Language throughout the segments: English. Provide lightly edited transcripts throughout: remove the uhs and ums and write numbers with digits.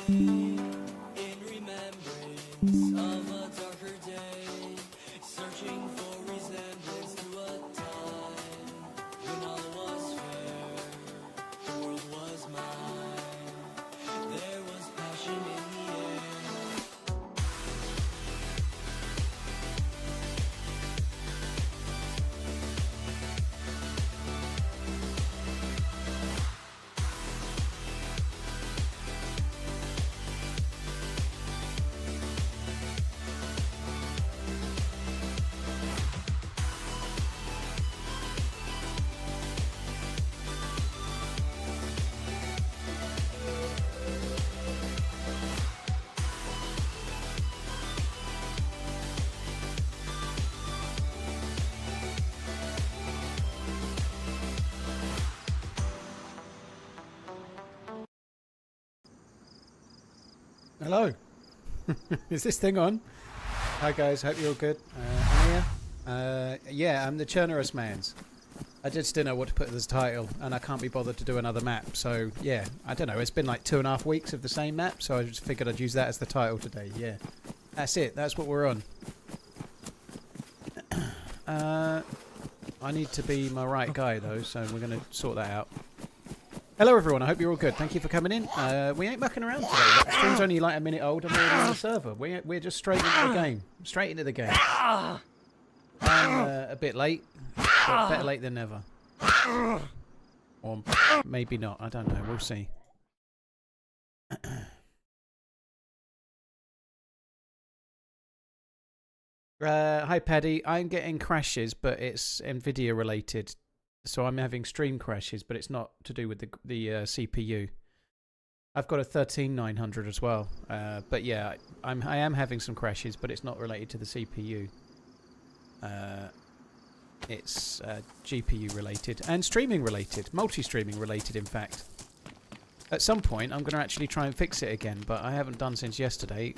In remembrance of a darker day, searching for resemblance to a time when all was fair, the world was mine, there was passion in the air. Hello. Is this thing on? Hi guys, hope you're all good. I'm here. Yeah, I'm TheChernarusManZ. I just didn't know what to put as title, and I can't be bothered to do another map. So yeah, I don't know. It's been like 2.5 weeks of the same map, so I just figured I'd use that as the title today. Yeah, that's it. That's what we're on. I need to be my right guy though, so we're going to sort that out. Hello everyone, I hope you're all good. Thank you for coming in. We ain't mucking around today. The stream's only like a minute old and we're already on the server. We're just straight into the game. Straight into the game. I'm a bit late, but better late than never. Or maybe not, I don't know, we'll see. Hi Paddy, I'm getting crashes, but it's NVIDIA related. So I'm having stream crashes, but it's not to do with the CPU. I've got a 13900 as well, but yeah, I am having some crashes, but it's not related to the CPU. It's GPU related and streaming related, multi-streaming related, in fact. At some point, I'm going to actually try and fix it again, but I haven't done since yesterday.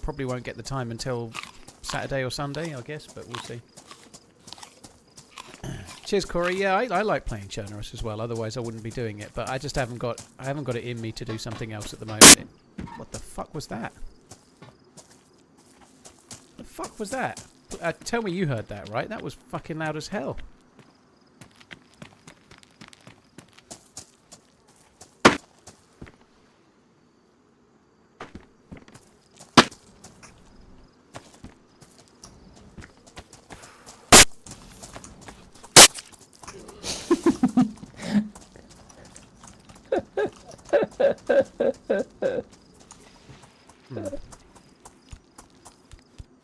Probably won't get the time until Saturday or Sunday, I guess, but we'll see. Cheers, Corey. Yeah, I like playing Chernarus as well. Otherwise, I wouldn't be doing it. But I just haven't got it in me to do something else at the moment. What the fuck was that? The fuck was that? Tell me you heard that, right? That was fucking loud as hell.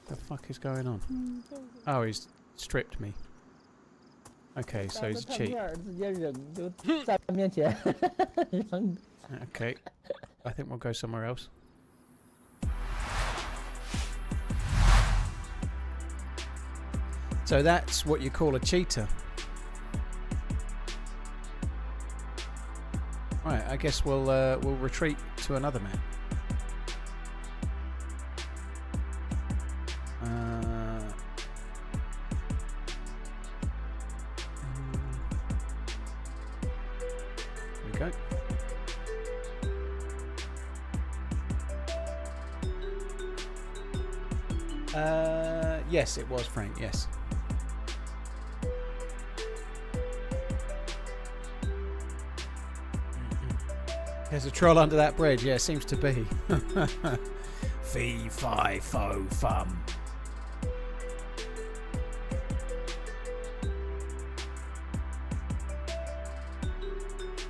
The fuck is going on? Oh, he's stripped me. Okay, so he's a cheat. Okay, I think we'll go somewhere else. So that's what you call a cheater. Right, I guess we'll retreat to another map. There we go. Yes, it was Frank. Yes. There's a troll under that bridge. Yeah, seems to be. Fee, fi, fo, fum.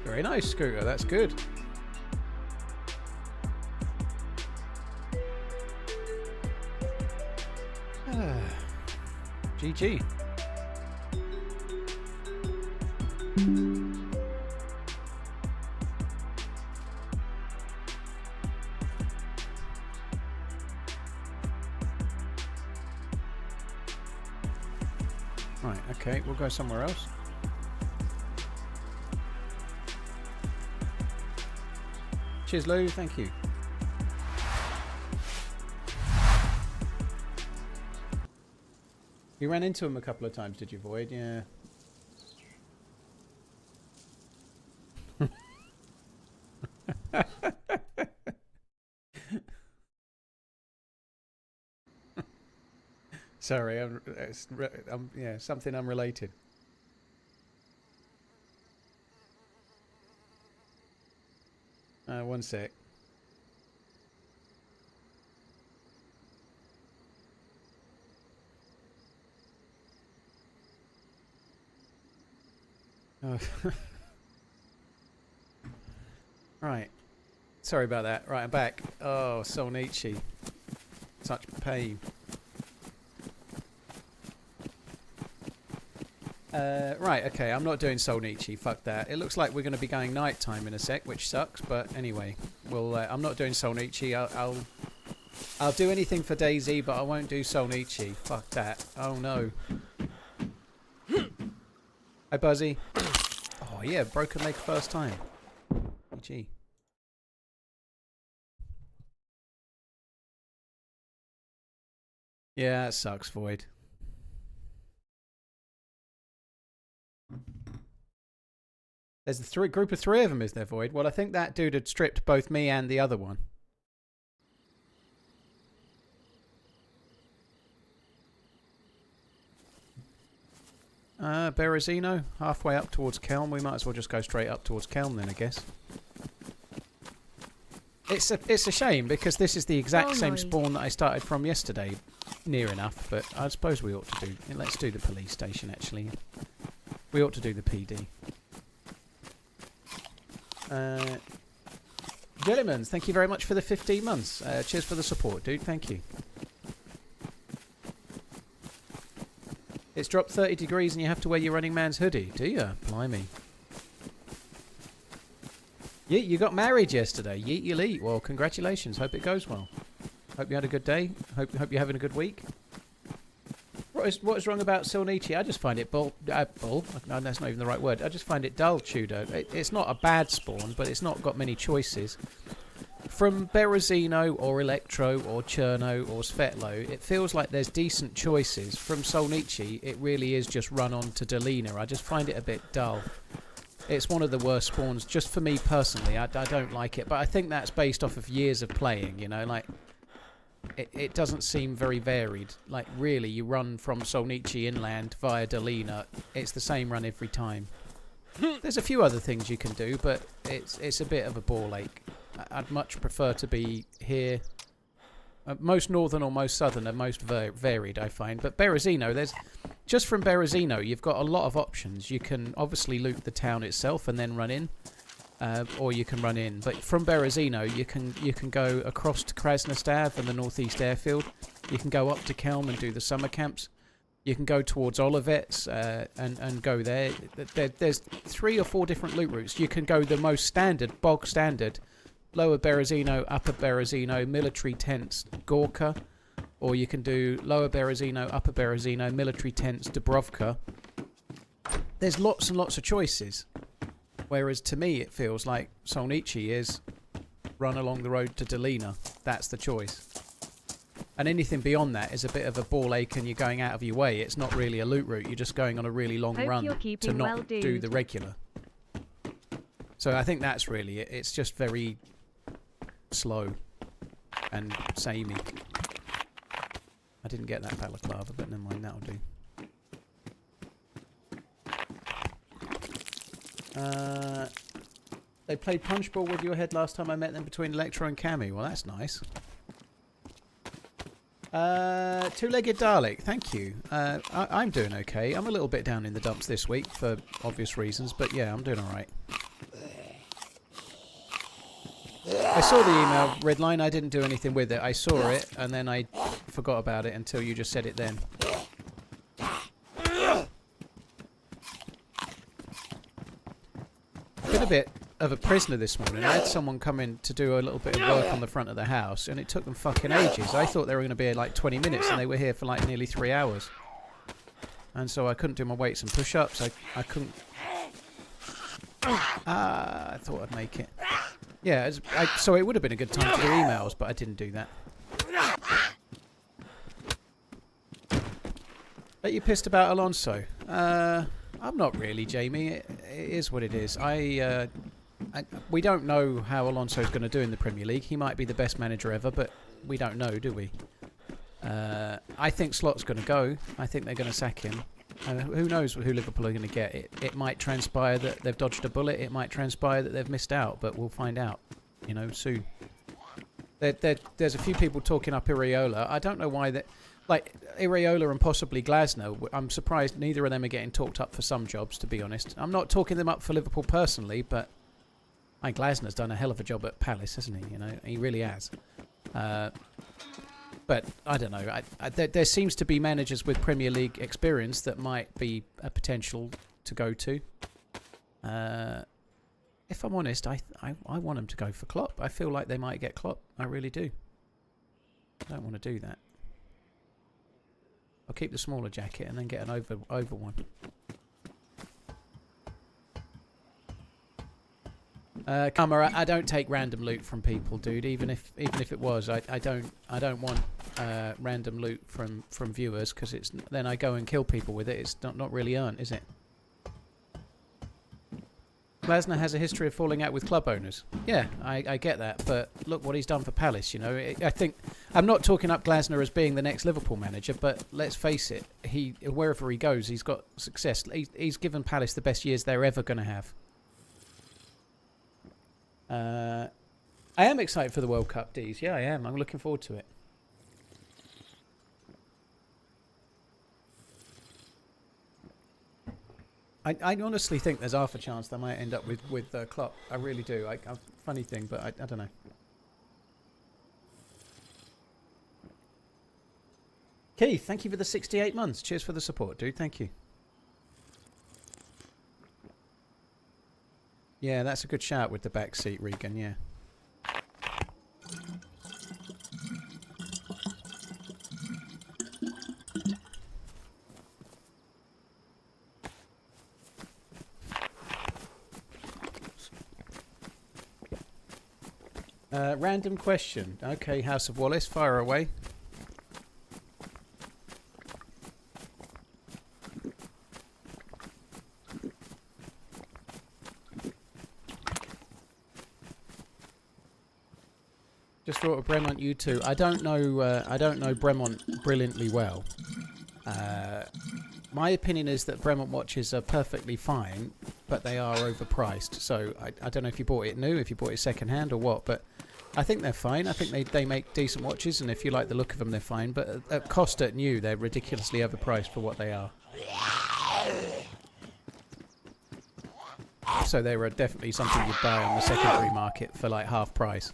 Very nice, Scooter. That's good. GG. Right, okay, we'll go somewhere else. Cheers, Lou, thank you. You ran into him a couple of times, did you, Void? Yeah. Sorry, yeah, something unrelated. One sec. Oh. Right. Sorry about that. Right, I'm back. Oh, Solnichi. Such pain. Right, okay, I'm not doing Solnichi. Fuck that. It looks like we're going to be going nighttime in a sec, which sucks, but anyway. We'll, I'm not doing Solnichi. I'll do anything for DayZ, but I won't do Solnichi. Fuck that. Oh, no. Hi, Buzzy. Oh, yeah, broken leg first time. GG. Yeah, it sucks, Void. There's a group of three of them, is there, Void? Well, I think that dude had stripped both me and the other one. Berezino, halfway up towards Kelm. We might as well just go straight up towards Kelm then, I guess. It's a shame because this is the exact same spawn that I started from yesterday, near enough. But I suppose we ought to do. Let's do the police station actually. We ought to do the PD. Jellyman's, thank you very much for the 15 months. Cheers for the support, dude. Thank you. It's dropped 30 degrees and you have to wear your Running Man's hoodie, do you? Blimey. Yeet, you got married yesterday. Yeet, you'll eat. Well, congratulations. Hope it goes well. Hope you had a good day. Hope you're having a good week. What is wrong about Silnichi? I just find it bull. No, that's not even the right word. I just find it dull, Tudor. It's not a bad spawn, but it's not got many choices. From Berezino or Electro or Cherno or Svetlo, it feels like there's decent choices. From Solnichi, it really is just run on to Delina. I just find it a bit dull. It's one of the worst spawns, just for me personally. I don't like it, but I think that's based off of years of playing, you know, like... It doesn't seem very varied. Like, really, you run from Solnichi inland via Delina. It's the same run every time. There's a few other things you can do, but it's a bit of a ball ache. I'd much prefer to be here. Most northern or most southern are most varied, I find. But Berezino, there's... Just from Berezino, you've got a lot of options. You can obviously loot the town itself and then run in. Or you can run in. But from Berezino, you can go across to Krasnostav and the northeast airfield. You can go up to Kelm and do the summer camps. You can go towards Olivets and go there. There's 3 or 4 different loot routes. You can go the most standard, bog standard, Lower Berezino, Upper Berezino, military tents, Gorka. Or you can do Lower Berezino, Upper Berezino, military tents, Dubrovka. There's lots and lots of choices. Whereas to me, it feels like Solnichi is run along the road to Delina. That's the choice. And anything beyond that is a bit of a ball ache and you're going out of your way. It's not really a loot route. You're just going on a really long run to not do the regular. So I think that's really it. It's just very slow and samey. I didn't get that balaclava, but never mind, that'll do. They played punchball with your head last time I met them between Electro and Cammy. Well, that's nice. Two-legged Dalek, thank you. I'm doing okay. I'm a little bit down in the dumps this week for obvious reasons, but yeah, I'm doing alright. I saw the email, Redline. I didn't do anything with it. I saw it, and then I forgot about it until you just said it then. Been a bit of a prisoner this morning. I had someone come in to do a little bit of work on the front of the house, and it took them fucking ages. I thought they were going to be here like 20 minutes, and they were here for like nearly 3 hours. And so I couldn't do my weights and push-ups. I couldn't... I thought I'd make it. Yeah, so it would have been a good time to do emails, but I didn't do that. Are you pissed about Alonso? I'm not really, Jamie. It is what it is. We don't know how Alonso's going to do in the Premier League. He might be the best manager ever, but we don't know, do we? I think Slot's going to go. I think they're going to sack him. Who knows who Liverpool are going to get? It might transpire that they've dodged a bullet. It might transpire that they've missed out, but we'll find out, you know, soon. There's a few people talking up Iraola. I don't know why that... Like, Iraola and possibly Glasner, I'm surprised neither of them are getting talked up for some jobs, to be honest. I'm not talking them up for Liverpool personally, but Glasner's done a hell of a job at Palace, hasn't he? You know, he really has. But, I don't know. There seems to be managers with Premier League experience that might be a potential to go to. If I'm honest, I want them to go for Klopp. I feel like they might get Klopp. I really do. I don't want to do that. I'll keep the smaller jacket and then get an over one. Camera, I don't take random loot from people, dude. Even if it was, I don't want random loot from viewers, because it's then I go and kill people with it. It's not really earned, is it? Glasner has a history of falling out with club owners. Yeah, I get that, but look what he's done for Palace, you know. I think... I'm not talking up Glasner as being the next Liverpool manager, but let's face it, wherever he goes, he's got success. He's given Palace the best years they're ever going to have. I am excited for the World Cup, Dees. Yeah, I am. I'm looking forward to it. I honestly think there's half a chance they might end up with Klopp. I really do. Funny thing, but I don't know. Keith, thank you for the 68 months. Cheers for the support, dude. Thank you. Yeah, that's a good shout with the back seat, Regan. Yeah. Random question. Okay, House of Wallace, fire away. Just thought of Bremont U2. I don't know Bremont brilliantly well. My opinion is that Bremont watches are perfectly fine, but they are overpriced. So I don't know if you bought it new, if you bought it second hand or what, but I think they're fine. I think they make decent watches, and if you like the look of them, they're fine. But at cost at new, they're ridiculously overpriced for what they are. So they were definitely something you'd buy on the secondary market for like half price.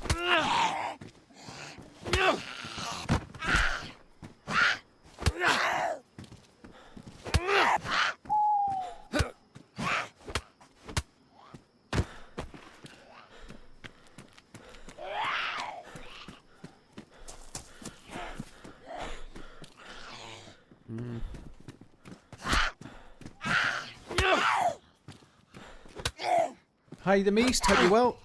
Hi, the Meast. Hope you're well.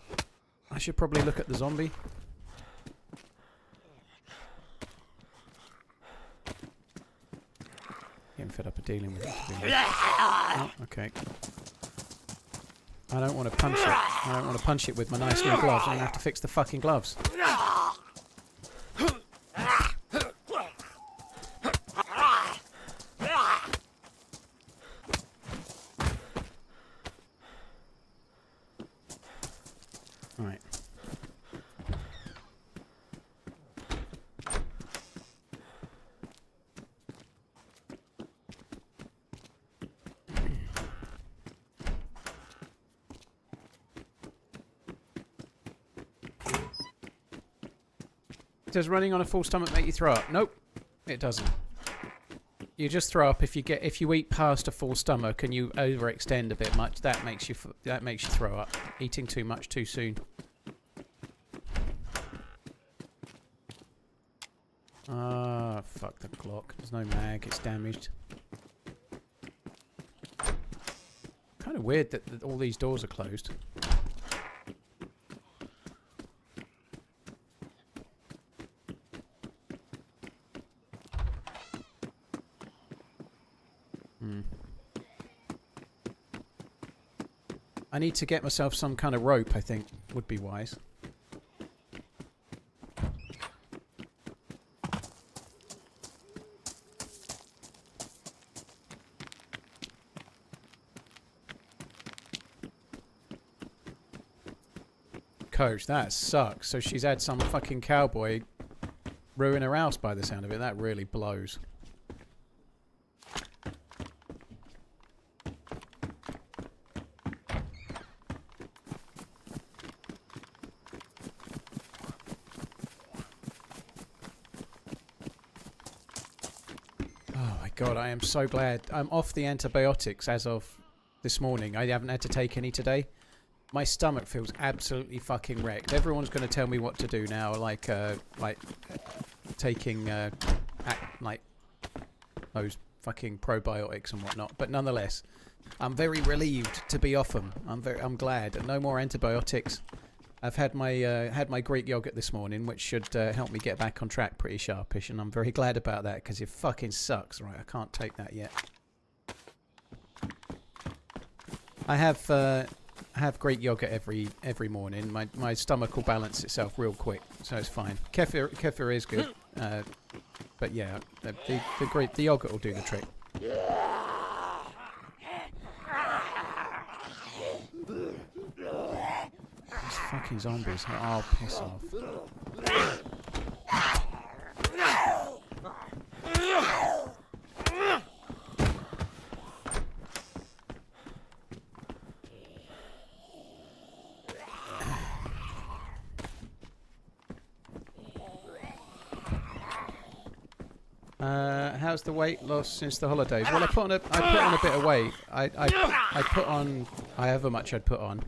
I should probably look at the zombie. Getting fed up of dealing with it. Oh, okay. I don't want to punch it. I don't want to punch it with my nice new gloves. I'm going to have to fix the fucking gloves. Does running on a full stomach make you throw up? Nope, it doesn't. You just throw up if you eat past a full stomach and you overextend a bit much. That makes you throw up. Eating too much too soon. Ah, fuck the clock. There's no mag. It's damaged. Kind of weird that all these doors are closed. I need to get myself some kind of rope, I think, would be wise. Coach, that sucks. So she's had some fucking cowboy ruin her house by the sound of it. That really blows. God, I am so glad. I'm off the antibiotics as of this morning. I haven't had to take any today. My stomach feels absolutely fucking wrecked. Everyone's going to tell me what to do now, like taking like those fucking probiotics and whatnot. But nonetheless, I'm very relieved to be off them. I'm glad. No more antibiotics. I've had my Greek yogurt this morning, which should help me get back on track pretty sharpish, and I'm very glad about that because it fucking sucks. Right, I can't take that yet. I have Greek yogurt every morning. My stomach will balance itself real quick, so it's fine. Kefir is good, but yeah, the yogurt will do the trick. Fucking zombies. Oh, piss off. How's the weight loss since the holidays? Well, I put on a bit of weight. I put on however much I'd put on.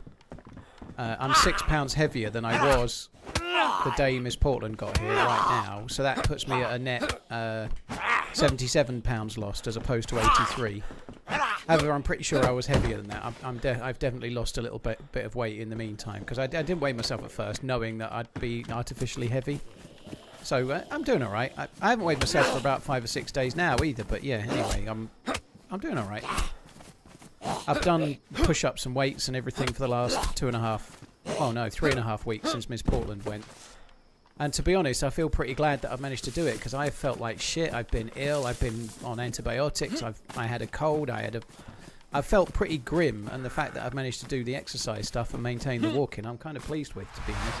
I'm 6 pounds heavier than I was the day Miss Portland got here right now, so that puts me at a net 77 pounds lost as opposed to 83. However, I'm pretty sure I was heavier than that. I've definitely lost a little bit of weight in the meantime because I didn't weigh myself at first, knowing that I'd be artificially heavy. So I'm doing all right. I haven't weighed myself for about 5 or 6 days now either. But yeah, anyway, I'm doing all right. I've done push-ups and weights and everything for the last 3.5 weeks since Miss Portland went. And to be honest, I feel pretty glad that I've managed to do it because I felt like shit. I've been ill. I've been on antibiotics. I had a cold. I felt pretty grim, and the fact that I've managed to do the exercise stuff and maintain the walking, I'm kind of pleased with, to be honest.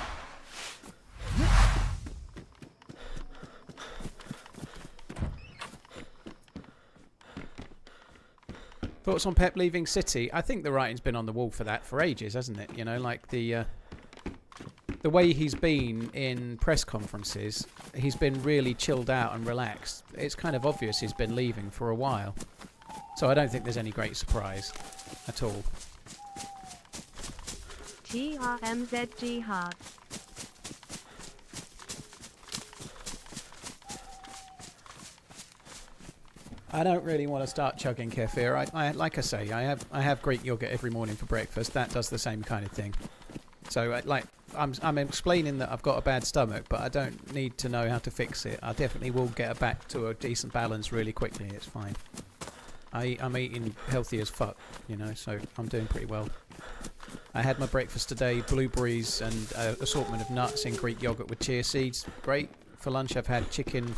Thoughts on Pep leaving City? I think the writing's been on the wall for that for ages, hasn't it? You know, like the way he's been in press conferences, he's been really chilled out and relaxed. It's kind of obvious he's been leaving for a while. So I don't think there's any great surprise at all. TRMZ Jihad. I don't really want to start chugging kefir. Like I say, I have Greek yogurt every morning for breakfast. That does the same kind of thing. So I'm explaining that I've got a bad stomach, but I don't need to know how to fix it. I definitely will get back to a decent balance really quickly. It's fine. I'm eating healthy as fuck, you know, so I'm doing pretty well. I had my breakfast today, blueberries and an assortment of nuts in Greek yogurt with chia seeds. Great. For lunch I've had chicken,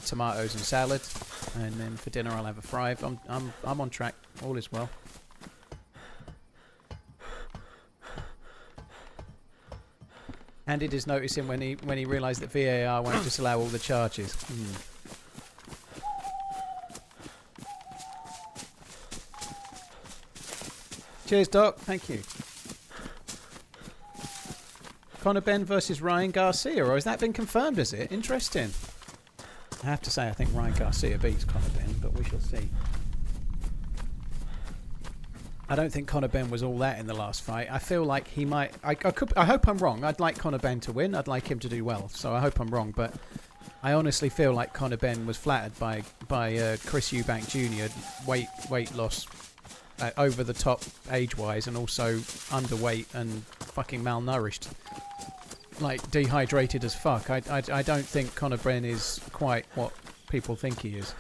tomatoes and salad, and then for dinner I'll have a fry. I'm on track. All is well. Handed his notice in when he realised that VAR won't disallow all the charges. Cheers, Doc. Thank you. Conor Benn versus Ryan Garcia, or has that been confirmed, is it? Interesting. I have to say, I think Ryan Garcia beats Conor Benn, but we shall see. I don't think Conor Benn was all that in the last fight. I feel like he might... I hope I'm wrong. I'd like Conor Benn to win. I'd like him to do well, so I hope I'm wrong, but I honestly feel like Conor Benn was flattered by Chris Eubank Jr. weight loss over the top age-wise, and also underweight and fucking malnourished. Like, dehydrated as fuck. I don't think Conor Benn is quite what people think he is.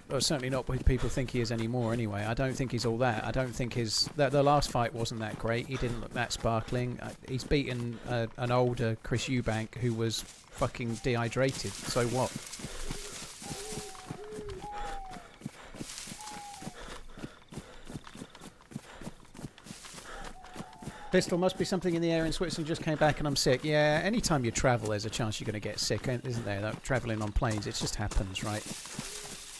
Well, certainly not what people think he is anymore anyway. I don't think he's all that. I don't think the last fight wasn't that great. He didn't look that sparkling. He's beaten an older Chris Eubank who was fucking dehydrated. So what? Pistol, must be something in the air in Switzerland. Just came back and I'm sick. Yeah, anytime you travel, there's a chance you're going to get sick, isn't there? That travelling on planes, it just happens, right?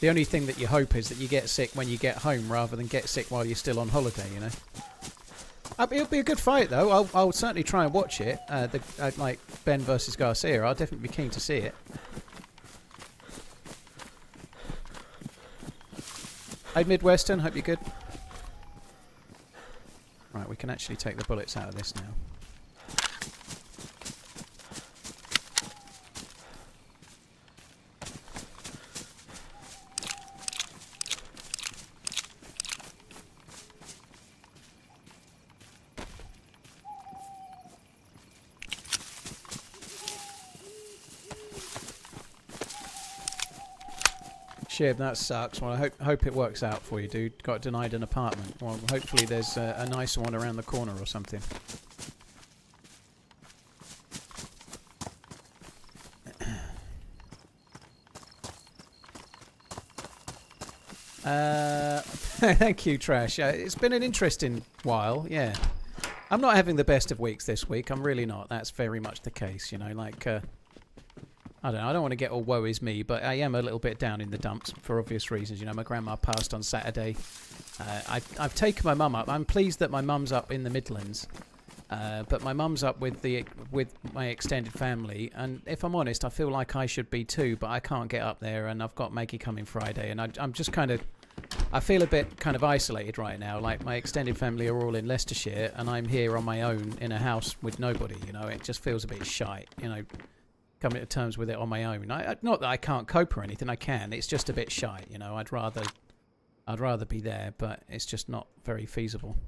The only thing that you hope is that you get sick when you get home rather than get sick while you're still on holiday, you know? It'll be a good fight, though. I'll certainly try and watch it. Like Ben versus Garcia. I'll definitely be keen to see it. Hey, Midwestern. Hope you're good. Right, we can actually take the bullets out of this now. Shib, that sucks. Well, I hope it works out for you, dude. Got denied an apartment. Well, hopefully there's a nicer one around the corner or something. Thank you, Trash. It's been an interesting while, yeah. I'm not having the best of weeks this week. I'm really not. That's very much the case, you know, like... I don't want to get all woe is me, but I am a little bit down in the dumps for obvious reasons. You know, my grandma passed on Saturday. I've taken my mum up. I'm pleased that my mum's up in the Midlands, but my mum's up with my extended family. And if I'm honest, I feel like I should be too, but I can't get up there. And I've got Maggie coming Friday, and I'm just kind of... I feel a bit kind of isolated right now. Like, my extended family are all in Leicestershire, and I'm here on my own in a house with nobody. You know, it just feels a bit shite. You know. Coming to terms with it on my own. Not that I can't cope or anything. I can. It's just a bit shy, you know. I'd rather be there, but it's just not very feasible.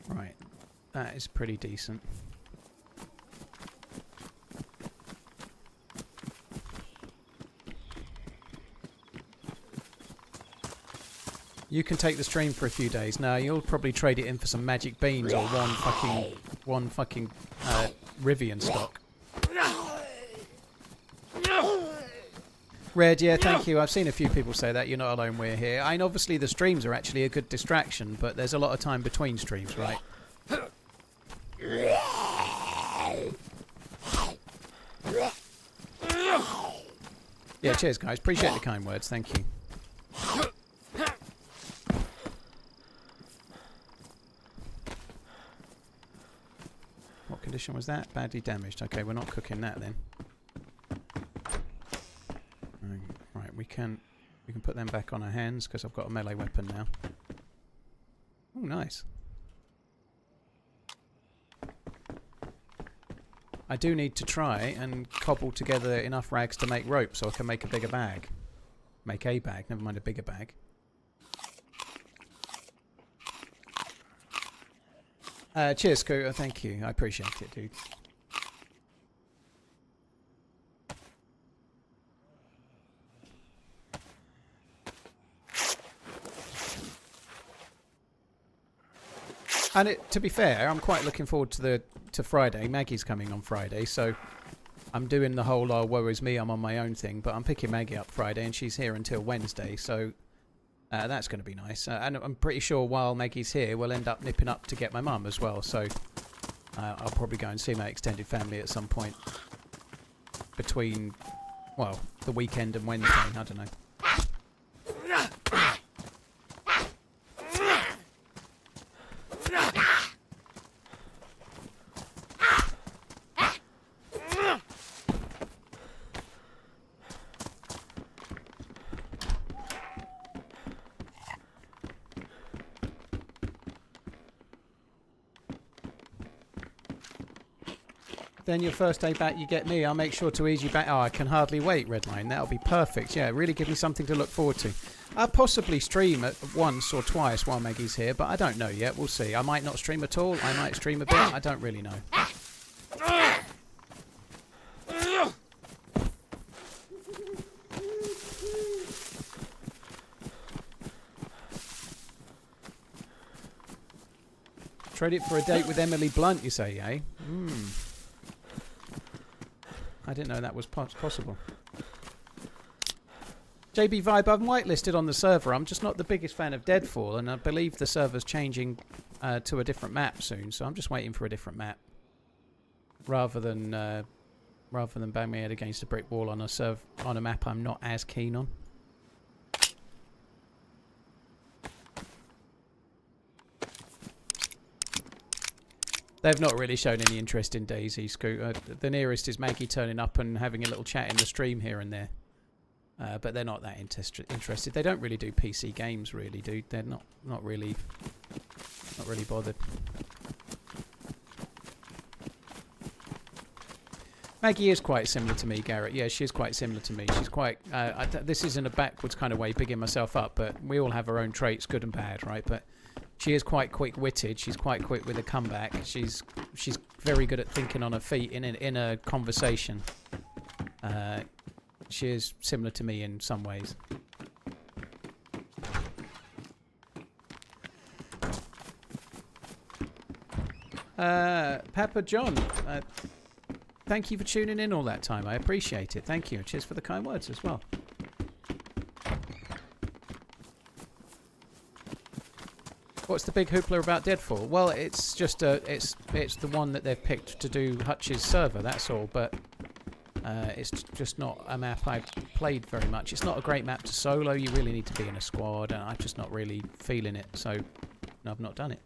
Right, that is pretty decent. You can take the stream for a few days. Now you'll probably trade it in for some magic beans or one fucking Rivian stock. Red, yeah, thank you. I've seen a few people say that. You're not alone. We're here. And obviously the streams are actually a good distraction, but there's a lot of time between streams, right? Yeah, cheers, guys. Appreciate the kind words. Thank you. What condition was that? Badly damaged. Okay, we're not cooking that then. Right, we can put them back on our hands because I've got a melee weapon now. Oh, nice. I do need to try and cobble together enough rags to make rope so I can make a bigger bag. Make a bag, never mind a bigger bag. Cheers, Scooter. Thank you. I appreciate it, dude. And to be fair, I'm quite looking forward to Friday. Maggie's coming on Friday, so I'm doing the whole woe is me, I'm on my own thing. But I'm picking Maggie up Friday, and she's here until Wednesday. So That's going to be nice. And I'm pretty sure while Maggie's here, we'll end up nipping up to get my mum as well. So I'll probably go and see my extended family at some point between, well, the weekend and Wednesday. I don't know. Then your first day back, you get me. I'll make sure to ease you back. Oh, I can hardly wait, Redline. That'll be perfect. Yeah, really give me something to look forward to. I'll possibly stream it once or twice while Maggie's here, but I don't know yet. We'll see. I might not stream at all. I might stream a bit. I don't really know. Trade it for a date with Emily Blunt, you say, eh? I didn't know that was possible. JB Vibe, I'm whitelisted on the server. I'm just not the biggest fan of Deadfall, and I believe the server's changing to a different map soon, so I'm just waiting for a different map. Rather than bang my head against a brick wall on a map I'm not as keen on. They've not really shown any interest in DayZ, Scoot. The nearest is Maggie turning up and having a little chat in the stream here and there. But they're not that interested. They don't really do PC games, really, dude. They're not really bothered. Maggie is quite similar to me, Garrett. Yeah, she is quite similar to me. She's quite... this is in a backwards kind of way, bigging myself up, but we all have our own traits, good and bad, right? But she is quite quick-witted. She's quite quick with a comeback. She's very good at thinking on her feet in a conversation. She is similar to me in some ways. Papa John, thank you for tuning in all that time. I appreciate it. Thank you. Cheers for the kind words as well. What's the big hoopla about Deadfall? Well, it's just it's the one that they've picked to do Hutch's server. That's all. But it's just not a map I've played very much. It's not a great map to solo. You really need to be in a squad, and I'm just not really feeling it. So no, I've not done it.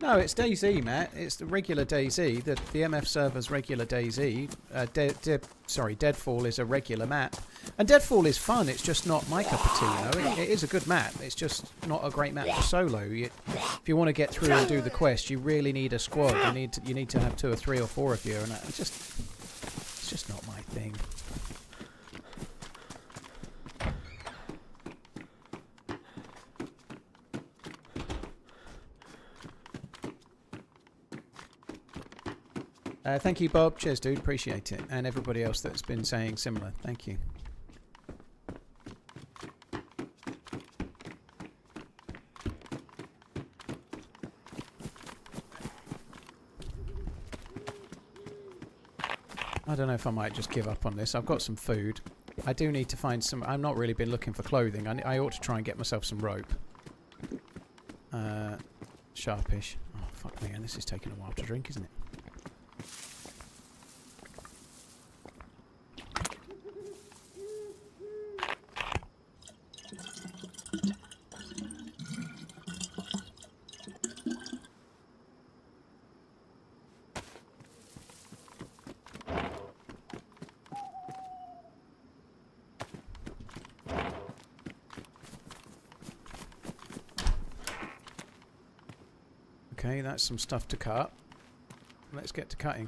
No, it's DayZ, Matt. It's the regular DayZ. The MF server's regular DayZ. Deadfall is a regular map. And Deadfall is fun. It's just not my cup of tea, you know. It is a good map. It's just not a great map for solo. If you want to get through and do the quest, you really need a squad. You need to have 2 or 3 or 4 of you, and it's just not my thing. Thank you, Bob. Cheers, dude. Appreciate it. And everybody else that's been saying similar. Thank you. I don't know if I might just give up on this. I've got some food. I do need to find some... I've not really been looking for clothing. I ought to try and get myself some rope. Sharpish. Oh, fuck me. And this is taking a while to drink, isn't it? Okay, that's some stuff to cut. Let's get to cutting.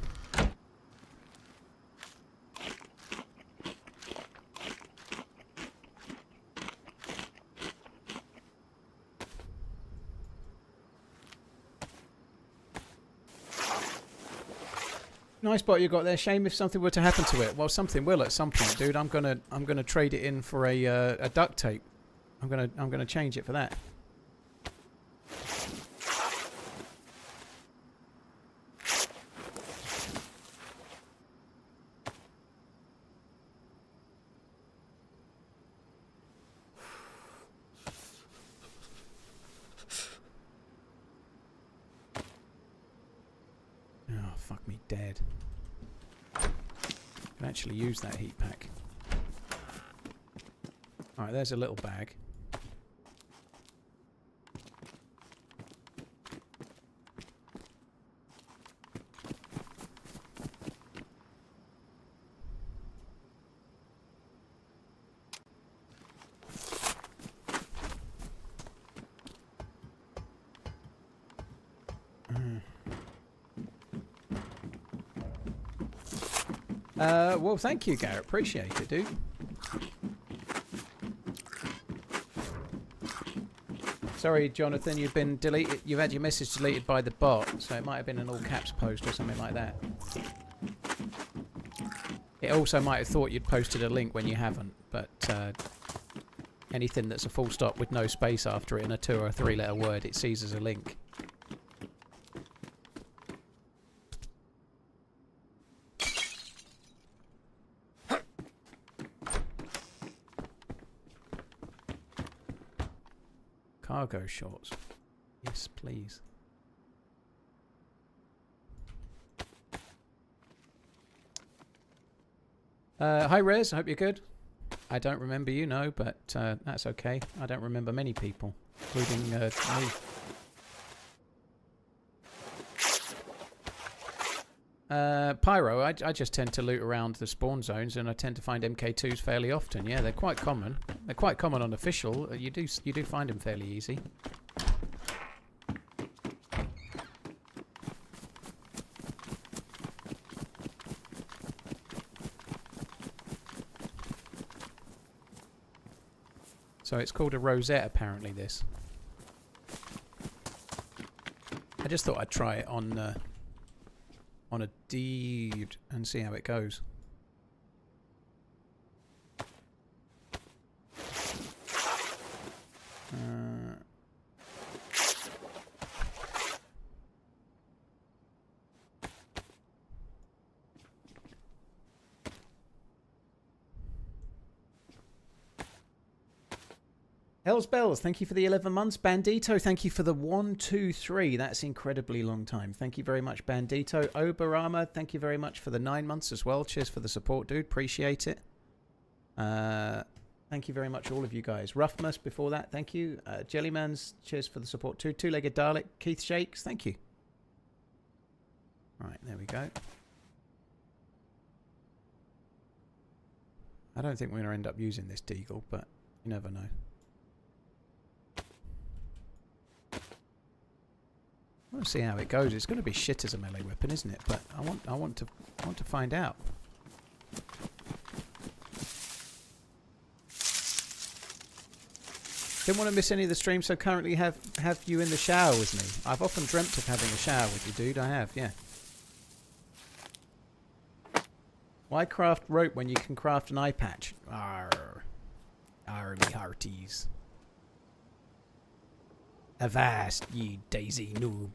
Nice bot you got there. Shame if something were to happen to it. Well, something will at some point, dude. I'm gonna trade it in for a duct tape. I'm gonna change it for that. fuck me dead. Can actually use that heat pack. Alright, there's a little bag. Well, thank you, Garrett. Appreciate it, dude. Sorry, Jonathan, you've been deleted. You've had your message deleted by the bot, so it might have been an all caps post or something like that. It also might have thought you'd posted a link when you haven't, but anything that's a full stop with no space after it in a 2 or 3 letter word, it sees as a link. Cargo shorts. Yes, please. Hi, Rez. I hope you're good. I don't remember you, no, but that's okay. I don't remember many people, including me. Pyro, I just tend to loot around the spawn zones, and I tend to find MK2s fairly often. Yeah, they're quite common. They're quite common on official. You do find them fairly easy. So it's called a rosette, apparently. This. I just thought I'd try it on a deed and see how it goes. Hells Bells, thank you for the 11 months. Bandito, thank you for the 1, 2, 3. That's incredibly long time. Thank you very much, Bandito. Oberama, thank you very much for the 9 months as well. Cheers for the support, dude. Appreciate it. Thank you very much, all of you guys. Roughmus, before that, thank you. Jellyman's, cheers for the support too. Two-Legged Dalek, Keith Shakes, thank you. Right, there we go. I don't think we're going to end up using this Deagle, but you never know. I want to see how it goes. It's going to be shit as a melee weapon, isn't it? But I want to find out. Didn't want to miss any of the streams, so currently have you in the shower with me. I've often dreamt of having a shower with you, dude. I have, yeah. Why craft rope when you can craft an eye patch? Arr. Arr, me hearties. Avast, ye DayZ noob.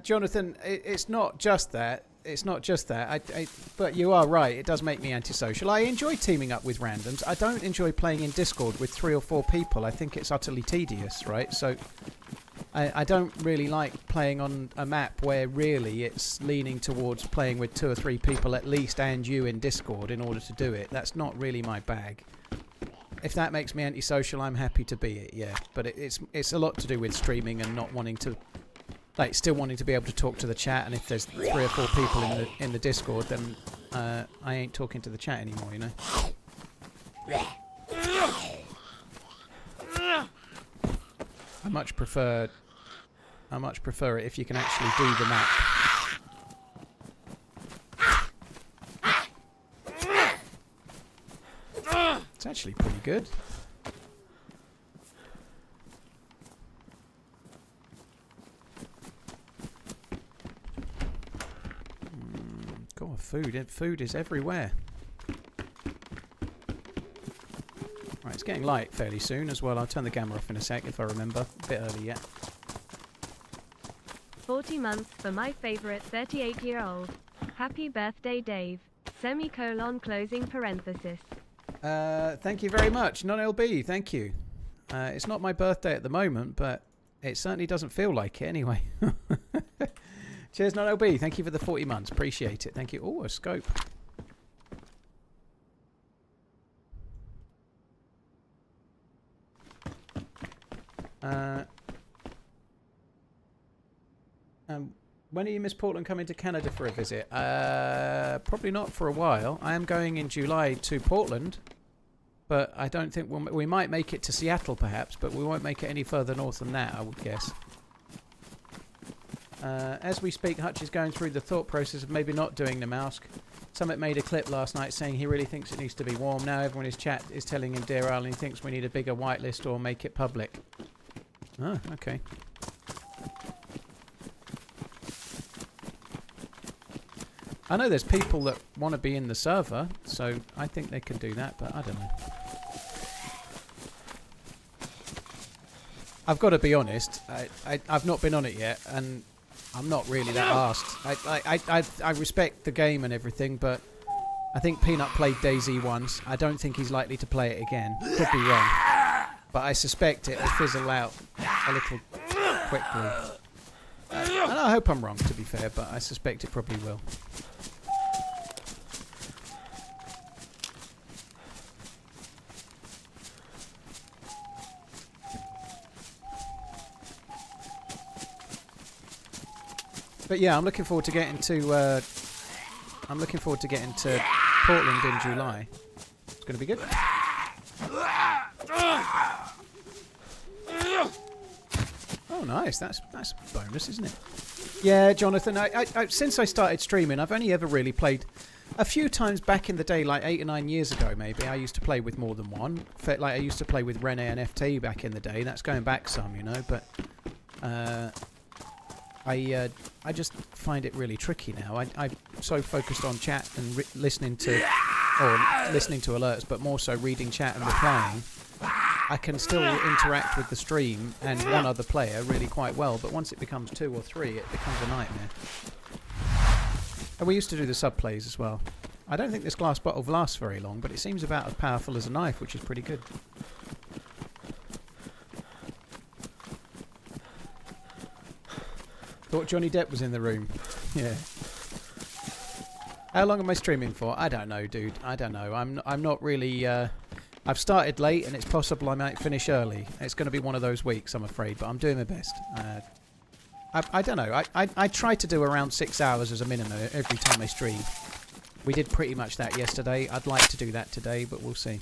Jonathan, it's not just that. It's not just that. But you are right. It does make me antisocial. I enjoy teaming up with randoms. I don't enjoy playing in Discord with 3 or 4 people. I think it's utterly tedious, right? So I don't really like playing on a map where really it's leaning towards playing with 2 or 3 people at least and you in Discord in order to do it. That's not really my bag. If that makes me antisocial, I'm happy to be it, yeah. But it's a lot to do with streaming and not wanting to, like, still wanting to be able to talk to the chat. And if there's 3 or 4 people in the Discord, then I ain't talking to the chat anymore, you know. I much prefer it if you can actually do the map. It's actually pretty good. God, food is everywhere. Right, it's getting light fairly soon as well. I'll turn the camera off in a sec if I remember. A bit early yet. 40 months for my favorite 38-year-old. Happy birthday, Dave. semicolon closing parenthesis. Thank you very much. Non-LB, thank you. It's not my birthday at the moment, but it certainly doesn't feel like it anyway. Cheers, Non-LB. Thank you for the 40 months. Appreciate it. Thank you. Oh, a scope. When are you, Miss Portland, coming to Canada for a visit? Probably not for a while. I am going in July to Portland, but I don't think we might make it to Seattle perhaps, but we won't make it any further north than that, I would guess. As we speak, Hutch is going through the thought process of maybe not doing the mask. Summit made a clip last night saying he really thinks it needs to be warm. Now everyone in his chat is telling him Dear Al, and he thinks we need a bigger whitelist or make it public. Oh, okay. I know there's people that want to be in the server, so I think they can do that, but I don't know. I've got to be honest, I've not been on it yet, and I'm not really that arsed. I respect the game and everything, but I think Peanut played DayZ once. I don't think he's likely to play it again. Could be wrong. But I suspect it will fizzle out a little quickly. And I hope I'm wrong, to be fair, but I suspect it probably will. But yeah, I'm looking forward to getting to Portland in July. It's going to be good. Oh, nice. That's a bonus, isn't it? Yeah, Jonathan. I since I started streaming, I've only ever really played a few times back in the day, like 8 or 9 years ago, maybe. I used to play with more than one. Like I used to play with Rene and FT back in the day. That's going back some, you know. But I just find it really tricky now. I'm so focused on chat and listening to alerts, but more so reading chat and replying. I can still interact with the stream and one other player really quite well, but once it becomes 2 or 3, it becomes a nightmare. And we used to do the sub plays as well. I don't think this glass bottle lasts very long, but it seems about as powerful as a knife, which is pretty good. Thought Johnny Depp was in the room. Yeah. How long am I streaming for? I don't know, dude. I don't know. I'm not really... I've started late, and it's possible I might finish early. It's going to be one of those weeks, I'm afraid, but I'm doing my best. I don't know. I try to do around 6 hours as a minimum every time I stream. We did pretty much that yesterday. I'd like to do that today, but we'll see.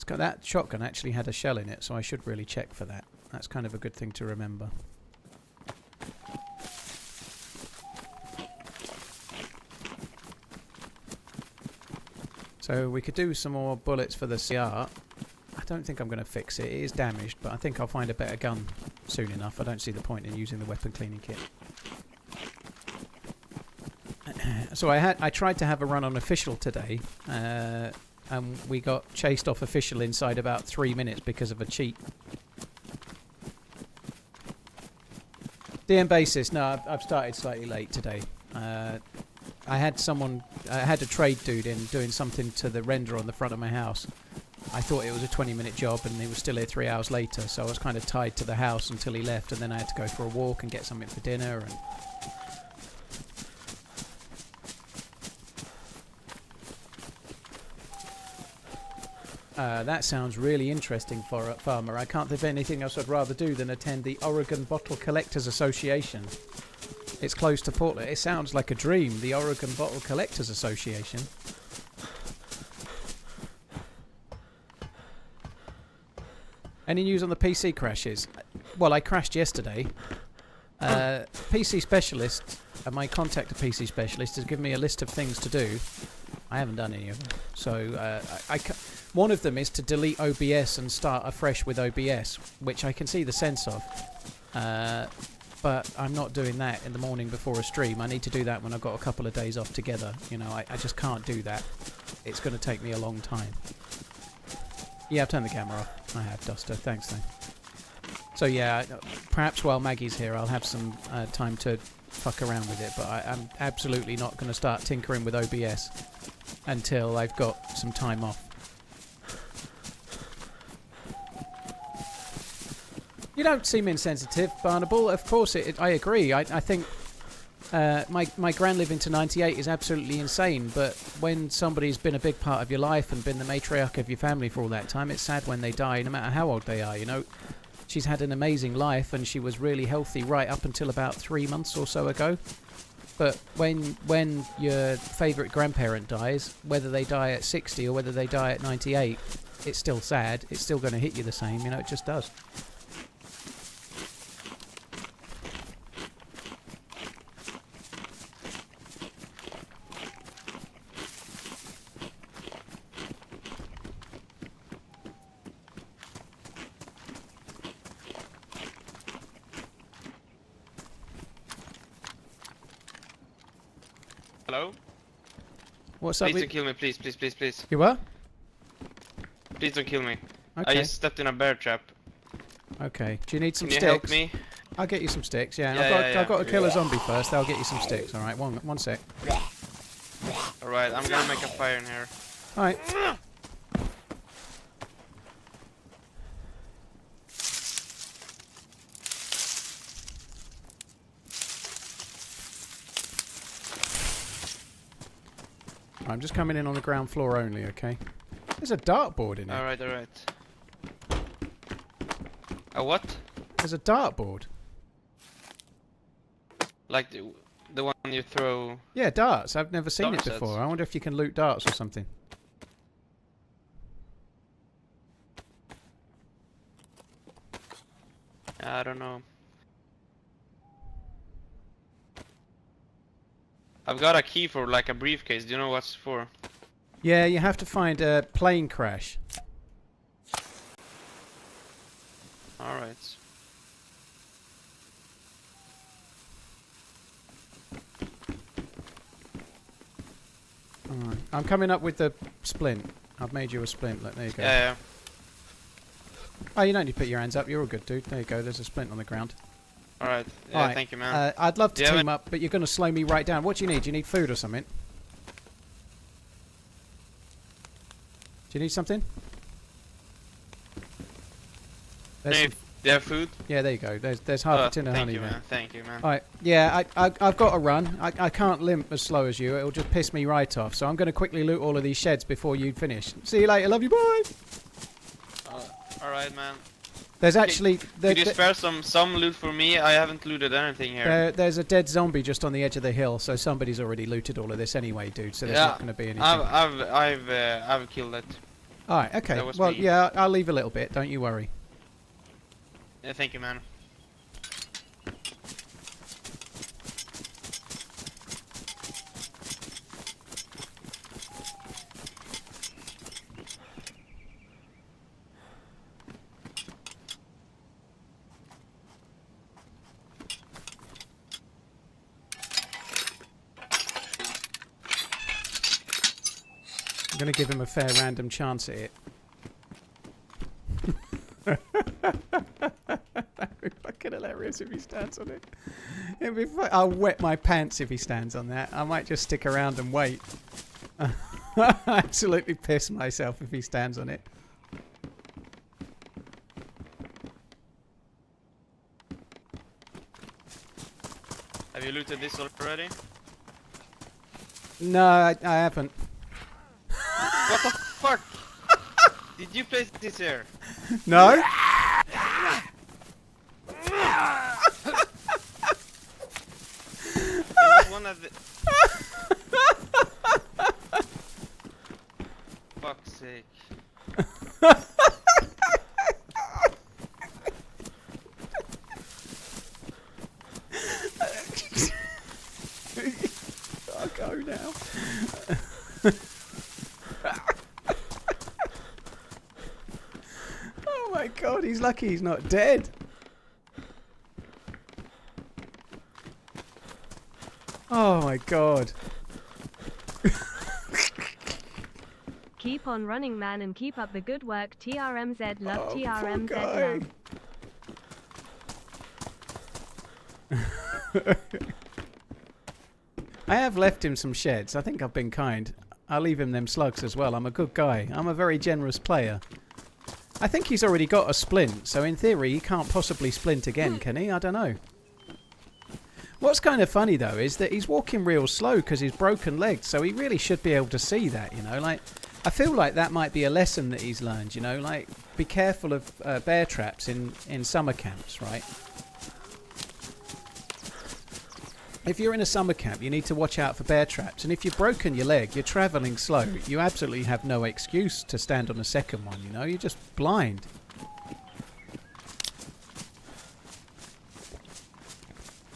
That shotgun actually had a shell in it, so I should really check for that. That's kind of a good thing to remember. So we could do some more bullets for the CR. I don't think I'm going to fix it. It is damaged, but I think I'll find a better gun soon enough. I don't see the point in using the weapon cleaning kit. So I tried to have a run on official today. And we got chased off official inside about 3 minutes because of a cheat. DM basis. No, I've started slightly late today. I had a trade dude in doing something to the render on the front of my house. I thought it was a 20-minute job, and he was still here 3 hours later, so I was kind of tied to the house until he left, and then I had to go for a walk and get something for dinner. And that sounds really interesting for a farmer. I can't think of anything else I'd rather do than attend the Oregon Bottle Collectors Association. It's close to Portland. It sounds like a dream, the Oregon Bottle Collectors Association. Any news on the PC crashes? Well, I crashed yesterday. PC Specialist, my contact a PC Specialist, has given me a list of things to do. I haven't done any of them. So one of them is to delete OBS and start afresh with OBS, which I can see the sense of. But I'm not doing that in the morning before a stream. I need to do that when I've got a couple of days off together. You know, I just can't do that. It's going to take me a long time. Yeah, I've turned the camera off. I have, Duster. Thanks, though. So yeah, perhaps while Maggie's here, I'll have some time to fuck around with it. But I'm absolutely not going to start tinkering with OBS until I've got some time off. You don't seem insensitive, Barnable. Of course, I agree. I think my gran living to 98 is absolutely insane. But when somebody's been a big part of your life and been the matriarch of your family for all that time, it's sad when they die, no matter how old they are, you know. She's had an amazing life and she was really healthy right up until about 3 months or so ago. But when your favourite grandparent dies, whether they die at 60 or whether they die at 98, it's still sad. It's still going to hit you the same, you know, it just does. Hello? What's up? Please don't kill me, please, please, please, please. You what? Please don't kill me. Okay. I just stepped in a bear trap. Okay. Do you need some Can you sticks? help me? I'll get you some sticks. Yeah. Yeah, I've got to kill a zombie first. I'll get you some sticks. All right. One sec. Alright, I'm gonna make a fire in here. All right. I'm just coming in on the ground floor only, okay? There's a dartboard in here. Alright, alright. A what? There's a dartboard. Like the one you throw... Yeah, darts. I've never seen Dart it before. sets. I wonder if you can loot darts or something. I don't know. I've got a key for like a briefcase. Do you know what's for? Yeah, you have to find a plane crash. Alright. Alright. I'm coming up with the splint. I've made you a splint. Look, there you go. Yeah. Oh, you don't need to put your hands up. You're all good, dude. There you go. There's a splint on the ground. Alright. Yeah, Alright, thank you, man. I'd love to Yeah, team up, but you're going to slow me right down. What do you need? Do you need food or something? Do you need something? There's Hey, some- do you have food? yeah, there you go. There's half a tin of thank honey you, there. man. Thank you, man. Alright, yeah, I've got to run. I can't limp as slow as you. It'll just piss me right off. So I'm going to quickly loot all of these sheds before you finish. See you later. Love you. Bye. Alright, man. There's actually... Could you spare some loot for me? I haven't looted anything here. there's a dead zombie just on the edge of the hill, so somebody's already looted all of this anyway, dude. So there's not going to be anything. I've killed it. All right, okay. That was Well, me. yeah, I'll leave a little bit. Don't you worry. Yeah, thank you, man. I'm going to give him a fair random chance at it. That'd be fucking hilarious if he stands on it. It'd be I'll wet my pants if he stands on that. I might just stick around and wait. Absolutely piss myself if he stands on it. Have you looted this already? No, I haven't. What the fuck? Did you place this here? No? It was one of the... Fuck's sake. I'll go now. Oh my god, he's lucky he's not dead. Oh my god. Keep on running, man, and keep up the good work. TRMZ, love Oh, poor TRMZ, guy. love. I have left him some sheds. I think I've been kind. I'll leave him them slugs as well. I'm a good guy. I'm a very generous player. I think he's already got a splint, so in theory he can't possibly splint again, can he? I don't know. What's kind of funny though is that he's walking real slow because he's broken legged, so he really should be able to see that, you know. Like, I feel like that might be a lesson that he's learned, you know. Like, be careful of bear traps in summer camps, right? If you're in a summer camp, you need to watch out for bear traps. And if you've broken your leg, you're travelling slow. You absolutely have no excuse to stand on a second one, you know. You're just blind.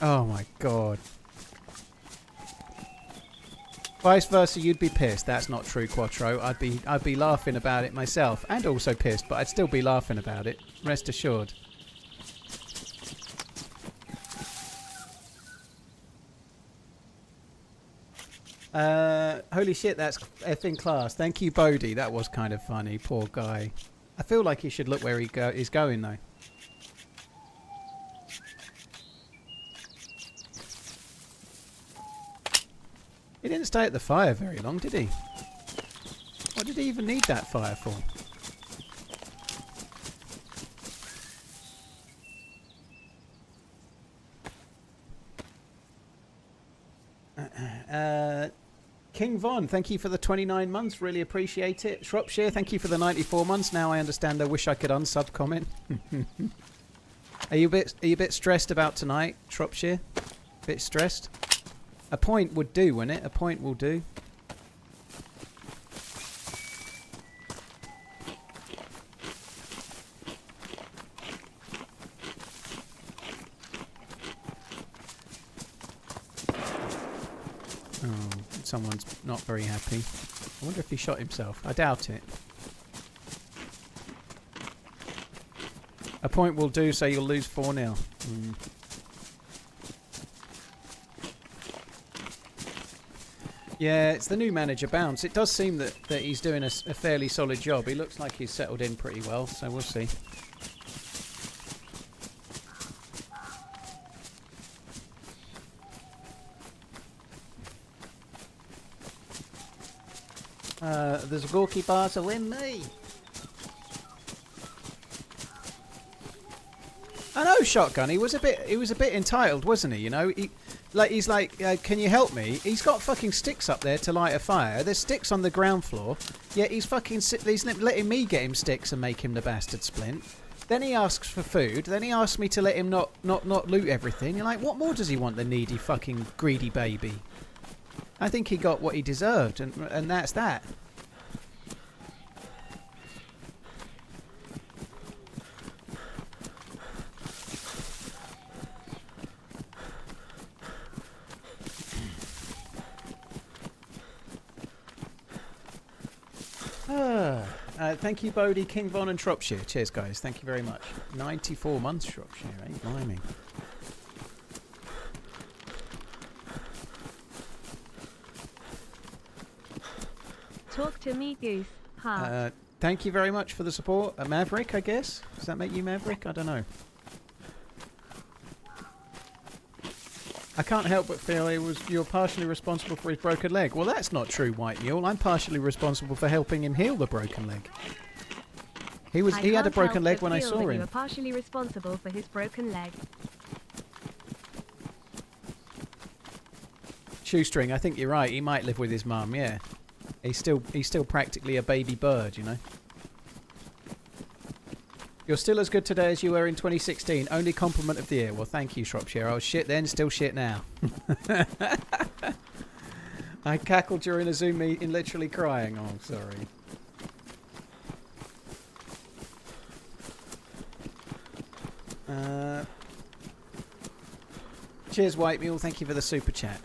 Oh my god. Vice versa, you'd be pissed. That's not true, Quattro. I'd be laughing about it myself. And also pissed, but I'd still be laughing about it. Rest assured. Holy shit, that's effing class. Thank you, Bodhi. That was kind of funny. Poor guy. I feel like he should look where he's going, though. He didn't stay at the fire very long, did he? What did he even need that fire for? King Von, thank you for the 29 months. Really appreciate it. Shropshire, thank you for the 94 months. Now I understand. I wish I could unsub comment. Are you a bit stressed about tonight, Shropshire? Bit stressed? A point would do, wouldn't it? A point will do. Oh, someone's not very happy. I wonder if he shot himself. I doubt it. A point will do, so you'll lose 4-0. Yeah, it's the new manager, Bounce. It does seem that he's doing a fairly solid job. He looks like he's settled in pretty well, so we'll see. There's a Gorky bar to win me. I know, Shotgun. He was a bit entitled, wasn't he? You know, he's like, can you help me? He's got fucking sticks up there to light a fire. There's sticks on the ground floor. Yet he's letting me get him sticks and make him the bastard splint. Then he asks for food. Then he asks me to let him not loot everything. You're like, what more does he want, the needy fucking greedy baby? I think he got what he deserved, and that's that. Thank you, Bodhi, King Von, and Shropshire. Cheers, guys. Thank you very much. 94 months, Shropshire, eh? Blimey. Talk to me, Goose. Ha. Thank you very much for the support. Maverick, I guess? Does that make you Maverick? I don't know. I can't help but feel you're partially responsible for his broken leg. Well, that's not true, White Mule. I'm partially responsible for helping him heal the broken leg. He had a broken leg when I saw him. You were partially responsible for his broken leg. Shoestring, I think you're right. He might live with his mum, yeah. He's still practically a baby bird, you know. You're still as good today as you were in 2016. Only compliment of the year. Well, thank you, Shropshire. I was shit then, still shit now. I cackled during a Zoom meeting, literally crying. Oh, sorry. Cheers, White Mule. Thank you for the super chat.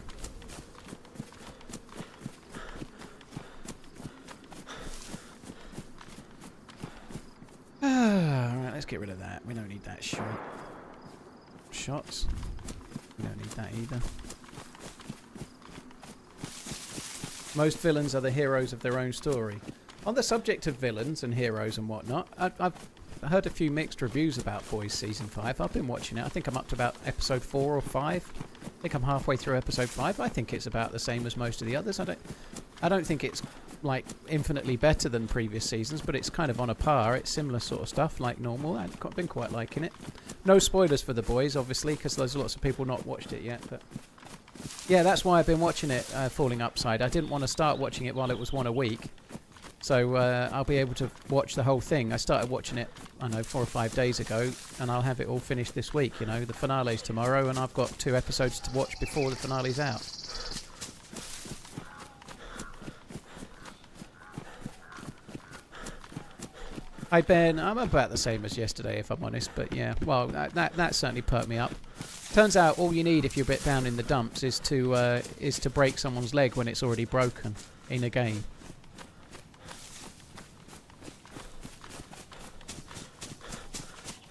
Alright, let's get rid of that. We don't need that shots. We don't need that either. Most villains are the heroes of their own story. On the subject of villains and heroes and whatnot, heard a few mixed reviews about Boys Season 5. I've been watching it. I think I'm up to about episode 4 or 5. I think I'm halfway through episode 5. I think it's about the same as most of the others. I don't think it's like infinitely better than previous seasons, but it's kind of on a par. It's similar sort of stuff like normal. I've been quite liking it. No spoilers for The Boys, obviously, because there's lots of people not watched it yet. But yeah, that's why I've been watching it, Falling Upside. I didn't want to start watching it while it was one a week. So I'll be able to watch the whole thing. I started watching it, I don't know, 4 or 5 days ago, and I'll have it all finished this week. You know, the finale's tomorrow, and I've got 2 episodes to watch before the finale's out. Hi Ben, I'm about the same as yesterday, if I'm honest. But yeah, well, that certainly perked me up. Turns out all you need if you're a bit down in the dumps is to break someone's leg when it's already broken in a game.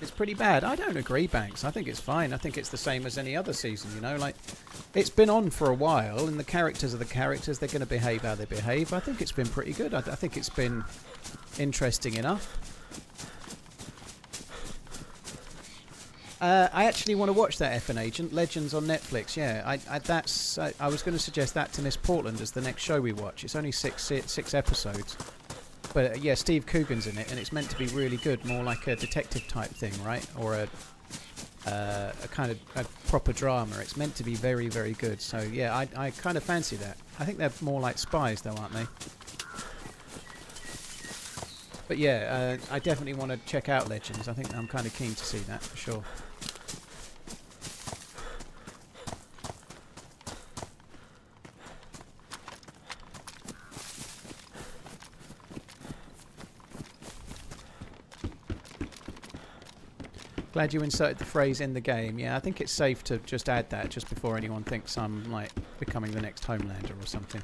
It's pretty bad. I don't agree, Banks. I think it's fine. I think it's the same as any other season, you know. Like, it's been on for a while, and the characters are the characters. They're going to behave how they behave. I think it's been pretty good. I think it's been interesting enough. I actually want to watch that FN Agent, Legends on Netflix. Yeah, I was going to suggest that to Miss Portland as the next show we watch. It's only six episodes. But yeah, Steve Coogan's in it, and it's meant to be really good, more like a detective type thing, right? Or a kind of a proper drama. It's meant to be very, very good. So yeah, I kind of fancy that. I think they're more like spies, though, aren't they? But yeah, I definitely want to check out Legends. I think I'm kind of keen to see that for sure. Glad you inserted the phrase in the game. Yeah, I think it's safe to just add that just before anyone thinks I'm like becoming the next Homelander or something.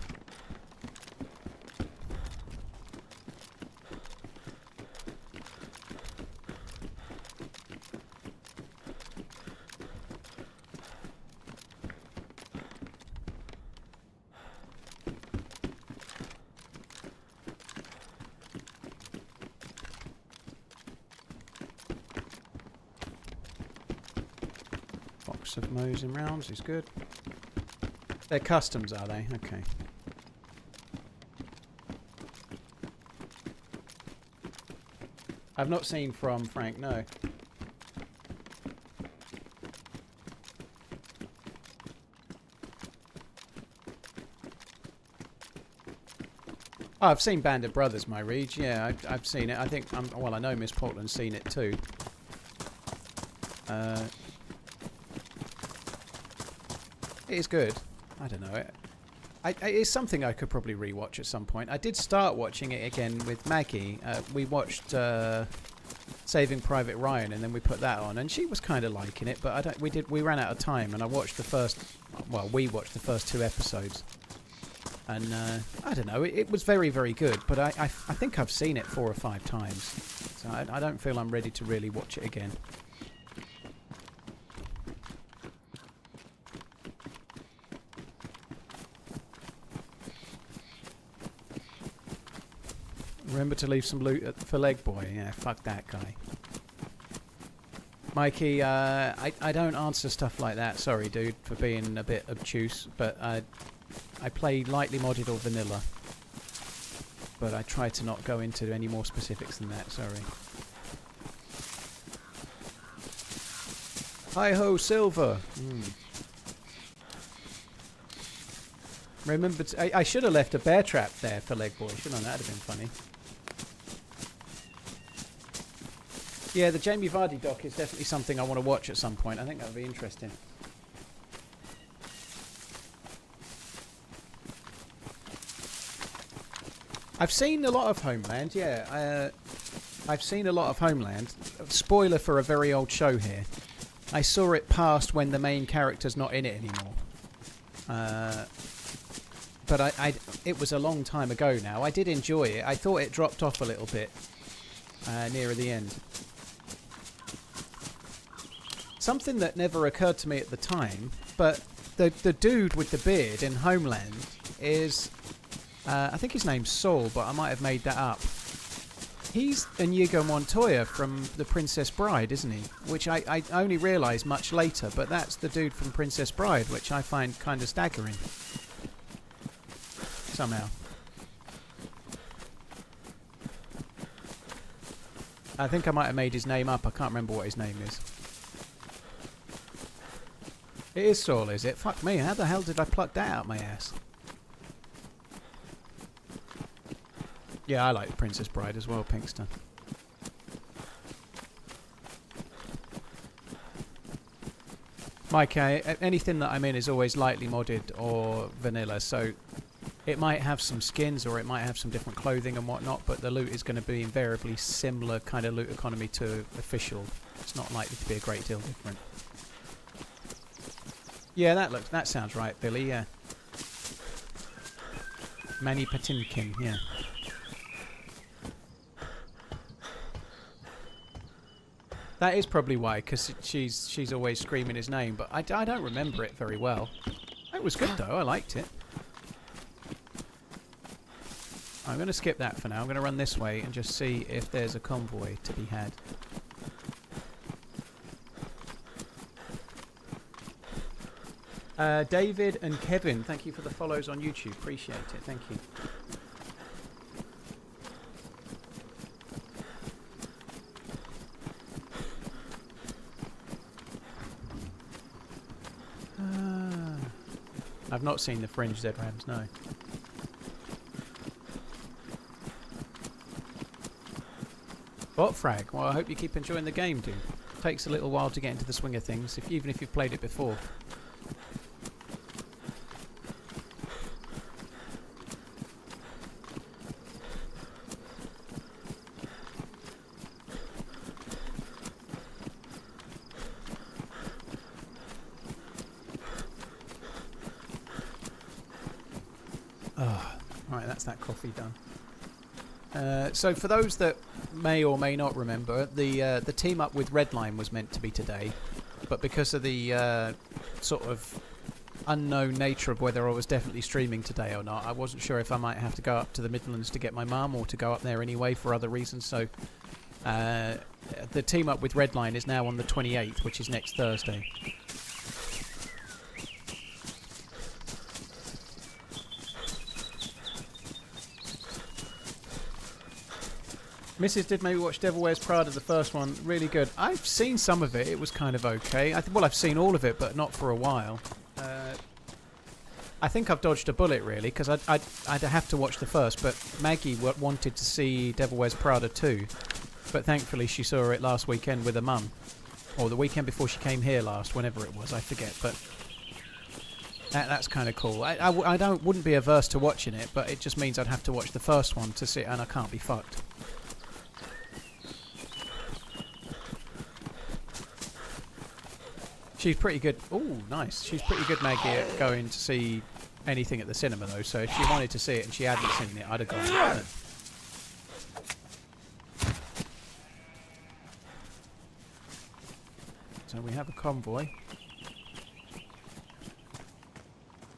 Of Mows and rounds is good. They're customs, are they? Okay. I've not seen From Frank, no. Oh, I've seen Band of Brothers, my read. Yeah, I've seen it. I think, well, I know Miss Portland's seen it too. It is good. I don't know. It's something I could probably rewatch at some point. I did start watching it again with Maggie. We watched Saving Private Ryan, and then we put that on, and she was kind of liking it. But we ran out of time, and I watched the first. Well, we watched the first 2 episodes, and I don't know. It was very, very good. But I think I've seen it 4 or 5 times, so I don't feel I'm ready to really watch it again. Remember to leave some loot for Leg Boy. Yeah, fuck that guy. Mikey, I don't answer stuff like that. Sorry, dude, for being a bit obtuse. But I play lightly modded or vanilla. But I try to not go into any more specifics than that. Sorry. Hi-ho, Silver. Remember, I should have left a bear trap there for Leg Boy, shouldn't I? That'd have been funny. Yeah, the Jamie Vardy doc is definitely something I want to watch at some point. I think that would be interesting. I've seen a lot of Homeland, yeah. I've seen a lot of Homeland. Spoiler for a very old show here. I saw it past when the main character's not in it anymore. But it was a long time ago now. I did enjoy it. I thought it dropped off a little bit nearer the end. Something that never occurred to me at the time, but the dude with the beard in Homeland is, I think his name's Saul, but I might have made that up. He's Inigo Montoya from The Princess Bride, isn't he? Which I only realised much later, but that's the dude from Princess Bride, which I find kind of staggering. Somehow. I think I might have made his name up. I can't remember what his name is. It is Saul, is it? Fuck me, how the hell did I pluck that out my ass? Yeah, I like Princess Bride as well, Pinkster. Mike, anything that I'm in is always lightly modded or vanilla, so it might have some skins or it might have some different clothing and whatnot, but the loot is going to be invariably similar kind of loot economy to official. It's not likely to be a great deal different. Yeah, that sounds right, Billy, yeah. Manny Patinkin, yeah. That is probably why, because she's always screaming his name, but I don't remember it very well. It was good though, I liked it. I'm going to skip that for now. I'm going to run this way and just see if there's a convoy to be had. David and Kevin, thank you for the follows on YouTube. Appreciate it. Thank you. I've not seen the Fringe Z-Rams, no. Bot frag. Well, I hope you keep enjoying the game, dude. Takes a little while to get into the swing of things, even if you've played it before. Right, that's that coffee done. So for those that may or may not remember, the team up with Redline was meant to be today, but because of the sort of unknown nature of whether I was definitely streaming today or not, I wasn't sure if I might have to go up to the Midlands to get my mum or to go up there anyway for other reasons. So the team up with Redline is now on the 28th, which is next Thursday. Mrs. did maybe watch Devil Wears Prada, the first one. Really good. I've seen some of it. It was kind of okay. Well, I've seen all of it, but not for a while. I think I've dodged a bullet, really, because I'd have to watch the first. But Maggie wanted to see Devil Wears Prada 2. But thankfully, she saw it last weekend with her mum. Or the weekend before she came here last, whenever it was. I forget. But that's kind of cool. I wouldn't be averse to watching it, but it just means I'd have to watch the first one to see it, and I can't be fucked. She's pretty good. Oh, nice. She's pretty good, Maggie, at going to see anything at the cinema, though. So if she wanted to see it and she hadn't seen it, I'd have gone. So we have a convoy.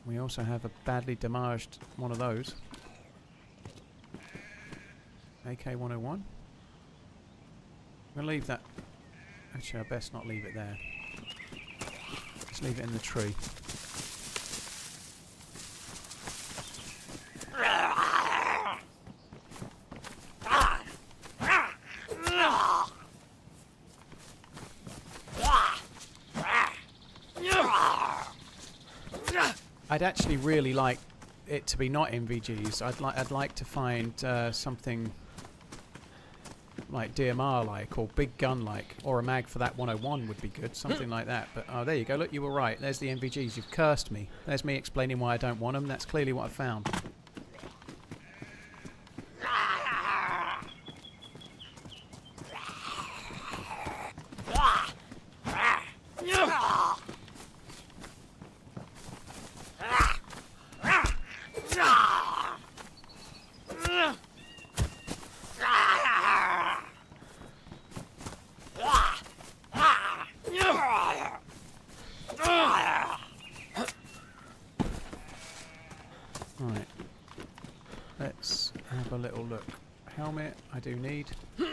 We also have a badly damaged one of those. AK-101. I'm going to leave that. Actually, I best not leave it there. Leave it in the tree. I'd actually really like it to be not MVGs. I'd like to find something like DMR-like or big gun-like, or a mag for that 101 would be good, something like that. But oh, there you go. Look, you were right. There's the MVGs. You've cursed me. There's me explaining why I don't want them. That's clearly what I found. helmet I do need. Oh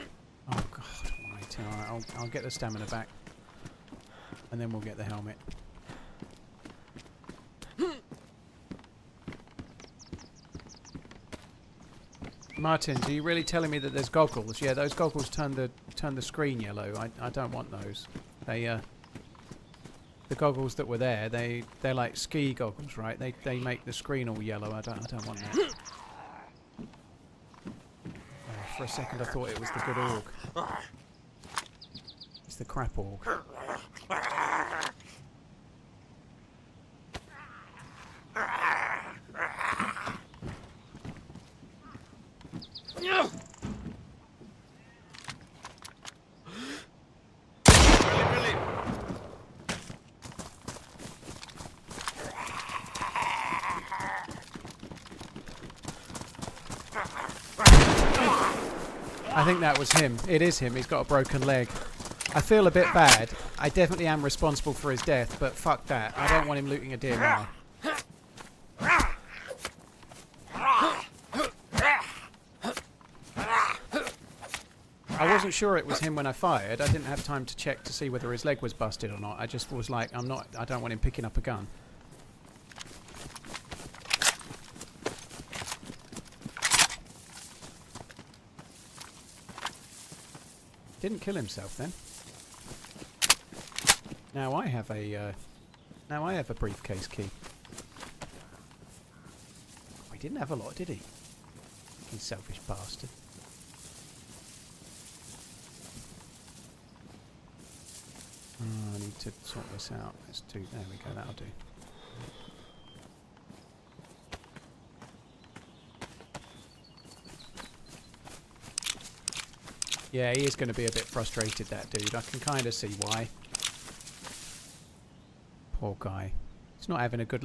god almighty. Alright, I'll get the stamina back. And then we'll get the helmet. Martin, are you really telling me that there's goggles? Yeah, those goggles turn the screen yellow. I don't want those. They the goggles that were there, they're like ski goggles, right? They make the screen all yellow. I don't want that. For a second I thought it was the good org. It's the crap org. I think that was him. It is him. He's got a broken leg. I feel a bit bad. I definitely am responsible for his death, but fuck that. I don't want him looting a DMR. I wasn't sure it was him when I fired. I didn't have time to check to see whether his leg was busted or not. I just was like, I don't want him picking up a gun. Didn't kill himself then. Now I have a briefcase key. Oh, he didn't have a lot, did he? You selfish bastard. Oh, I need to sort this out. Let's do. There we go. That'll do. Yeah, he is going to be a bit frustrated, that dude. I can kind of see why. Poor guy. He's not having a good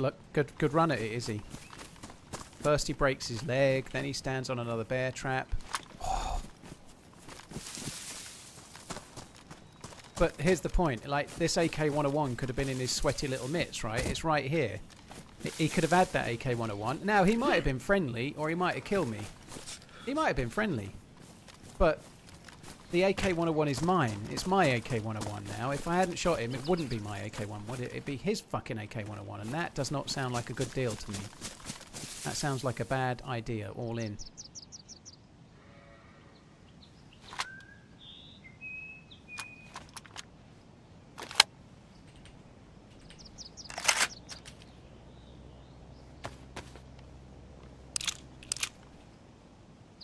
run at it, is he? First he breaks his leg, then he stands on another bear trap. But here's the point. Like, this AK-101 could have been in his sweaty little mitts, right? It's right here. He could have had that AK-101. Now, he might have been friendly, or he might have killed me. He might have been friendly. But the AK-101 is mine. It's my AK-101 now. If I hadn't shot him, it wouldn't be my AK-101, would it? It'd be his fucking AK-101, and that does not sound like a good deal to me. That sounds like a bad idea, all in.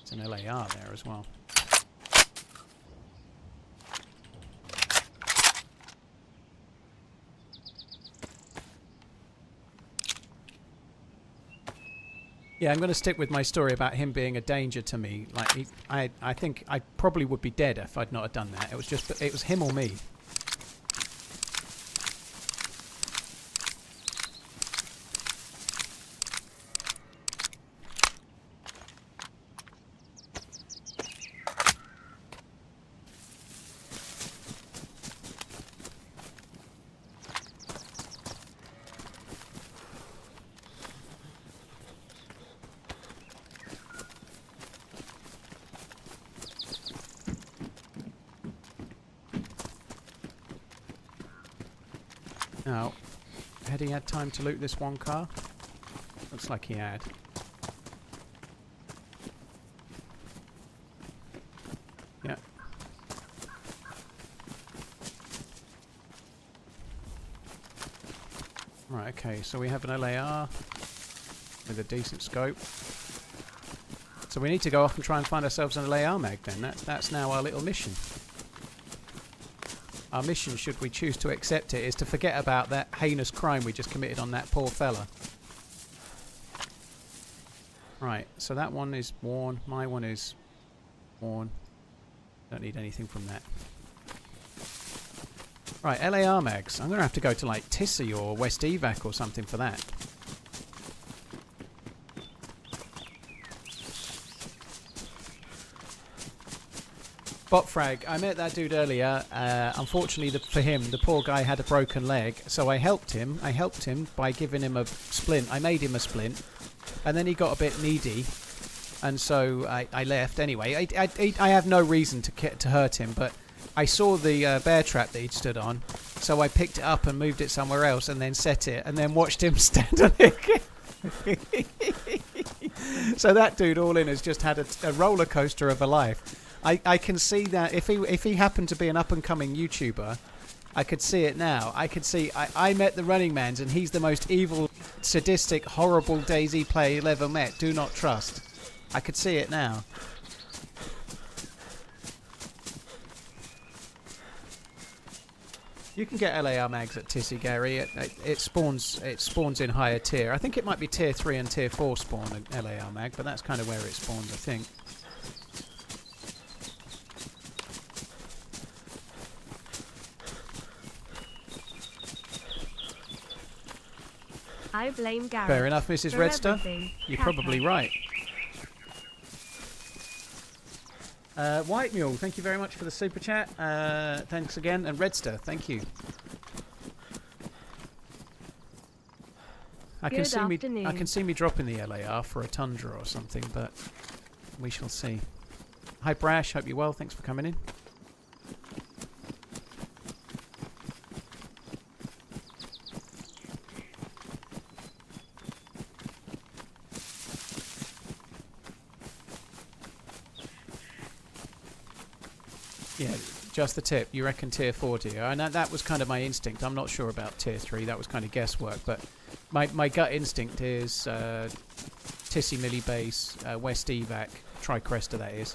It's an LAR there as well. Yeah, I'm going to stick with my story about him being a danger to me. Like, I think I probably would be dead if I'd not have done that. It was him or me. Now, had he had time to loot this one car? Looks like he had. Yeah. Right, okay, so we have an LAR with a decent scope. So we need to go off and try and find ourselves an LAR mag then. That's now our little mission. Our mission, should we choose to accept it, is to forget about that heinous crime we just committed on that poor fella. Right, so that one is worn. My one is worn. Don't need anything from that. Right, LAR mags. I'm going to have to go to like Tissy or West Evac or something for that. Botfrag, I met that dude earlier. Unfortunately for him, the poor guy had a broken leg, so I helped him. I helped him by giving him a splint. I made him a splint, and then he got a bit needy, and so I left anyway. I have no reason to hurt him, but I saw the bear trap that he'd stood on, so I picked it up and moved it somewhere else, and then set it, and then watched him stand on it again. So that dude, all in, has just had a roller coaster of a life. I can see that if he happened to be an up and coming YouTuber, I could see it now. I could see I met TheRunningManZ, and he's the most evil, sadistic, horrible DayZ player you'll ever met. Do not trust. I could see it now. You can get LAR mags at Tissy, Gary. It spawns in higher tier. I think it might be tier 3 and tier 4 spawn an LAR mag, but that's kind of where it spawns, I think. I blame Gary. Fair enough, Mrs. for Redster. everything. You're probably right. White Mule, thank you very much for the super chat. Thanks again. And Redster, thank you. I can see me dropping the LAR for a Tundra or something, but we shall see. Hi Brash, hope you're well. Thanks for coming in. Yeah, just the tip. You reckon tier 4, do you? And that was kind of my instinct. I'm not sure about tier 3. That was kind of guesswork. But my gut instinct is Tissy Millie Base, West Evac, Tricresta that is.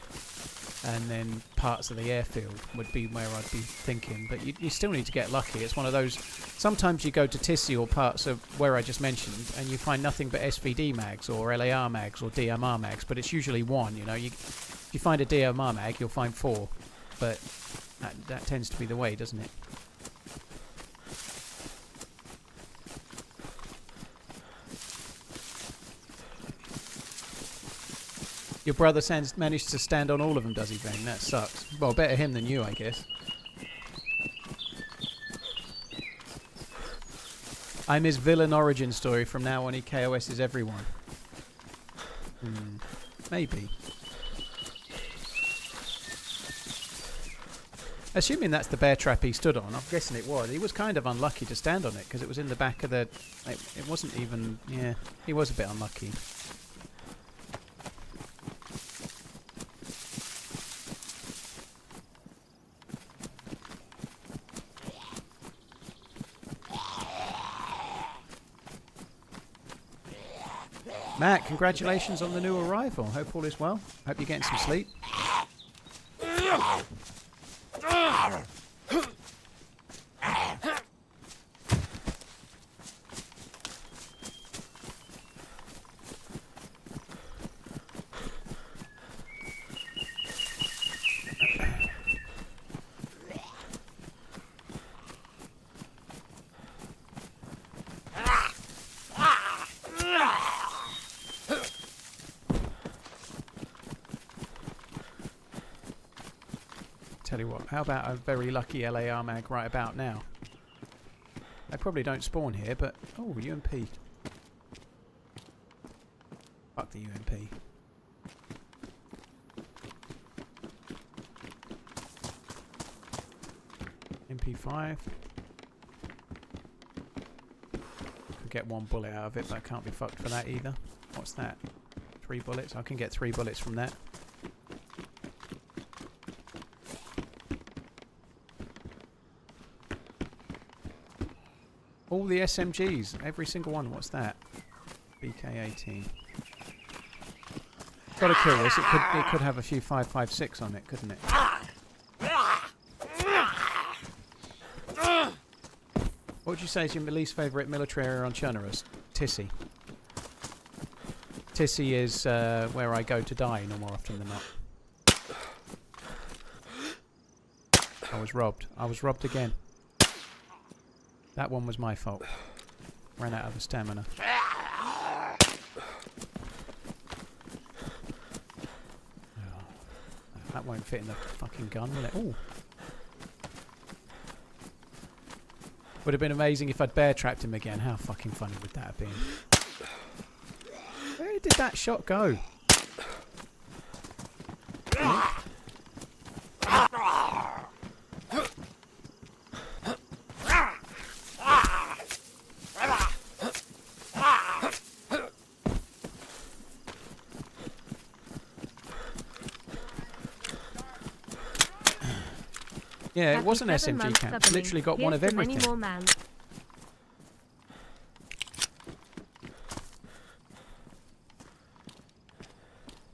And then parts of the airfield would be where I'd be thinking. But you still need to get lucky. It's one of those... Sometimes you go to Tissy or parts of where I just mentioned and you find nothing but SVD mags or LAR mags or DMR mags. But it's usually one, you know. If you find a DMR mag, you'll find 4. But that tends to be the way, doesn't it? Your brother managed to stand on all of them, does he, Ben? That sucks. Well, better him than you, I guess. I'm his villain origin story. From now on, he KOS's everyone. Maybe. Assuming that's the bear trap he stood on, I'm guessing it was. He was kind of unlucky to stand on it because it was in the back of the... It wasn't even... Yeah, he was a bit unlucky. Matt, congratulations on the new arrival. Hope all is well. Hope you're getting some sleep. Tell you what, how about a very lucky LAR mag right about now? They probably don't spawn here, but... Oh, UMP. Fuck the UMP. MP5. Could get 1 bullet out of it, but I can't be fucked for that either. What's that? 3 bullets? I can get 3 bullets from that. All the SMGs, every single one. What's that? BK-18. Gotta kill this. It could have a few 5.56 on it, couldn't it? What would you say is your least favourite military area on TRMZ? Tissy. Tissy is where I go to die, no more often than not. I was robbed. I was robbed again. That one was my fault. Ran out of the stamina. Oh, that won't fit in the fucking gun, will it? Ooh. Would have been amazing if I'd bear trapped him again. How fucking funny would that have been? Where did that shot go? Yeah, it Happy was an 7 SMG months camp. It's subbing. literally got one Here's of to many everything. more man.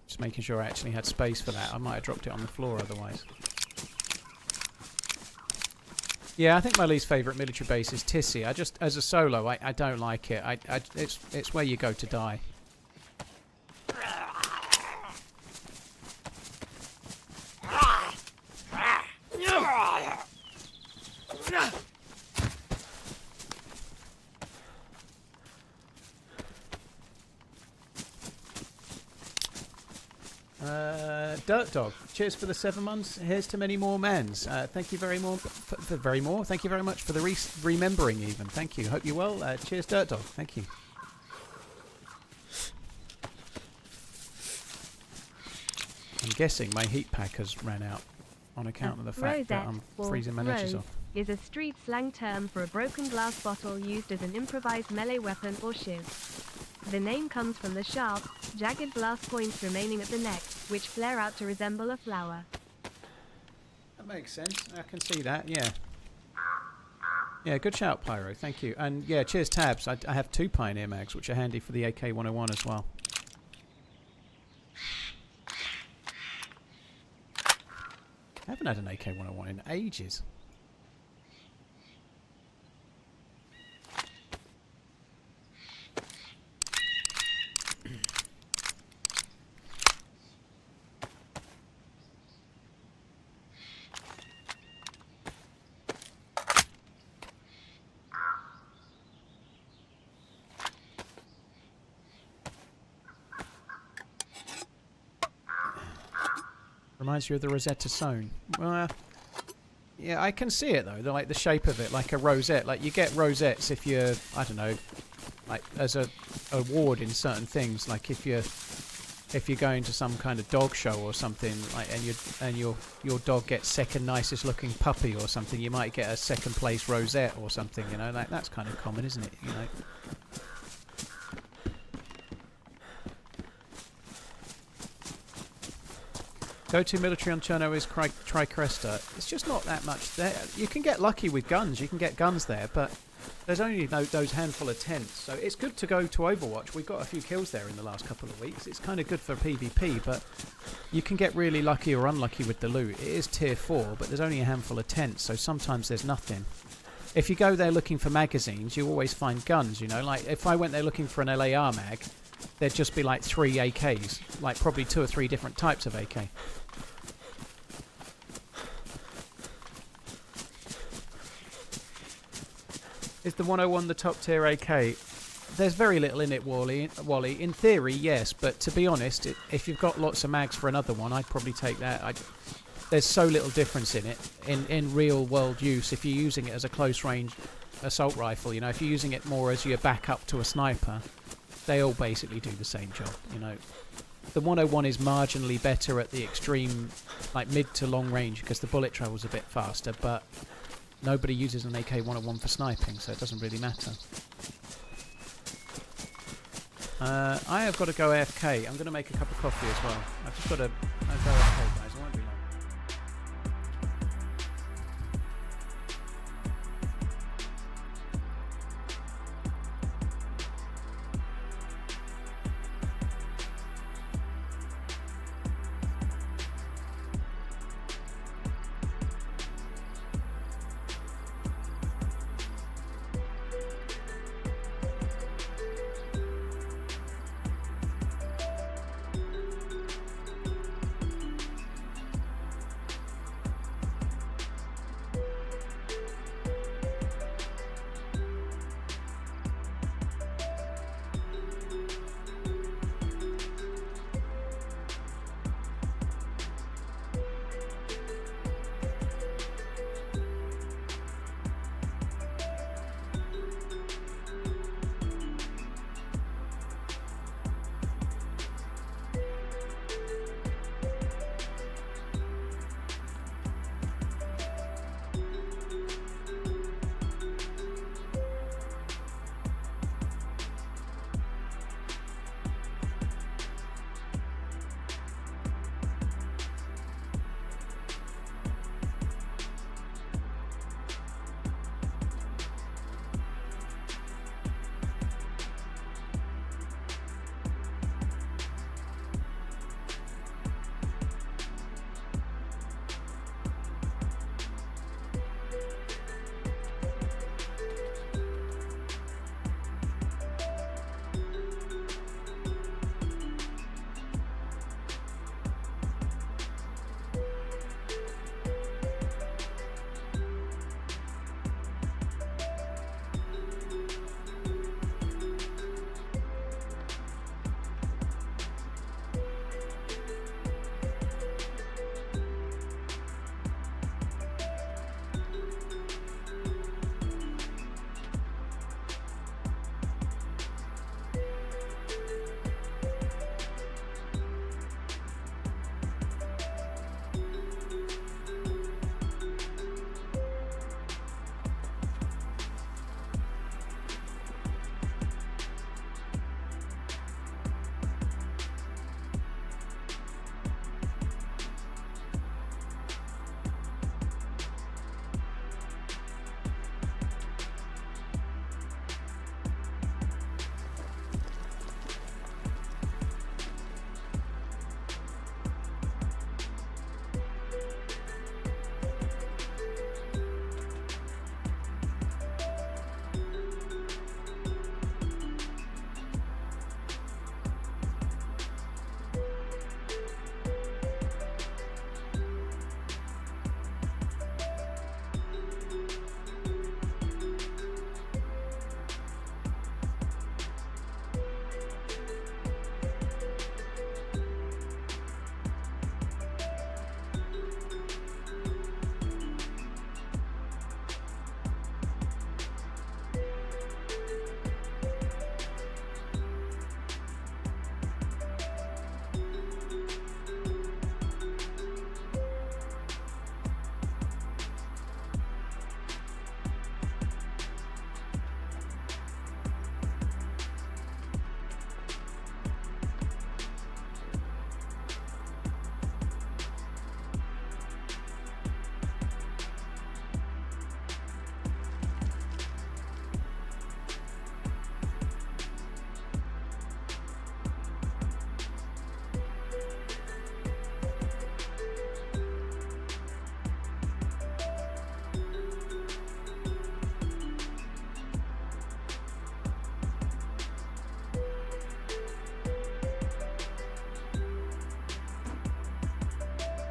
Just making sure I actually had space for that. I might have dropped it on the floor otherwise. Yeah, I think my least favourite military base is Tissy. I just, as a solo, I don't like it. It's where you go to die. Dirt Dog, cheers for the 7 months. Here's to many more mans. Thank you very more. Thank you very much for the remembering. Even thank you. Hope you're well. Cheers, Dirt Dog. Thank you. I'm guessing my heat pack has ran out on account of the fact that I'm freezing my nudges off. Is a street slang term for a broken glass bottle used as an improvised melee weapon or shiv. The name comes from the sharp, jagged glass points remaining at the neck, which flare out to resemble a flower. That makes sense. I can see that, yeah. Yeah, good shout, Pyro. Thank you. And yeah, cheers, Tabs. I have 2 Pioneer mags, which are handy for the AK-101 as well. I haven't had an AK-101 in ages. Reminds you of the Rosetta Stone. Well, yeah, I can see it though. Like the shape of it, like a rosette. Like you get rosettes if you're, I don't know, like as a award in certain things. Like if you're going to some kind of dog show or something, like and your dog gets second nicest looking puppy or something, you might get a second place rosette or something. You know, like that's kind of common, isn't it? You know. Go-to military on Cherno is Tricresta. It's just not that much there. You can get lucky with guns. You can get guns there, but there's only those handful of tents. So it's good to go to Overwatch. We've got a few kills there in the last couple of weeks. It's kind of good for PvP, but you can get really lucky or unlucky with the loot. It is tier 4, but there's only a handful of tents, so sometimes there's nothing. If you go there looking for magazines, you always find guns, you know. Like if I went there looking for an LAR mag, there'd just be like 3 AKs, like probably 2 or 3 different types of AK. Is the 101 the top tier AK? There's very little in it, Wally. In theory, yes, but to be honest, if you've got lots of mags for another one, I'd probably take that. There's so little difference in it in real world use. If you're using it as a close range assault rifle, you know, if you're using it more as your backup to a sniper, they all basically do the same job, you know. The 101 is marginally better at the extreme, like mid to long range, because the bullet travel's a bit faster, but nobody uses an AK-101 for sniping, so it doesn't really matter. I have got to go AFK. I'm going to make a cup of coffee as well. I've just got to go AFK, guys. I won't be long.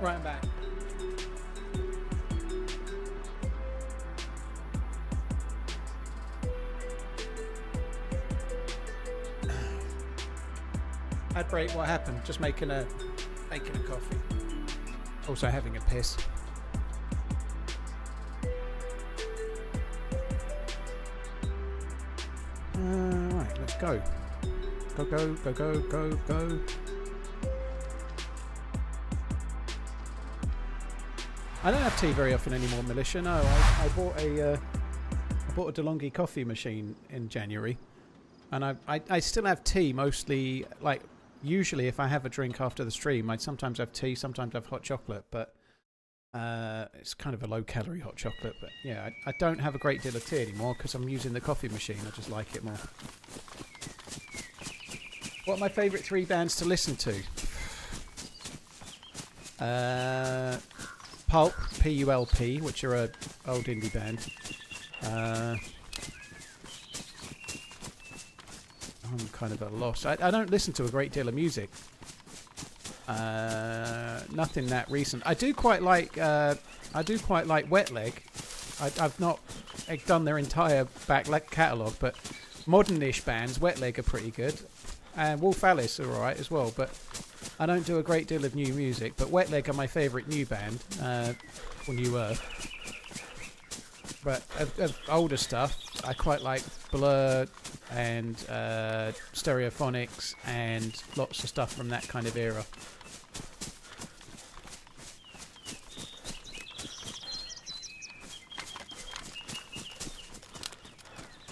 Right, I'm back. Ad break, what happened? Just making a coffee. Also having a piss. Right, let's go. Go, go, go, go, go, go. I don't have tea very often anymore, Militia. No, I bought a DeLonghi coffee machine in January, and I still have tea mostly. Like usually, if I have a drink after the stream, I sometimes have tea, sometimes have hot chocolate, but it's kind of a low-calorie hot chocolate. But yeah, I don't have a great deal of tea anymore because I'm using the coffee machine. I just like it more. What are my favourite 3 bands to listen to? Pulp, P-U-L-P, which are a old indie band. I'm kind of at a loss. I don't listen to a great deal of music. Nothing that recent. I do quite like Wet Leg. I've not done their entire back catalogue, but modern-ish bands, Wet Leg are pretty good, and Wolf Alice are alright as well. But I don't do a great deal of new music. But Wet Leg are my favourite new band, or newer. But of older stuff, I quite like Blur and Stereophonics and lots of stuff from that kind of era.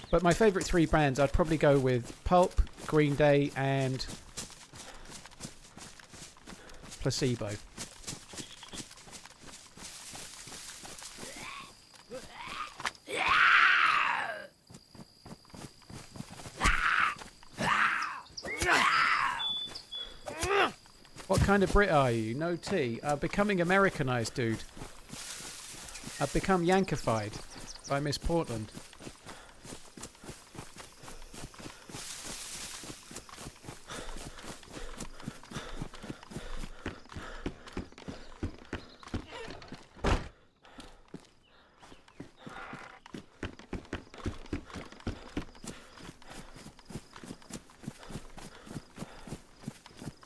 But my favourite 3 bands, I'd probably go with Pulp, Green Day and Placebo. What kind of Brit are you? No tea. Becoming Americanised, dude. I've become Yankified by Miss Portland.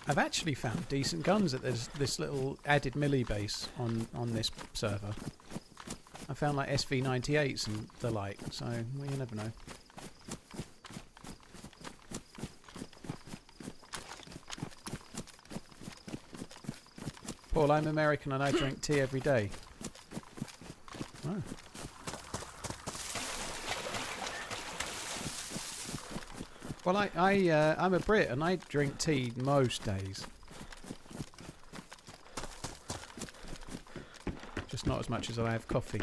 I've actually found decent guns at this little added melee base on this server. I found like SV98s and the like, so well, you never know. Paul, I'm American and I drink tea every day. Oh. Well, I'm a Brit and I drink tea most days. Just not as much as I have coffee.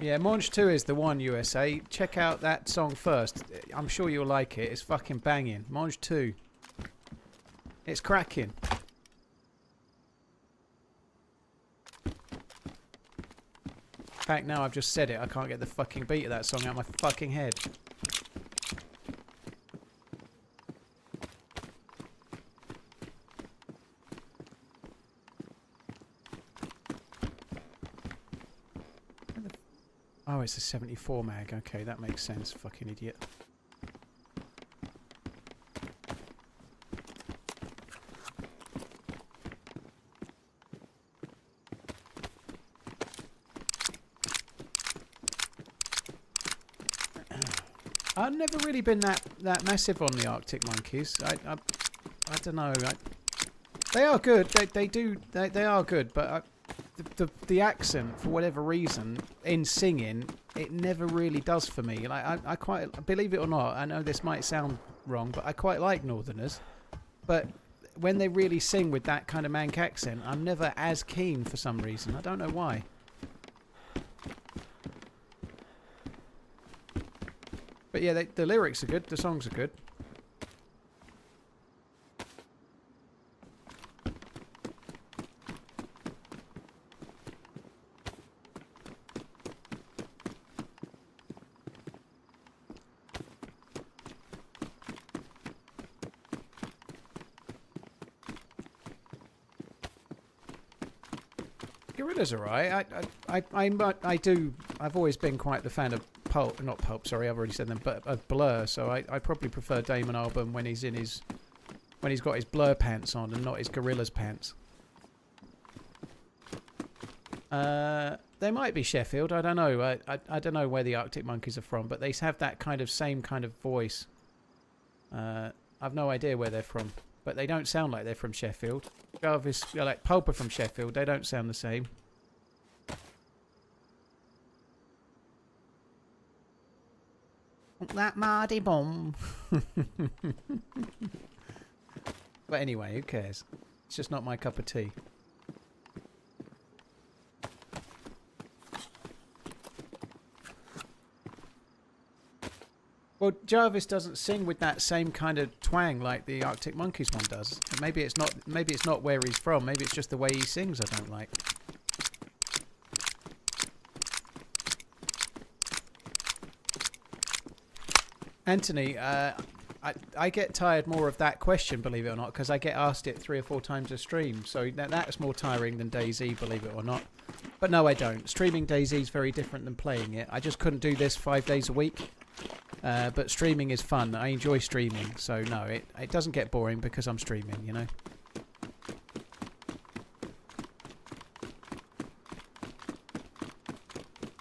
Yeah, Monge 2 is the one, USA. Check out that song first. I'm sure you'll like it. It's fucking banging. Monge 2. It's cracking. In fact, now I've just said it, I can't get the fucking beat of that song out of my fucking head. Oh, it's a 74 mag. Okay, that makes sense. Fucking idiot. I've never really been that massive on the Arctic Monkeys. I don't know. They are good. They are good, but the accent, for whatever reason, in singing, it never really does for me. Like I quite, believe it or not, I know this might sound wrong, but I quite like Northerners. But when they really sing with that kind of Manc accent, I'm never as keen for some reason. I don't know why. But yeah, the lyrics are good. The songs are good. Gorilla's alright. I've always been quite the fan of not Pulp, sorry, I've already said them, but of Blur, so I probably prefer Damon Albarn when he's got his Blur pants on and not his Gorillaz pants. They might be Sheffield, I don't know. I don't know where the Arctic Monkeys are from, but they have that kind of same kind of voice. I've no idea where they're from, but they don't sound like they're from Sheffield. Jarvis, like Pulp are from Sheffield, they don't sound the same. That Mardy bomb. But anyway, who cares? It's just not my cup of tea. Well, Jarvis doesn't sing with that same kind of twang like the Arctic Monkeys one does. Maybe it's not where he's from. Maybe it's just the way he sings I don't like. Anthony, I get tired more of that question, believe it or not, because I get asked it 3 or 4 times a stream. So that's more tiring than DayZ, believe it or not. But no, I don't. Streaming DayZ is very different than playing it. I just couldn't do this 5 days a week. But streaming is fun. I enjoy streaming. So no, it doesn't get boring because I'm streaming, you know.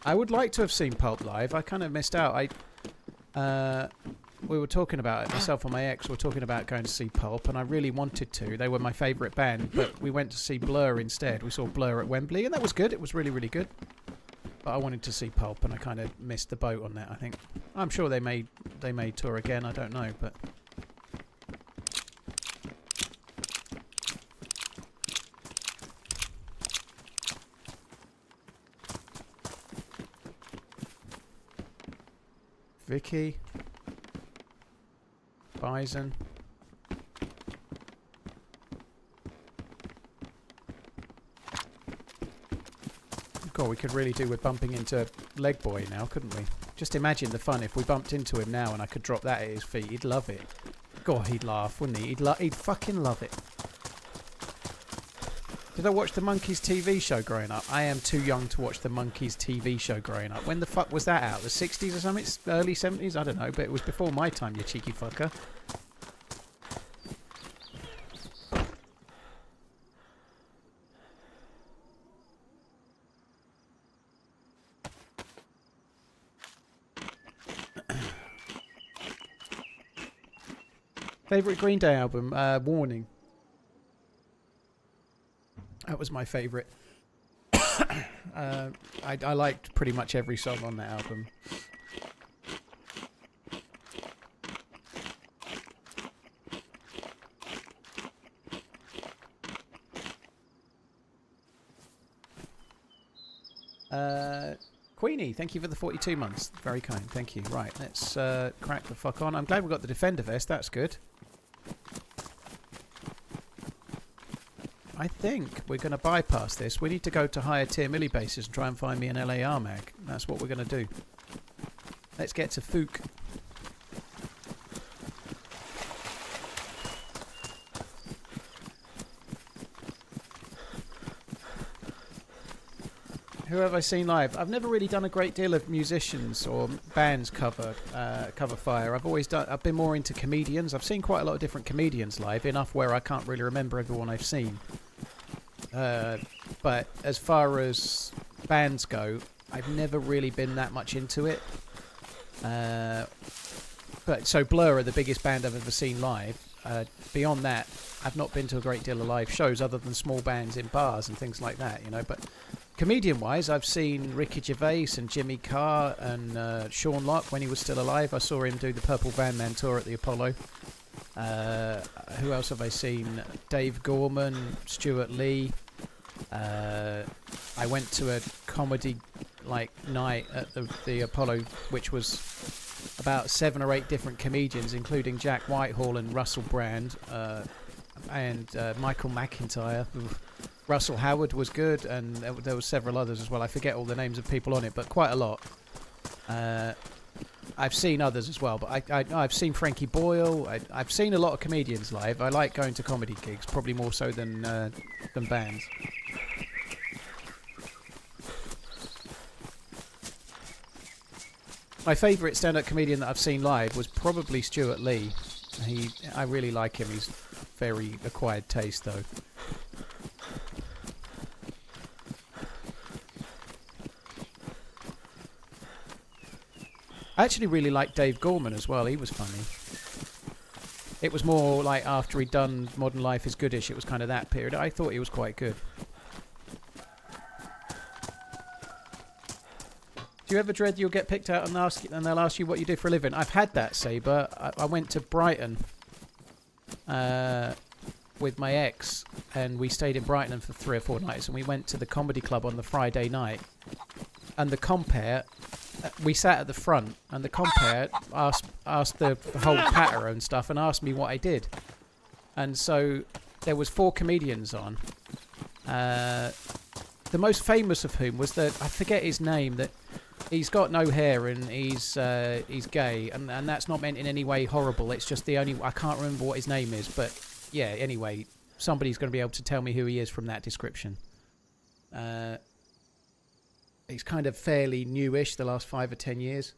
I would like to have seen Pulp live. I kind of missed out. We were talking about it, myself and my ex were talking about going to see Pulp, and I really wanted to. They were my favourite band, but we went to see Blur instead. We saw Blur at Wembley, and that was good. It was really, really good. But I wanted to see Pulp, and I kind of missed the boat on that, I think. I'm sure they may tour again, I don't know, but... Vicky. Bison. God, we could really do with bumping into Leg Boy now, couldn't we? Just imagine the fun if we bumped into him now and I could drop that at his feet. He'd love it. God, he'd laugh, wouldn't he? He'd fucking love it. Did I watch the Monkeys TV show growing up? I am too young to watch the Monkeys TV show growing up. When the fuck was that out? The 60s or something? Early 70s? I don't know, but it was before my time, you cheeky fucker. Favourite Green Day album? Warning. That was my favourite. I liked pretty much every song on that album. Queenie, thank you for the 42 months. Very kind, thank you. Right, let's crack the fuck on. I'm glad we got the Defender vest, that's good. I think we're going to bypass this. We need to go to higher tier milli bases and try and find me an LAR mag. That's what we're going to do. Let's get to Fook. Who have I seen live? I've never really done a great deal of musicians or bands cover fire. I've been more into comedians. I've seen quite a lot of different comedians live, enough where I can't really remember everyone I've seen. But as far as bands go, I've never really been that much into it. But so Blur are the biggest band I've ever seen live. Beyond that, I've not been to a great deal of live shows other than small bands in bars and things like that, you know. But comedian-wise, I've seen Ricky Gervais and Jimmy Carr and Sean Locke when he was still alive. I saw him do the Purple Van Man tour at the Apollo. Who else have I seen? Dave Gorman, Stuart Lee. I went to a comedy night at the Apollo, which was about 7 or 8 different comedians, including Jack Whitehall and Russell Brand and Michael McIntyre. Russell Howard was good, and there were several others as well. I forget all the names of people on it, but quite a lot. I've seen others as well, but I've seen Frankie Boyle. I've seen a lot of comedians live. I like going to comedy gigs, probably more so than bands. My favourite stand-up comedian that I've seen live was probably Stuart Lee. I really like him. He's very acquired taste, though. I actually really liked Dave Gorman as well. He was funny. It was more like after he'd done Modern Life is Goodish. It was kind of that period. I thought he was quite good. Do you ever dread you'll get picked out and they'll ask you what you do for a living? I've had that, Saber. I went to Brighton with my ex, and we stayed in Brighton for 3 or 4 nights, and we went to the comedy club on the Friday night. And the compere, we sat at the front, and the compere asked the whole patter and stuff, and asked me what I did. And so there was 4 comedians on. The most famous of whom was I forget his name, that he's got no hair and he's gay, and that's not meant in any way horrible. It's just I can't remember what his name is, but yeah, anyway, somebody's going to be able to tell me who he is from that description. He's kind of fairly newish, the last 5 or 10 years.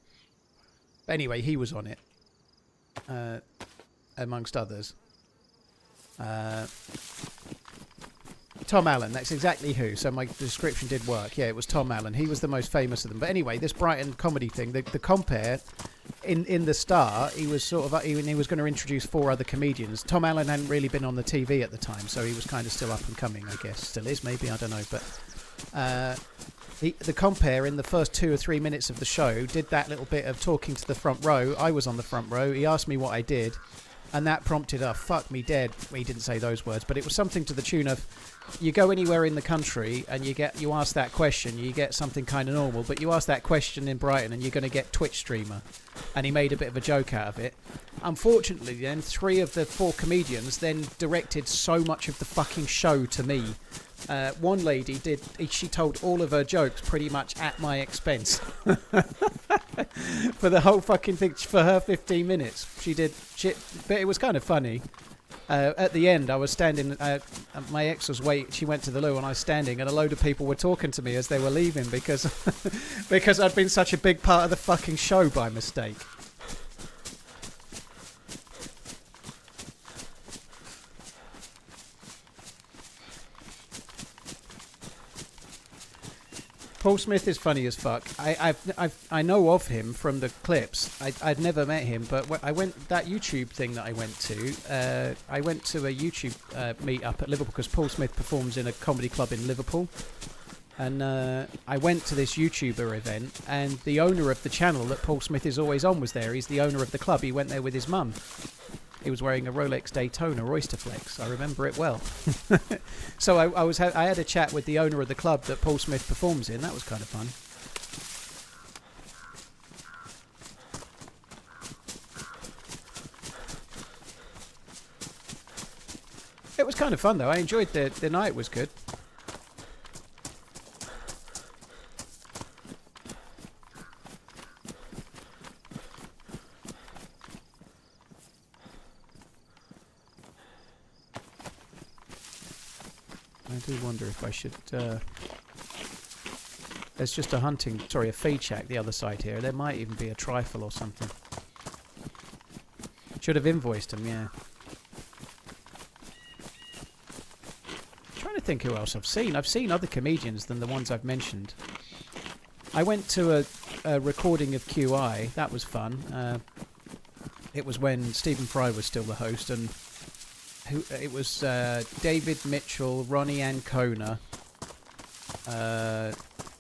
But anyway, he was on it, amongst others. Tom Allen, that's exactly who. So my description did work. Yeah, it was Tom Allen. He was the most famous of them. But anyway, this Brighton comedy thing, the compere, in the start, he was sort of he was going to introduce 4 other comedians. Tom Allen hadn't really been on the TV at the time, so he was kind of still up and coming, I guess. Still is, maybe, I don't know. But the compere in the first 2 or 3 minutes of the show did that little bit of talking to the front row. I was on the front row. He asked me what I did, and that prompted a fuck me dead. Well, he didn't say those words, but it was something to the tune of, you go anywhere in the country and you ask that question, you get something kind of normal, but you ask that question in Brighton and you're going to get Twitch streamer. And he made a bit of a joke out of it. Unfortunately then, 3 of the 4 comedians then directed so much of the fucking show to me. One lady she told all of her jokes pretty much at my expense. For the whole fucking thing, for her 15 minutes. She did shit, but it was kind of funny. At the end, I was standing, my ex was she went to the loo and I was standing, and a load of people were talking to me as they were leaving because because I'd been such a big part of the fucking show by mistake. Paul Smith is funny as fuck. I know of him from the clips. I'd never met him, but I went that YouTube thing that I went to. I went to a YouTube meet up at Liverpool because Paul Smith performs in a comedy club in Liverpool, and I went to this YouTuber event, and the owner of the channel that Paul Smith is always on was there. He's the owner of the club. He went there with his mum. He was wearing a Rolex Daytona Oysterflex. I remember it well. So I had a chat with the owner of the club that Paul Smith performs in. That was kind of fun. It was kind of fun though. I enjoyed the night. Was good. I do wonder if I should... there's just a feed shack the other side here. There might even be a trifle or something. Should have invoiced him, yeah. I'm trying to think who else I've seen. I've seen other comedians than the ones I've mentioned. I went to a recording of QI. That was fun. It was when Stephen Fry was still the host, and... it was David Mitchell, Ronnie Ancona,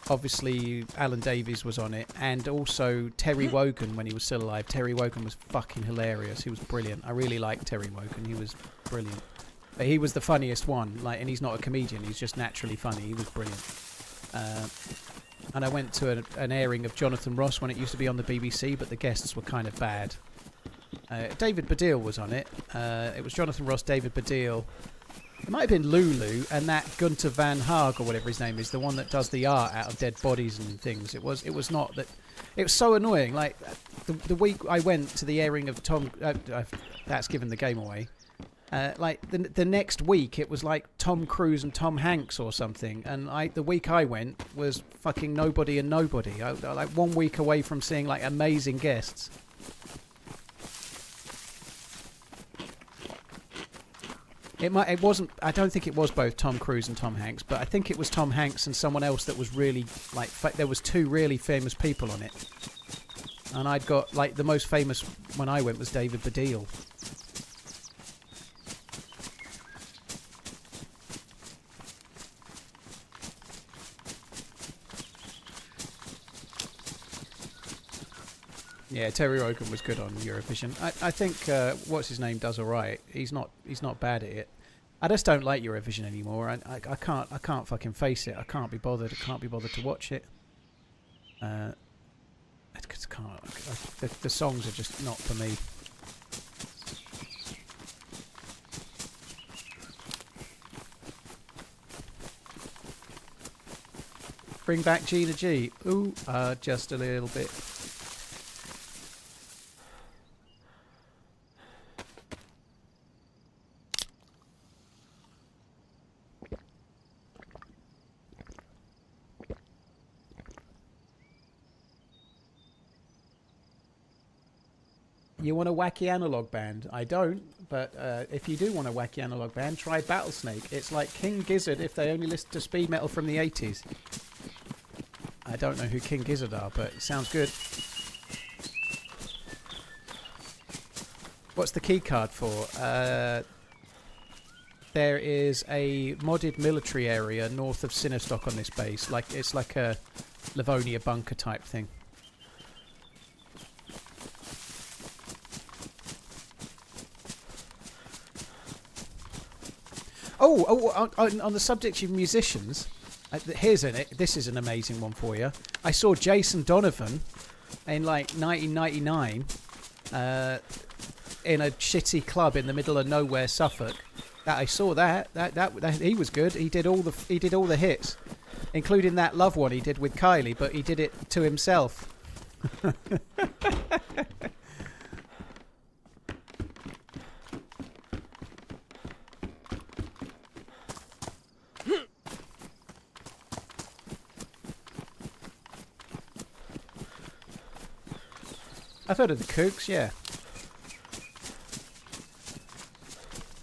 obviously Alan Davies was on it, and also Terry Wogan when he was still alive. Terry Wogan was fucking hilarious. He was brilliant. I really liked Terry Wogan. He was brilliant. But he was the funniest one, and he's not a comedian. He's just naturally funny. He was brilliant. And I went to an airing of Jonathan Ross when it used to be on the BBC, but the guests were kind of bad. David Baddiel was on it. It was Jonathan Ross, David Baddiel. It might have been Lulu and that Gunter Van Haag or whatever his name is, the one that does the art out of dead bodies and things. It was not that. It was so annoying. Like the week I went to the airing of Tom, that's given the game away. Like the next week, it was like Tom Cruise and Tom Hanks or something. And the week I went was fucking nobody and nobody. I like 1 week away from seeing like amazing guests. It wasn't. I don't think it was both Tom Cruise and Tom Hanks, but I think it was Tom Hanks and someone else that was really like. There was 2 really famous people on it, and I'd got like the most famous when I went was David Baddiel. Yeah, Terry Wogan was good on Eurovision. I think what's his name does all right. He's not bad at it. I just don't like Eurovision anymore. I can't fucking face it. I can't be bothered. I can't be bothered to watch it. I just can't. The songs are just not for me. Bring back Gina G. Ooh, just a little bit. You want a wacky analog band? I don't, but if you do want a wacky analog band, try Battlesnake. It's like King Gizzard if they only listened to speed metal from the 80s. I don't know who King Gizzard are, but it sounds good. What's the key card for? There is a modded military area north of Sinnerstock on this base. It's like a Livonia bunker type thing. On the subject of musicians, this is an amazing one for you. I saw Jason Donovan in like 1999 in a shitty club in the middle of nowhere, Suffolk. I saw that he was good. He did all the hits, including that Love one he did with Kylie, but he did it to himself. I've heard of the Kooks, yeah.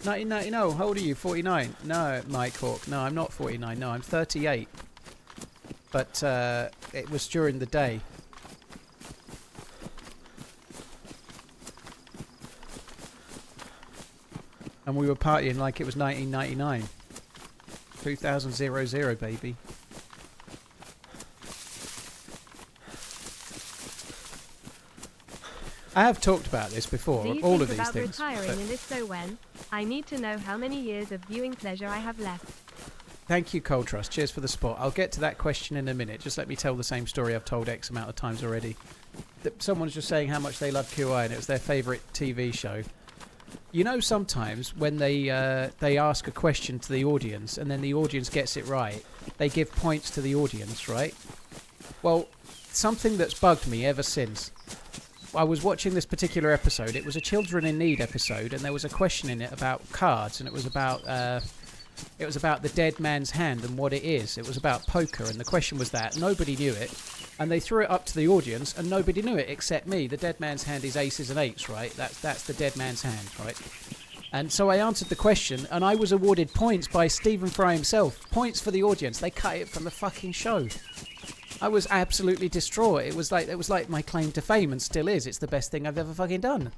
1990, no, how old are you? 49? No, Mike Hawk. No, I'm not 49. No, I'm 38. But it was during the day. And we were partying like it was 1999. 2000, baby. I have talked about this before, all of these things. Do you think about retiring, and if so when? I need to know how many years of viewing pleasure I have left. Thank you, Cold Trust. Cheers for the spot. I'll get to that question in a minute. Just let me tell the same story I've told X amount of times already. Someone's just saying how much they love QI and it was their favourite TV show. You know, sometimes when they ask a question to the audience and then the audience gets it right, they give points to the audience, right? Well, something that's bugged me ever since. I was watching this particular episode. It was a Children in Need episode, and there was a question in it about cards, and it was about the dead man's hand and what it is. It was about poker, and the question was that nobody knew it, and they threw it up to the audience, and nobody knew it except me. The dead man's hand is aces and eights, right? That's the dead man's hand, right? And so I answered the question, and I was awarded points by Stephen Fry himself. Points for the audience. They cut it from the fucking show. I was absolutely distraught. It was like my claim to fame, and still is. It's the best thing I've ever fucking done.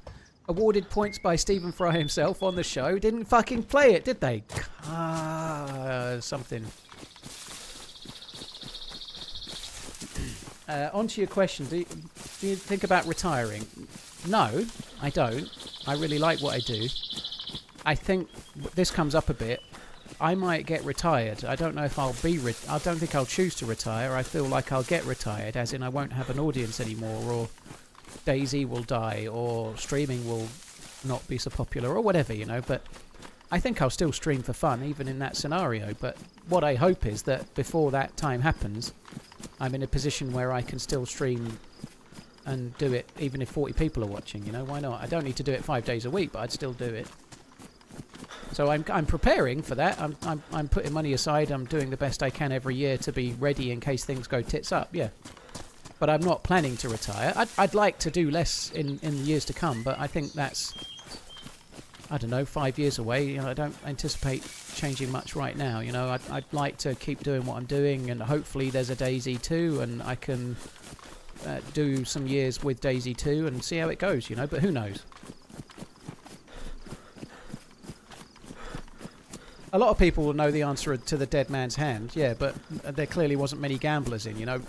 Awarded points by Stephen Fry himself on the show. Didn't fucking play it, did they? Something. On to your question. Do you think about retiring? No, I don't. I really like what I do. I think this comes up a bit. I might get retired. I don't know if I'll be... I don't think I'll choose to retire. I feel like I'll get retired, as in I won't have an audience anymore, or DayZ will die, or streaming will not be so popular, or whatever, you know. But I think I'll still stream for fun, even in that scenario. But what I hope is that before that time happens, I'm in a position where I can still stream and do it, even if 40 people are watching, you know. Why not? I don't need to do it 5 days a week, but I'd still do it. So I'm preparing for that. I'm putting money aside. I'm doing the best I can every year to be ready in case things go tits up. Yeah, but I'm not planning to retire. I'd like to do less in the years to come, but I think that's, I don't know, 5 years away. You know, I don't anticipate changing much right now. You know, I'd like to keep doing what I'm doing, and hopefully there's a DayZ 2, and I can do some years with DayZ 2 and see how it goes. You know, but who knows? A lot of people will know the answer to the dead man's hand, yeah, but there clearly wasn't many gamblers in, you know.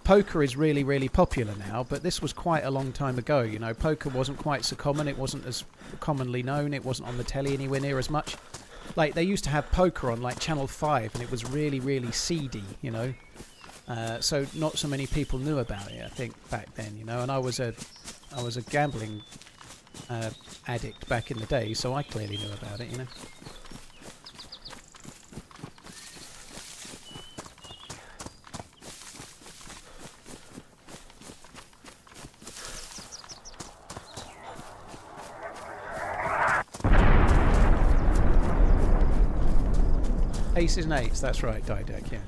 Poker is really, really popular now, but this was quite a long time ago, you know. Poker wasn't quite so common, it wasn't as commonly known, it wasn't on the telly anywhere near as much. Like, they used to have poker on, like, Channel 5, and it was really, really seedy, you know. So not so many people knew about it, I think, back then, you know. And I was a gambling addict back in the day, so I clearly knew about it, you know. Aces and eights, that's right, Dideck, yeah.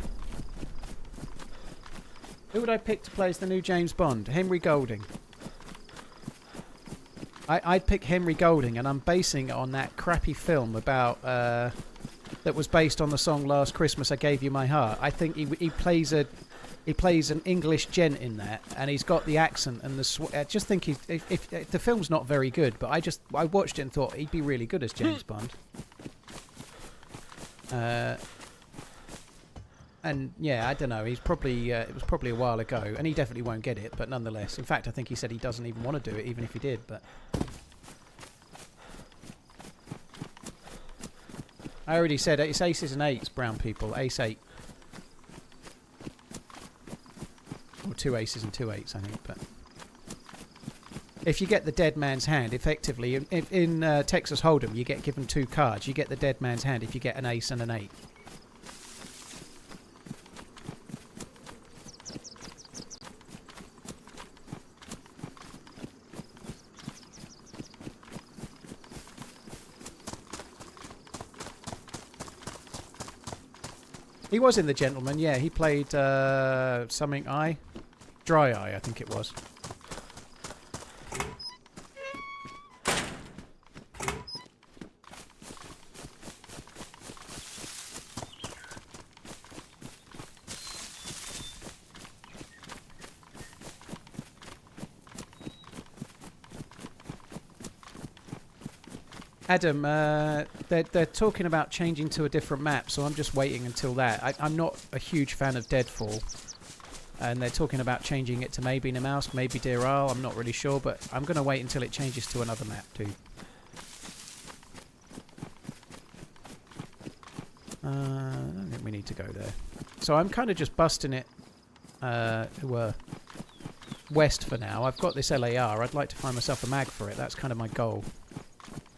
Who would I pick to play as the new James Bond? Henry Golding. I'd pick Henry Golding, and I'm basing it on that crappy film about that was based on the song "Last Christmas I Gave You My Heart." I think he plays an English gent in that, and he's got the accent and the. I just think if the film's not very good, but I watched it and thought he'd be really good as James Bond. And yeah, I don't know. He's probably it was probably a while ago, and he definitely won't get it. But nonetheless, in fact, I think he said he doesn't even want to do it, even if he did. But I already said it's aces and eights, brown people. Ace 8, or 2 aces and 2 8s, I think. But if you get the dead man's hand, effectively in Texas Hold'em, you get given 2 cards. You get the dead man's hand if you get an ace and an 8. He was in The Gentleman, yeah. He played something Eye? Dry Eye, I think it was. Adam, they're talking about changing to a different map, so I'm just waiting until that. I'm not a huge fan of Deadfall, and they're talking about changing it to maybe Namalsk, maybe Deir Al. I'm not really sure, but I'm going to wait until it changes to another map too. I don't think we need to go there. So I'm kind of just busting it west for now. I've got this LAR. I'd like to find myself a mag for it. That's kind of my goal.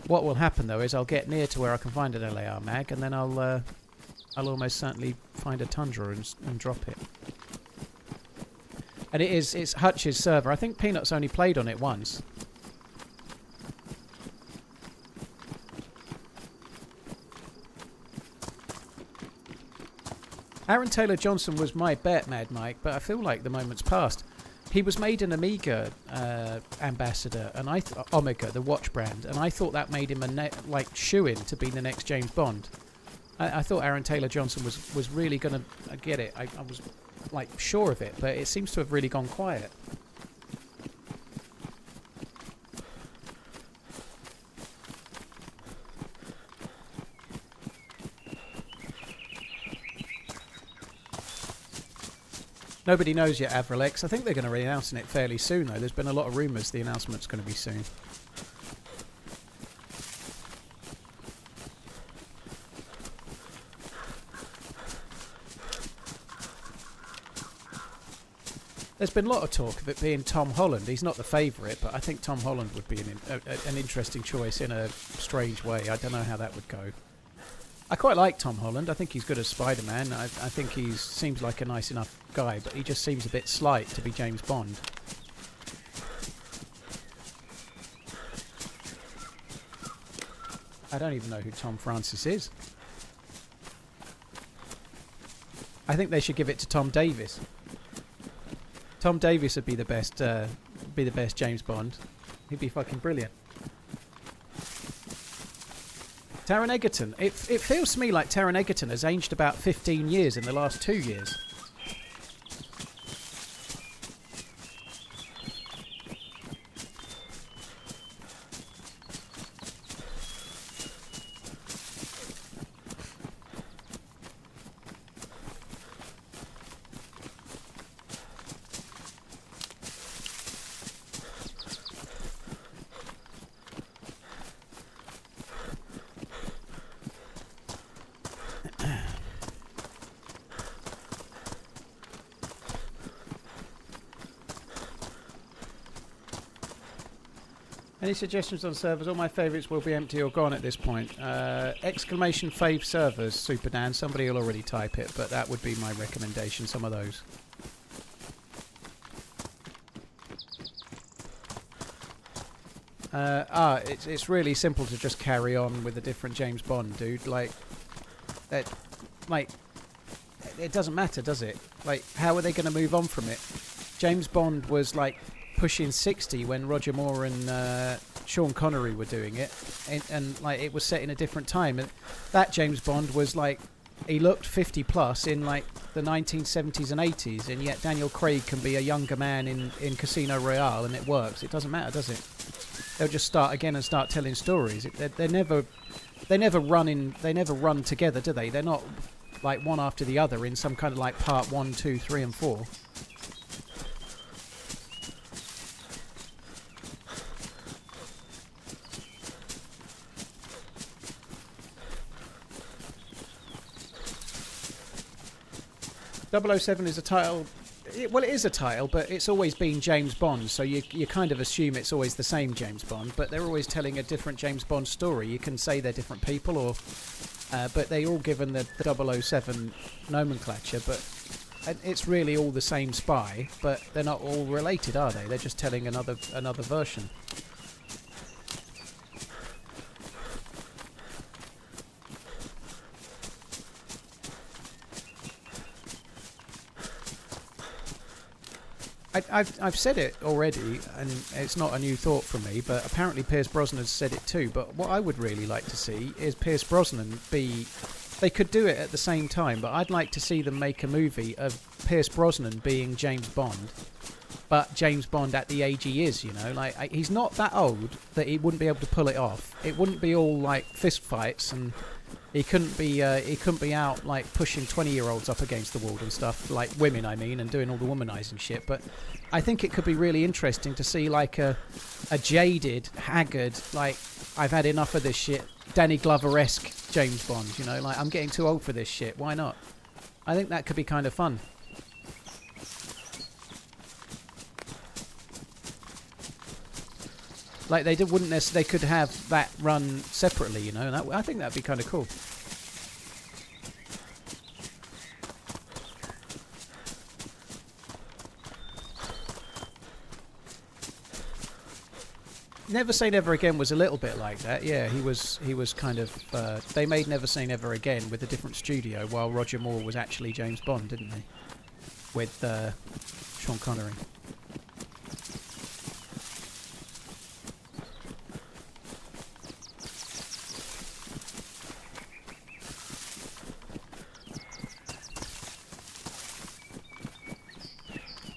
What will happen though is I'll get near to where I can find an LAR mag, and then I'll almost certainly find a Tundra and drop it. And it's Hutch's server. I think Peanut's only played on it once. Aaron Taylor Johnson was my bet, Mad Mike, but I feel like the moment's passed. He was made an Amiga ambassador, and Omega, the watch brand, and I thought that made him a shoo-in to be the next James Bond. I thought Aaron Taylor Johnson was really going to get it. I was like sure of it, but it seems to have really gone quiet. Nobody knows yet, Avralex. I think they're going to be announcing it fairly soon, though. There's been a lot of rumours the announcement's going to be soon. There's been a lot of talk of it being Tom Holland. He's not the favourite, but I think Tom Holland would be an interesting choice in a strange way. I don't know how that would go. I quite like Tom Holland. I think he's good as Spider-Man. I think he seems like a nice enough guy, but he just seems a bit slight to be James Bond. I don't even know who Tom Francis is. I think they should give it to Tom Davis. Tom Davis would be the best James Bond. He'd be fucking brilliant. Taron Egerton. It feels to me like Taron Egerton has aged about 15 years in the last 2 years. Any suggestions on servers? All my favourites will be empty or gone at this point. Exclamation fave servers, Super Dan. Somebody will already type it, but that would be my recommendation, some of those. It's really simple to just carry on with a different James Bond, dude. Like, it doesn't matter, does it? Like, how are they going to move on from it? James Bond was like pushing 60 when Roger Moore and Sean Connery were doing it, and like it was set in a different time. And that James Bond was like, he looked 50 plus in like the 1970s and 80s, and yet Daniel Craig can be a younger man in Casino Royale, and it works. It doesn't matter, does it? They'll just start again and start telling stories. They never run together, do they? They're not like one after the other in some kind of like part 1, 2, 3, and 4. .007 is a title. Well, it is a title, but it's always been James Bond, so you kind of assume it's always the same James Bond, but they're always telling a different James Bond story. You can say they're different people, or but they're all given the 007 nomenclature, but it's really all the same spy, but they're not all related, are they? They're just telling another version. I've said it already, and it's not a new thought from me, but apparently Pierce Brosnan has said it too. But what I would really like to see is Pierce Brosnan be... They could do it at the same time, but I'd like to see them make a movie of Pierce Brosnan being James Bond, but James Bond at the age he is, you know? Like, he's not that old that he wouldn't be able to pull it off. It wouldn't be all, like, fist fights, and he couldn't be out, like, pushing 20-year-olds up against the wall and stuff, like women, I mean, and doing all the womanising shit. But I think it could be really interesting to see, like, a jaded, haggard, like, I've had enough of this shit, Danny Glover-esque James Bond, you know? Like, I'm getting too old for this shit, why not? I think that could be kind of fun. Like, they could have that run separately, you know, and I think that'd be kind of cool. Never Say Never Again was a little bit like that. Yeah, he was kind of... they made Never Say Never Again with a different studio, while Roger Moore was actually James Bond, didn't they? With Sean Connery.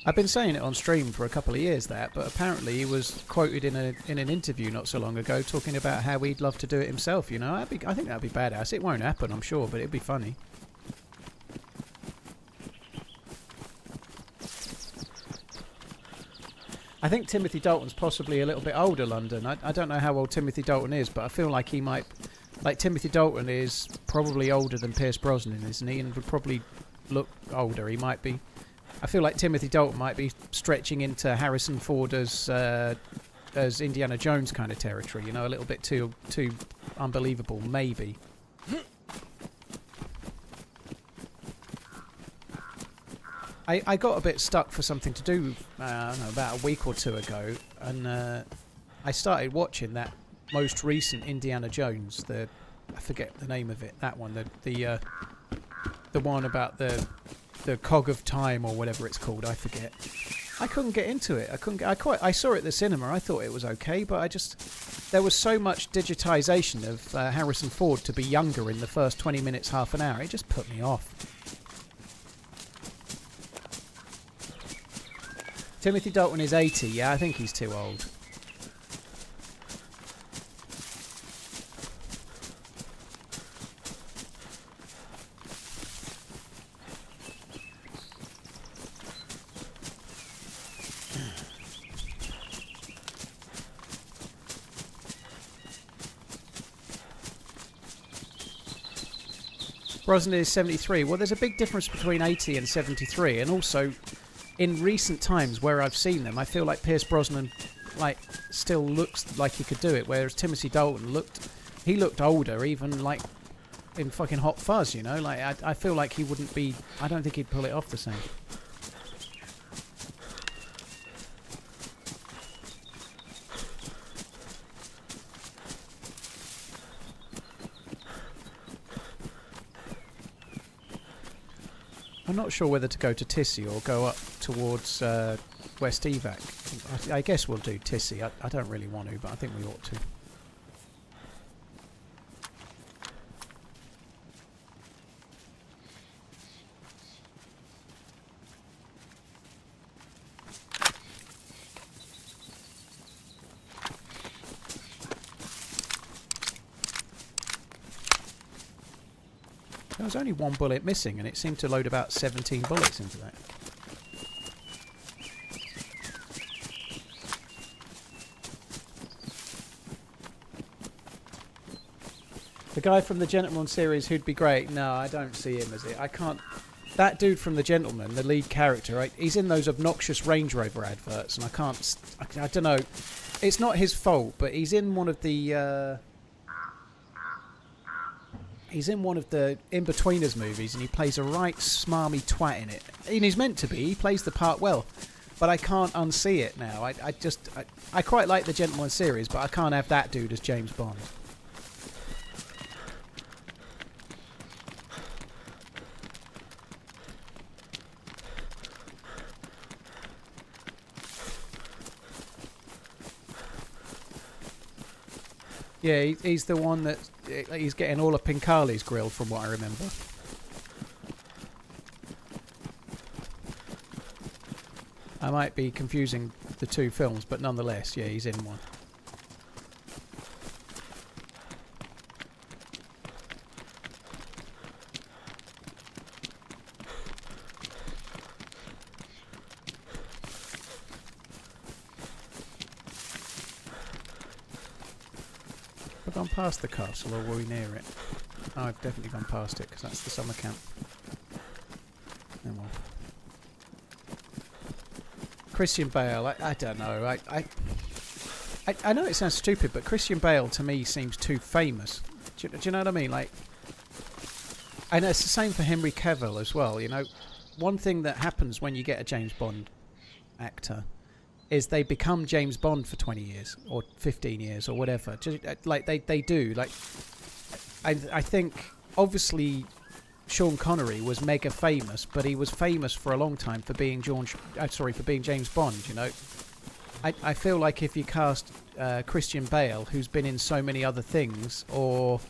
I've been saying it on stream for a couple of years, but apparently he was quoted in an interview not so long ago talking about how he'd love to do it himself, you know. I think that'd be badass. It won't happen, I'm sure, but it'd be funny. I think Timothy Dalton's possibly a little bit older, London. I don't know how old Timothy Dalton is, but I feel like he might... Like, Timothy Dalton is probably older than Pierce Brosnan, isn't he? And would probably look older. He might be... I feel like Timothy Dalton might be stretching into Harrison Ford as Indiana Jones kind of territory, you know, a little bit too unbelievable, maybe. I got a bit stuck for something to do, I don't know, about a week or two ago, and I started watching that most recent Indiana Jones. I forget the name of it. That one. The one about the cog of time or whatever it's called. I forget. I couldn't get into it. I saw it at the cinema. I thought it was okay, but there was so much digitization of Harrison Ford to be younger in the first 20 minutes, half an hour. It just put me off. Timothy Dalton is 80. Yeah, I think he's too old. Brosnan is 73. Well, there's a big difference between 80 and 73, and also in recent times where I've seen them, I feel like Pierce Brosnan still looks like he could do it, whereas Timothy Dalton looked older, even like in fucking Hot Fuzz, you know. Like I feel like he wouldn't be. I don't think he'd pull it off the same. I'm not sure whether to go to Tissy or go up towards West Evac. I guess we'll do Tissy. I don't really want to, but I think we ought to. There was only one bullet missing, and it seemed to load about 17 bullets into that. The guy from the Gentleman series who'd be great. No, I don't see him as it. I can't. That dude from the Gentleman, the lead character, right? He's in those obnoxious Range Rover adverts, and I can't. I don't know. It's not his fault, but he's in one of the. He's in one of the In-Betweeners movies, and he plays a right smarmy twat in it. And he's meant to be. He plays the part well. But I can't unsee it now. I quite like the Gentleman series, but I can't have that dude as James Bond. Yeah, he's the one that he's getting all up in Carly's grill, from what I remember. I might be confusing the two films, but nonetheless, yeah, he's in one. Have I gone past the castle, or were we near it? Oh, I've definitely gone past it, because that's the summer camp. Oh well. Christian Bale, I don't know. I know it sounds stupid, but Christian Bale to me seems too famous. Do you know what I mean? Like, and it's the same for Henry Cavill as well. You know, one thing that happens when you get a James Bond actor is they become James Bond for 20 years or 15 years or whatever. Like they do. Like, I think obviously Sean Connery was mega famous, but he was famous for a long time for being for being James Bond. You know, I feel like if you cast Christian Bale, who's been in so many other things, or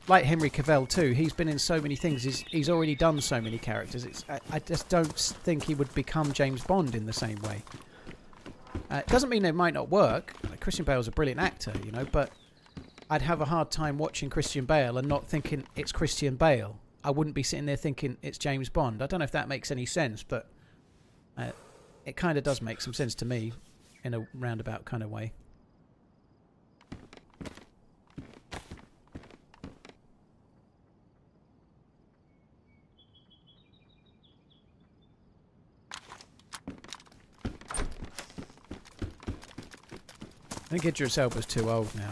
like Henry Cavill too, he's been in so many things. He's already done so many characters. I just don't think he would become James Bond in the same way. It doesn't mean it might not work. Like, Christian Bale's a brilliant actor, you know, but I'd have a hard time watching Christian Bale and not thinking it's Christian Bale. I wouldn't be sitting there thinking it's James Bond. I don't know if that makes any sense, but it kind of does make some sense to me in a roundabout kind of way. I think Idris Elba's too old now.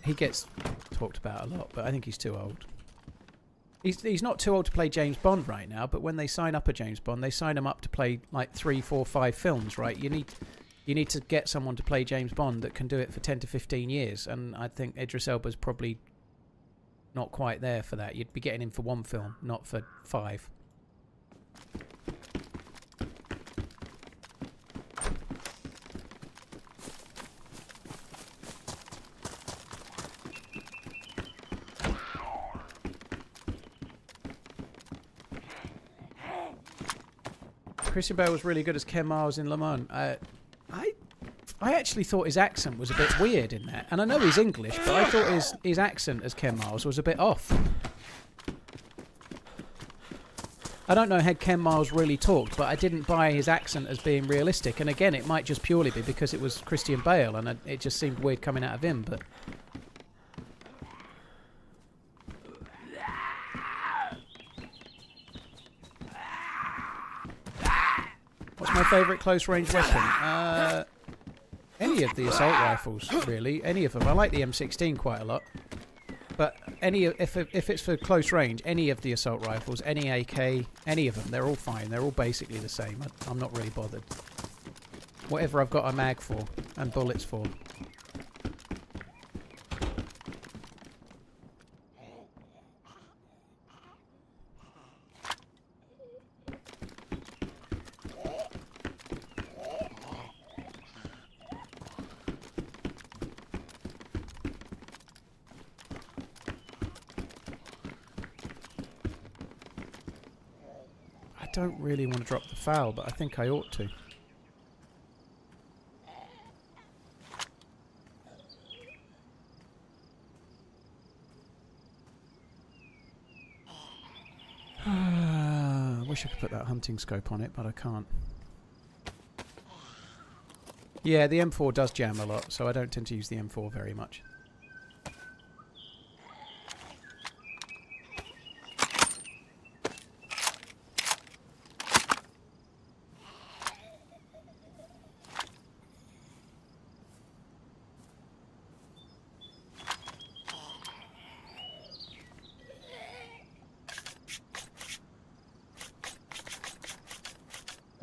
He gets talked about a lot, but I think he's too old. He's not too old to play James Bond right now, but when they sign up a James Bond, they sign him up to play like 3, 4, 5 films, right? you need to get someone to play James Bond that can do it for 10 to 15 years, and I think Idris Elba's probably not quite there for that. You'd be getting him for one film, not for 5. Christian Bale was really good as Ken Miles in Le Mans. I actually thought his accent was a bit weird in that. And I know he's English, but I thought his accent as Ken Miles was a bit off. I don't know how Ken Miles really talked, but I didn't buy his accent as being realistic. And again, it might just purely be because it was Christian Bale, and it just seemed weird coming out of him. But what's my favourite close-range weapon? Any of the assault rifles, really. Any of them. I like the M16 quite a lot. But if it's for close range, any of the assault rifles, any AK, any of them, they're all fine. They're all basically the same. I'm not really bothered. Whatever I've got a mag for and bullets for. I don't really want to drop the foul, but I think I ought to. I wish I could put that hunting scope on it, but I can't. Yeah, the M4 does jam a lot, so I don't tend to use the M4 very much.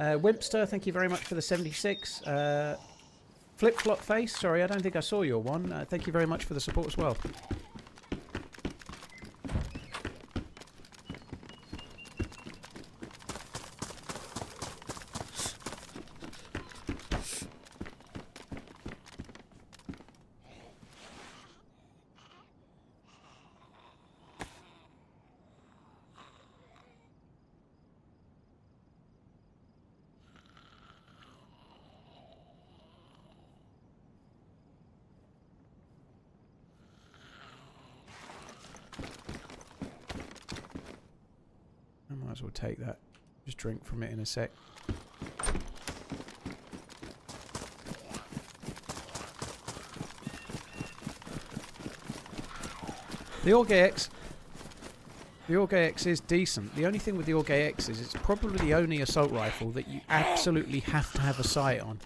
Wimpster, thank you very much for the 76. Flip-flop face, sorry, I don't think I saw your one. Thank you very much for the support as well. Might as well take that. Just drink from it in a sec. The Org AX. The Org AX is decent. The only thing with the Org AX is it's probably the only assault rifle that you absolutely have to have a sight on.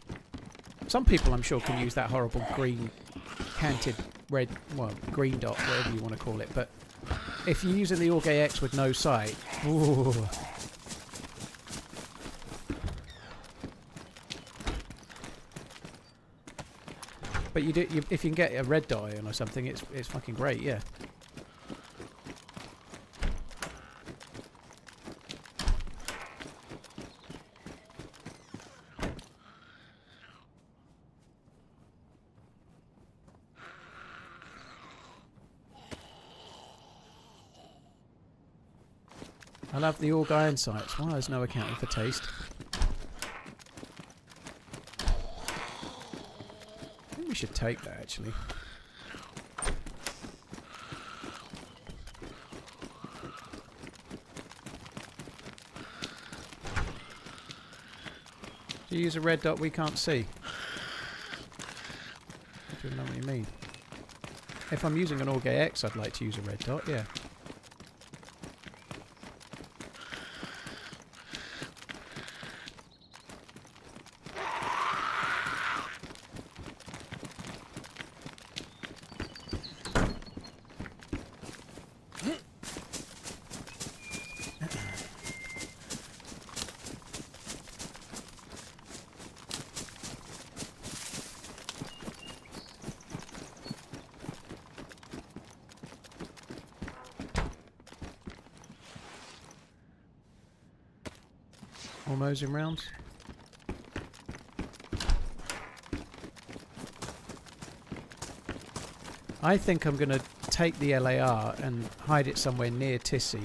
Some people, I'm sure, can use that horrible green canted red, well, green dot, whatever you want to call it, but if you're using the Org AX with no sight, ooh. But if you can get a red dot on or something, it's fucking great, yeah. I love the Org iron sights. Why there's no accounting for taste? I think we should take that actually. Do you use a red dot we can't see? I don't know what you mean. If I'm using an Org AX, I'd like to use a red dot, yeah. More Mosin rounds. I think I'm going to take the LAR and hide it somewhere near Tissy.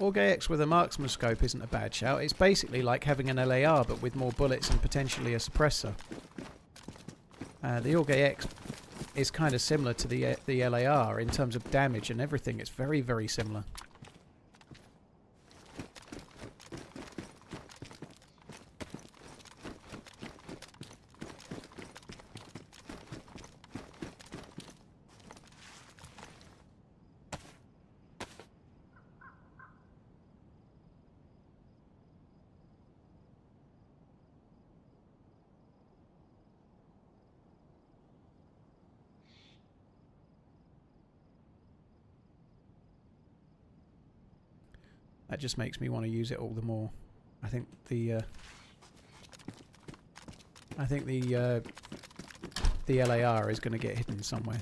AUG-AX with a marksman scope isn't a bad shout. It's basically like having an LAR but with more bullets and potentially a suppressor. The AUG-AX is kind of similar to the LAR in terms of damage and everything. It's very, very similar. That just makes me want to use it all the more. I think the LAR is going to get hidden somewhere.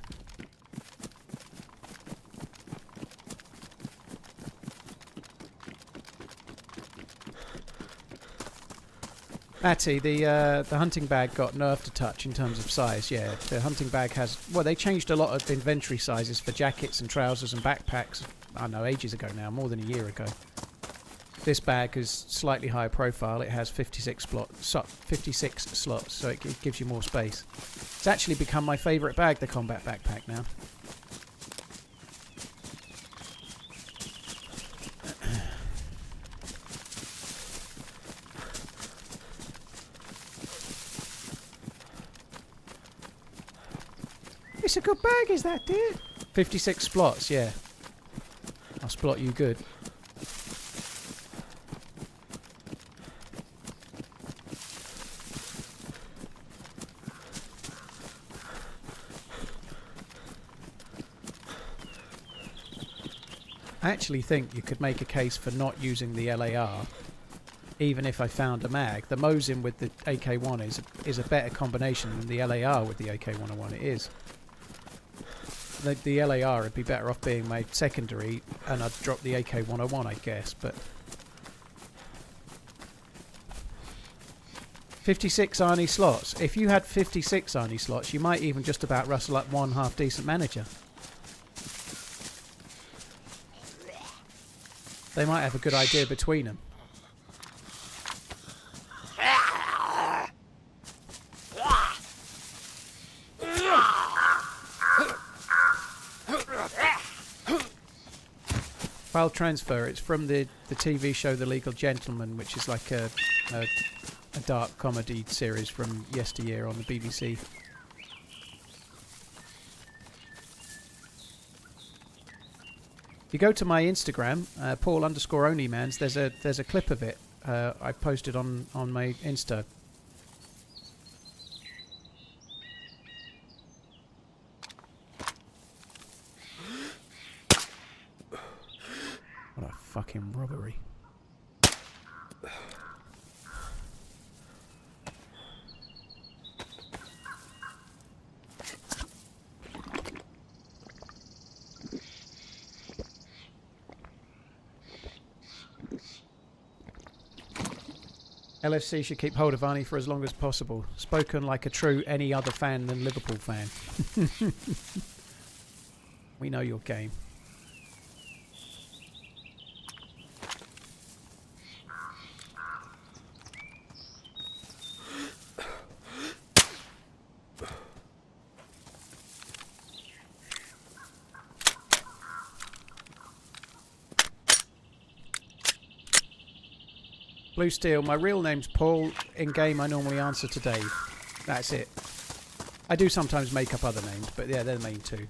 Matty, the hunting bag got nerfed a touch in terms of size. Yeah, the hunting bag has. Well, they changed a lot of inventory sizes for jackets and trousers and backpacks. I don't know, ages ago now, more than a year ago. This bag is slightly higher profile. It has 56 slots, so it gives you more space. It's actually become my favourite bag, the combat backpack now. It's a good bag, is that, dear? 56 splots, yeah. I'll splot you good. I actually think you could make a case for not using the LAR, even if I found a mag. The Mosin with the AK-1 is a better combination than the LAR with the AK-101. It is. The LAR would be better off being made secondary, and I'd drop the AK-101, I guess, but... 56 Arnie slots. If you had 56 Arnie slots, you might even just about rustle up one half-decent manager. They might have a good idea between them. File transfer. It's from the TV show The Legal Gentleman, which is like a dark comedy series from yesteryear on the BBC. If you go to my Instagram, Paul_OnlyManZ, there's a clip of it I posted on my Insta. What a fucking robbery. LFC should keep hold of Arnie for as long as possible. Spoken like a true any other fan than Liverpool fan. We know your game. Blue Steel, my real name's Paul. In game, I normally answer to Dave. That's it. I do sometimes make up other names, but yeah, they're the main two.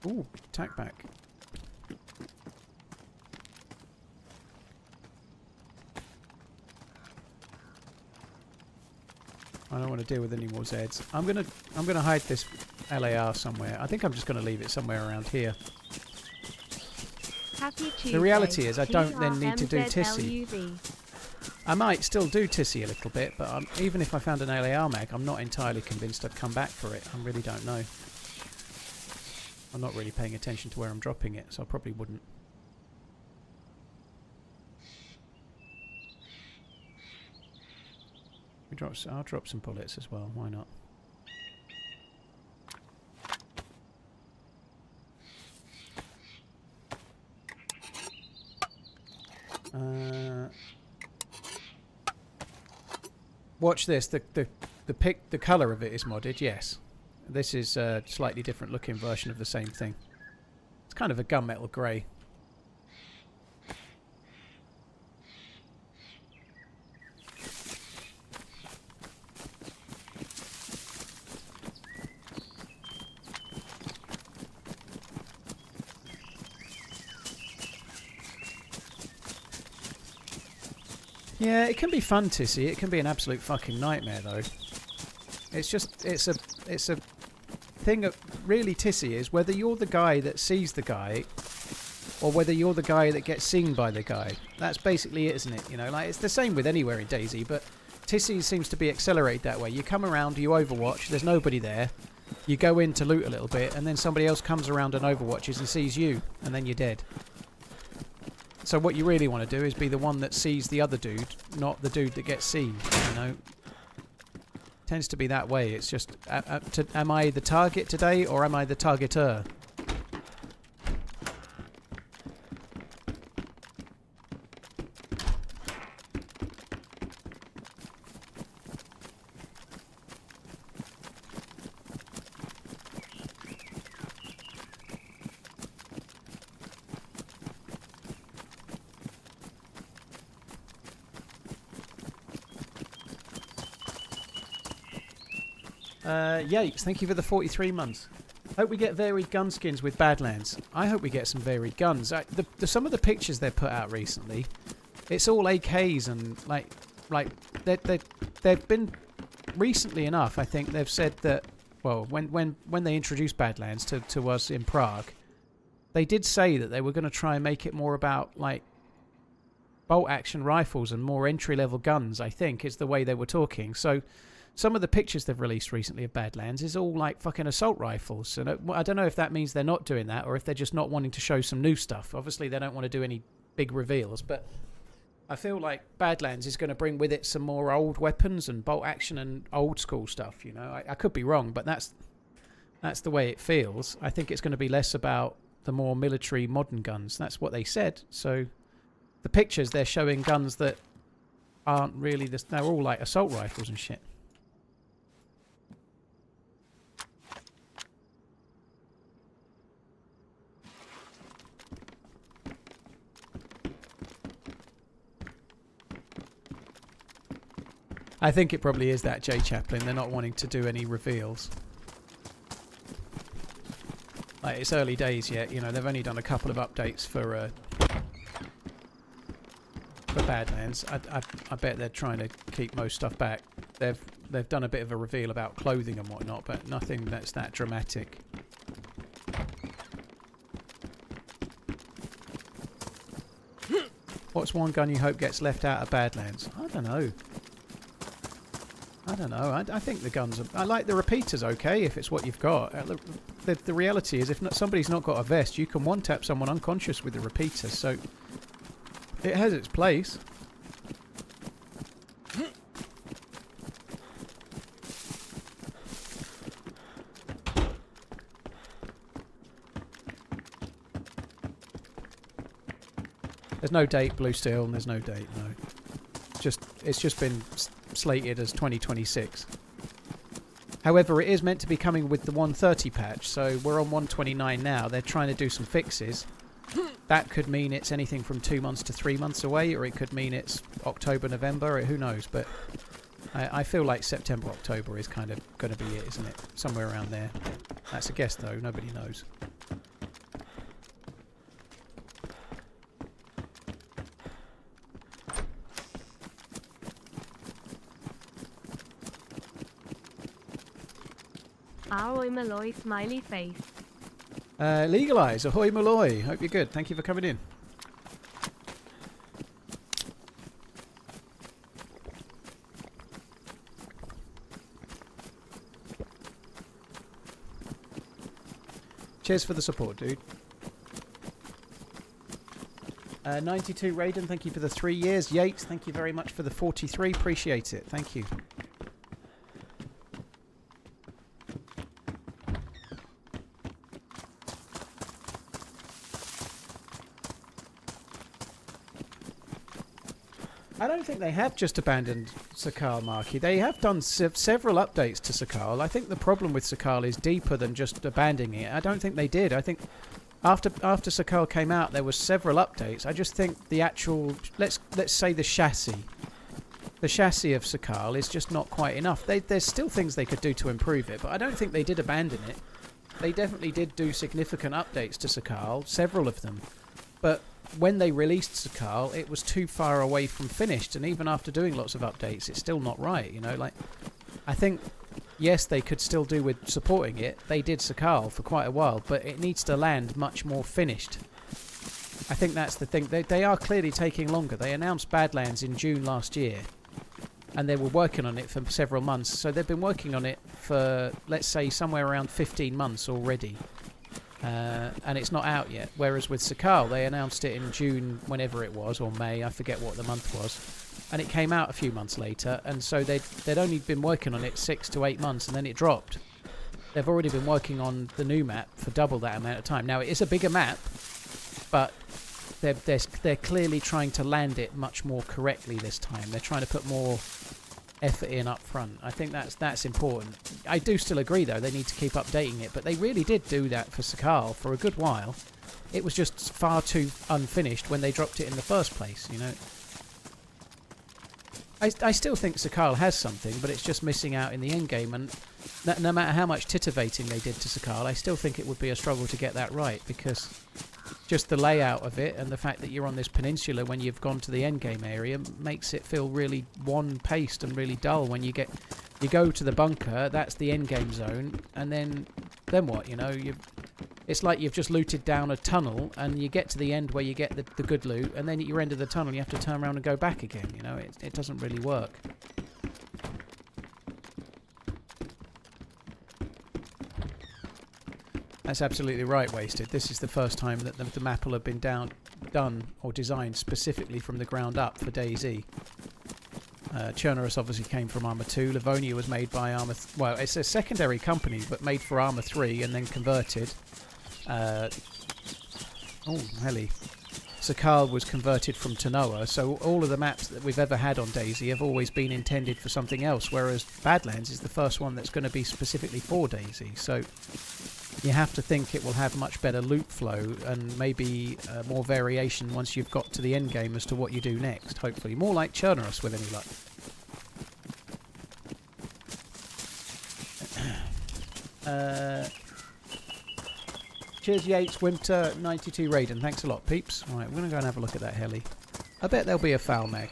Ooh, tack back. I don't want to deal with any more Zeds. I'm gonna hide this LAR somewhere. I think I'm just gonna leave it somewhere around here. Happy Tuesday. The reality is I don't then need to do Tissy. TRMZ. I might still do Tissy a little bit, but even if I found an LAR mag, I'm not entirely convinced I'd come back for it. I really don't know. I'm not really paying attention to where I'm dropping it, so I probably wouldn't. I'll drop some bullets as well, why not? Watch this. The colour of it is modded. Yes, this is a slightly different looking version of the same thing. It's kind of a gunmetal grey. Yeah, it can be fun, Tissy. It can be an absolute fucking nightmare, though. It's just, it's a thing that really, Tissy, is whether you're the guy that sees the guy or whether you're the guy that gets seen by the guy. That's basically it, isn't it? You know, like, it's the same with anywhere in DayZ, but Tissy seems to be accelerated that way. You come around, you overwatch, there's nobody there. You go in to loot a little bit, and then somebody else comes around and overwatches and sees you, and then you're dead. So what you really want to do is be the one that sees the other dude, not the dude that gets seen, you know. Tends to be that way. It's just, am I the target today, or am I the targeter? Yikes, thank you for the 43 months. Hope we get varied gun skins with Badlands. I hope we get some varied guns. Some of the pictures they've put out recently, it's all AKs and like they've been recently enough. I think they've said that, well, when they introduced Badlands to us in Prague, they did say that they were going to try and make it more about like bolt action rifles and more entry level guns. I think is the way they were talking. So some of the pictures they've released recently of Badlands is all like fucking assault rifles. And I don't know if that means they're not doing that or if they're just not wanting to show some new stuff. Obviously, they don't want to do any big reveals, but I feel like Badlands is going to bring with it some more old weapons and bolt action and old school stuff. You know, I could be wrong, but that's the way it feels. I think it's going to be less about the more military modern guns. That's what they said. So the pictures, they're showing guns that aren't really this. They're all like assault rifles and shit. I think it probably is that, Jay Chaplin. They're not wanting to do any reveals. Like, it's early days yet, you know. They've only done a couple of updates for Badlands. I bet they're trying to keep most stuff back. They've done a bit of a reveal about clothing and whatnot, but nothing that's that dramatic. What's one gun you hope gets left out of Badlands? I don't know. I think the guns are... I like the repeaters, okay, if it's what you've got. The reality is, if somebody's not got a vest, you can one-tap someone unconscious with the repeater, so it has its place. There's no date, Blue Steel, and there's no date, no. It's just been slated as 2026. However, it is meant to be coming with the 130 patch, so we're on 129 now. They're trying to do some fixes. That could mean it's anything from 2 months to 3 months away, or it could mean it's October, November, who knows. But I feel like September, October is kind of going to be it, isn't it? Somewhere around there. That's a guess, though. Nobody knows. Ahoy Malloy smiley face. Legalise, ahoy Malloy. Hope you're good. Thank you for coming in. Cheers for the support, dude. 92 Raiden, thank you for the 3 years. Yates, thank you very much for the 43. Appreciate it. Thank you. I don't think they have just abandoned Sakal, Marky. They have done several updates to Sakal. I think the problem with Sakal is deeper than just abandoning it. I don't think they did. I think after Sakal came out, there was several updates. I just think the actual, let's say the chassis of Sakal is just not quite enough. There's still things they could do to improve it, but I don't think they did abandon it. They definitely did do significant updates to Sakal, several of them, but when they released Sakal, it was too far away from finished, and even after doing lots of updates, it's still not right, you know. Like, I think, yes, they could still do with supporting it. They did Sakal for quite a while, but it needs to land much more finished. I think that's the thing. They are clearly taking longer. They announced Badlands in June last year, and they were working on it for several months. So they've been working on it for, let's say, somewhere around 15 months already. And it's not out yet. Whereas with Sakal, they announced it in June, whenever it was, or May, I forget what the month was, and it came out a few months later. And so they'd only been working on it 6 to 8 months, and then it dropped. They've already been working on the new map for double that amount of time. Now it is a bigger map, but they're clearly trying to land it much more correctly this time. They're trying to put more effort in up front. I think that's important. I do still agree though, they need to keep updating it, but they really did do that for Sakal for a good while. It was just far too unfinished when they dropped it in the first place, you know. I still think Sakal has something, but it's just missing out in the end game, and no matter how much titivating they did to Sakal, I still think it would be a struggle to get that right, because just the layout of it and the fact that you're on this peninsula when you've gone to the end game area makes it feel really one-paced and really dull. When you go to the bunker, that's the end game zone, and then what, you know? It's like you've just looted down a tunnel, and you get to the end where you get the good loot, and then at your end of the tunnel you have to turn around and go back again, you know? It doesn't really work. That's absolutely right, Wasted. This is the first time that the map will have been done or designed specifically from the ground up for DayZ. Chernarus obviously came from Arma 2. Livonia was made by Arma... well, it's a secondary company, but made for Arma 3 and then converted. Oh, helly. Sakal was converted from Tanoa, so all of the maps that we've ever had on DayZ have always been intended for something else, whereas Badlands is the first one that's going to be specifically for DayZ. So you have to think it will have much better loot flow and maybe more variation once you've got to the end game as to what you do next, hopefully. More like Chernarus with any luck. Cheers Yates, Winter, 92 Raiden. Thanks a lot, peeps. Alright, we're going to go and have a look at that heli. I bet there'll be a foul mag.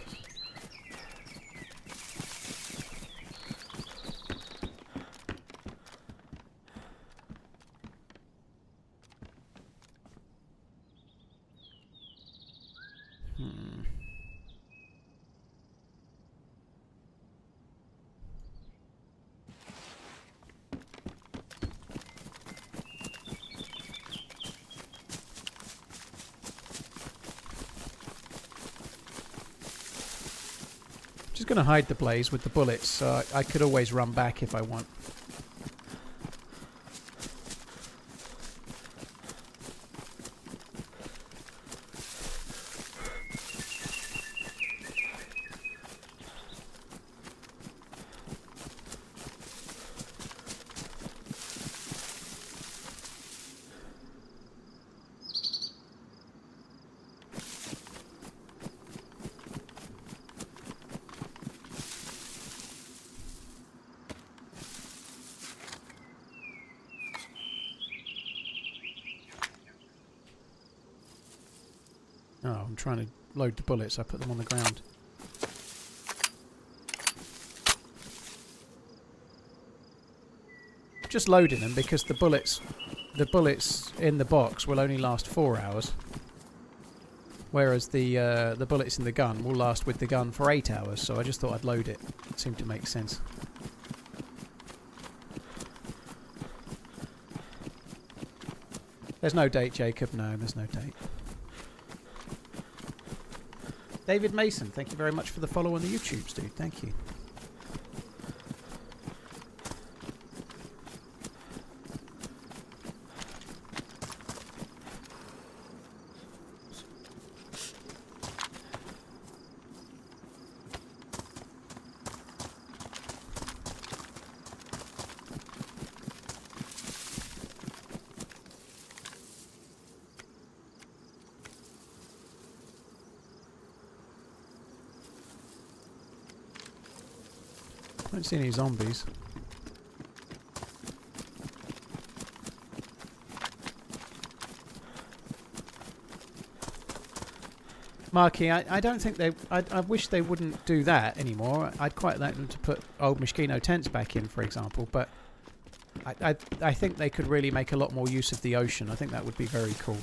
Just going to hide the blaze with the bullets, so I could always run back if I want. Oh, I'm trying to load the bullets. I put them on the ground. just loading them because the bullets in the box will only last 4 hours, whereas the bullets in the gun will last with the gun for 8 hours. So I just thought I'd load it. It seemed to make sense. There's no date, Jacob. No, there's no date. David Mason, thank you very much for the follow on the YouTubes, dude. Thank you. I don't see any zombies. Marky, I don't think they... I wish they wouldn't do that anymore. I'd quite like them to put old Moschino tents back in, for example, but I think they could really make a lot more use of the ocean. I think that would be very cool.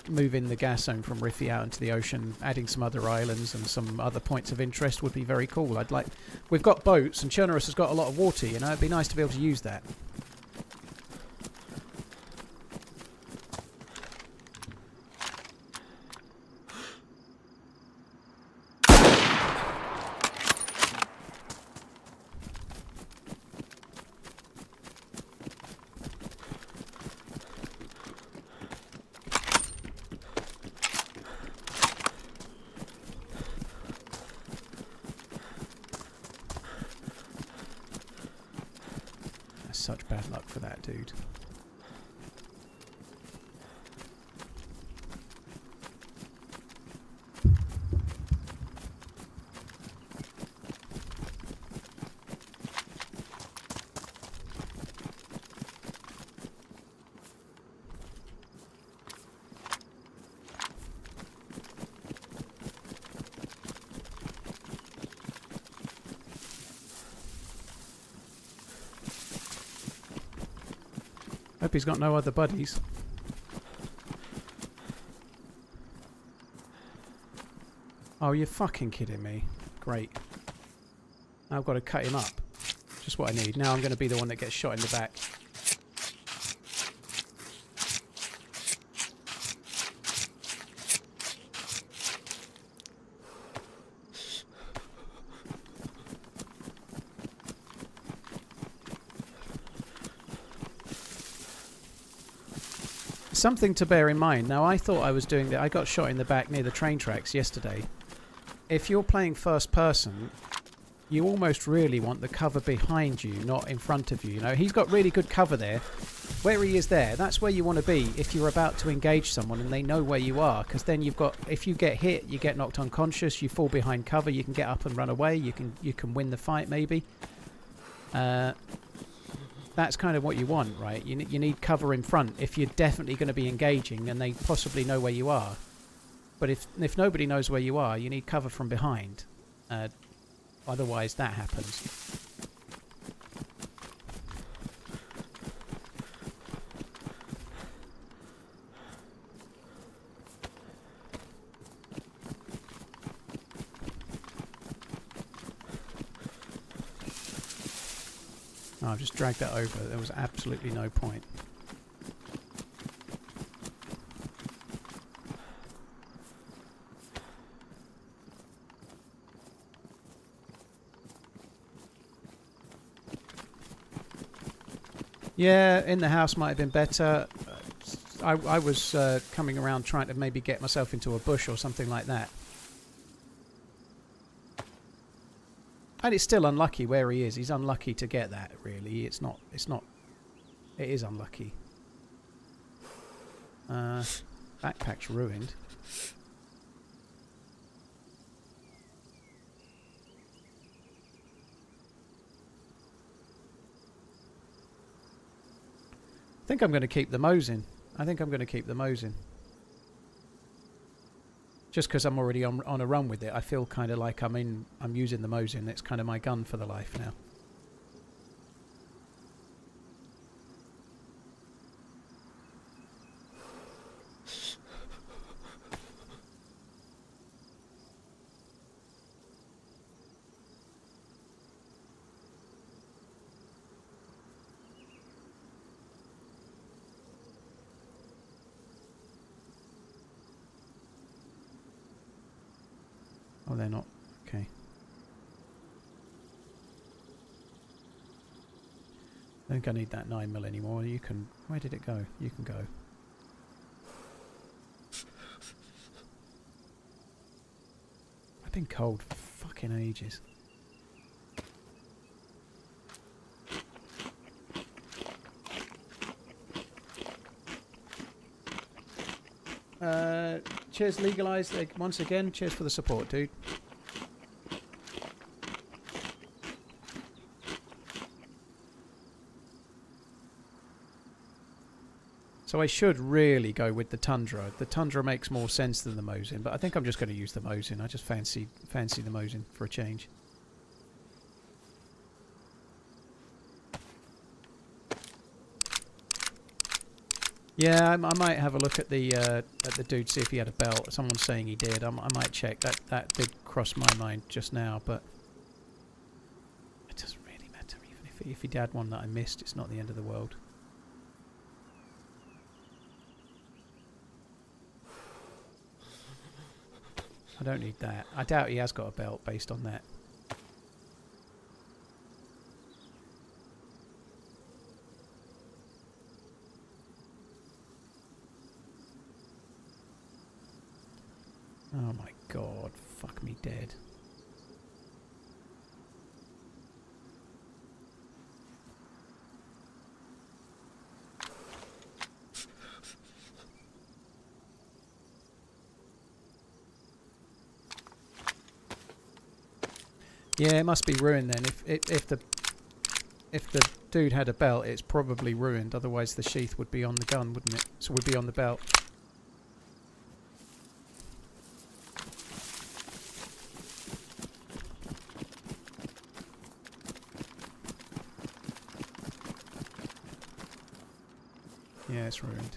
Moving the gas zone from Riffy out into the ocean, adding some other islands and some other points of interest would be very cool. We've got boats, and Chernarus has got a lot of water, you know. It'd be nice to be able to use that. Such bad luck for that dude. Hope he's got no other buddies. Oh, you're fucking kidding me. Great. Now I've got to cut him up. Just what I need. Now I'm going to be the one that gets shot in the back. Something to bear in mind. Now, I thought I was doing that. I got shot in the back near the train tracks yesterday. If you're playing first person, you almost really want the cover behind you, not in front of you. You know, he's got really good cover there. Where he is there, that's where you want to be if you're about to engage someone and they know where you are. Because then you've got, if you get hit, you get knocked unconscious, you fall behind cover, you can get up and run away. You can win the fight maybe. That's kind of what you want, right? You need cover in front if you're definitely going to be engaging and they possibly know where you are. But if nobody knows where you are, you need cover from behind. Otherwise, that happens. Oh, I've just dragged that over. There was absolutely no point. Yeah, in the house might have been better. I was coming around trying to maybe get myself into a bush or something like that. And it's still unlucky where he is. He's unlucky to get that, really. It is unlucky. Backpack's ruined. I think I'm going to keep the Mosin. Just because I'm already on a run with it, I feel kind of like I'm using the Mosin. It's kind of my gun for the life now. they're not. Okay. I think I need that 9mm anymore. You can... Where did it go? You can go. I've been cold for fucking ages. Cheers, Legalized. Once again, cheers for the support, dude. So I should really go with the Tundra. The Tundra makes more sense than the Mosin, but I think I'm just going to use the Mosin. I just fancy the Mosin for a change. Yeah, I might have a look at the dude, see if he had a belt. Someone's saying he did. I might check. That did cross my mind just now, but it doesn't really matter. Even if he had one that I missed, it's not the end of the world. I don't need that. I doubt he has got a belt based on that. Oh my god, fuck me dead. Yeah, it must be ruined then. If the dude had a belt, it's probably ruined. Otherwise the sheath would be on the gun, wouldn't it? So it would be on the belt. Yeah, it's ruined.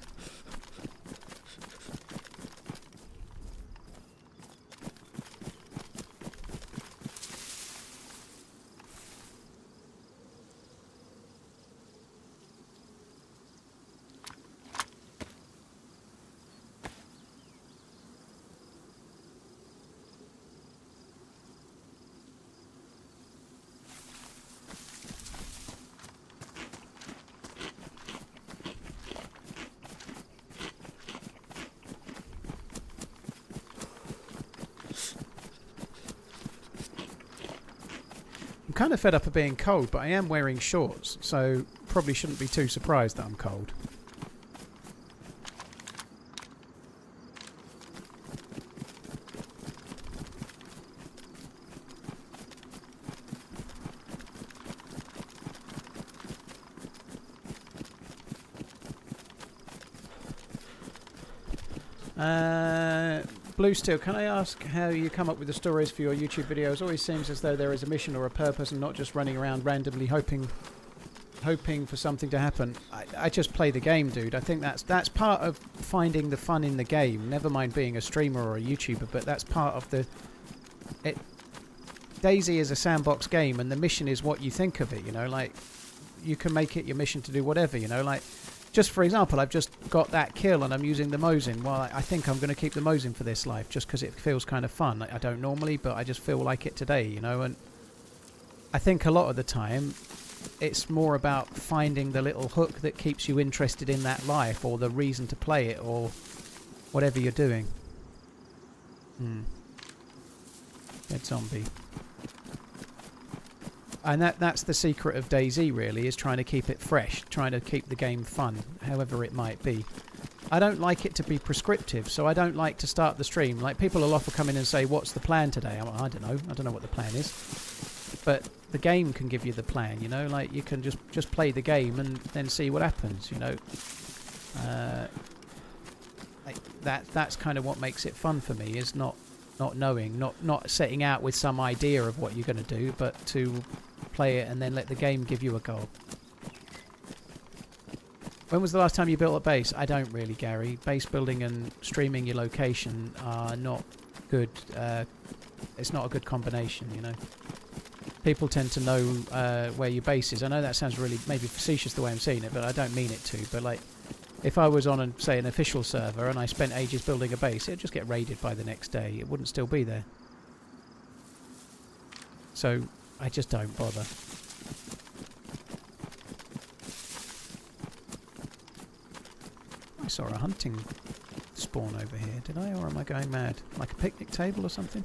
I'm kind of fed up of being cold, but I am wearing shorts, so probably shouldn't be too surprised that I'm cold. Blue Steel, can I ask how you come up with the stories for your YouTube videos? Always seems as though there is a mission or a purpose and not just running around randomly hoping for something to happen. I just play the game, dude. I think that's part of finding the fun in the game. Never mind being a streamer or a YouTuber, but that's part of the... DayZ is a sandbox game and the mission is what you think of it, you know? Like, you can make it your mission to do whatever, you know? Like... Just for example, I've just got that kill and I'm using the Mosin. Well, I think I'm going to keep the Mosin for this life just because it feels kind of fun. I don't normally, but I just feel like it today, you know. And I think a lot of the time it's more about finding the little hook that keeps you interested in that life or the reason to play it or whatever you're doing. Dead zombie. And that's the secret of DayZ, really, is trying to keep it fresh, trying to keep the game fun, however it might be. I don't like it to be prescriptive, so I don't like to start the stream. Like, people will often come in and say, what's the plan today? I'm like, I don't know what the plan is. But the game can give you the plan, you know? Like, you can just play the game and then see what happens, you know? That's kind of what makes it fun for me, is not knowing, not setting out with some idea of what you're going to do, but to play it and then let the game give you a goal. When was the last time you built a base? I don't really, Gary. Base building and streaming your location are not good. It's not a good combination, you know. People tend to know where your base is. I know that sounds really maybe facetious the way I'm saying it, but I don't mean it to. But like, if I was on, say, an official server and I spent ages building a base, it'd just get raided by the next day. It wouldn't still be there. So I just don't bother. I saw a hunting spawn over here, did I? Or am I going mad? Like a picnic table or something?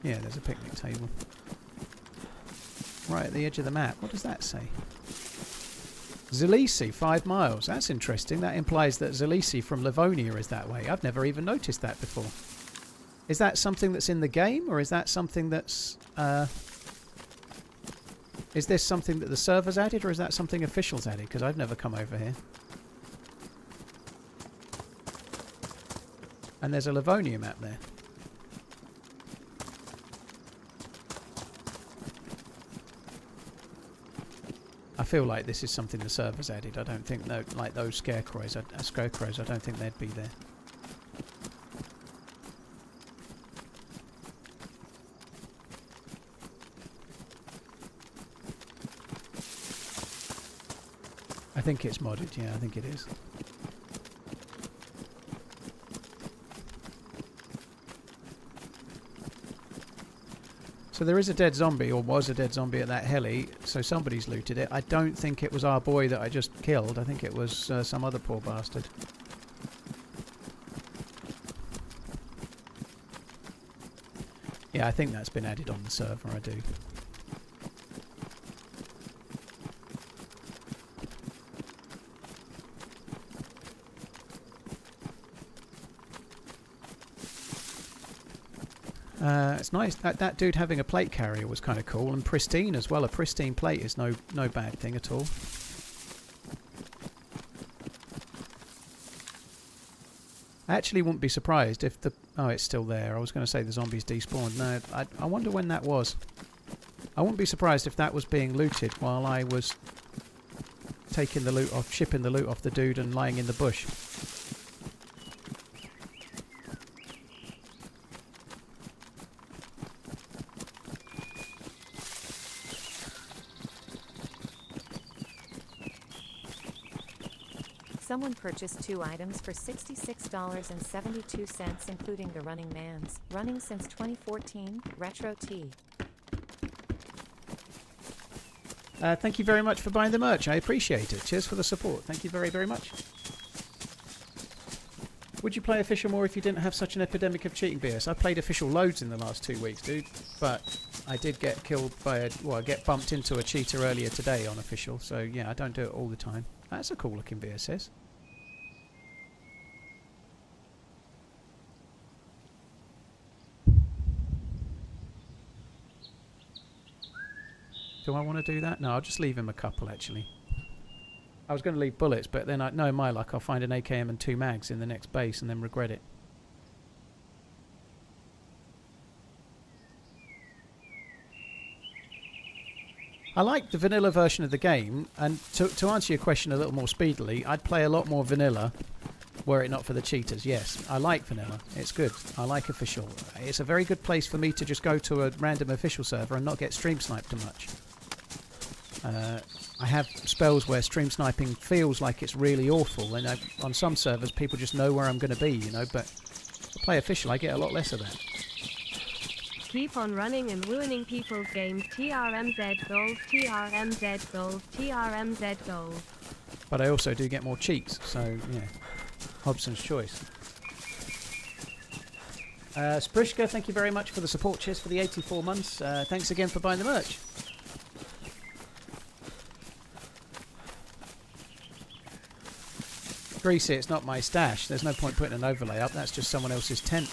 Yeah, there's a picnic table. Right at the edge of the map. What does that say? Zalisi, 5 miles. That's interesting. That implies that Zalisi from Livonia is that way. I've never even noticed that before. Is that something that's in the game, or is that something that's... is this something that the server's added, or is that something officials added? Because I've never come over here. And there's a Livonia map there. I feel like this is something the server's added. I don't think that, like those scarecrows, I don't think they'd be there. I think it's modded, yeah, I think it is. So there is a dead zombie, or was a dead zombie at that heli, so somebody's looted it. I don't think it was our boy that I just killed. I think it was some other poor bastard. Yeah, I think that's been added on the server, I do. It's nice that dude having a plate carrier was kind of cool, and pristine as well. A pristine plate is no bad thing at all. I actually wouldn't be surprised if the... Oh, it's still there. I was going to say the zombies despawned. No, I wonder when that was. I wouldn't be surprised if that was being looted while I was taking the loot off, shipping the loot off the dude and lying in the bush. Someone purchased 2 items for $66.72, including TheRunningManZ, running since 2014, Retro T. Thank you very much for buying the merch. I appreciate it. Cheers for the support. Thank you very, very much. Would you play official more if you didn't have such an epidemic of cheating, BS? I played official loads in the last 2 weeks, dude. But I did get killed by a... Well, I get bumped into a cheater earlier today on official. So, yeah, I don't do it all the time. That's a cool looking VSS. Do I want to do that? No, I'll just leave him a couple, actually. I was going to leave bullets, but then, knowing my luck, I'll find an AKM and 2 mags in the next base and then regret it. I like the vanilla version of the game, and to answer your question a little more speedily, I'd play a lot more vanilla were it not for the cheaters. Yes, I like vanilla. It's good. I like official. It's a very good place for me to just go to a random official server and not get stream sniped too much. I have spells where stream sniping feels like it's really awful, and on some servers people just know where I'm going to be, you know, but to play official I get a lot less of that. Keep on running and ruining people's games. TRMZ goals, TRMZ goals, TRMZ goals. But I also do get more cheats, so yeah, Hobson's choice. Sprishka, thank you very much for the support. Cheers for the 84 months. Thanks again for buying the merch. Greasy, it's not my stash. There's no point putting an overlay up. That's just someone else's tent.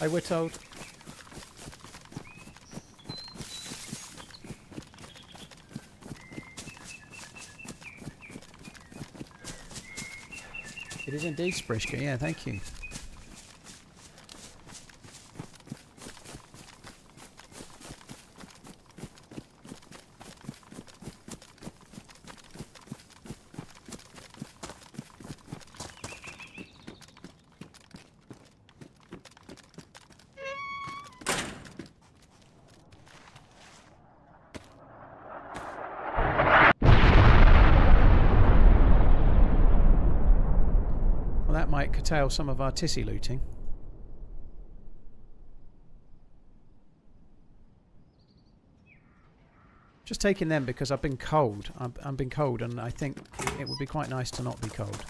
I were told. It is indeed Sprishka, yeah, thank you. that might curtail some of our tissy looting. Just taking them because I've been cold. I've been cold, and I think it would be quite nice to not be cold.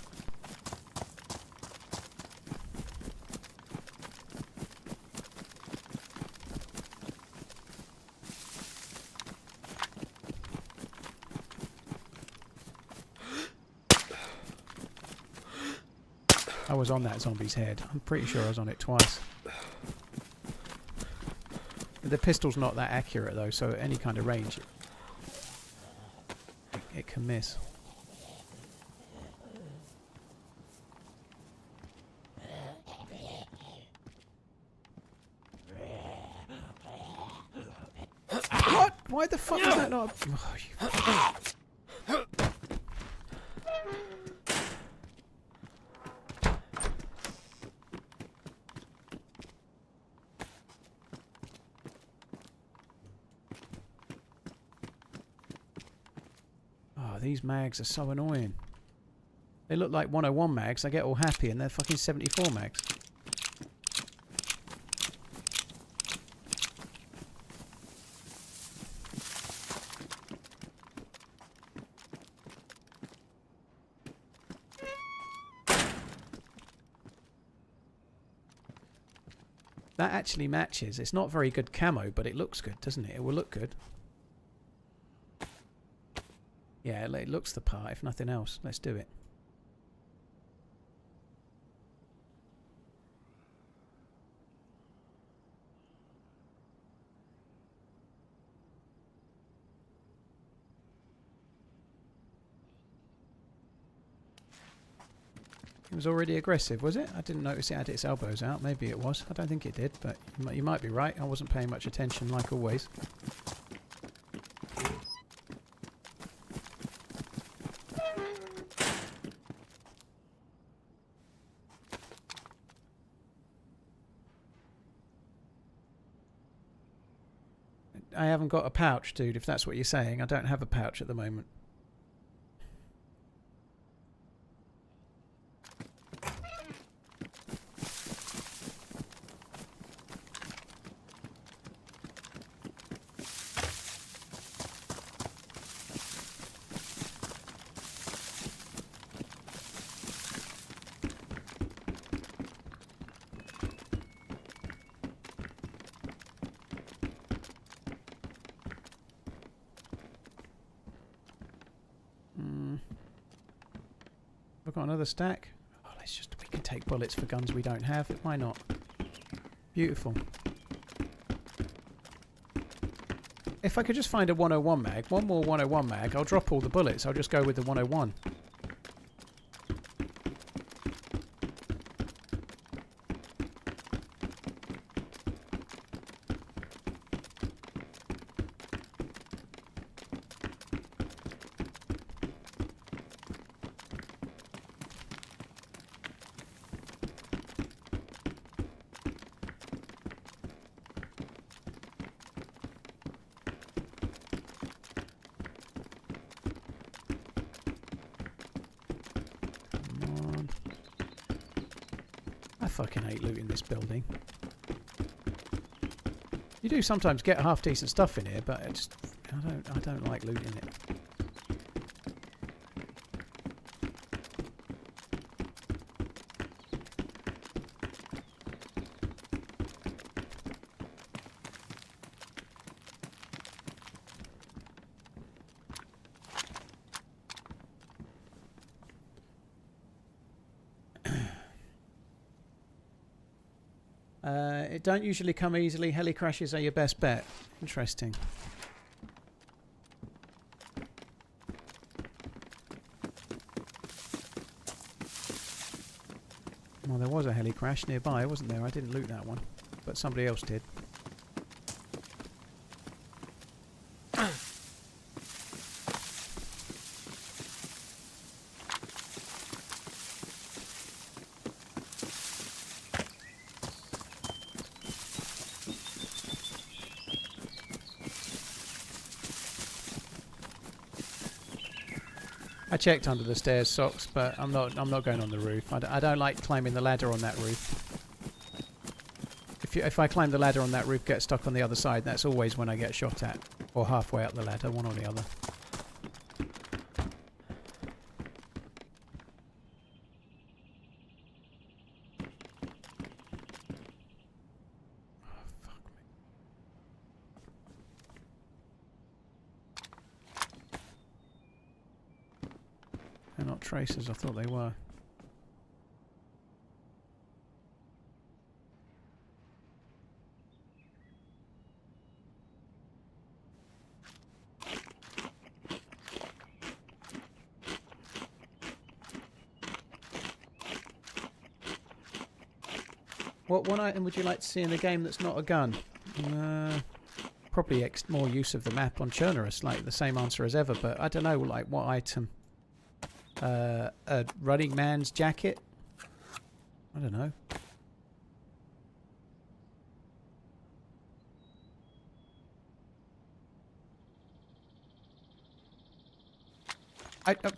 I was on that zombie's head. I'm pretty sure I was on it twice. The pistol's not that accurate though, so at any kind of range it can miss. What? Why the fuck is that not? Oh, you... These mags are so annoying. They look like 101 mags. I get all happy and they're fucking 74 mags. That actually matches. It's not very good camo, but it looks good, doesn't it? It will look good. Yeah, it looks the part, if nothing else. Let's do it. It was already aggressive, was it? I didn't notice it had its elbows out. Maybe it was. I don't think it did, but you might be right. I wasn't paying much attention, like always. I haven't got a pouch, dude, if that's what you're saying. I don't have a pouch at the moment. I've got another stack. Oh, we can take bullets for guns we don't have. Why not? Beautiful. If I could just find a 101 mag, one more 101 mag, I'll drop all the bullets. I'll just go with the 101. I fucking hate looting this building. You do sometimes get half decent stuff in here, but I don't like looting it. It don't usually come easily. Heli crashes are your best bet. Interesting. Well, there was a heli crash nearby, wasn't there? I didn't loot that one, but somebody else did. I checked under the stairs, Socks, but I'm not going on the roof. I don't like climbing the ladder on that roof. If I climb the ladder on that roof, get stuck on the other side, that's always when I get shot at. Or halfway up the ladder, one or the other. They're not tracers, I thought they were. What one item would you like to see in the game that's not a gun? Probably more use of the map on Chernarus, like the same answer as ever, but I don't know, like what item? A RunningManZ jacket? I don't know.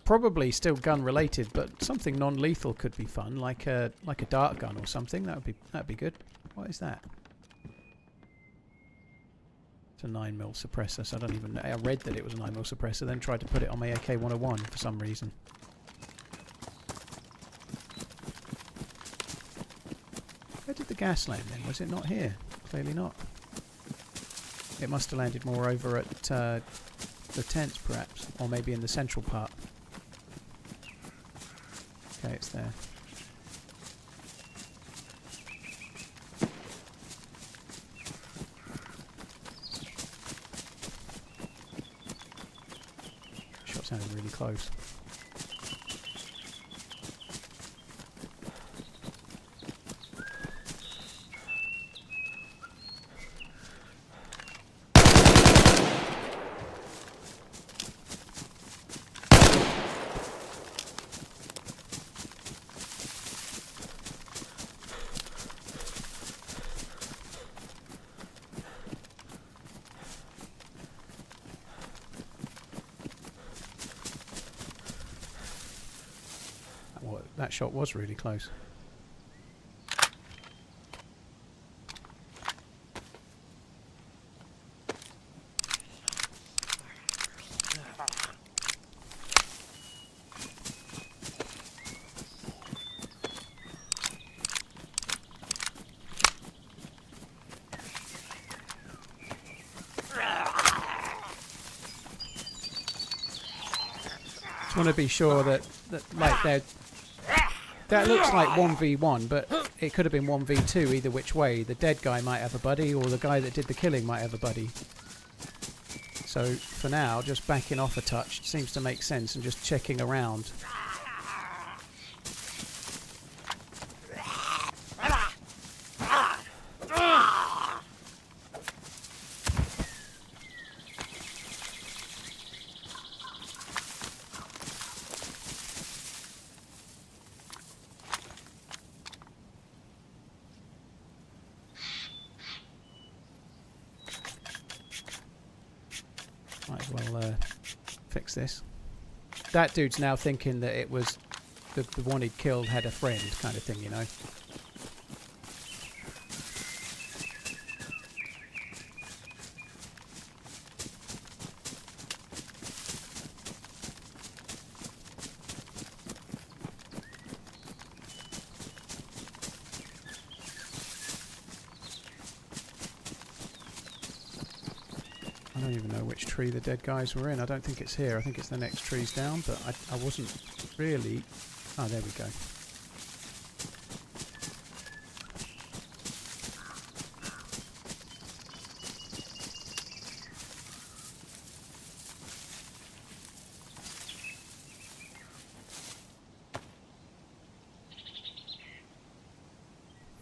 Probably still gun related, but something non-lethal could be fun, like a dart gun or something. That'd be good. What is that? It's a 9mm suppressor, so I don't even know. I read that it was a 9mm suppressor, then tried to put it on my AK-101 for some reason. Where did the gas land then? Was it not here? Clearly not. It must have landed more over at the tents, perhaps, or maybe in the central part. Okay, it's there. Shot sounded really close. That shot was really close. Just want to be sure that like they're. That looks like 1v1, but it could have been 1v2 either which way. The dead guy might have a buddy, or the guy that did the killing might have a buddy. So, for now, just backing off a touch seems to make sense and just checking around. Might as well fix this. That dude's now thinking that it was the one he'd killed had a friend kind of thing, you know. I don't even know which tree the dead guys were in. I don't think it's here. I think it's the next trees down, but I wasn't really... Oh, there we go.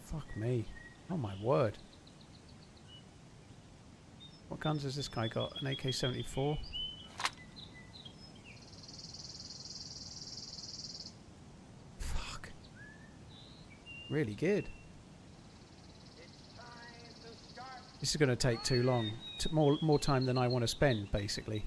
Fuck me. Oh my word. What guns has this guy got? An AK-74? Fuck. Really good. This is going to take too long. More time than I want to spend, basically.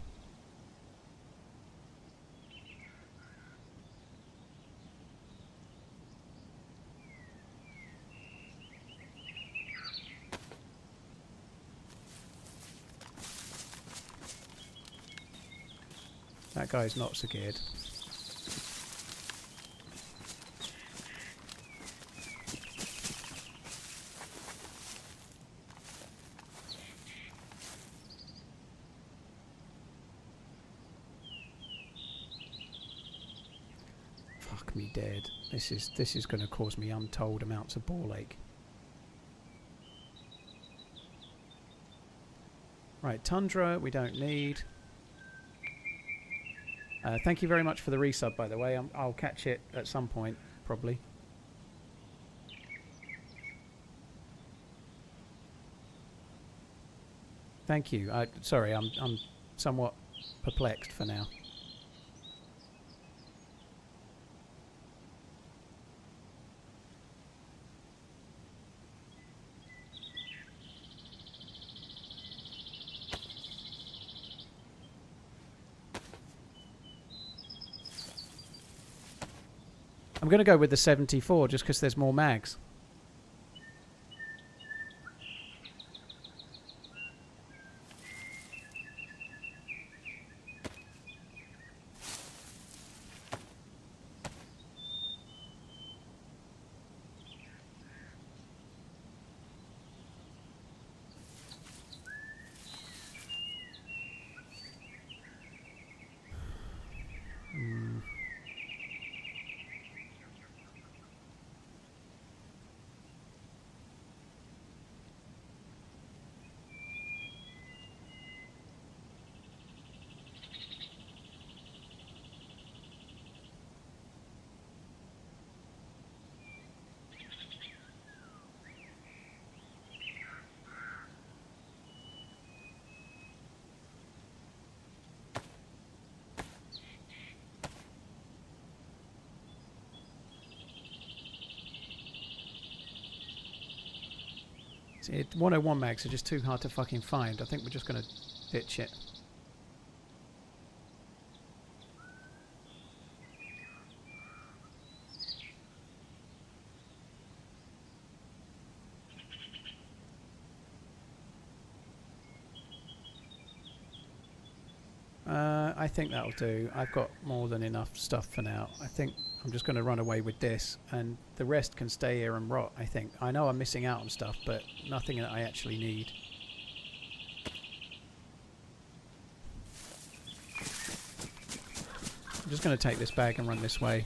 That guy's not so geared. Fuck me dead. This is going to cause me untold amounts of ball ache. Right, Tundra we don't need. Thank you very much for the resub, by the way. I'll catch it at some point, probably. Thank you. Sorry, I'm somewhat perplexed for now. I'm going to go with the 74 just because there's more mags. See, 101 mags are just too hard to fucking find. I think we're just going to ditch it. I think that'll do. I've got more than enough stuff for now. I think I'm just going to run away with this, and the rest can stay here and rot, I think. I know I'm missing out on stuff, but nothing that I actually need. I'm just going to take this bag and run this way.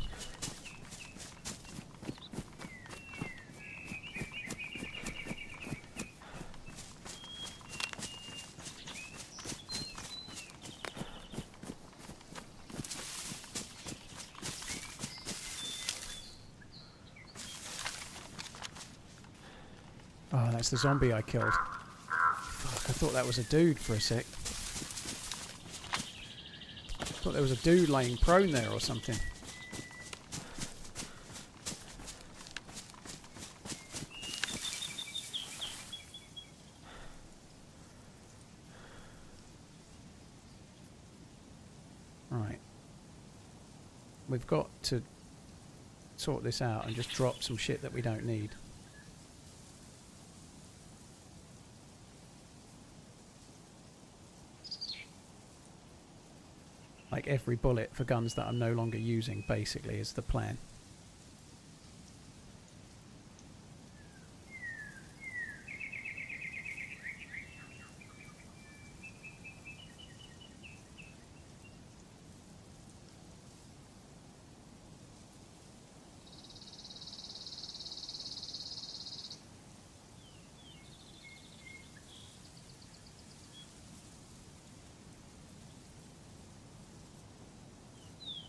Oh, that's the zombie I killed. Fuck, I thought that was a dude for a sec. I thought there was a dude laying prone there or something. Right. We've got to sort this out and just drop some shit that we don't need. Like every bullet for guns that I'm no longer using, basically, is the plan.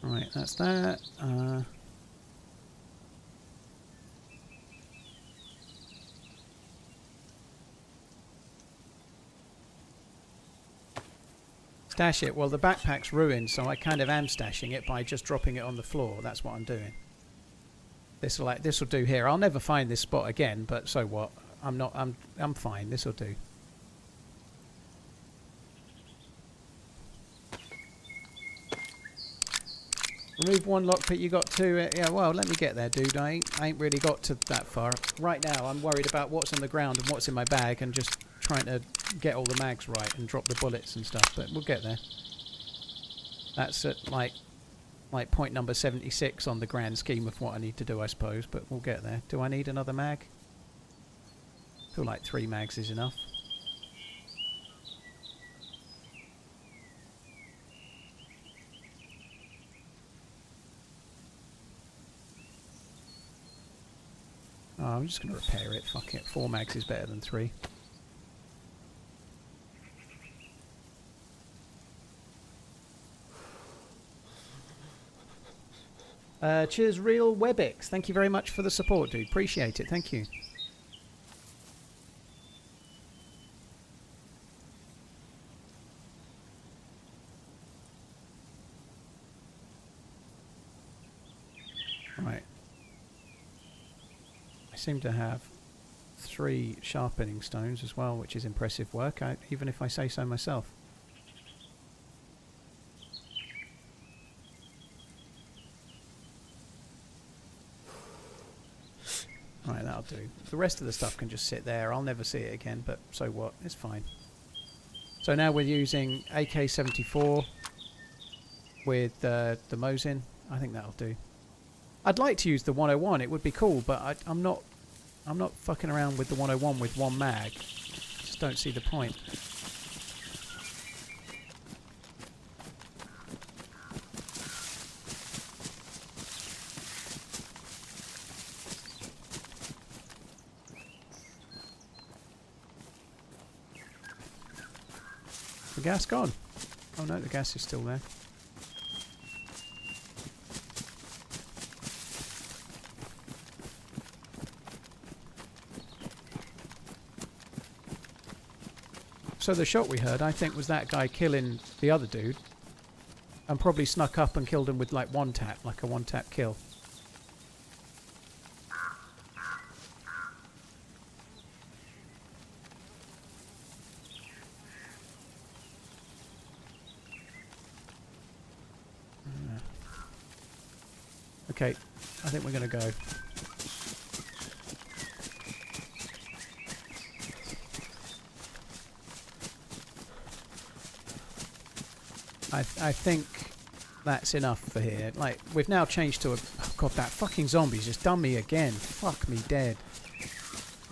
Right, that's that. Stash it. Well, the backpack's ruined, so I kind of am stashing it by just dropping it on the floor. That's what I'm doing. This'll do here. I'll never find this spot again, but so what? I'm fine. This'll do. Remove one lockpick, you got two. Yeah, well, let me get there, dude. I ain't really got to that far. Right now, I'm worried about what's on the ground and what's in my bag and just trying to get all the mags right and drop the bullets and stuff, but we'll get there. That's at like point number 76 on the grand scheme of what I need to do, I suppose, but we'll get there. Do I need another mag? I feel like 3 mags is enough. Oh, I'm just going to repair it. Fuck it. 4 mags is better than 3. Cheers, Real Webex. Thank you very much for the support, dude. Appreciate it. Thank you. Right. I seem to have 3 sharpening stones as well, which is impressive work, even if I say so myself. Right, that'll do. The rest of the stuff can just sit there. I'll never see it again, but so what? It's fine. So now we're using AK-74 with the Mosin. I think that'll do. I'd like to use the 101. It would be cool, but I'm not fucking around with the 101 with 1 mag. Just don't see the point. The gas gone? Oh no, the gas is still there. So the shot we heard, I think, was that guy killing the other dude, and probably snuck up and killed him with like 1 tap, like a 1 tap kill. Okay, I think we're going to go. I think that's enough for here. Like, we've now changed to a... Oh god, that fucking zombie's just done me again. Fuck me dead.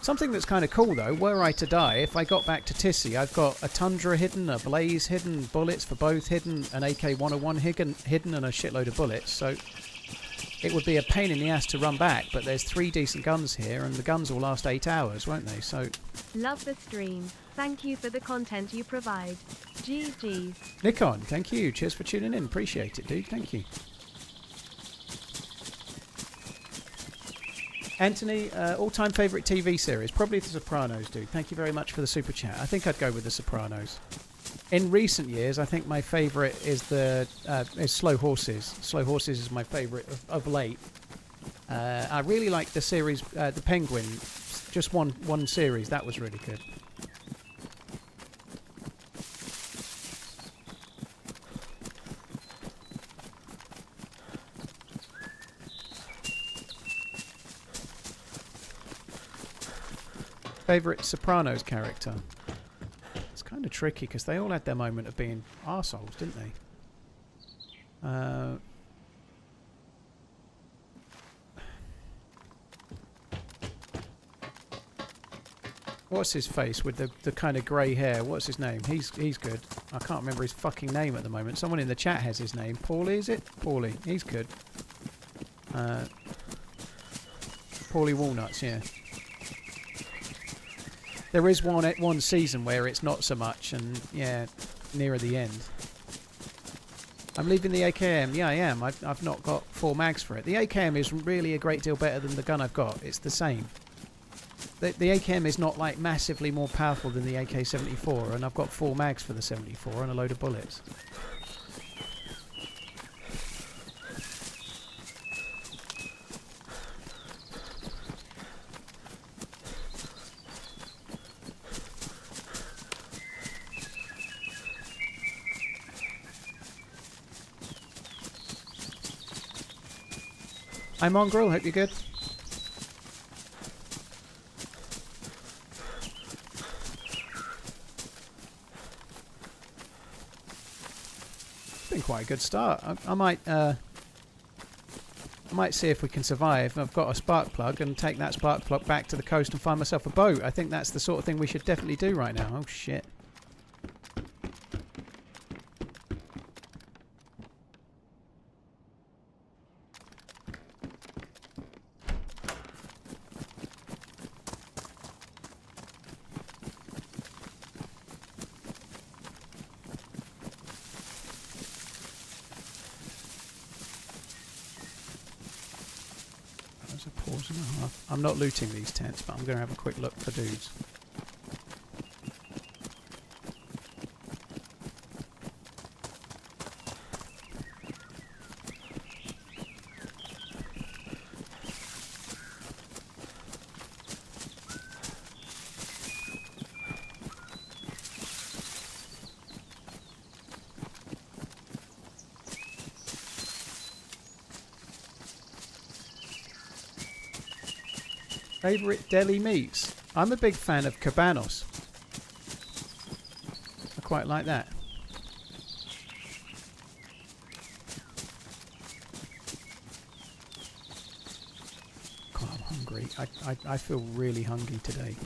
Something that's kind of cool, though, were I to die, if I got back to Tissy, I've got a Tundra hidden, a Blaze hidden, bullets for both hidden, an AK-101 hidden, and a shitload of bullets, so... It would be a pain in the ass to run back, but there's 3 decent guns here, and the guns will last 8 hours, won't they? So... Love the stream. Thank you for the content you provide. GG's. Nikon, thank you. Cheers for tuning in. Appreciate it, dude. Thank you. Anthony, all-time favourite TV series? Probably The Sopranos, dude. Thank you very much for the super chat. I think I'd go with The Sopranos. In recent years, I think my favourite is is Slow Horses. Slow Horses is my favourite of late. I really like the series, The Penguin. Just one series. That was really good. Favourite Sopranos character? It's kind of tricky because they all had their moment of being arseholes, didn't they? What's his face with the kind of grey hair? What's his name? He's good. I can't remember his fucking name at the moment. Someone in the chat has his name. Paulie, is it? Paulie. He's good. Paulie Walnuts, yeah. There is one season where it's not so much, and yeah, nearer the end. I'm leaving the AKM. Yeah, I am. I've not got 4 mags for it. The AKM is really a great deal better than the gun I've got. It's the same. The AKM is not like massively more powerful than the AK-74, and I've got 4 mags for the 74 and a load of bullets. Hi Mongrel, hope you're good. quite a good start. I might see if we can survive. I've got a spark plug and take that spark plug back to the coast and find myself a boat. I think that's the sort of thing we should definitely do right now. Oh shit. Pause and a half. I'm not looting these tents, but I'm going to have a quick look for dudes. Favourite deli meats? I'm a big fan of cabanos. I quite like that. God, I'm hungry. I feel really hungry today.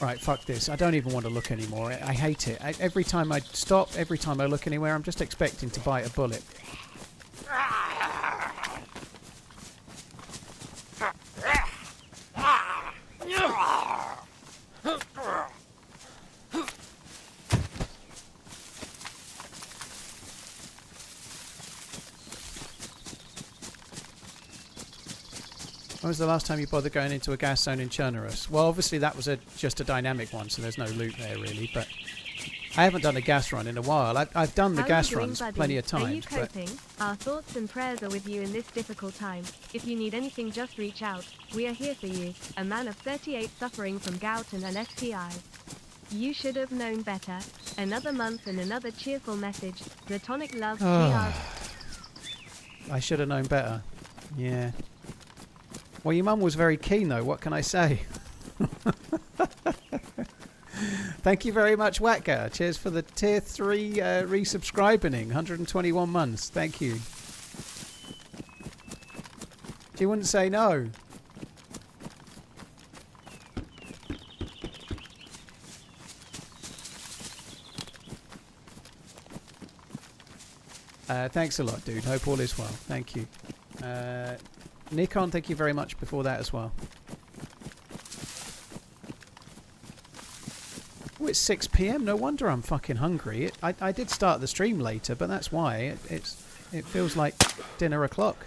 Right, fuck this. I don't even want to look anymore. I hate it. Every time I stop, every time I look anywhere, I'm just expecting to bite a bullet. When was the last time you bothered going into a gas zone in TRMZ? Well, obviously that was just a dynamic one, so there's no loot there really, but I haven't done a gas run in a while. I've done the gas runs plenty of times. Are you coping? Our thoughts and prayers are with you in this difficult time. If you need anything, just reach out. We are here for you. A man of 38 suffering from gout and an STI. You should have known better. Another month and another cheerful message. Platonic love, TR. I should have known better. Yeah. Well, your mum was very keen, though. What can I say? Thank you very much, Watka. Cheers for the tier 3 resubscribing. 121 months. Thank you. She wouldn't say no. Thanks a lot, dude. Hope all is well. Thank you. Nikon, thank you very much before that as well. Oh, it's 6 PM. No wonder I'm fucking hungry. I did start the stream later, but that's why. It feels like dinner o'clock.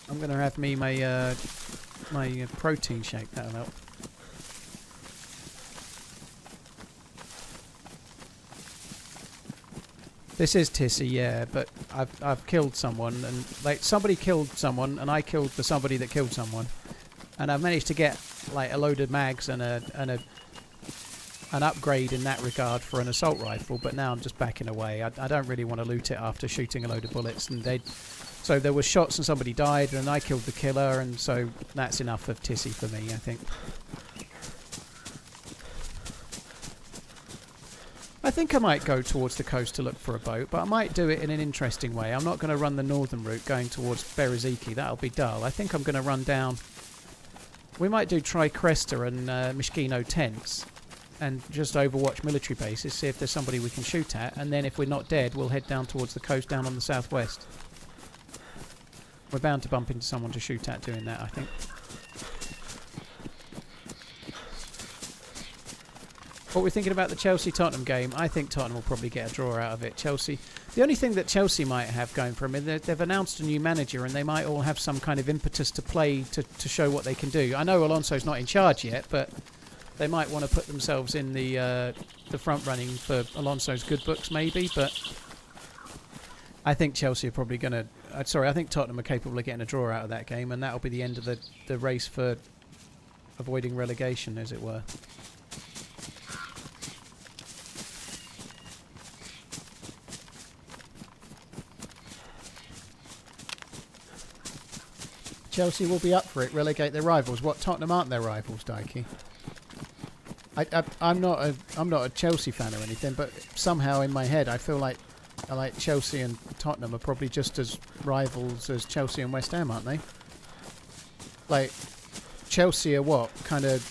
I'm gonna have me my protein shake. That'll help. This is Tissy, yeah, but I've killed someone, and like somebody killed someone, and I killed the somebody that killed someone, and I've managed to get like a load of mags and an upgrade in that regard for an assault rifle. But now I'm just backing away. I don't really want to loot it after shooting a load of bullets, and so there were shots and somebody died, and I killed the killer, and so that's enough of Tissy for me, I think. I think I might go towards the coast to look for a boat, but I might do it in an interesting way. I'm not going to run the northern route going towards Bereziki. That'll be dull. I think I'm going to run down... We might do Tricresta and Mishkino tents and just overwatch military bases, see if there's somebody we can shoot at, and then if we're not dead, we'll head down towards the coast down on the southwest. We're bound to bump into someone to shoot at doing that, I think. What we're thinking about the Chelsea-Tottenham game, I think Tottenham will probably get a draw out of it. Chelsea, the only thing that Chelsea might have going for them, they've announced a new manager, and they might all have some kind of impetus to play to show what they can do. I know Alonso's not in charge yet, but they might want to put themselves in the front running for Alonso's good books, maybe. But I think Chelsea are probably going to. I think Tottenham are capable of getting a draw out of that game, and that'll be the end of the race for avoiding relegation, as it were. Chelsea will be up for it. Relegate their rivals. What, Tottenham aren't their rivals, Dikey? I'm not a Chelsea fan or anything, but somehow in my head I feel like Chelsea and Tottenham are probably just as rivals as Chelsea and West Ham, aren't they? Like, Chelsea are what? Kind of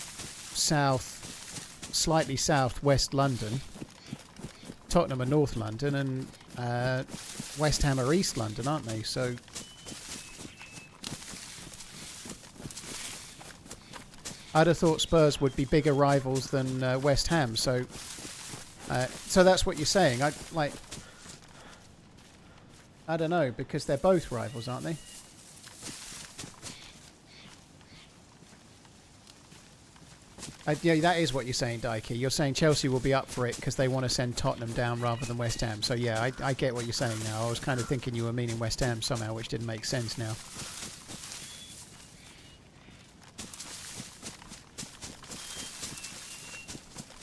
slightly south-west London. Tottenham are North London, and West Ham are East London, aren't they? So I'd have thought Spurs would be bigger rivals than West Ham. So that's what you're saying. I don't know, because they're both rivals, aren't they? Yeah, that is what you're saying, Dikey. You're saying Chelsea will be up for it because they want to send Tottenham down rather than West Ham. So yeah, I get what you're saying now. I was kind of thinking you were meaning West Ham somehow, which didn't make sense now.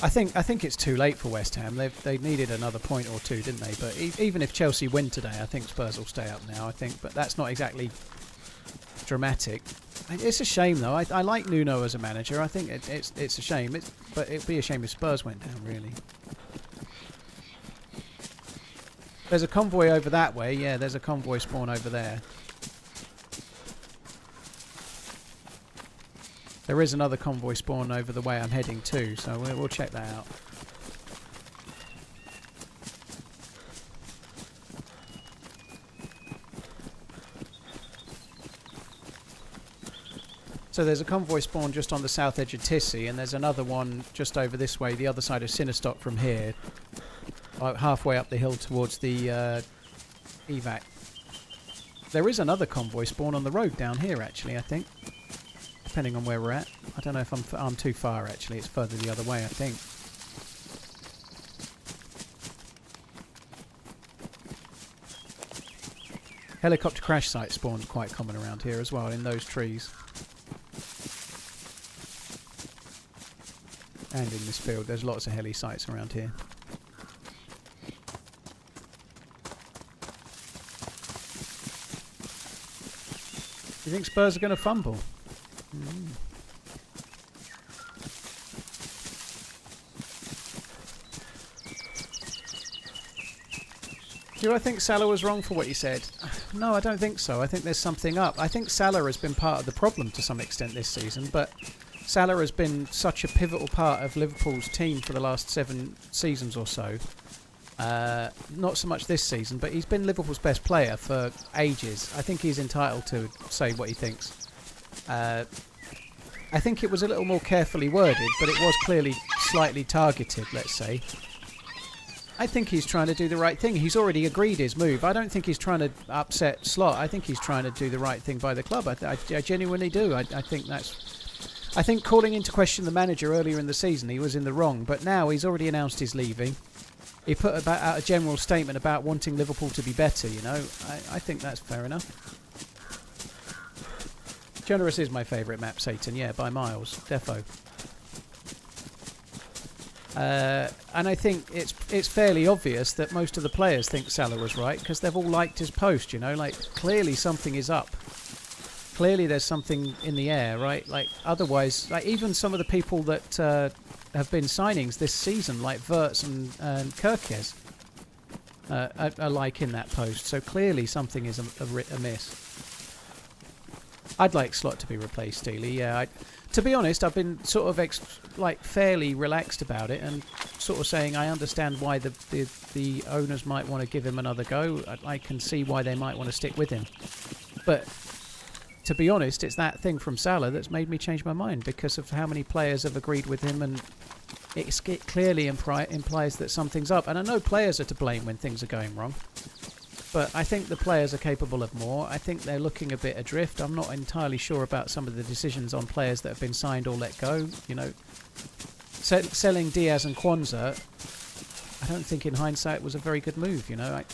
I think it's too late for West Ham. They needed another point or two, didn't they? But even if Chelsea win today, I think Spurs will stay up now. I think, but that's not exactly dramatic. It's a shame though. I like Nuno as a manager. I think it's a shame. But it'd be a shame if Spurs went down, really. There's a convoy over that way. Yeah, there's a convoy spawn over there. There is another convoy spawn over the way I'm heading to, so we'll check that out. So there's a convoy spawn just on the south edge of Tissy, and there's another one just over this way, the other side of Sinnerstock from here, halfway up the hill towards the evac. There is another convoy spawn on the road down here, actually, I think. Depending on where we're at. I don't know if I'm too far, actually. It's further the other way, I think. Helicopter crash site spawn's quite common around here as well, in those trees. And in this field. There's lots of heli sites around here. Do you think Spurs are going to fumble? Do I think Salah was wrong for what he said? No, I don't think so. I think there's something up. I think Salah has been part of the problem to some extent this season, but Salah has been such a pivotal part of Liverpool's team for the last 7 seasons or so. Not so much this season, but he's been Liverpool's best player for ages. I think he's entitled to say what he thinks. I think it was a little more carefully worded, but it was clearly slightly targeted, let's say. I think he's trying to do the right thing. He's already agreed his move. I don't think he's trying to upset Slot. I think he's trying to do the right thing by the club. I genuinely do. I think calling into question the manager earlier in the season, he was in the wrong. But now he's already announced he's leaving. He put out a general statement about wanting Liverpool to be better, you know. I think that's fair enough. Generous is my favourite map, Satan. Yeah, by miles. Defo. And I think it's fairly obvious that most of the players think Salah was right because they've all liked his post, you know. Like, clearly something is up. Clearly there's something in the air, right? Like, otherwise, like, even some of the people that have been signings this season, like Wirtz and Kirkes, are liking that post. So clearly something is amiss. I'd like Slot to be replaced, Steely. Yeah, to be honest, I've been sort of fairly relaxed about it and sort of saying I understand why the owners might want to give him another go. I can see why they might want to stick with him. But to be honest, it's that thing from Salah that's made me change my mind because of how many players have agreed with him, and it clearly implies that something's up. And I know players are to blame when things are going wrong. But I think the players are capable of more. I think they're looking a bit adrift. I'm not entirely sure about some of the decisions on players that have been signed or let go. You know, selling Diaz and Kwanzaa, I don't think in hindsight was a very good move. You know,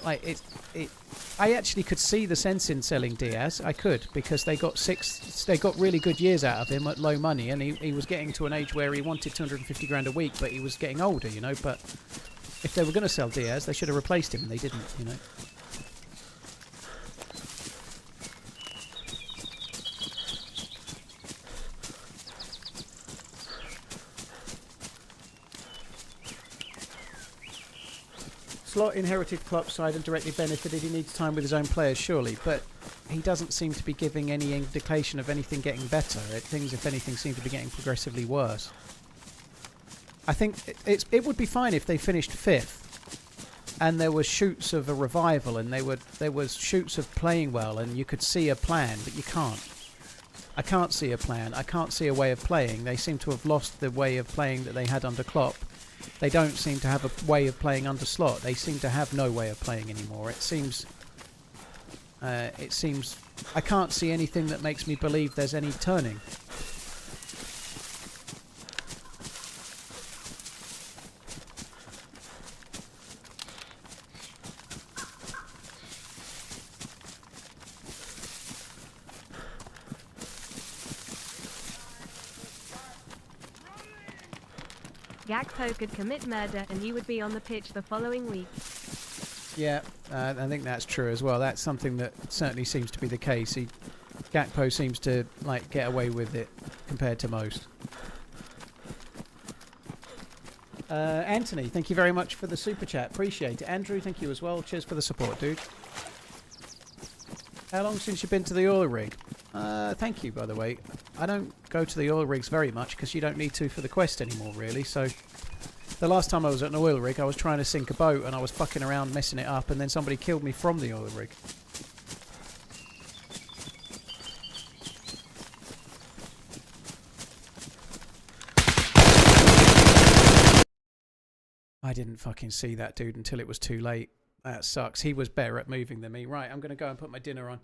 I actually could see the sense in selling Diaz. I could, because they got really good years out of him at low money, and he was getting to an age where he wanted 250 grand a week, but he was getting older. You know, but if they were going to sell Diaz, they should have replaced him, and they didn't, you know. Slot inherited Klopp's side and directly benefited. He needs time with his own players, surely, but he doesn't seem to be giving any indication of anything getting better. Things, if anything, seem to be getting progressively worse. I think it would be fine if they finished 5th and there were shoots of a revival and there was shoots of playing well and you could see a plan, but you can't. I can't see a plan. I can't see a way of playing. They seem to have lost the way of playing that they had under Klopp. They don't seem to have a way of playing under Slot. They seem to have no way of playing anymore. It seems I can't see anything that makes me believe there's any turning. Gakpo could commit murder and you would be on the pitch the following week. Yeah, I think that's true as well. That's something that certainly seems to be the case. Gakpo seems to like get away with it compared to most. Anthony, thank you very much for the super chat. Appreciate it. Andrew, thank you as well. Cheers for the support, dude. How long since you've been to the oil rig? Thank you, by the way. I don't go to the oil rigs very much because you don't need to for the quest anymore, really. So the last time I was at an oil rig, I was trying to sink a boat and I was fucking around messing it up, and then somebody killed me from the oil rig. I didn't fucking see that dude until it was too late. That sucks. He was better at moving than me. Right, I'm going to go and put my dinner on.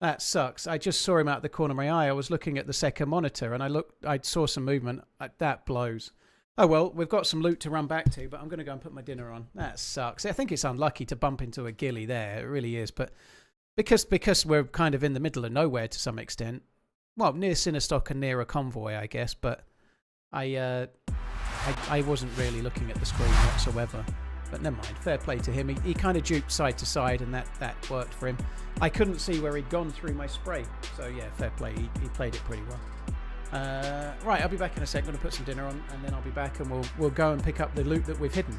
That sucks. I just saw him out the corner of my eye. I was looking at the second monitor and I saw some movement. That blows. Oh well, we've got some loot to run back to, but I'm going to go and put my dinner on. That sucks. I think it's unlucky to bump into a ghillie there. It really is. But because we're kind of in the middle of nowhere to some extent. Well, near Sinnerstock and near a convoy, I guess. But I wasn't really looking at the screen whatsoever. But never mind, fair play to him. He kind of duped side to side and that worked for him. I couldn't see where he'd gone through my spray. So yeah, fair play. He played it pretty well. Right, I'll be back in a sec. I'm going to put some dinner on and then I'll be back and we'll go and pick up the loot that we've hidden.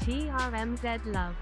TRMZ love.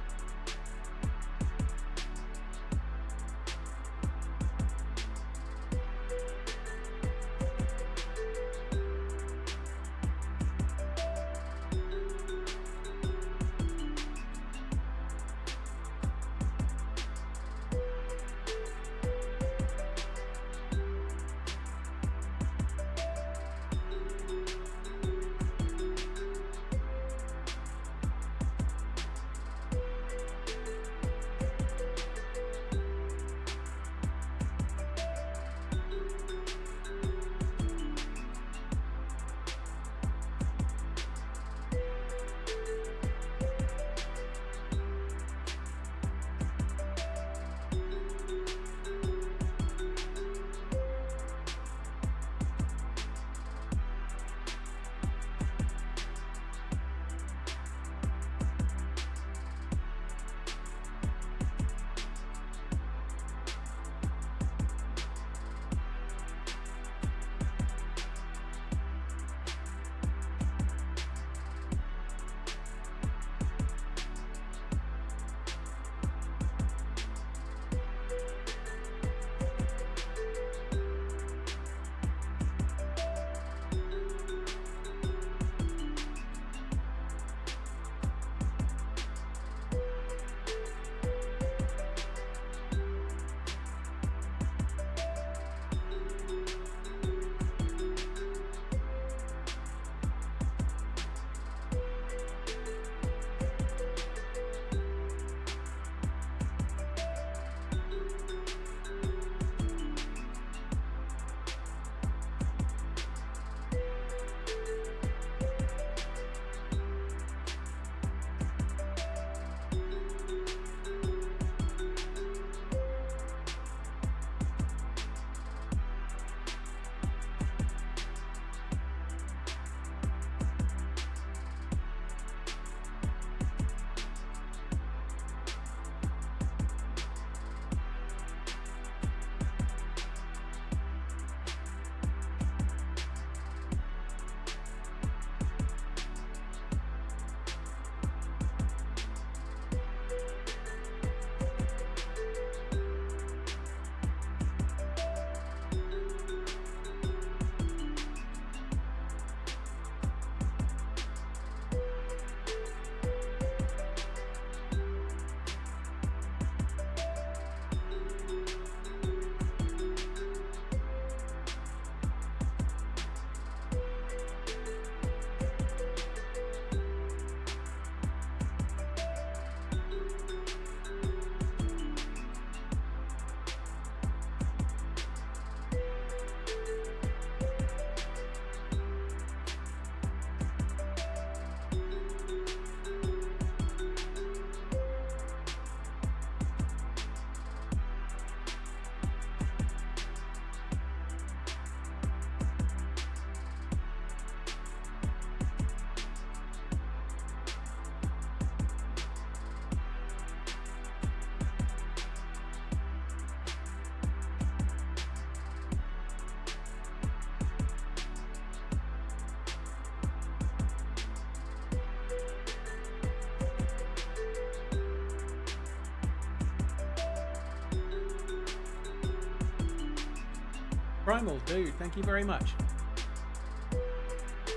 Primal, dude, thank you very much.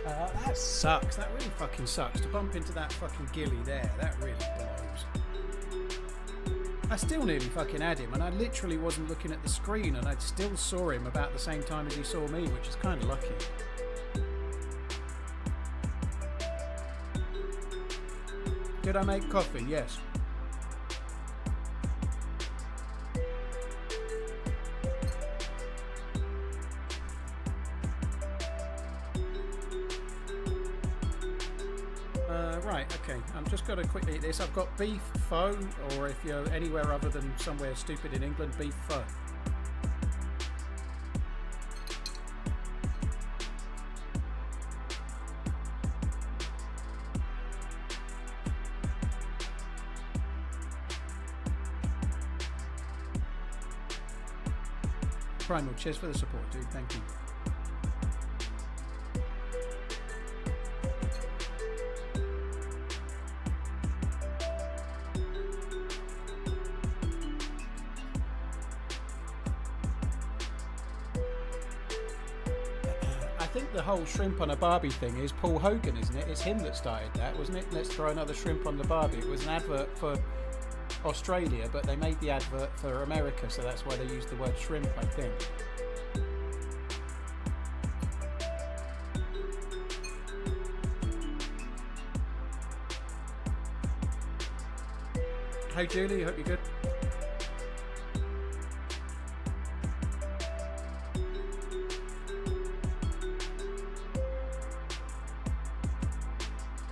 That sucks. That really fucking sucks. To bump into that fucking ghillie there, that really blows. I still nearly fucking had him, and I literally wasn't looking at the screen, and I still saw him about the same time as he saw me, which is kind of lucky. Did I make coffee? Yes. Right, okay, I'm just going to quickly eat this. I've got beef pho, or if you're anywhere other than somewhere stupid in England, beef pho. Primal, cheers for the support, dude. Thank you. think the whole shrimp on a Barbie thing is Paul Hogan, isn't it? It's him that started that, wasn't it? Let's throw another shrimp on the Barbie. It was an advert for Australia, but they made the advert for America, so that's why they used the word shrimp, I think. Hey Julie, hope you're good.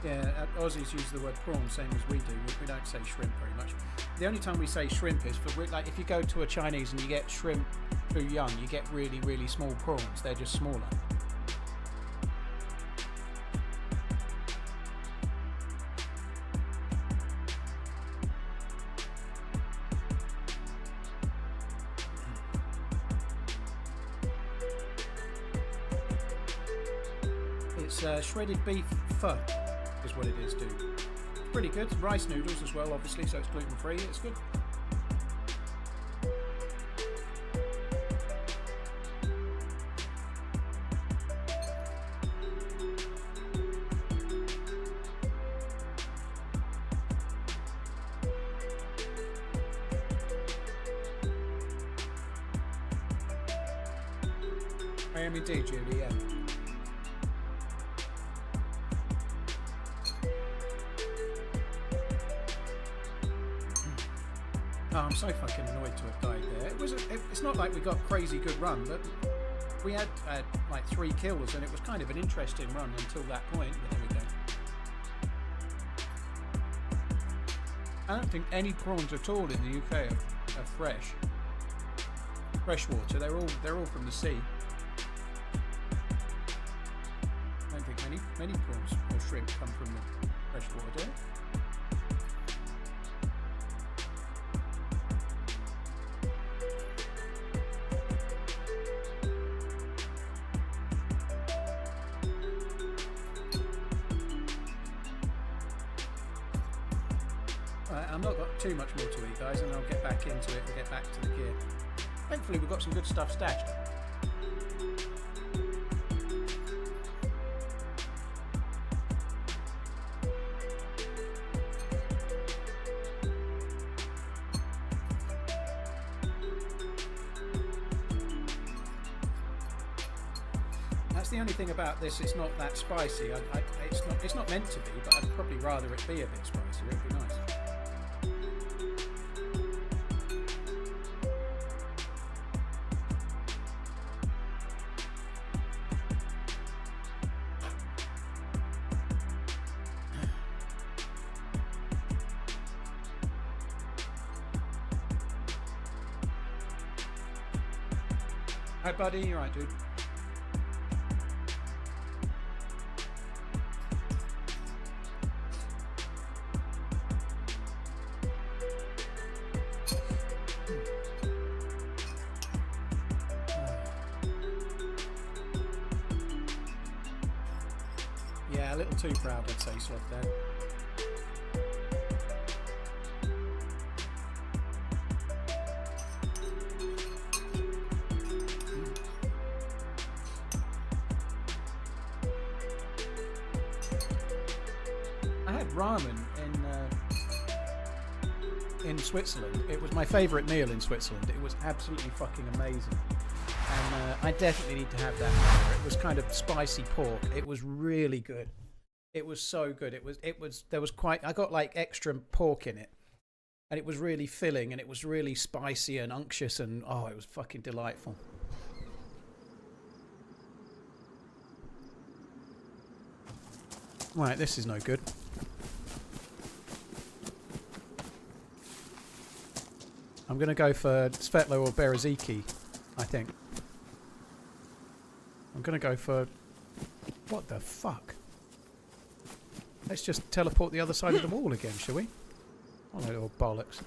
Yeah, Aussies use the word prawn same as we do. We don't say shrimp very much. The only time we say shrimp is for, like, if you go to a Chinese and you get shrimp too young, you get really, really small prawns. They're just smaller. It's shredded beef pho is what it is, dude. Pretty good. Rice noodles as well, obviously, so it's gluten free. It's good. I am indeed, Julie, yeah. Oh, I'm so fucking annoyed to have died there. It's not like we got a crazy good run, but we had like 3 kills, and it was kind of an interesting run until that point. But there we go. I don't think any prawns at all in the UK are fresh. Freshwater. They're all from the sea. I don't think many prawns or shrimp come from the freshwater, do they? I've not got too much more to eat, guys, and I'll get back into it and get back to the gear. Thankfully, we've got some good stuff stashed. That's the only thing about this, it's not that spicy. It's not meant to be, but I'd probably rather it be a bit spicier. It'd be nice. Hi buddy, you're right, dude. Yeah, a little too proud, I'd say, Sloth there. Ramen in Switzerland. It was my favourite meal in Switzerland. It was absolutely fucking amazing, and I definitely need to have that here. It was kind of spicy pork. It was really good. It was so good. I got like extra pork in it, and it was really filling, and it was really spicy and unctuous, and oh, it was fucking delightful. Right, this is no good. I'm going to go for Svetlo or Bereziki, I think. I'm going to go for... What the fuck? Let's just teleport the other side of the wall again, shall we? Oh, little bollocks.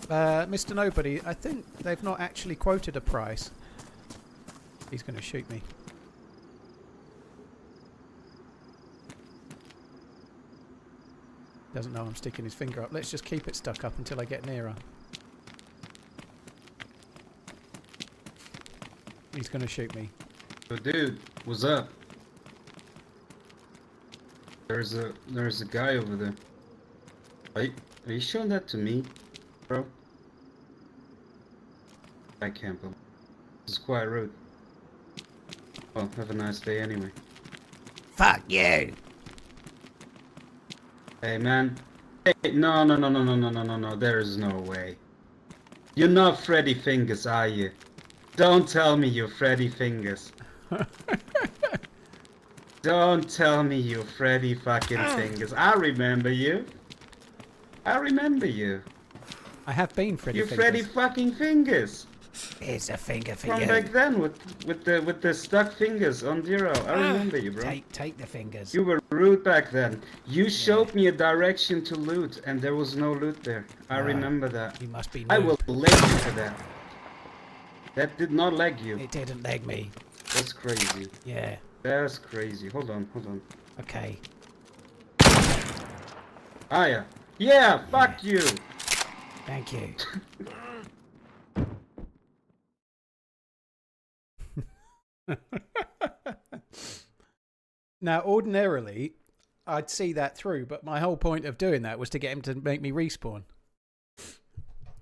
Mr. Nobody, I think they've not actually quoted a price. He's going to shoot me. Doesn't know I'm sticking his finger up. Let's just keep it stuck up until I get nearer. He's gonna shoot me. So, dude, what's up? There's a guy over there. Are you showing that to me, bro? I can't believe this is quite rude. Well, have a nice day anyway. Fuck you! Hey, man. Hey, no. There is no way. You're not Freddy Fingers, are you? Don't tell me you're Freddy Fingers. Don't tell me you're Freddy fucking Fingers. I remember you. I remember you. I have been Freddy You're Fingers. Freddy fucking Fingers. Here's a finger for From you. back then with the stuck fingers on zero. I remember you, bro. Take the fingers. You were rude back then. You showed me a direction to loot, and there was no loot there. I remember that. You must be I noob. will leg you for that. That did not leg you. It didn't leg me. That's crazy. Yeah. That's crazy. Hold on. Okay. Ah, yeah. Yeah, fuck you. Thank you. Now, ordinarily, I'd see that through, but my whole point of doing that was to get him to make me respawn.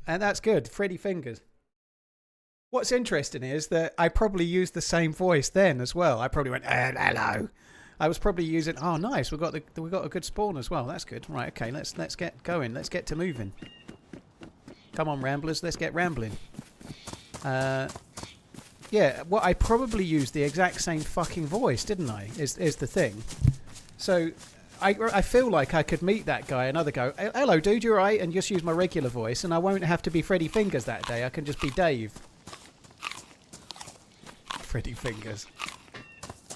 And that's good. Freddy Fingers. What's interesting is that I probably used the same voice then as well. I probably went, hello. I was probably using, oh, nice. We got a good spawn as well. That's good. Right, okay, let's get going. Let's get to moving. Come on, ramblers. Let's get rambling. Yeah, well, I probably used the exact same fucking voice, didn't I? Is the thing. So I feel like I could meet that guy and other go, hello, dude, you alright? And just use my regular voice, and I won't have to be Freddy Fingers that day. I can just be Dave. Freddy Fingers.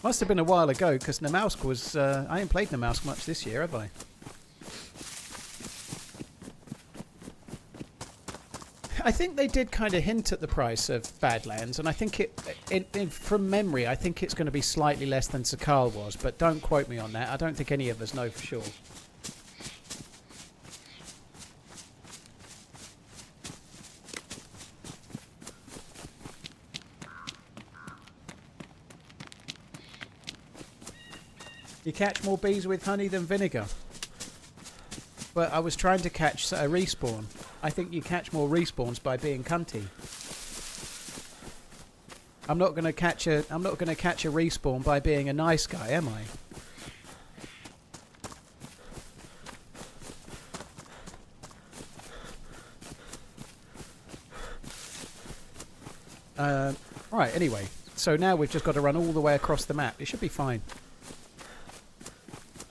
Must have been a while ago, because Namausk was... I ain't played Namausk much this year, have I? I think they did kind of hint at the price of Badlands, and I think from memory, I think it's going to be slightly less than Sakal was, but don't quote me on that. I don't think any of us know for sure. You catch more bees with honey than vinegar. But I was trying to catch a respawn. I think you catch more respawns by being cunty. I'm not going to catch a respawn by being a nice guy, am I? Right, anyway. So now we've just got to run all the way across the map. It should be fine.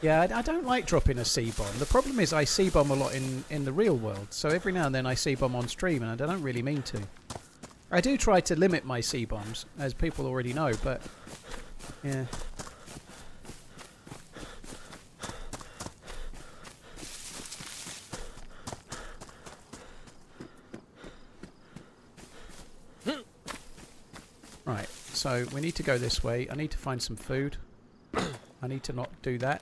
Yeah, I don't like dropping a C-bomb. The problem is I C-bomb a lot in the real world. So every now and then I C-bomb on stream, and I don't really mean to. I do try to limit my C-bombs, as people already know, but... yeah. Right, so we need to go this way. I need to find some food. I need to not do that.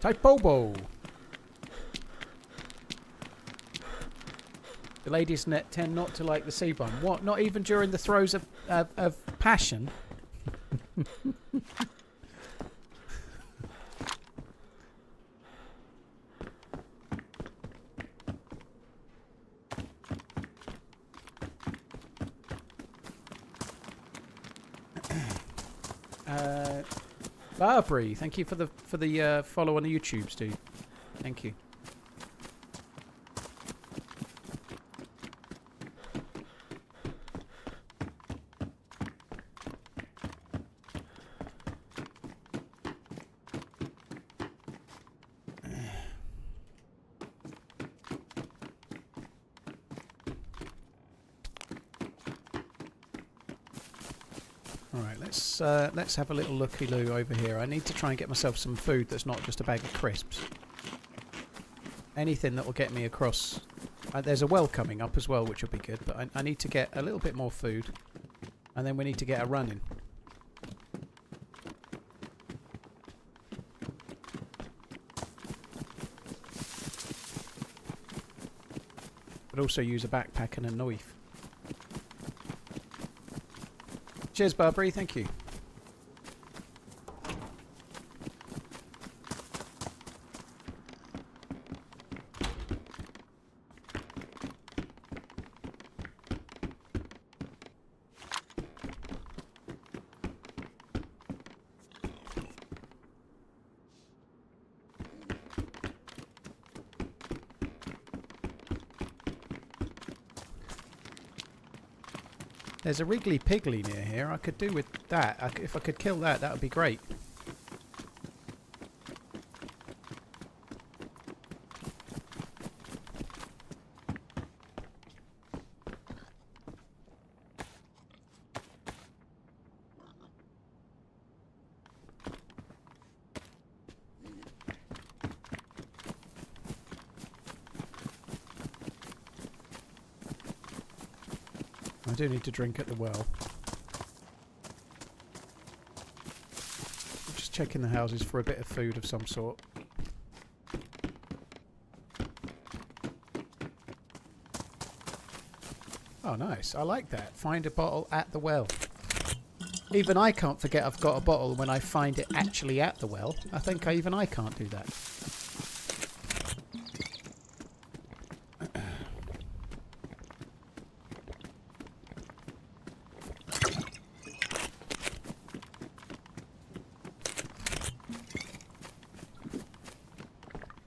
Type Bobo! The ladies tend not to like the C-bomb. What? Not even during the throes of passion? Barbary, thank you for the follow on the YouTubes, dude. Thank you. Let's have a little looky-loo over here. I need to try and get myself some food that's not just a bag of crisps. Anything that will get me across. There's a well coming up as well, which will be good, but I need to get a little bit more food. And then we need to get a running. But Could also use a backpack and a knife. Cheers, Barbary. Thank you. There's a Wriggly Piggly near here. I could do with that. If I could kill that, that would be great. I do need to drink at the well. I'm just checking the houses for a bit of food of some sort. Oh, nice. I like that. Find a bottle at the well. Even I can't forget I've got a bottle when I find it actually at the well. I think even I can't do that.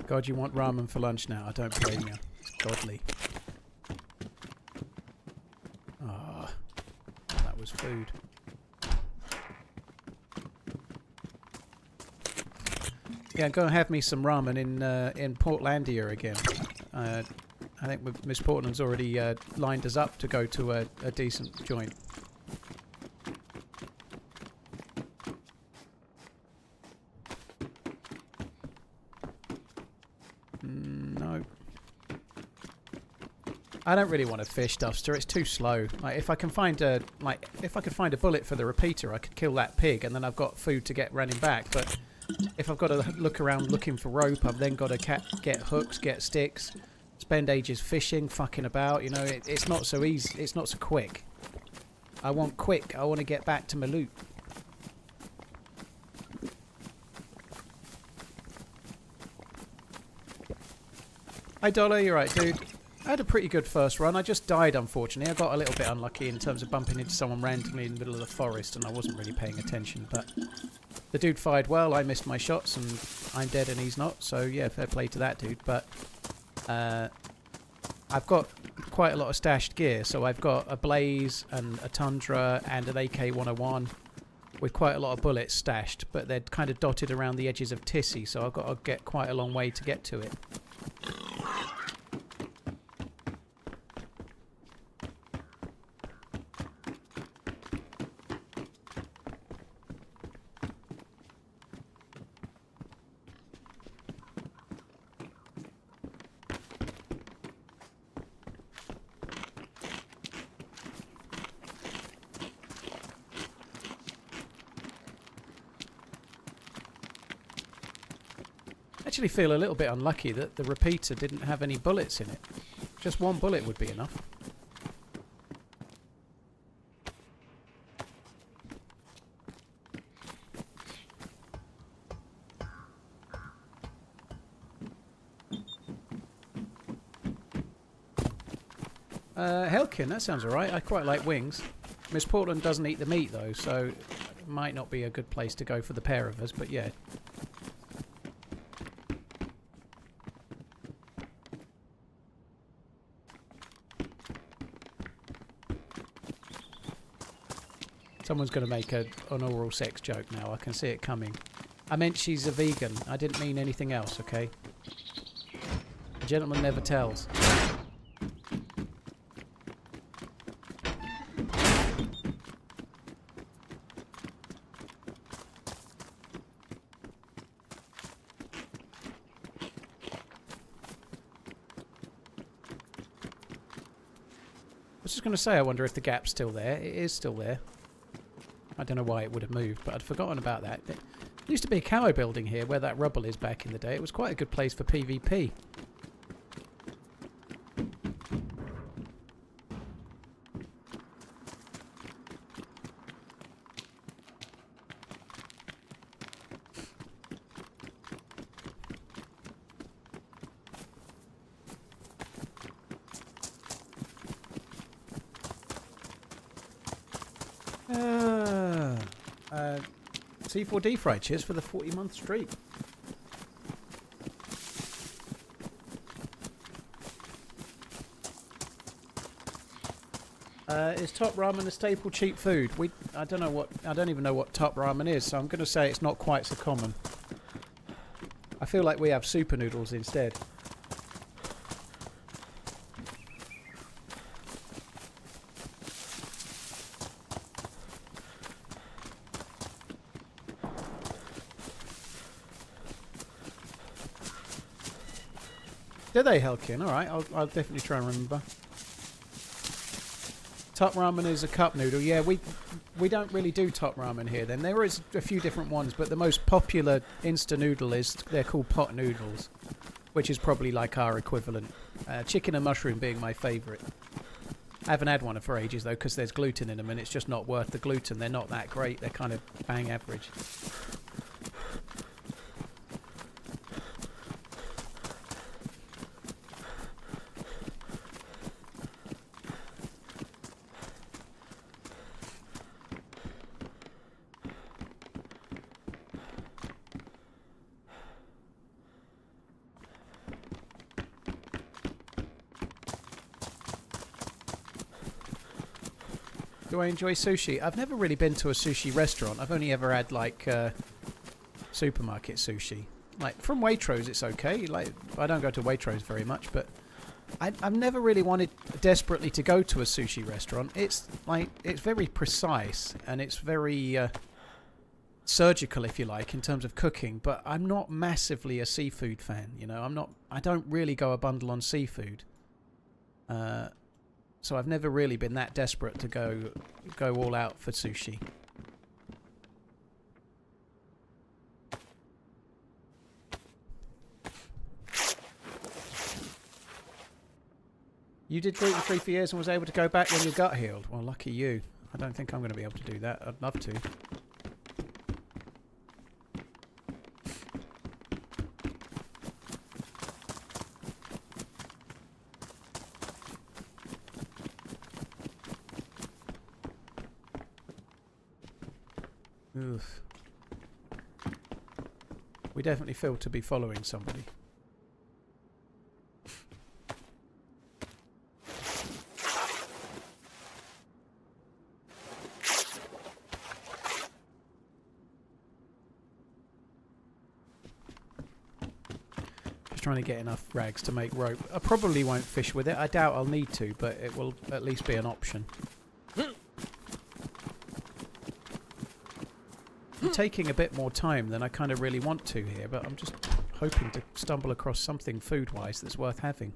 God, you want ramen for lunch now? I don't blame you. It's godly. Ah, that was food. Yeah, go and have me some ramen in Portlandia again. I think Miss Portland's already lined us up to go to a decent joint. No. I don't really want to fish Duffster. It's too slow. Like if I can find a bullet for the repeater, I could kill that pig, and then I've got food to get running back. But if I've got to look around looking for rope, I've then got to get hooks, get sticks, spend ages fishing, fucking about. You know, it's not so easy. It's not so quick. I want quick. I want to get back to my loot. Hi Dollar, you're right, dude. I had a pretty good first run. I just died, unfortunately. I got a little bit unlucky in terms of bumping into someone randomly in the middle of the forest, and I wasn't really paying attention. But the dude fired well. I missed my shots, and I'm dead, and he's not. So yeah, fair play to that dude. But I've got quite a lot of stashed gear. So I've got a Blaze and a Tundra and an AK-101 with quite a lot of bullets stashed, but they're kind of dotted around the edges of Tissy. So I've got to get quite a long way to get to it. I actually feel a little bit unlucky that the repeater didn't have any bullets in it. Just one bullet would be enough. Helkin, that sounds alright. I quite like wings. Miss Portland doesn't eat the meat though, so it might not be a good place to go for the pair of us, but yeah. Someone's going to make an oral sex joke now. I can see it coming. I meant she's a vegan. I didn't mean anything else, okay? A gentleman never tells. I was just going to say, I wonder if the gap's still there. It is still there. I don't know why it would have moved, but I'd forgotten about that. There used to be a cow building here where that rubble is back in the day. It was quite a good place for PvP. C4D Fry, cheers for the 40-month streak. Is top ramen a staple cheap food? I don't even know what top ramen is, so I'm going to say it's not quite so common. I feel like we have super noodles instead. Do they, Helkin? Alright, I'll definitely try and remember. Top ramen is a cup noodle. Yeah, we don't really do top ramen here then. There is a few different ones, but the most popular Insta noodle they're called pot noodles, which is probably like our equivalent. Chicken and mushroom being my favourite. I haven't had one for ages though, because there's gluten in them and it's just not worth the gluten. They're not that great. They're kind of bang average. Do I enjoy sushi? I've never really been to a sushi restaurant. I've only ever had like supermarket sushi. Like from Waitrose, it's okay. Like I don't go to Waitrose very much, but I've never really wanted desperately to go to a sushi restaurant. It's like it's very precise and it's very surgical, if you like, in terms of cooking. But I'm not massively a seafood fan. You know, I don't really go a bundle on seafood. So I've never really been that desperate to go all out for sushi. You did gluten-free for years and was able to go back when your gut healed. Well, lucky you. I don't think I'm going to be able to do that. I'd love to. Oof. We definitely feel to be following somebody. Just trying to get enough rags to make rope. I probably won't fish with it. I doubt I'll need to, but it will at least be an option. Taking a bit more time than I kind of really want to here, but I'm just hoping to stumble across something food-wise that's worth having.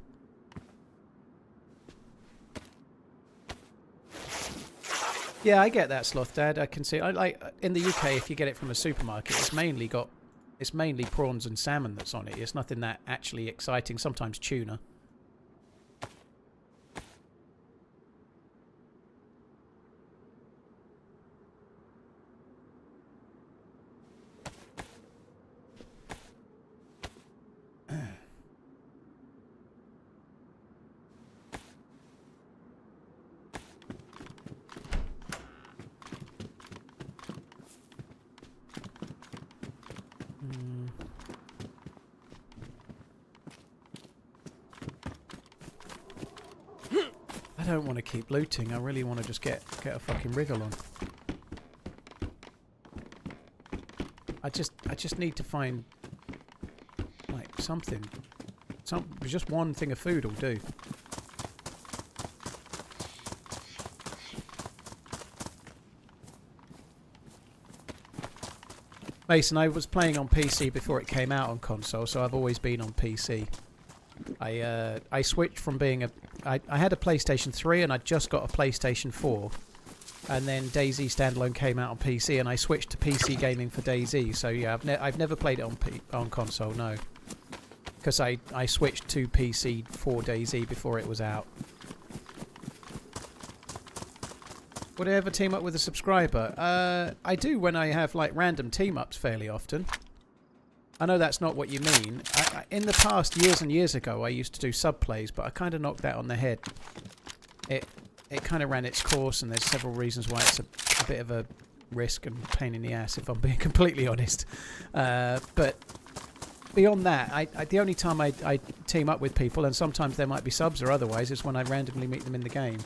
Yeah, I get that, Sloth Dad. I can see. I like in the UK, if you get it from a supermarket, it's mainly prawns and salmon that's on it. It's nothing that actually exciting. Sometimes tuna. I don't want to keep looting. I really want to just get a fucking wriggle on. I just need to find like something. Just one thing of food will do. Mason, I was playing on PC before it came out on console, so I've always been on PC. I switched from being I had a PlayStation 3 and I just got a PlayStation 4, and then DayZ standalone came out on PC, and I switched to PC gaming for DayZ. So yeah, I've never played it on console, no, because I switched to PC for DayZ before it was out. Would I ever team up with a subscriber? I do when I have like random team ups fairly often. I know that's not what you mean. In the past, years and years ago, I used to do sub plays, but I kind of knocked that on the head. It kind of ran its course, and there's several reasons why it's a bit of a risk and pain in the ass, if I'm being completely honest. But beyond that, the only time I team up with people, and sometimes there might be subs or otherwise, is when I randomly meet them in the game.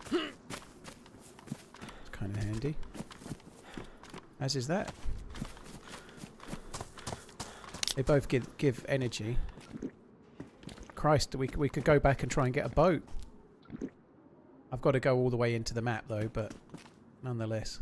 It's kind of handy. As is that. They both give energy. Christ, we could go back and try and get a boat. I've got to go all the way into the map though, but nonetheless.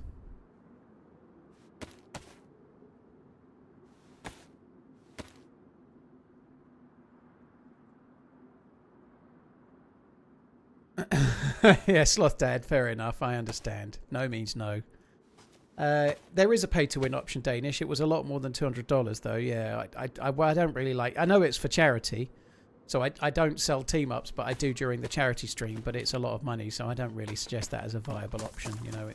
Yeah, Sloth Dad, fair enough, I understand. No means no. There is a pay-to-win option, Danish. It was a lot more than $200 though, yeah. I don't really like... I know it's for charity, so I don't sell team-ups, but I do during the charity stream, but it's a lot of money, so I don't really suggest that as a viable option, you know.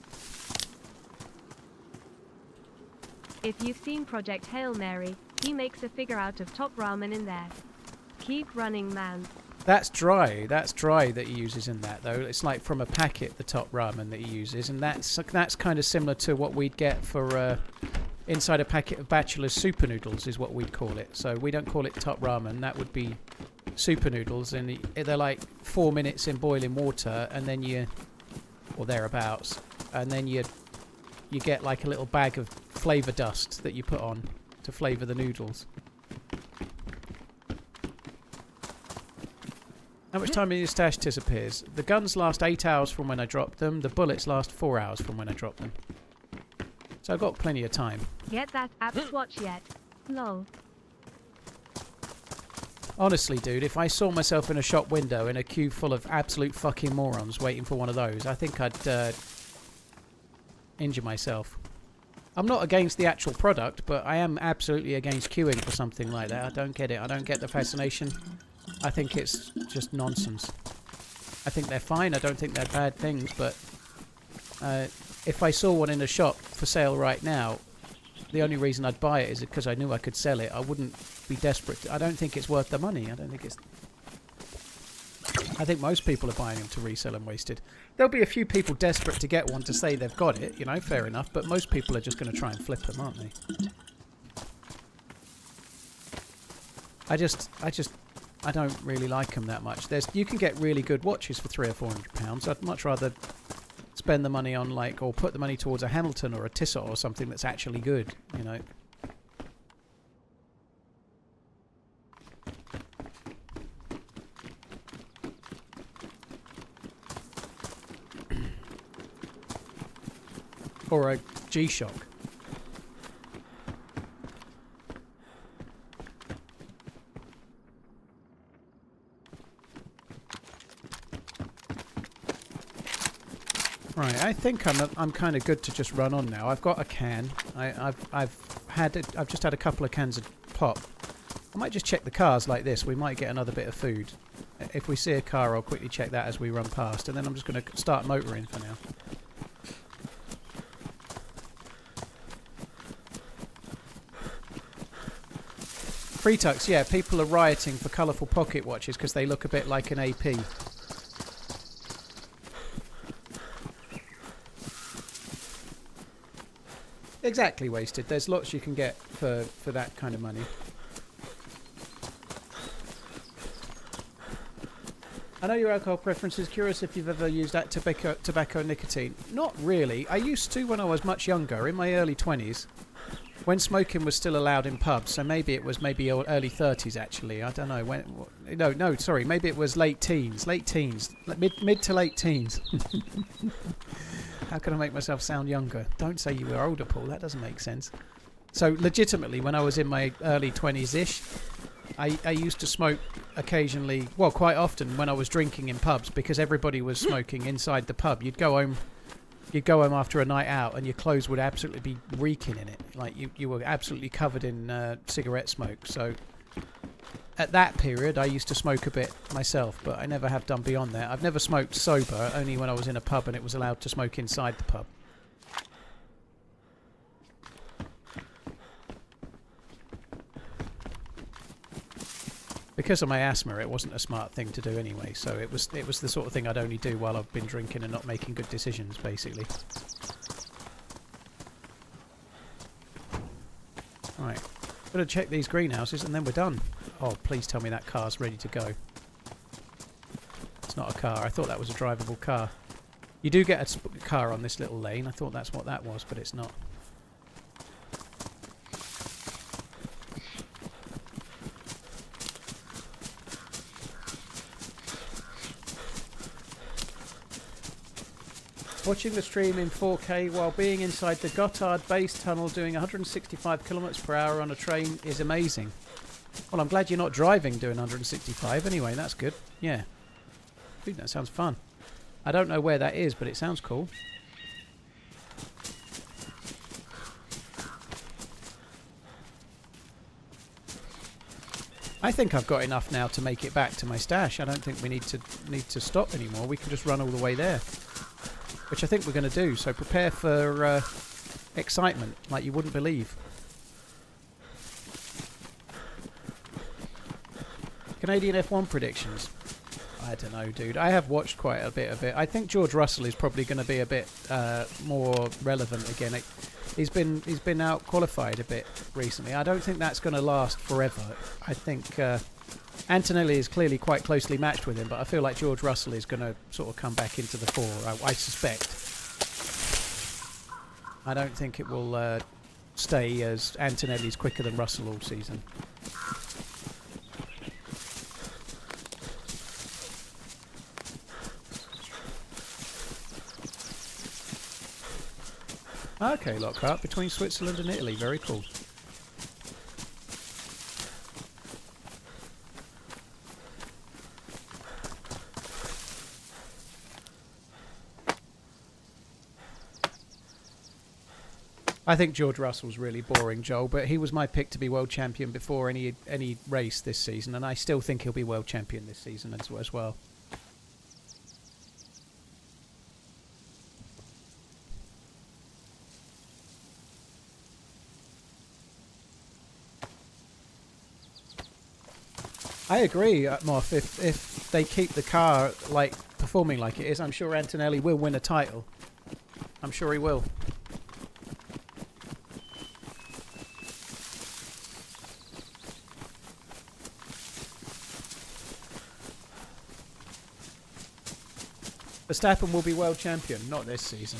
If you've seen Project Hail Mary, he makes a figure out of top ramen in there. Keep running, man. That's dry that he uses in that though. It's like from a packet, the top ramen that he uses, and that's kind of similar to what we'd get for inside a packet of Bachelor's super noodles is what we'd call it. So we don't call it top ramen, that would be super noodles, and they're like 4 minutes in boiling water, and then or thereabouts, and then you get like a little bag of flavour dust that you put on to flavour the noodles. How much time in your stash disappears? The guns last 8 hours from when I dropped them. The bullets last 4 hours from when I dropped them. So I've got plenty of time. Get that app swatch yet? Lol. Honestly, dude, if I saw myself in a shop window in a queue full of absolute fucking morons waiting for one of those, I think I'd injure myself. I'm not against the actual product, but I am absolutely against queuing for something like that. I don't get it. I don't get the fascination. I think it's just nonsense. I think they're fine. I don't think they're bad things, but if I saw one in a shop for sale right now, the only reason I'd buy it is because I knew I could sell it. I wouldn't be desperate. I don't think it's worth the money. I think most people are buying them to resell and wasted. There'll be a few people desperate to get one to say they've got it, you know, fair enough, but most people are just going to try and flip them, aren't they? I don't really like them that much. You can get really good watches for £300 or £400. I'd much rather spend the money on or put the money towards a Hamilton or a Tissot or something that's actually good, you know. Or a G-Shock. Right, I think I'm kind of good to just run on now. I've got a can. I've just had a couple of cans of pop. I might just check the cars like this. We might get another bit of food. If we see a car, I'll quickly check that as we run past, and then I'm just going to start motoring for now. Free Tux, yeah, people are rioting for colourful pocket watches because they look a bit like an AP. Exactly, Wasted. There's lots you can get for that kind of money. I know your alcohol preferences. Curious if you've ever used that tobacco nicotine. Not really. I used to when I was much younger, in my early 20s. When smoking was still allowed in pubs, so maybe it was early 30s actually. I don't know. No, sorry. Maybe it was late teens. Mid to late teens. How can I make myself sound younger? Don't say you were older, Paul. That doesn't make sense. So legitimately, when I was in my early 20s-ish, I used to smoke occasionally, well, quite often when I was drinking in pubs because everybody was smoking inside the pub. You'd go home after a night out and your clothes would absolutely be reeking in it. Like you were absolutely covered in cigarette smoke. So at that period, I used to smoke a bit myself, but I never have done beyond that. I've never smoked sober, only when I was in a pub and it was allowed to smoke inside the pub. Because of my asthma, it wasn't a smart thing to do anyway. So it was the sort of thing I'd only do while I've been drinking and not making good decisions, basically. Right, gotta check these greenhouses and then we're done. Oh, please tell me that car's ready to go. It's not a car. I thought that was a drivable car. You do get a car on this little lane. I thought that's what that was, but it's not. Watching the stream in 4K while being inside the Gotthard base tunnel doing 165 kilometers per hour on a train is amazing. Well, I'm glad you're not driving doing 165 anyway. That's good. Yeah. Dude, that sounds fun. I don't know where that is, but it sounds cool. I think I've got enough now to make it back to my stash. I don't think we need to stop anymore. We can just run all the way there. Which I think we're going to do, so prepare for excitement like you wouldn't believe. Canadian F1 predictions. I don't know, dude. I have watched quite a bit of it. I think George Russell is probably going to be a bit more relevant again. He's been out qualified a bit recently. I don't think that's going to last forever. I think Antonelli is clearly quite closely matched with him, but I feel like George Russell is going to sort of come back into the fore, I suspect. I don't think it will stay as Antonelli's quicker than Russell all season. Okay, Lockhart, between Switzerland and Italy, very cool. I think George Russell's really boring, Joel, but he was my pick to be world champion before any race this season, and I still think he'll be world champion this season as well. I agree, Moff. If they keep the car like performing like it is, I'm sure Antonelli will win a title. I'm sure he will. Verstappen will be world champion, not this season.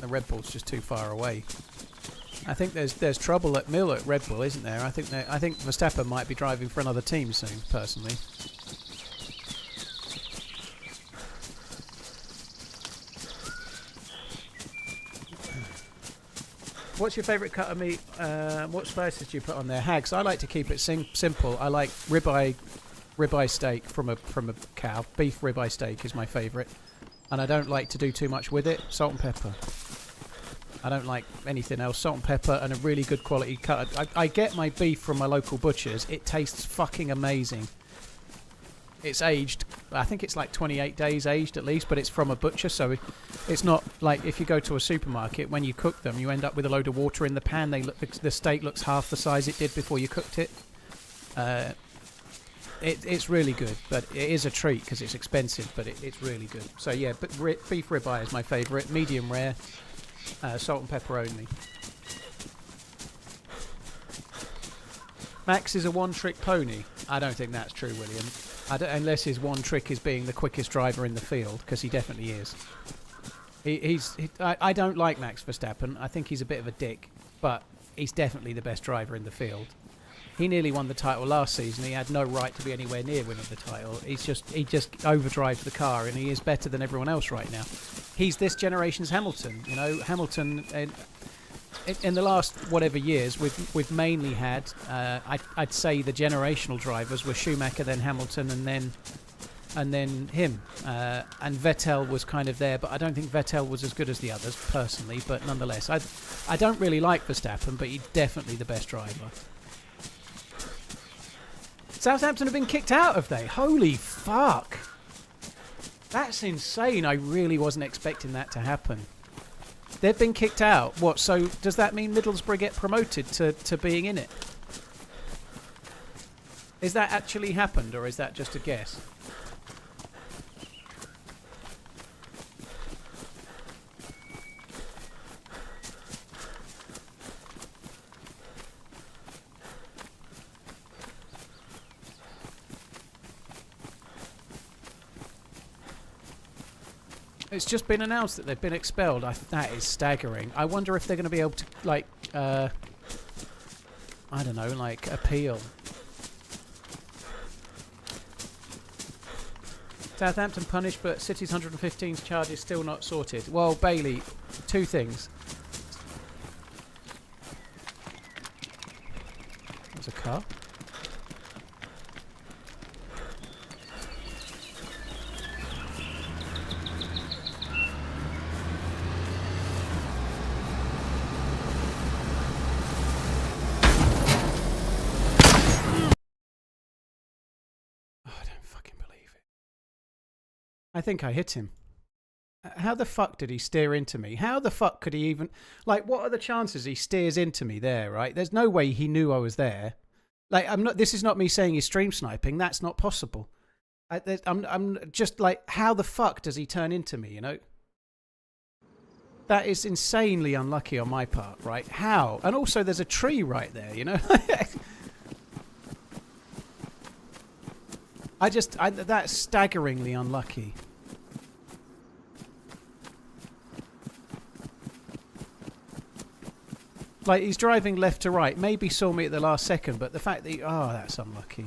The Red Bull's just too far away. I think there's trouble at Mill at Red Bull, isn't there? I think Verstappen might be driving for another team soon, personally. What's your favourite cut of meat? What spices do you put on there? Hags. I like to keep it simple. I like ribeye steak from a cow. Beef ribeye steak is my favourite, and I don't like to do too much with it. Salt and pepper. I don't like anything else. Salt and pepper and a really good quality cut. I get my beef from my local butchers. It tastes fucking amazing. It's aged. I think it's like 28 days aged at least, but it's from a butcher, so it's not like if you go to a supermarket, when you cook them, you end up with a load of water in the pan. The steak looks half the size it did before you cooked it. It's really good, but it is a treat because it's expensive, but it's really good. So yeah, but beef ribeye is my favourite. Medium rare. Salt and pepper only. Max is a one-trick pony. I don't think that's true, William. Unless his one trick is being the quickest driver in the field, because he definitely is. I don't like Max Verstappen. I think he's a bit of a dick, but he's definitely the best driver in the field. He nearly won the title last season. He had no right to be anywhere near winning the title. He just overdrives the car, and he is better than everyone else right now. He's this generation's Hamilton. You know, Hamilton in the last whatever years we've mainly had. I'd say the generational drivers were Schumacher, then Hamilton, and then him. And Vettel was kind of there, but I don't think Vettel was as good as the others personally. But nonetheless, I don't really like Verstappen, but he's definitely the best driver. Southampton have been kicked out, have they? Holy fuck. That's insane. I really wasn't expecting that to happen. They've been kicked out. What, so does that mean Middlesbrough get promoted to being in it? Is that actually happened, or is that just a guess? It's just been announced that they've been expelled. That is staggering. I wonder if they're going to be able to, like, I don't know, like, appeal. Southampton punished, but City's 115's charge is still not sorted. Well, Bailey, two things. There's a car. I think I hit him. How the fuck did he steer into me? How the fuck could he even... Like, what are the chances he steers into me there, right? There's no way he knew I was there. Like, this is not me saying he's stream sniping. That's not possible. I'm just like, how the fuck does he turn into me, you know? That is insanely unlucky on my part, right? How? And also there's a tree right there, you know? That's staggeringly unlucky. Like, he's driving left to right. Maybe saw me at the last second, but the fact that oh, that's unlucky.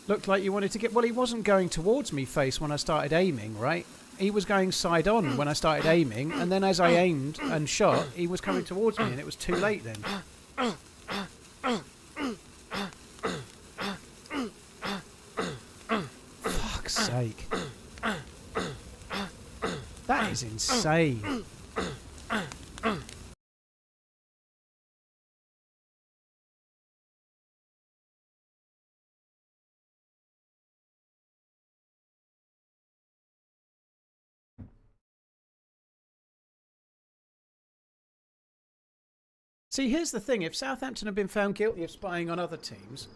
Looked like you wanted to get... Well, he wasn't going towards me face when I started aiming, right? He was going side on when I started aiming, and then as I aimed and shot, he was coming towards me, and it was too late then. Fuck's sake. That is insane. See, here's the thing. If Southampton have been found guilty of spying on other teams,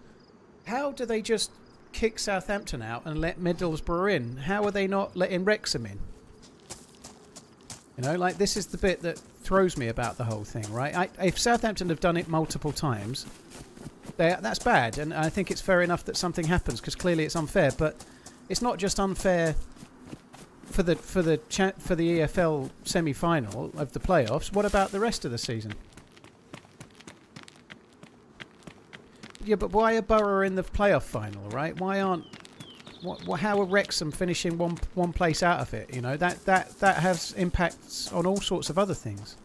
how do they just kick Southampton out and let Middlesbrough in? How are they not letting Wrexham in? You know, like, this is the bit that throws me about the whole thing, right? If Southampton have done it multiple times, that's bad. And I think it's fair enough that something happens, because clearly it's unfair. But it's not just unfair for the EFL semi-final of the playoffs. What about the rest of the season? Yeah, but why are Borough in the playoff final, right? Why aren't... how are Wrexham finishing one place out of it? You know, that has impacts on all sorts of other things.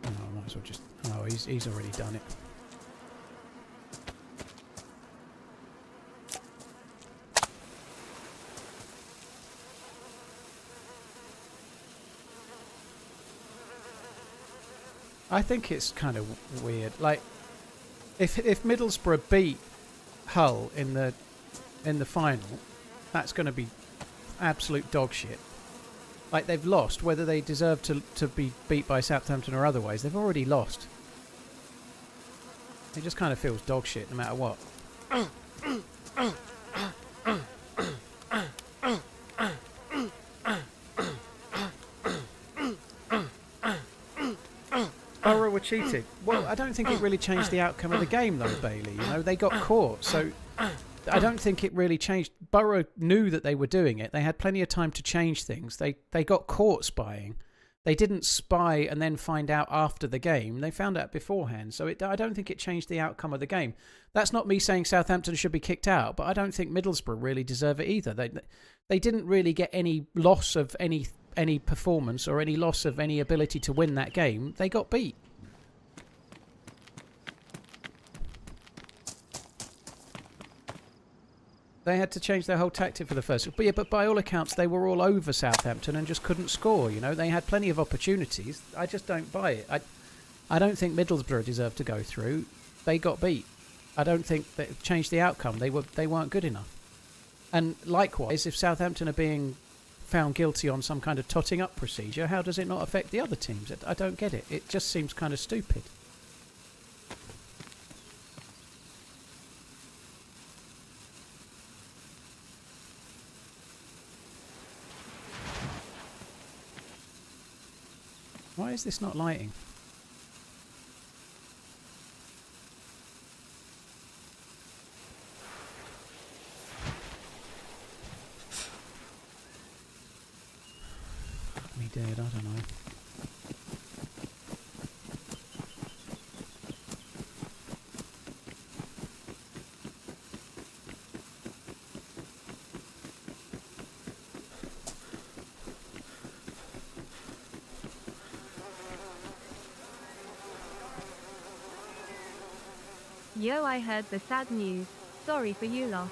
Oh, I might as well just... Oh, he's already done it. I think it's kind of weird. Like, if Middlesbrough beat Hull in the final, that's going to be absolute dog shit. Like, they've lost, whether they deserve to be beat by Southampton or otherwise. They've already lost. It just kind of feels dog shit no matter what. Borough were cheated. Well, I don't think it really changed the outcome of the game, though, Bailey. You know, they got caught, so I don't think it really changed. Borough knew that they were doing it. They had plenty of time to change things. They got caught spying. They didn't spy and then find out after the game. They found out beforehand. So I don't think it changed the outcome of the game. That's not me saying Southampton should be kicked out, but I don't think Middlesbrough really deserve it either. They didn't really get any loss of any performance or any loss of any ability to win that game. They got beat. They had to change their whole tactic for the first. But yeah, but by all accounts, they were all over Southampton and just couldn't score. You know, they had plenty of opportunities. I just don't buy it. I don't think Middlesbrough deserved to go through. They got beat. I don't think that changed the outcome. They weren't good enough. And likewise, if Southampton are being found guilty on some kind of totting up procedure, how does it not affect the other teams? I don't get it. It just seems kind of stupid. Why is this not lighting? Fuck me dead, I don't know. Yo, I heard the sad news. Sorry for you lost.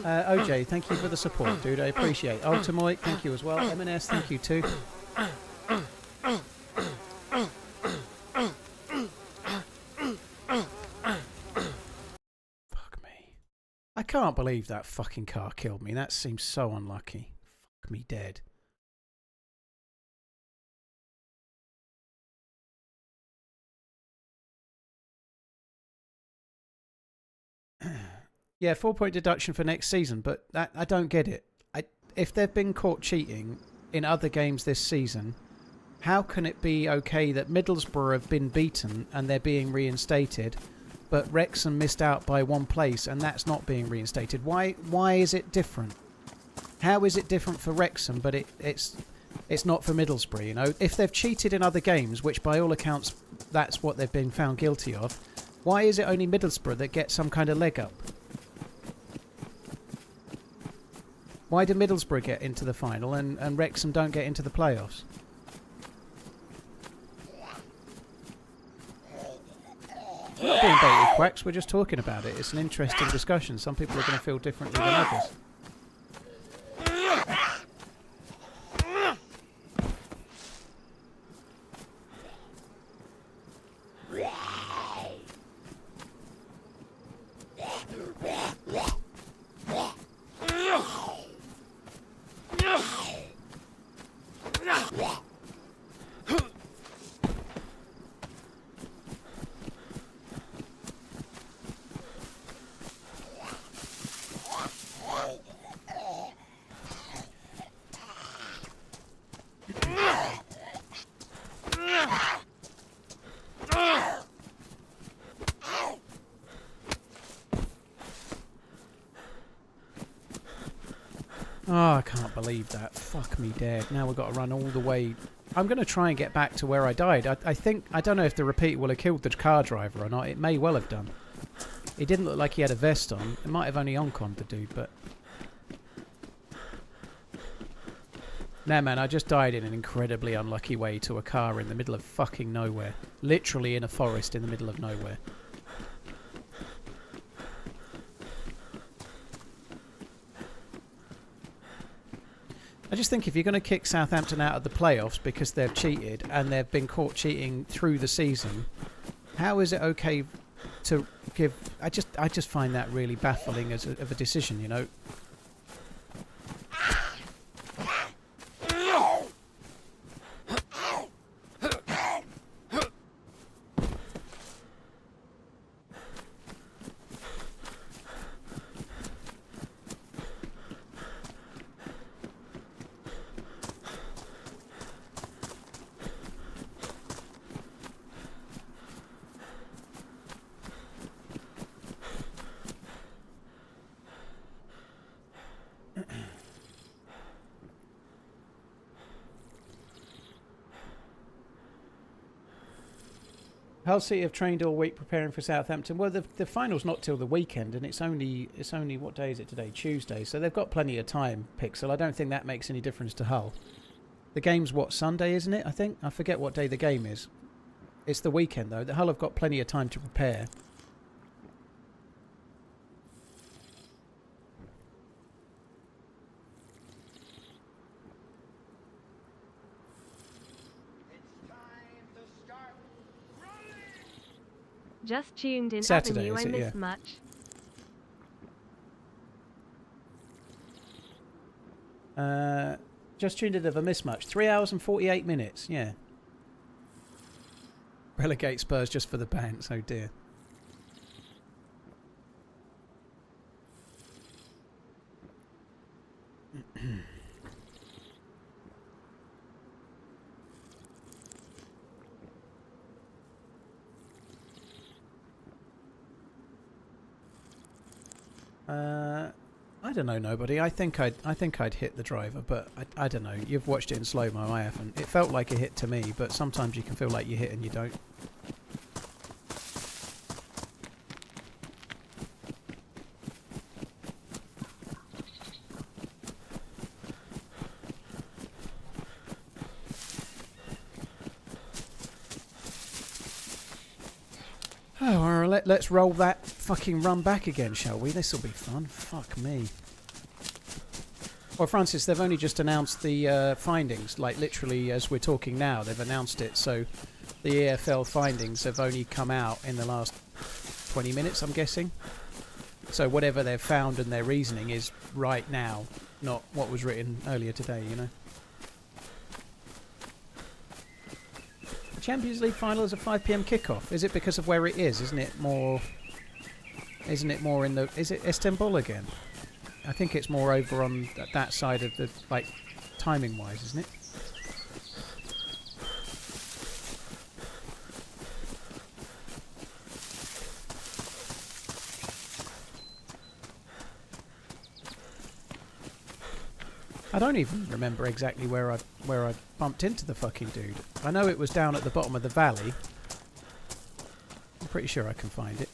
OJ, thank you for the support, dude. I appreciate it. Ultimoid, thank you as well. M&S, thank you too. Fuck me. I can't believe that fucking car killed me. That seems so unlucky. Fuck me dead. Yeah, 4-point deduction for next season, but I don't get it. If they've been caught cheating in other games this season, how can it be okay that Middlesbrough have been beaten and they're being reinstated, but Wrexham missed out by 1 place and that's not being reinstated? Why is it different? How is it different for Wrexham, but it's not for Middlesbrough? You know, if they've cheated in other games, which by all accounts that's what they've been found guilty of, why is it only Middlesbrough that gets some kind of leg up? Why do Middlesbrough get into the final and Wrexham don't get into the playoffs? We're not being baited quacks, we're just talking about it. It's an interesting discussion. Some people are going to feel differently than others. Oh, I can't believe that. Fuck me dead. Now we've got to run all the way. I'm going to try and get back to where I died. I don't know if the repeat will have killed the car driver or not. It may well have done. He didn't look like he had a vest on. It might have only onconned the dude, but... Nah, man, I just died in an incredibly unlucky way to a car in the middle of fucking nowhere. Literally in a forest in the middle of nowhere. I just think if you're going to kick Southampton out of the playoffs because they've cheated and they've been caught cheating through the season, how is it okay to give... I just find that really baffling of a decision, you know. Hull City have trained all week preparing for Southampton. Well, the final's not till the weekend, and it's only what day is it today? Tuesday. So they've got plenty of time, Pixel. I don't think that makes any difference to Hull. The game's what, Sunday, isn't it? I think I forget what day the game is. It's the weekend though. The Hull have got plenty of time to prepare. Just tuned in. Saturday, Avenue, is I it? missed Yeah. much. Just tuned in of a mismatch. 3 hours and 48 minutes. Yeah. Relegate Spurs just for the bounce. Oh dear. I don't know, nobody. I think I'd hit the driver, but I don't know. You've watched it in slow-mo. I haven't. It felt like a hit to me, but sometimes you can feel like you hit and you don't. Oh, well, let's roll that fucking run back again, shall we? This'll be fun. Fuck me. Well, Francis, they've only just announced the findings. Like, literally, as we're talking now, they've announced it. So, the EFL findings have only come out in the last 20 minutes, I'm guessing. So, whatever they've found and their reasoning is right now, not what was written earlier today, you know? Champions League final is a 5 PM kickoff. Is it because of where it is? Isn't it more in the... Is it Istanbul again? I think it's more over on that side of the... Like, timing-wise, isn't it? I don't even remember exactly where I bumped into the fucking dude. I know it was down at the bottom of the valley. I'm pretty sure I can find it.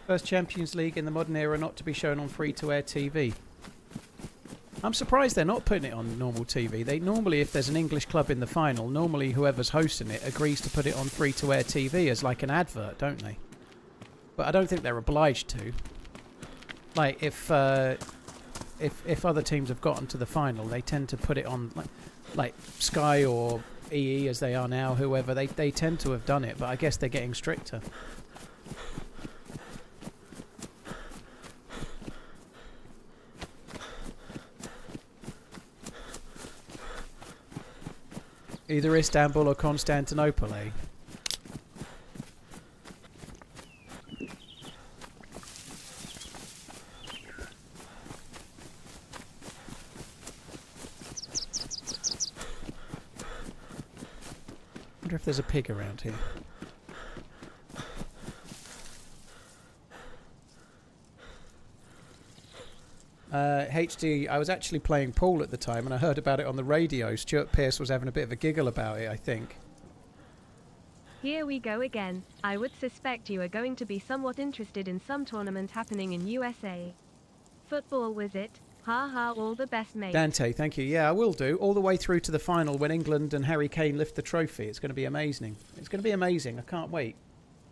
First Champions League in the modern era not to be shown on free-to-air TV. I'm surprised they're not putting it on normal TV. They normally, if there's an English club in the final, normally whoever's hosting it agrees to put it on free-to-air TV as like an advert, don't they? But I don't think they're obliged to. Like, if other teams have gotten to the final, they tend to put it on, like Sky or EE as they are now, whoever, they tend to have done it, but I guess they're getting stricter. Either Istanbul or Constantinople, eh? Wonder if there's a pig around here. HD, I was actually playing pool at the time and I heard about it on the radio. Stuart Pearce was having a bit of a giggle about it, I think. Here we go again. I would suspect you are going to be somewhat interested in some tournament happening in USA. Football was it? Ha ha, all the best, mate. Dante, thank you. Yeah, I will do. All the way through to the final when England and Harry Kane lift the trophy. It's going to be amazing. It's going to be amazing. I can't wait.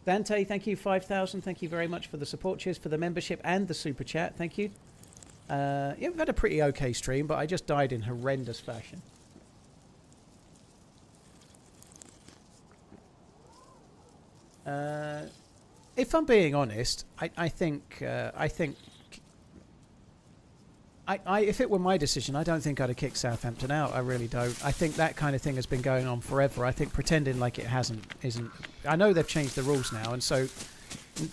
Dante, thank you, 5,000. Thank you very much for the support. Cheers for the membership and the super chat. Thank you. Yeah, we've had a pretty okay stream, but I just died in horrendous fashion. If I'm being honest, I think if it were my decision, I don't think I'd have kicked Southampton out. I really don't. I think that kind of thing has been going on forever. I think pretending like it isn't. I know they've changed the rules now, and so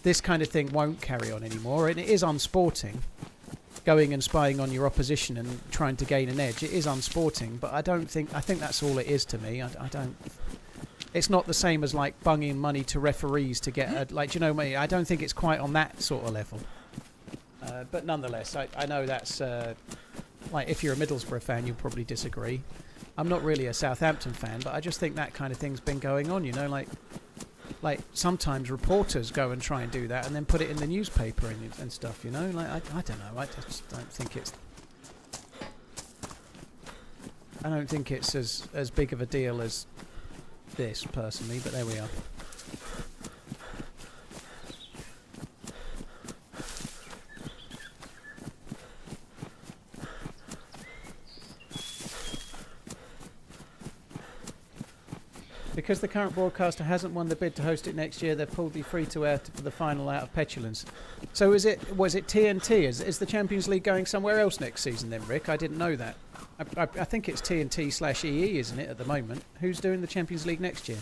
this kind of thing won't carry on anymore. And it is unsporting. Going and spying on your opposition and trying to gain an edge, it is unsporting, but I think that's all it is to me. I don't. It's not the same as like bunging money to referees to get a, like, do you know me? I don't think it's quite on that sort of level. But nonetheless, I know that's like, if you're a Middlesbrough fan, you'll probably disagree. I'm not really a Southampton fan, but I just think that kind of thing's been going on, you know, like sometimes reporters go and try and do that and then put it in the newspaper and stuff, you know, like, I don't know, I just don't think it's as big of a deal as this, personally, but there we are. Because the current broadcaster hasn't won the bid to host it next year, they've pulled the free-to-air for the final out of petulance. So was it TNT? Is the Champions League going somewhere else next season then, Rick? I didn't know that. I think it's TNT/EE, isn't it, at the moment? Who's doing the Champions League next year?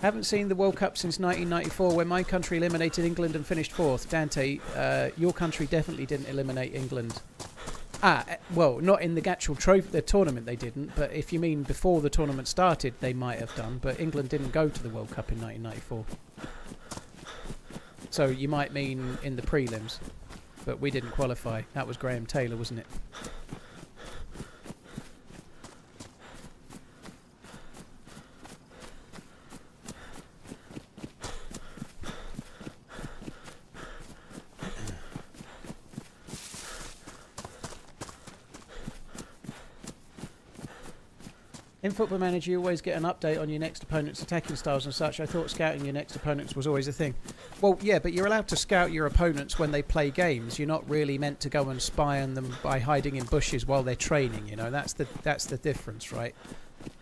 Haven't seen the World Cup since 1994, when my country eliminated England and finished 4th. Dante, your country definitely didn't eliminate England. Well, not in the actual the tournament they didn't, but if you mean before the tournament started, they might have done, but England didn't go to the World Cup in 1994. So you might mean in the prelims, but we didn't qualify. That was Graham Taylor, wasn't it? In Football Manager, you always get an update on your next opponent's attacking styles and such. I thought scouting your next opponents was always a thing. Well, yeah, but you're allowed to scout your opponents when they play games. You're not really meant to go and spy on them by hiding in bushes while they're training, you know. That's the difference, right?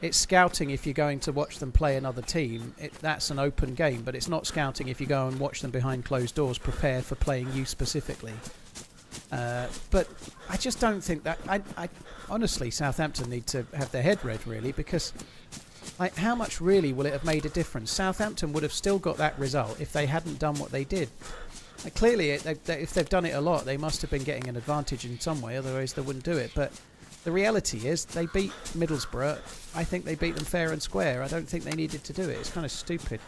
It's scouting if you're going to watch them play another team. That's an open game, but it's not scouting if you go and watch them behind closed doors, prepare for playing you specifically. But I just don't think that... I honestly, Southampton need to have their head read, really, because like, how much really will it have made a difference? Southampton would have still got that result if they hadn't done what they did. Like, clearly, if they've done it a lot, they must have been getting an advantage in some way, otherwise they wouldn't do it. But the reality is, they beat Middlesbrough. I think they beat them fair and square. I don't think they needed to do it. It's kind of stupid.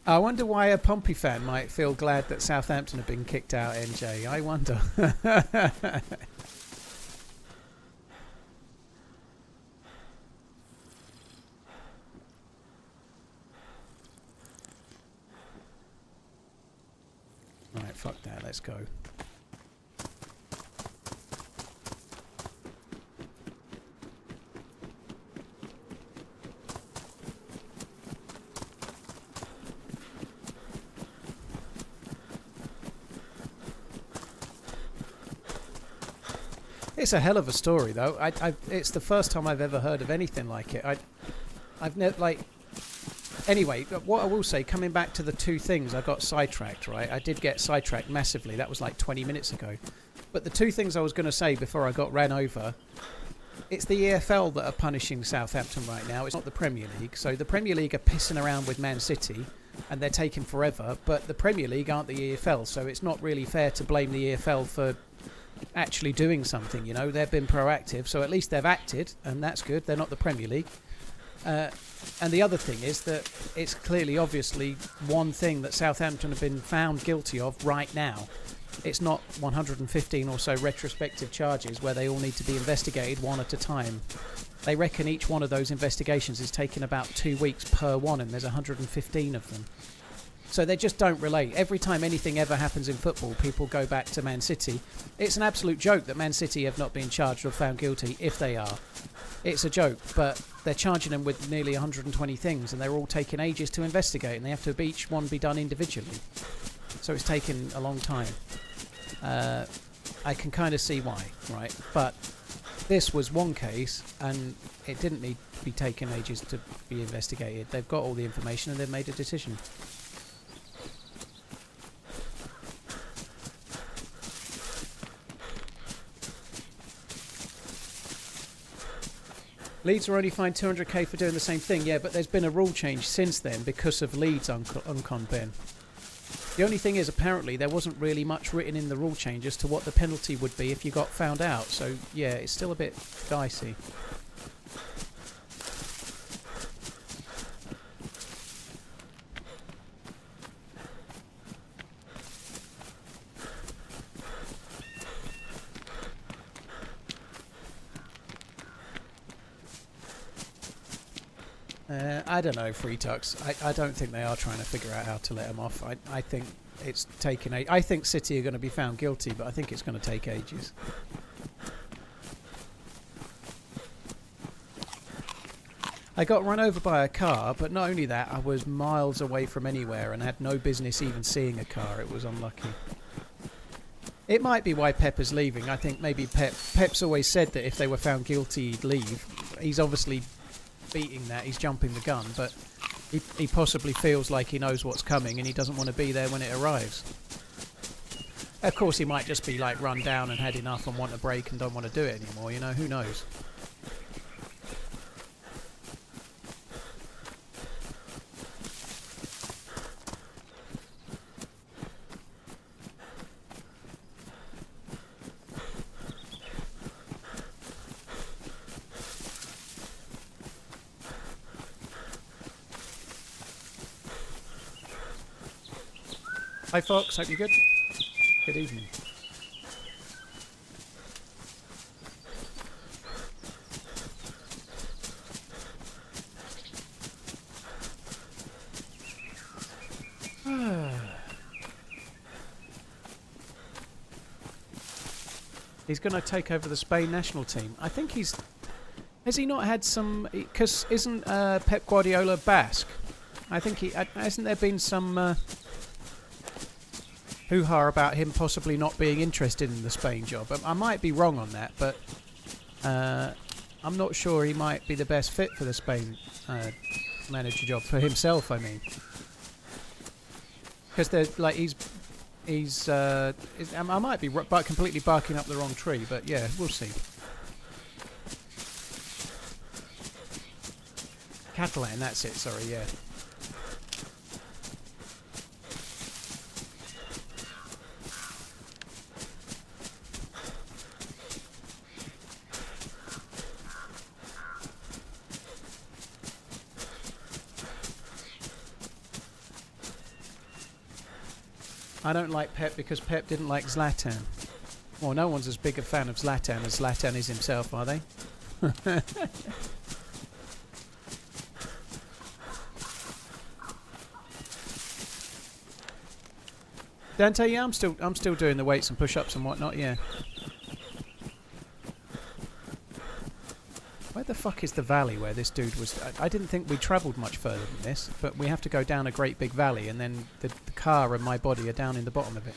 I wonder why a Pompey fan might feel glad that Southampton have been kicked out, NJ. I wonder. Right, fuck that. Let's go. It's a hell of a story, though. It's the first time I've ever heard of anything like it. I've never, like... Anyway, what I will say, coming back to the two things, I got sidetracked, right? I did get sidetracked massively. That was like 20 minutes ago. But the two things I was going to say before I got ran over, it's the EFL that are punishing Southampton right now. It's not the Premier League. So the Premier League are pissing around with Man City, and they're taking forever. But the Premier League aren't the EFL, so it's not really fair to blame the EFL for actually doing something, you know. They've been proactive, so at least they've acted, and that's good. They're not the Premier League. And the other thing is that it's clearly, obviously, one thing that Southampton have been found guilty of right now. It's not 115 or so retrospective charges where they all need to be investigated one at a time. They reckon each one of those investigations is taking about 2 weeks per one, and there's 115 of them. So they just don't relate. Every time anything ever happens in football, people go back to Man City. It's an absolute joke that Man City have not been charged or found guilty, if they are. It's a joke, but they're charging them with nearly 120 things, and they're all taking ages to investigate, and they have to each one be done individually. So it's taken a long time. I can kind of see why, right? But this was one case, and it didn't need to be taken ages to be investigated. They've got all the information, and they've made a decision. Leeds were only fined 200k for doing the same thing. Yeah, but there's been a rule change since then because of Leeds, Uncon Ben. The only thing is, apparently, there wasn't really much written in the rule change as to what the penalty would be if you got found out. So, yeah, it's still a bit dicey. I don't know, Freetux. I don't think they are trying to figure out how to let them off. I think it's taken I think City are going to be found guilty, but I think it's going to take ages. I got run over by a car, but not only that, I was miles away from anywhere and had no business even seeing a car. It was unlucky. It might be why Pepper's leaving. I think maybe Pep's always said that if they were found guilty, he'd leave. He's obviously beating that, he's jumping the gun, but he possibly feels like he knows what's coming and he doesn't want to be there when it arrives. Of course, he might just be like run down and had enough and want a break and don't want to do it anymore, you know, who knows. Hi Fox, hope you're good. Good evening. He's going to take over the Spain national team. I think he's... Has he not had some... Because isn't Pep Guardiola Basque? I think he... Hasn't there been some... hoo-ha about him possibly not being interested in the Spain job. I might be wrong on that, but I'm not sure he might be the best fit for the Spain manager job for himself. I mean, because there's like I might be completely barking up the wrong tree, but yeah, we'll see. Catalan, that's it. Sorry, yeah. I don't like Pep because Pep didn't like Zlatan. Well, no one's as big a fan of Zlatan as Zlatan is himself, are they? Dante, yeah, I'm still doing the weights and push-ups and whatnot, yeah. Where the fuck is the valley where this dude was? I didn't think we travelled much further than this, but we have to go down a great big valley, and then the car and my body are down in the bottom of it.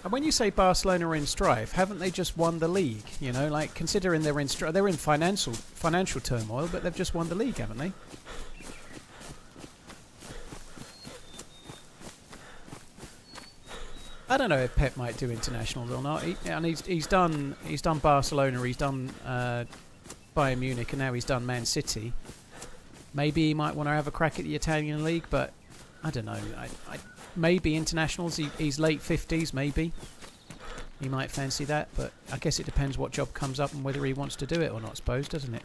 And when you say Barcelona are in strife, haven't they just won the league? You know, like considering they're in they're in financial turmoil, but they've just won the league, haven't they? I don't know if Pep might do internationals or not. He's done Barcelona, he's done Bayern Munich, and now he's done Man City. Maybe he might want to have a crack at the Italian league, but I don't know. Maybe internationals. He's late 50s, maybe. He might fancy that, but I guess it depends what job comes up and whether he wants to do it or not, I suppose, doesn't it?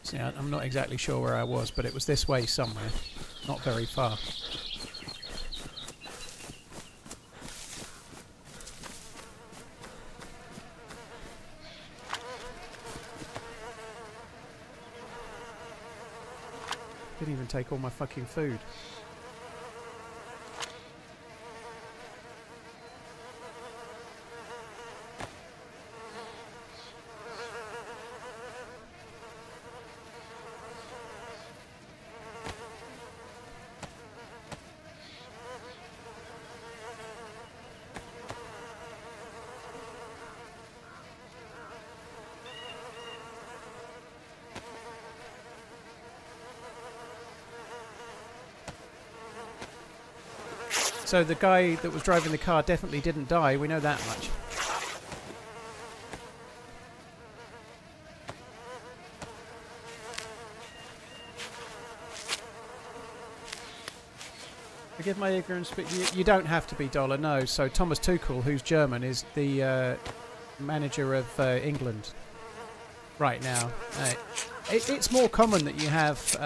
See, I'm not exactly sure where I was, but it was this way somewhere. Not very far. Didn't even take all my fucking food. So the guy that was driving the car definitely didn't die. We know that much. Forgive my ignorance, but you don't have to be Dollar, no. So Thomas Tuchel, who's German, is the manager of England right now. It's more common that you have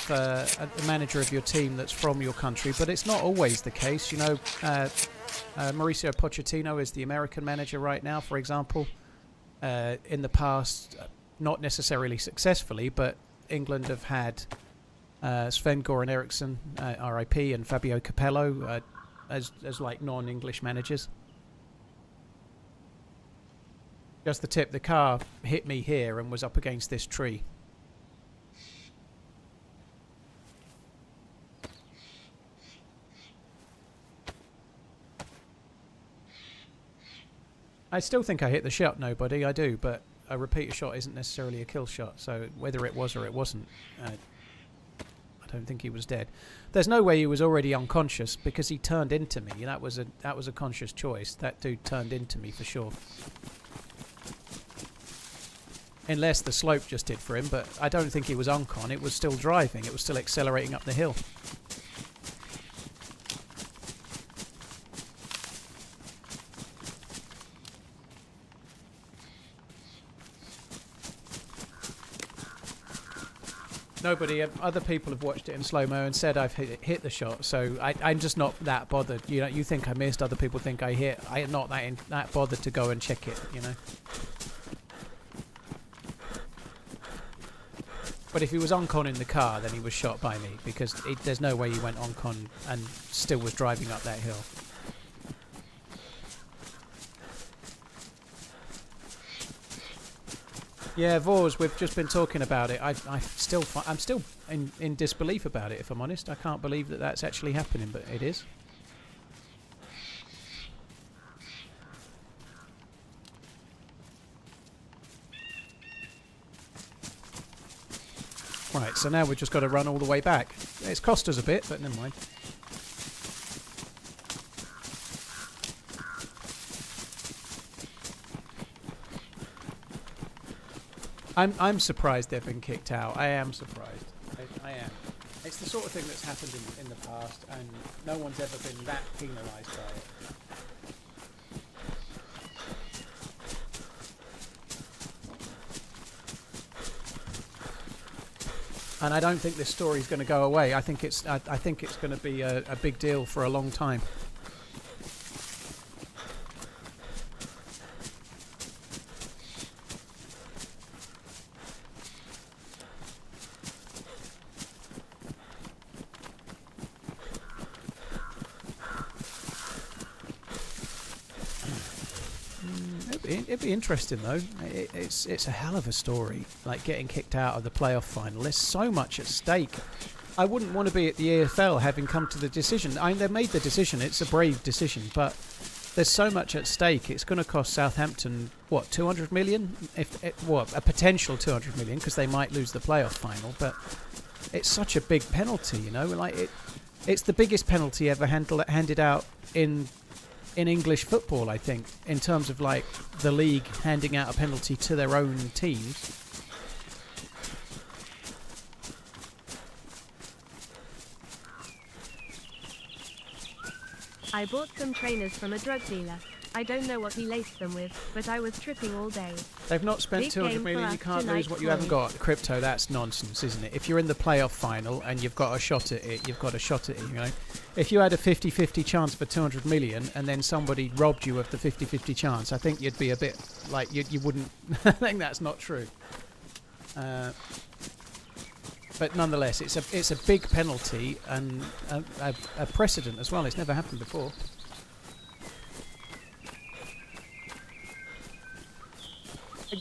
a manager of your team that's from your country, but it's not always the case. You know, Mauricio Pochettino is the American manager right now, for example. In the past, not necessarily successfully, but England have had Sven-Goran Eriksson, RIP, and Fabio Capello as like non-English managers. Just the tip, the car hit me here and was up against this tree. I still think I hit the shot, nobody, I do, but a repeater shot isn't necessarily a kill shot, so whether it was or it wasn't, I don't think he was dead. There's no way he was already unconscious because he turned into me. That was a conscious choice. That dude turned into me for sure. Unless the slope just did for him, but I don't think he was uncon. It was still driving. It was still accelerating up the hill. Nobody, other people have watched it in slow-mo and said I've hit the shot, so I'm just not that bothered. You know, you think I missed, other people think I hit. I am not that bothered to go and check it, you know. But if he was on-con in the car, then he was shot by me, because there's no way he went on-con and still was driving up that hill. Yeah, Vors, we've just been talking about it. I'm still in disbelief about it, if I'm honest. I can't believe that that's actually happening, but it is. Right, so now we've just got to run all the way back. It's cost us a bit, but never mind. I'm surprised they've been kicked out. I am surprised. I am. It's the sort of thing that's happened in the past, and no one's ever been that penalised by it. And I don't think this story's going to go away. I think it's going to be a big deal for a long time. It'd be interesting though. It's a hell of a story. Like getting kicked out of the playoff final. There's so much at stake. I wouldn't want to be at the EFL having come to the decision. I mean, they made the decision. It's a brave decision, but there's so much at stake. It's going to cost Southampton what, 200 million? A potential 200 million, because they might lose the playoff final. But it's such a big penalty, you know. Like it's the biggest penalty ever handed out in English football, I think, in terms of like the league handing out a penalty to their own teams. I bought some trainers from a drug dealer. I don't know what he laced them with, but I was tripping all day. They've not spent Big 200 game million. for You us can't tonight, lose what you haven't boys. got. Crypto, that's nonsense, isn't it? If you're in the playoff final and you've got a shot at it, you've got a shot at it, you know. If you had a 50-50 chance for 200 million and then somebody robbed you of the 50-50 chance, I think you'd be a bit like you wouldn't. I think that's not true. But nonetheless, it's a big penalty and a precedent as well. It's never happened before.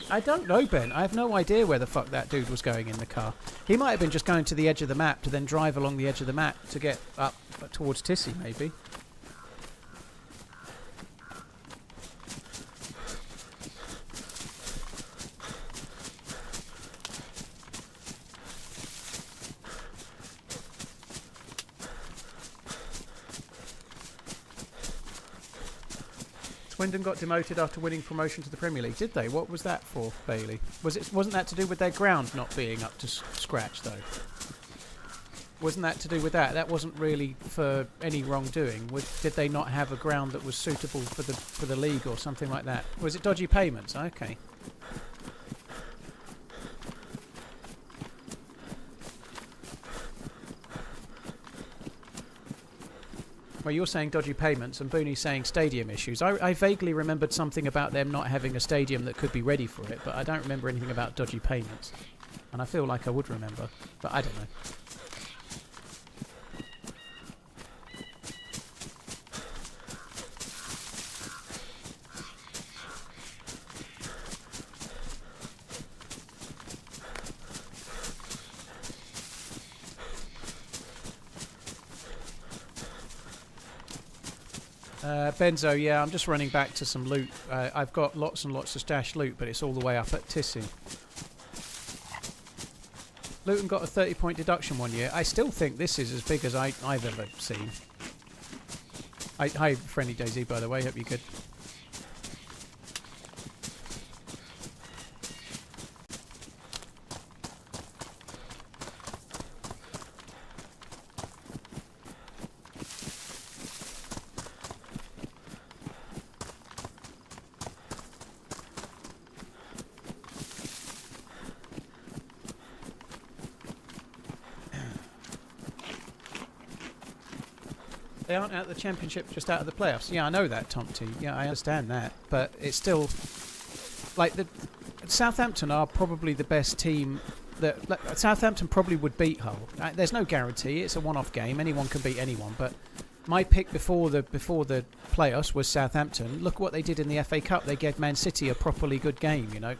I don't know, Ben. I have no idea where the fuck that dude was going in the car. He might have been just going to the edge of the map to then drive along the edge of the map to get up towards Tissy, maybe. Swindon got demoted after winning promotion to the Premier League. Did they? What was that for, Bailey? Wasn't that to do with their ground not being up to scratch, though? Wasn't that to do with that? That wasn't really for any wrongdoing. Did they not have a ground that was suitable for the league or something like that? Was it dodgy payments? Okay. Well, you're saying dodgy payments and Booney's saying stadium issues. I vaguely remembered something about them not having a stadium that could be ready for it, but I don't remember anything about dodgy payments. And I feel like I would remember, but I don't know. Benzo, yeah, I'm just running back to some loot. I've got lots and lots of stashed loot, but it's all the way up at Tissy. Luton got a 30-point deduction one year. I still think this is as big as I've ever seen. Hi, friendly DayZ, by the way. Hope you're good. They aren't out of the championship, just out of the playoffs. Yeah, I know that, Tomty. Yeah, I understand that. But it's still... Like, Southampton are probably the best team that... Like, Southampton probably would beat Hull. There's no guarantee. It's a one-off game. Anyone can beat anyone. But my pick before the playoffs was Southampton. Look what they did in the FA Cup. They gave Man City a properly good game, you know.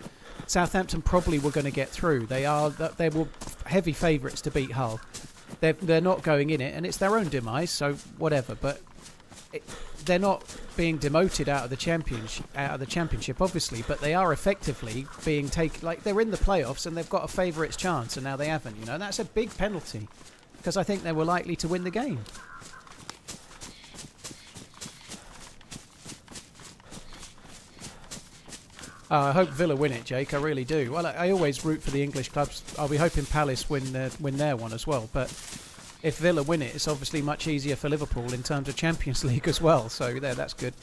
Southampton probably were going to get through. They were heavy favourites to beat Hull. They're not going in it, and it's their own demise, so whatever. But they're not being demoted out of the championship, obviously. But they are effectively being taken. Like, they're in the playoffs, and they've got a favourites chance, and now they haven't. You know, and that's a big penalty because I think they were likely to win the game. I hope Villa win it, Jake. I really do. Well, I always root for the English clubs. I'll be hoping Palace win their one as well. But if Villa win it, it's obviously much easier for Liverpool in terms of Champions League as well. So there, that's good.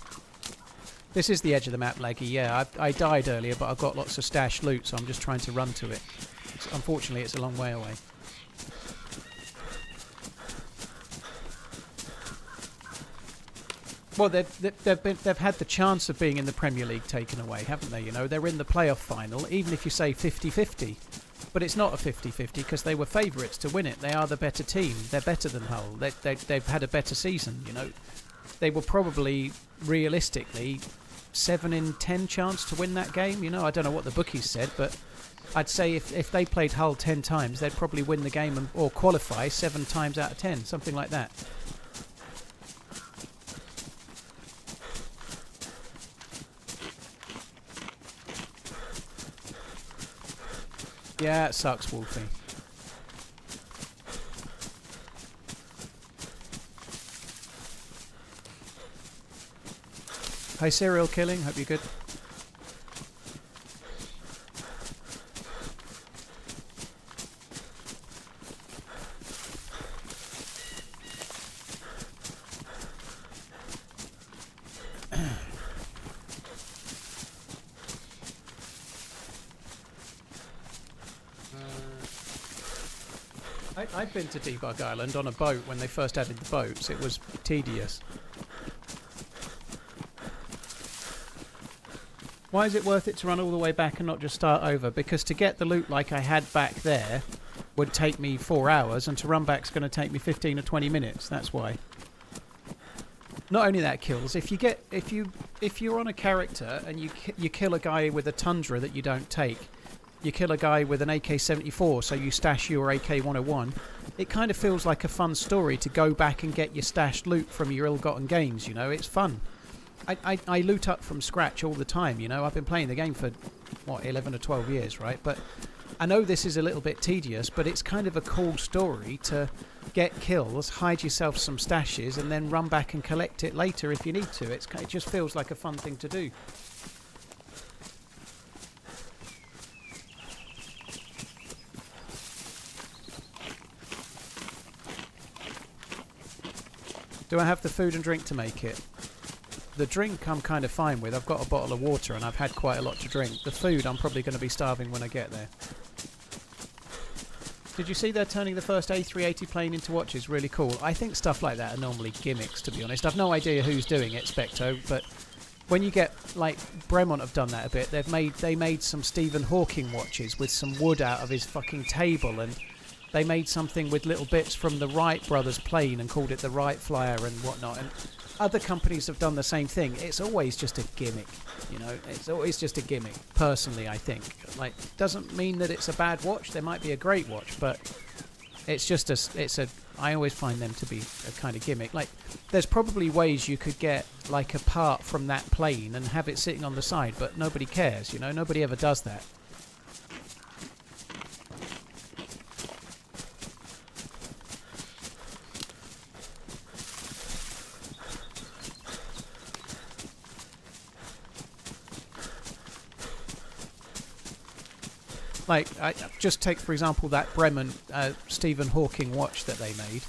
This is the edge of the map, Leggy. Yeah, I died earlier, but I've got lots of stashed loot, so I'm just trying to run to it. Unfortunately, it's a long way away. Well, they've had the chance of being in the Premier League taken away, haven't they? You know, they're in the playoff final, even if you say 50-50. But it's not a 50-50 because they were favourites to win it. They are the better team. They're better than Hull. They've had a better season, you know. They were probably, realistically, 7 in 10 chance to win that game. You know, I don't know what the bookies said, but I'd say if they played Hull 10 times, they'd probably win the game or qualify 7 times out of 10, something like that. Yeah, it sucks, Wolfie. Hi, Serial Killing. Hope you're good. I've been to Debug Island on a boat when they first added the boats. It was tedious. Why is it worth it to run all the way back and not just start over? Because to get the loot like I had back there would take me 4 hours, and to run back's going to take me 15 or 20 minutes. That's why. Not only that, kills. If you're on a character and you kill a guy with a Tundra that you don't take, you kill a guy with an AK-74, so you stash your AK-101, it kind of feels like a fun story to go back and get your stashed loot from your ill-gotten gains, you know, it's fun. I loot up from scratch all the time, you know, I've been playing the game for, 11 or 12 years, right, but I know this is a little bit tedious, but it's kind of a cool story to get kills, hide yourself some stashes, and then run back and collect it later if you need to. It just feels like a fun thing to do. Do I have the food and drink to make it? The drink I'm kind of fine with. I've got a bottle of water and I've had quite a lot to drink. The food I'm probably going to be starving when I get there. Did you see they're turning the first A380 plane into watches? Really cool. I think stuff like that are normally gimmicks, to be honest. I've no idea who's doing it, Specto, but when you get, like, Bremont have done that a bit. They made some Stephen Hawking watches with some wood out of his fucking table, and they made something with little bits from the Wright brothers plane and called it the Wright Flyer and whatnot. And other companies have done the same thing. It's always just a gimmick, you know. It's always just a gimmick, personally, I think. Like, doesn't mean that it's a bad watch. There might be a great watch, but it's just I always find them to be a kind of gimmick. Like, there's probably ways you could get, like, a part from that plane and have it sitting on the side, but nobody cares, you know. Nobody ever does that. Like, just take, for example, that Bremen Stephen Hawking watch that they made.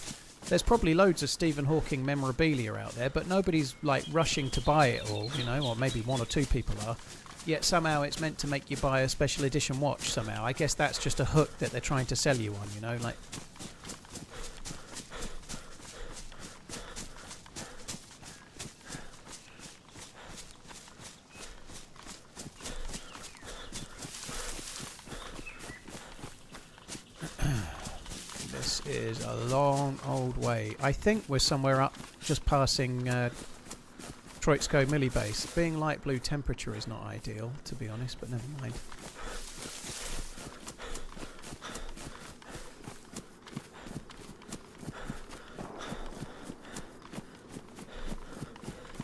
There's probably loads of Stephen Hawking memorabilia out there, but nobody's, like, rushing to buy it all, you know, or maybe one or two people are. Yet somehow it's meant to make you buy a special edition watch somehow. I guess that's just a hook that they're trying to sell you on, you know, like... Is a long old way. I think we're somewhere up just passing Troitsko Milli Base. Being light blue temperature is not ideal, to be honest, but never mind.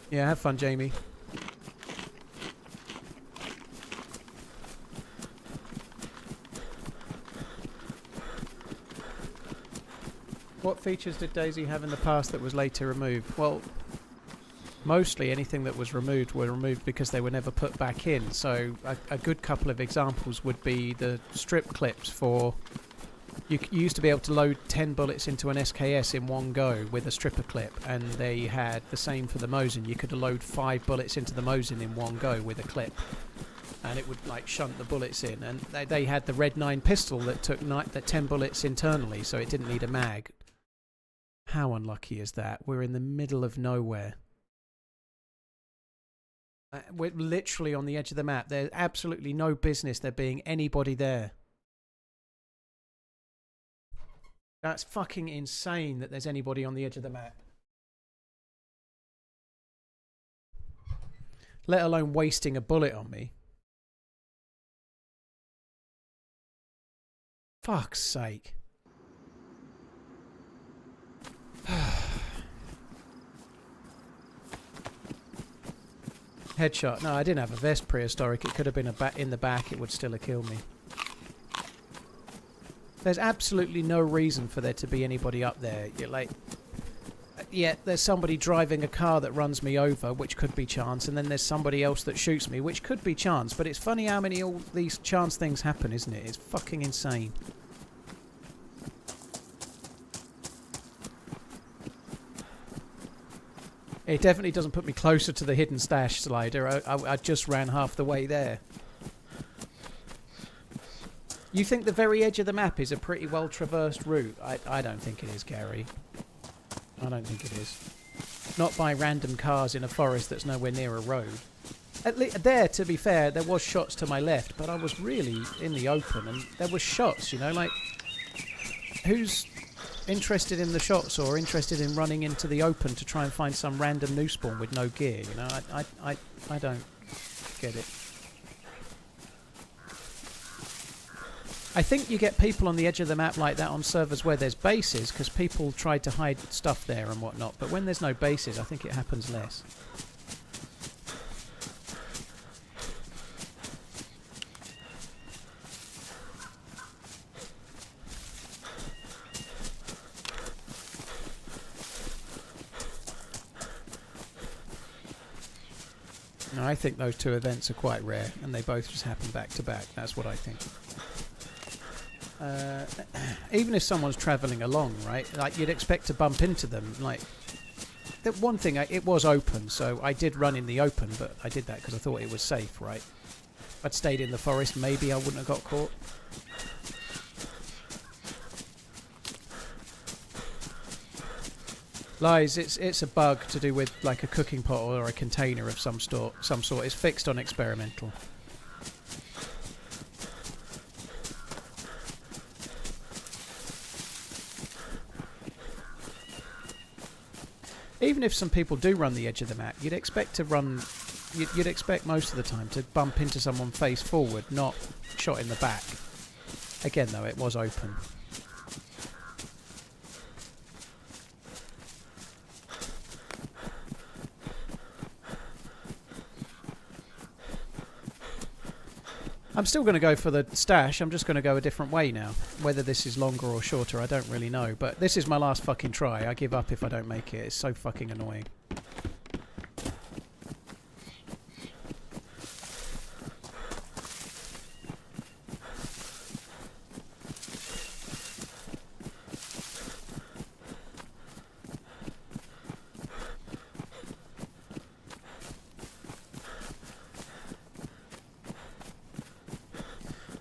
Yeah, have fun, Jamie. What features did DayZ have in the past that was later removed? Well, mostly anything that was removed were removed because they were never put back in. So a good couple of examples would be the strip clips for... You used to be able to load 10 bullets into an SKS in one go with a stripper clip, and they had the same for the Mosin. You could load 5 bullets into the Mosin in one go with a clip, and it would, like, shunt the bullets in. And they had the Red 9 pistol that took 10 bullets internally, so it didn't need a mag. How unlucky is that? We're in the middle of nowhere. We're literally on the edge of the map. There's absolutely no business there being anybody there. That's fucking insane that there's anybody on the edge of the map. Let alone wasting a bullet on me. Fuck's sake. Headshot. No, I didn't have a vest prehistoric. It could have been in the back. It would still have killed me. There's absolutely no reason for there to be anybody up there. You're like... Yeah, there's somebody driving a car that runs me over, which could be chance, and then there's somebody else that shoots me, which could be chance. But it's funny how many all these chance things happen, isn't it? It's fucking insane. It definitely doesn't put me closer to the hidden stash slider. I just ran half the way there. You think the very edge of the map is a pretty well traversed route? I don't think it is, Gary. I don't think it is. Not by random cars in a forest that's nowhere near a road. There, to be fair, there was shots to my left, but I was really in the open, and there was shots, you know, like... Who's interested in the shots or interested in running into the open to try and find some random new spawn with no gear, you know? I don't get it. I think you get people on the edge of the map like that on servers where there's bases, because people try to hide stuff there and whatnot, but when there's no bases, I think it happens less. I think those two events are quite rare, and they both just happen back to back. That's what I think. Even if someone's travelling along, right? Like, you'd expect to bump into them. Like, the one thing, it was open, so I did run in the open, but I did that because I thought it was safe, right? If I'd stayed in the forest, maybe I wouldn't have got caught. Lies, it's a bug to do with like a cooking pot or a container of some sort. It's fixed on experimental. Even if some people do run the edge of the map, you'd expect to run. You'd expect most of the time to bump into someone face forward, not shot in the back. Again, though, it was open. I'm still going to go for the stash. I'm just going to go a different way now. Whether this is longer or shorter, I don't really know. But this is my last fucking try. I give up if I don't make it. It's so fucking annoying.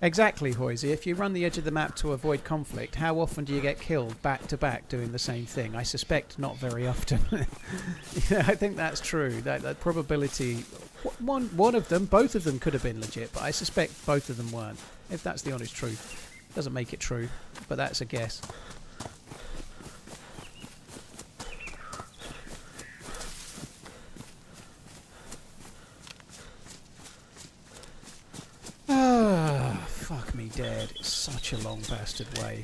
Exactly, Hoisey. If you run the edge of the map to avoid conflict, how often do you get killed back to back doing the same thing? I suspect not very often. Yeah, I think that's true. That probability... One of them, both of them could have been legit, but I suspect both of them weren't. If that's the honest truth. Doesn't make it true, but that's a guess. Fuck me dead. It's such a long bastard way.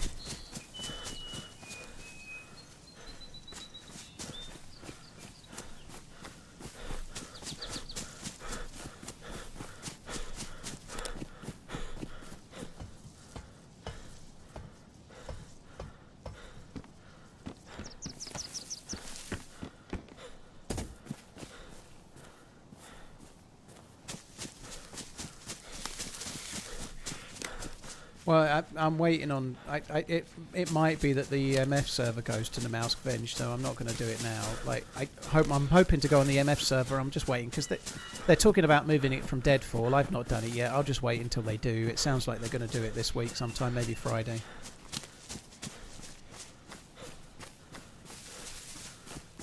Well, I'm waiting on... It might be that the MF server goes to the Mouse Venge, so I'm not going to do it now. Like, I'm hoping to go on the MF server. I'm just waiting, because they're talking about moving it from Deadfall. I've not done it yet. I'll just wait until they do. It sounds like they're going to do it this week sometime, maybe Friday.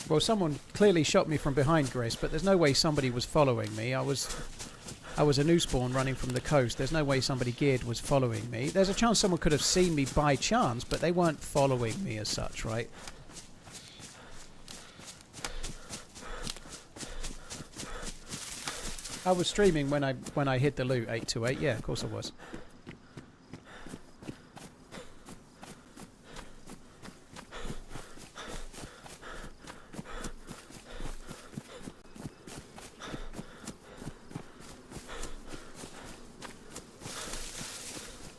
Well, someone clearly shot me from behind, Gris, but there's no way somebody was following me. I was a new spawn running from the coast. There's no way somebody geared was following me. There's a chance someone could have seen me by chance, but they weren't following me as such, right? I was streaming when I hid the loot, 828. Yeah, of course I was.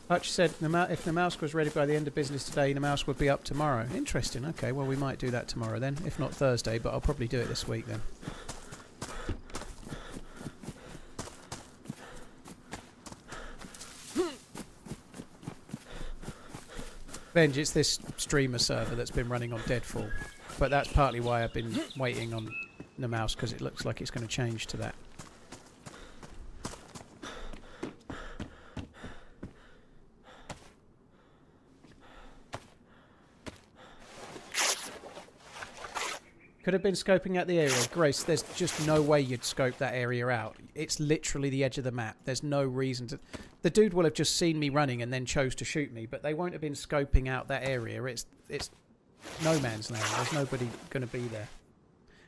Hutch said if the mouse was ready by the end of business today, the mouse would be up tomorrow. Interesting. Okay, well, we might do that tomorrow then. If not Thursday, but I'll probably do it this week then. Venge, it's this streamer server that's been running on Deadfall. But that's partly why I've been waiting on the mouse, because it looks like it's going to change to that. Could have been scoping out the area. Grace, there's just no way you'd scope that area out. It's literally the edge of the map. There's no reason to... The dude will have just seen me running and then chose to shoot me, but they won't have been scoping out that area. It's no man's land. There's nobody going to be there.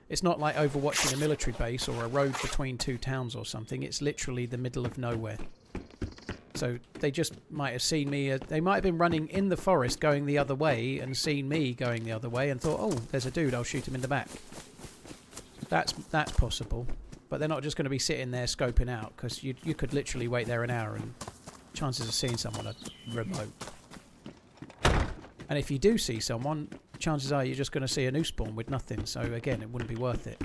It's not like overwatching a military base or a road between two towns or something. It's literally the middle of nowhere. So they just might have seen me. They might have been running in the forest going the other way and seen me going the other way and thought, oh, there's a dude, I'll shoot him in the back. That's possible. But they're not just going to be sitting there scoping out, because you could literally wait there an hour and chances of seeing someone are remote. And if you do see someone, chances are you're just going to see a new spawn with nothing. So again, it wouldn't be worth it.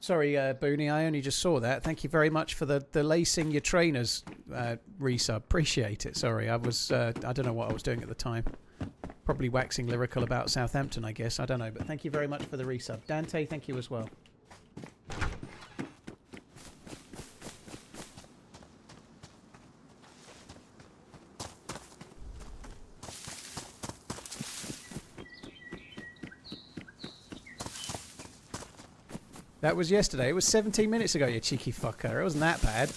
Sorry, Booney, I only just saw that. Thank you very much for the lacing your trainers resub. Appreciate it. Sorry, I don't know what I was doing at the time. Probably waxing lyrical about Southampton, I guess. I don't know, but thank you very much for the resub. Dante, thank you as well. That was yesterday. It was 17 minutes ago, you cheeky fucker. It wasn't that bad.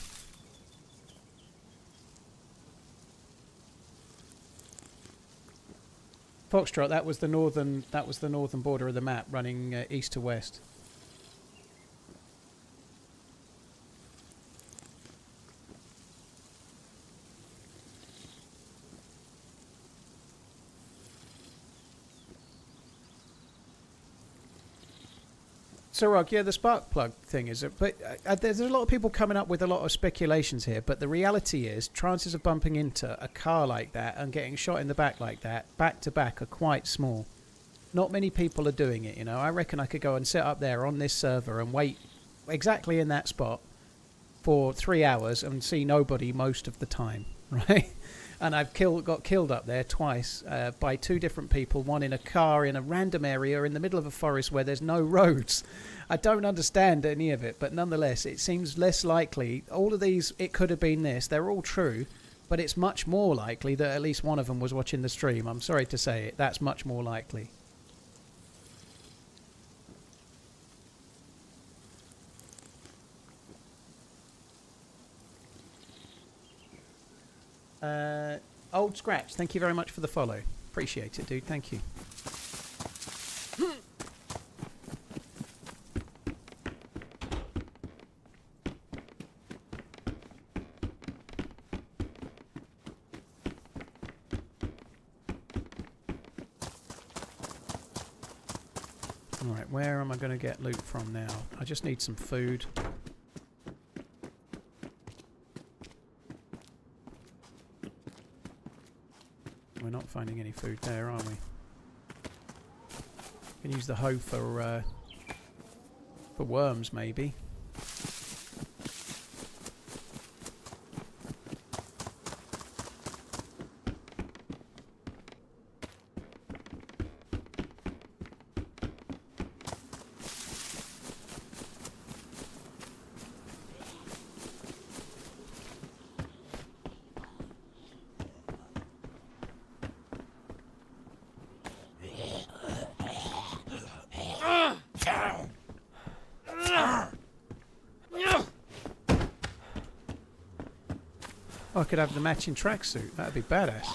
Foxtrot, that was the northern border of the map, running east to west. So, Rog, yeah, the spark plug thing is, but there's a lot of people coming up with a lot of speculations here. But the reality is, chances of bumping into a car like that and getting shot in the back like that, back to back, are quite small. Not many people are doing it. You know, I reckon I could go and sit up there on this server and wait exactly in that spot for 3 hours and see nobody most of the time, right? And I've got killed up there twice by 2 different people, one in a car in a random area in the middle of a forest where there's no roads. I don't understand any of it, but nonetheless, it seems less likely. All of these, it could have been this, they're all true, but it's much more likely that at least one of them was watching the stream. I'm sorry to say it, that's much more likely. Old Scratch, thank you very much for the follow. Appreciate it, dude. Thank you. Alright, where am I going to get loot from now? I just need some food. We're not finding any food there, are we? Can use the hoe for worms, maybe. Oh, I could have the matching tracksuit. That'd be badass.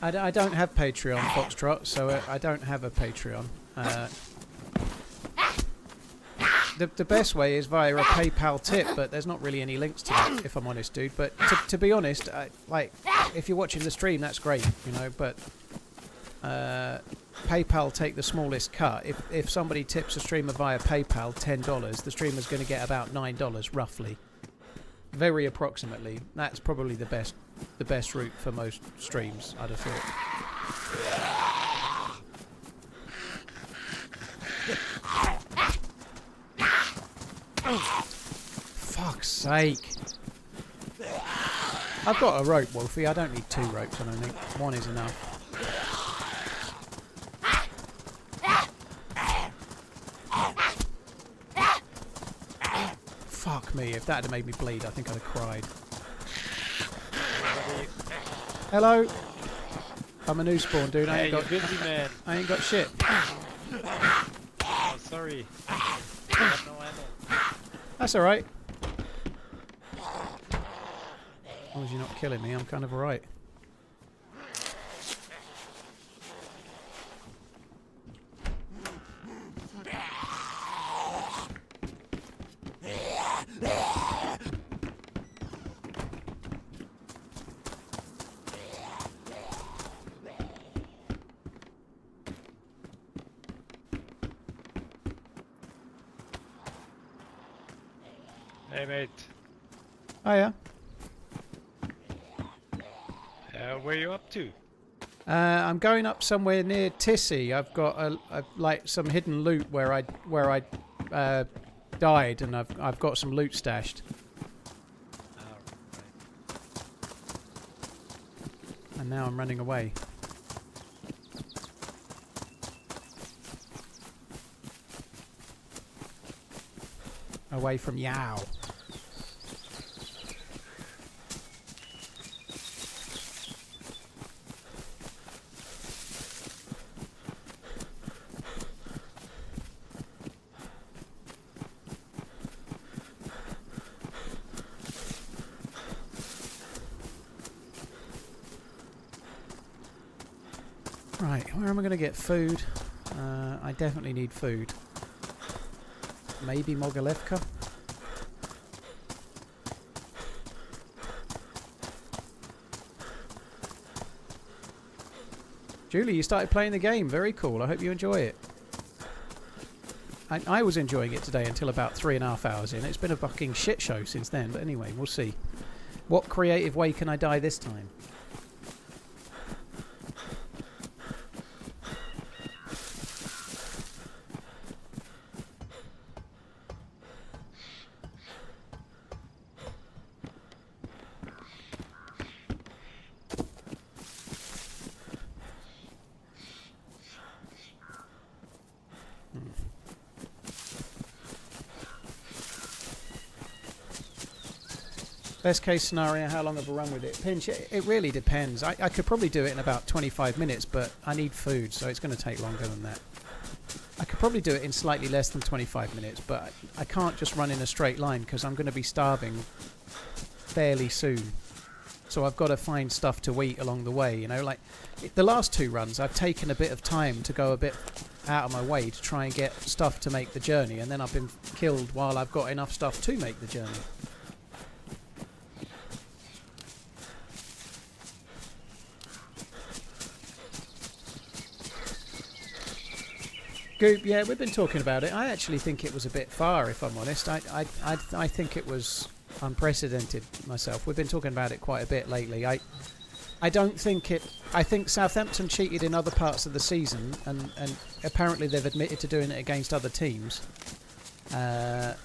I don't have Patreon, Foxtrot, so I don't have a Patreon. The best way is via a PayPal tip, but there's not really any links to that, if I'm honest, dude. But to be honest, like, if you're watching the stream, that's great, you know, but PayPal take the smallest cut. If somebody tips a streamer via PayPal $10, the streamer's going to get about $9 roughly, very approximately. That's probably the best route for most streams, I'd have thought. Fuck's sake! I've got a rope, Wolfie. I don't need 2 ropes. I don't think 1 is enough. Fuck me, if that had made me bleed, I think I'd have cried. Hello? I'm a new spawn, dude. I ain't got shit. Oh, sorry. I got no ammo. That's alright. As long as you're not killing me, I'm kind of alright. Hey, mate. Oh yeah. Where you up to? I'm going up somewhere near Tissy. I've got like some hidden loot where I died, and I've got some loot stashed. And now I'm running away. Away from Yao. Right, where am I going to get food? I definitely need food. Maybe Mogilevka? Julie, you started playing the game. Very cool. I hope you enjoy it. I was enjoying it today until about 3.5 hours in. It's been a fucking shit show since then, but anyway, we'll see. What creative way can I die this time? Best case scenario, how long have I run with it? Pinch, it really depends. I could probably do it in about 25 minutes, but I need food, so it's going to take longer than that. I could probably do it in slightly less than 25 minutes, but I can't just run in a straight line because I'm going to be starving fairly soon. So I've got to find stuff to eat along the way, you know. Like, the last 2 runs, I've taken a bit of time to go a bit out of my way to try and get stuff to make the journey, and then I've been killed while I've got enough stuff to make the journey. Goop, yeah, we've been talking about it. I actually think it was a bit far, if I'm honest. I think it was unprecedented myself. We've been talking about it quite a bit lately. I don't think it... I think Southampton cheated in other parts of the season, and apparently they've admitted to doing it against other teams. And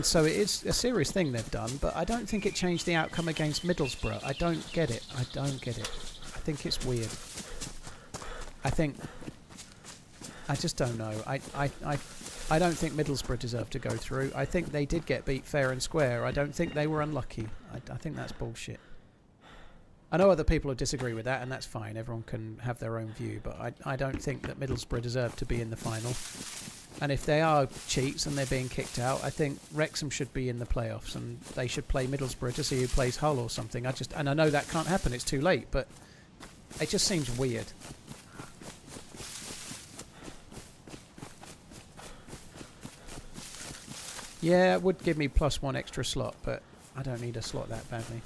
so it is a serious thing they've done, but I don't think it changed the outcome against Middlesbrough. I don't get it. I don't get it. I think it's weird. I just don't know. I don't think Middlesbrough deserved to go through. I think they did get beat fair and square. I don't think they were unlucky. I think that's bullshit. I know other people will disagree with that, and that's fine. Everyone can have their own view, but I don't think that Middlesbrough deserved to be in the final. And if they are cheats and they're being kicked out, I think Wrexham should be in the playoffs, and they should play Middlesbrough to see who plays Hull or something. And I know that can't happen. It's too late, but it just seems weird. Yeah, it would give me +1 extra slot, but I don't need a slot that badly.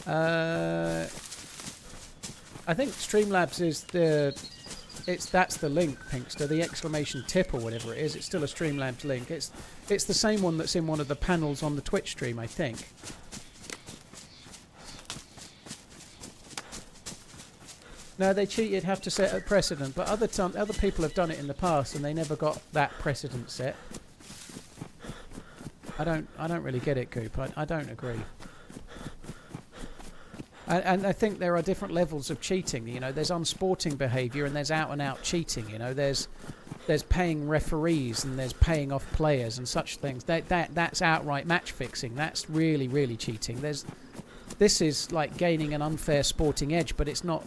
I think Streamlabs is that's the link, Pinkster, the exclamation tip or whatever it is. It's still a Streamlabs link. It's the same one that's in one of the panels on the Twitch stream, I think. No, they cheated, have to set a precedent, but other people have done it in the past and they never got that precedent set. I don't really get it, Goop. I don't agree. And I think there are different levels of cheating. You know, there's unsporting behaviour and there's out-and-out cheating. You know, there's paying referees and there's paying off players and such things. That's outright match fixing. That's really, really cheating. This is like gaining an unfair sporting edge, but it's not.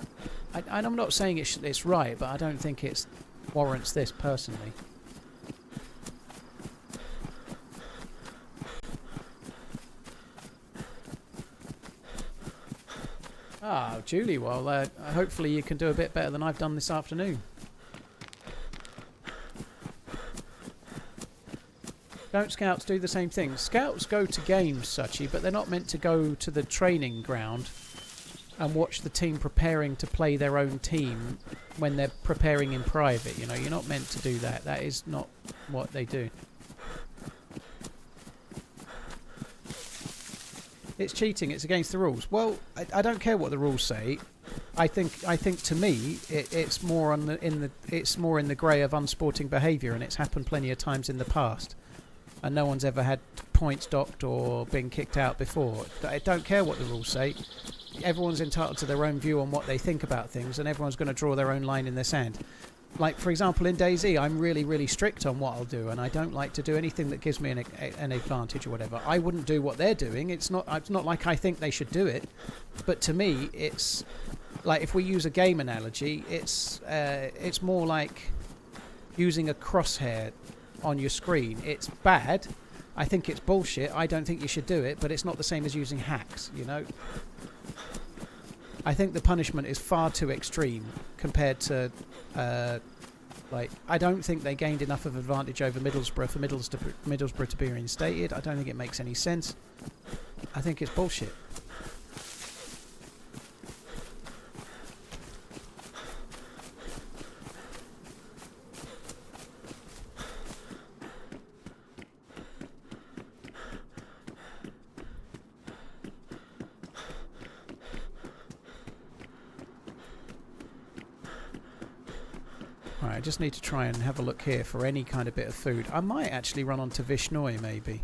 I'm not saying it's right, but I don't think it warrants this personally. Ah, Julie, well, hopefully you can do a bit better than I've done this afternoon. Don't scouts do the same thing? Scouts go to games, Suchi, but they're not meant to go to the training ground and watch the team preparing to play their own team when they're preparing in private. You know, you're not meant to do that. That is not what they do. It's cheating. It's against the rules. Well, I don't care what the rules say. I think to me it's more on it's more in the grey of unsporting behaviour, and it's happened plenty of times in the past, and no one's ever had points docked or been kicked out before. I don't care what the rules say. Everyone's entitled to their own view on what they think about things, and everyone's going to draw their own line in the sand. Like, for example, in DayZ, I'm really strict on what I'll do, and I don't like to do anything that gives me an advantage or whatever. I wouldn't do what they're doing. It's not like I think they should do it, but to me, it's like, if we use a game analogy, it's more like using a crosshair on your screen. It's bad. I think it's bullshit. I don't think you should do it, but it's not the same as using hacks, you know? I think the punishment is far too extreme compared to, like, I don't think they gained enough of advantage over Middlesbrough for Middlesbrough to be reinstated. I don't think it makes any sense. I think it's bullshit. I just need to try and have a look here for any kind of bit of food. I might actually run on to Vishnoi, maybe.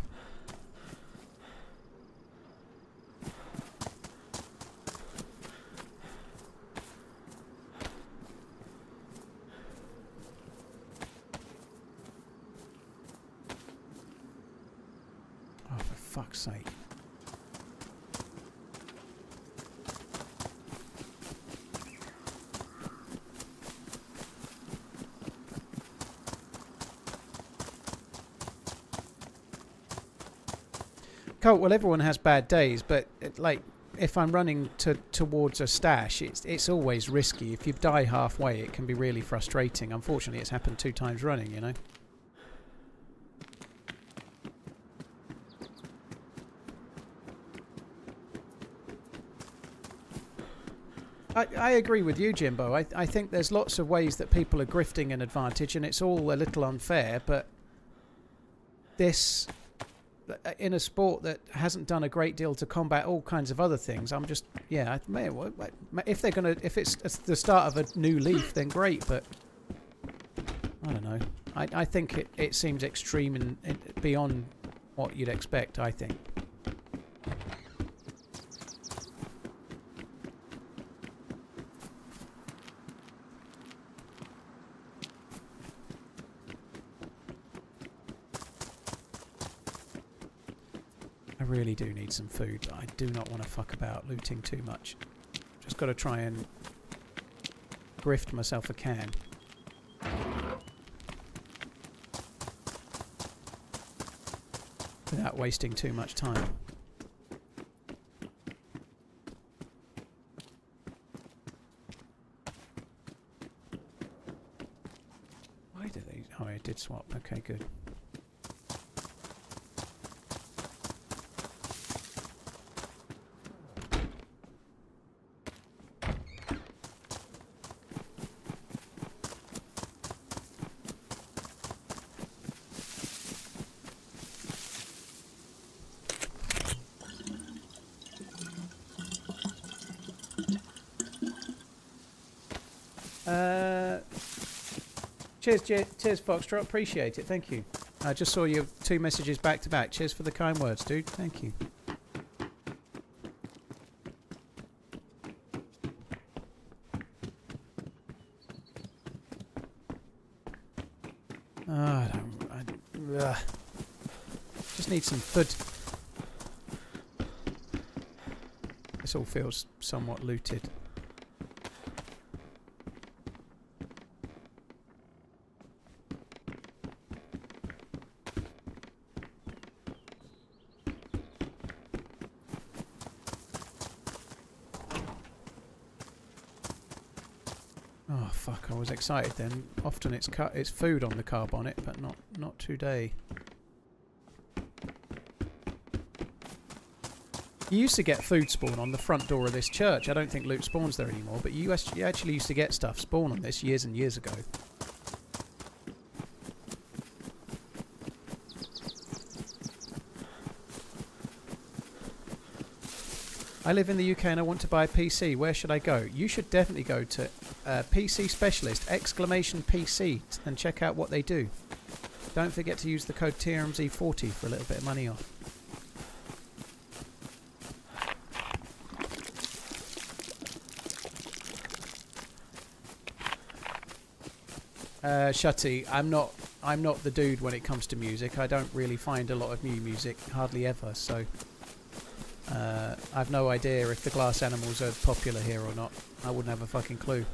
Oh, for fuck's sake. Cool. Well, everyone has bad days, but like, if I'm running towards a stash, it's always risky. If you die halfway, it can be really frustrating. Unfortunately, it's happened 2 times running, you know. I agree with you, Jimbo. I think there's lots of ways that people are grifting an advantage, and it's all a little unfair, but this, in a sport that hasn't done a great deal to combat all kinds of other things, I'm just, yeah, if it's the start of a new leaf, then great, but I don't know. I think it seems extreme and beyond what you'd expect, I think. I really do need some food. I do not want to fuck about looting too much. Just got to try and grift myself a can. Without wasting too much time. Why did they... Oh, I did swap. Okay, good. Cheers, Foxtrot. Appreciate it. Thank you. I just saw your 2 messages back to back. Cheers for the kind words, dude. Thank you. Just need some food. This all feels somewhat looted. Oh fuck! I was excited then. Often it's food on the carb on it, but not today. You used to get food spawn on the front door of this church. I don't think loot spawns there anymore, but you actually used to get stuff spawn on this years and years ago. I live in the UK and I want to buy a PC. Where should I go? You should definitely go to PC Specialist, !PC, and check out what they do. Don't forget to use the code TRMZ40 for a little bit of money off. Shutty, I'm not the dude when it comes to music. I don't really find a lot of new music, hardly ever, so I've no idea if the glass animals are popular here or not. I wouldn't have a fucking clue.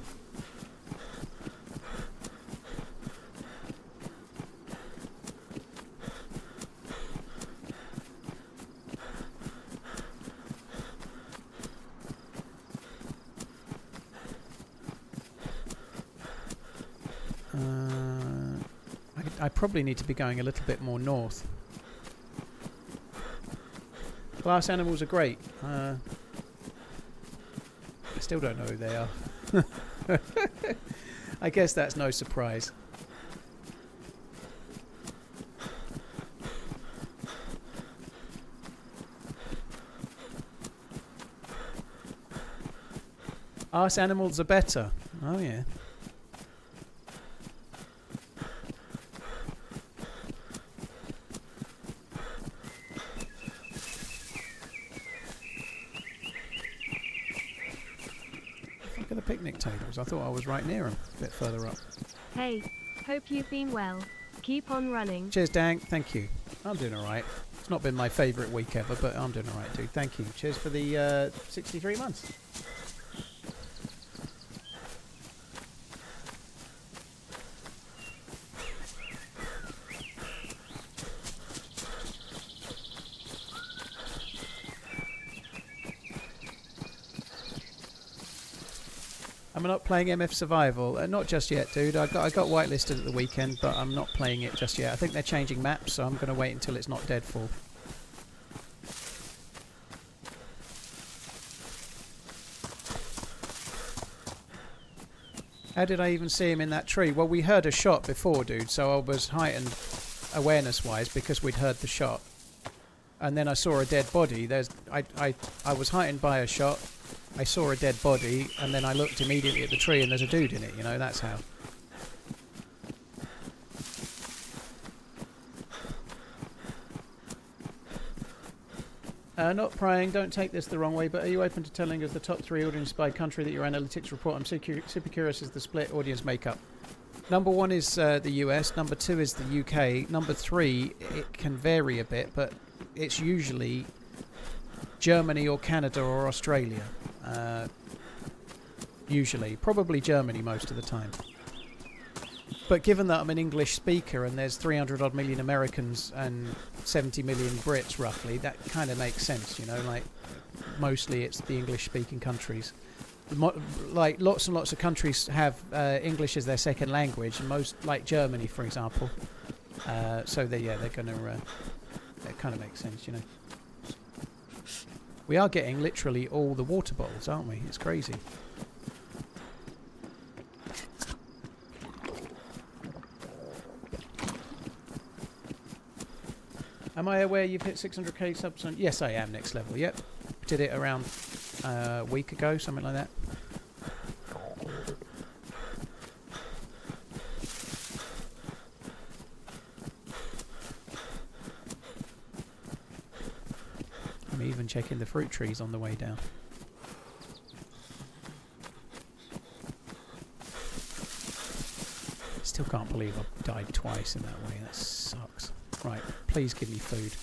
I probably need to be going a little bit more north. Glass animals are great. I still don't know who they are. I guess that's no surprise. Arse animals are better. Oh yeah. Look at the picnic tables. I thought I was right near them, a bit further up. Hey, hope you've been well. Keep on running. Cheers, Dan. Thank you. I'm doing all right. It's not been my favourite week ever, but I'm doing all right, dude. Thank you. Cheers for the 63 months. I'm not playing MF Survival. Not just yet, dude. I got whitelisted at the weekend, but I'm not playing it just yet. I think they're changing maps, so I'm going to wait until it's not Deadfall. How did I even see him in that tree? Well, we heard a shot before, dude, so I was heightened awareness-wise because we'd heard the shot. And then I saw a dead body. I was heightened by a shot. I saw a dead body, and then I looked immediately at the tree, and there's a dude in it, you know, that's how. Not prying, don't take this the wrong way, but are you open to telling us the top 3 audience by country that your analytics report? I'm super curious as the split audience makeup. Number 1 is the US, number 2 is the UK, number 3, it can vary a bit, but it's usually Germany or Canada or Australia. Usually. Probably Germany most of the time. But given that I'm an English speaker and there's 300 odd million Americans and 70 million Brits roughly, that kind of makes sense, you know, like mostly it's the English speaking countries. Like lots and lots of countries have English as their second language, and most, like Germany for example. So they're gonna that kind of makes sense, you know. We are getting literally all the water bottles, aren't we? It's crazy. Am I aware you've hit 600k subs on... Yes, I am, next level, yep. Did it around a week ago, something like that. I'm even checking the fruit trees on the way down. Still can't believe I've died twice in that way. That sucks. Right, please give me food.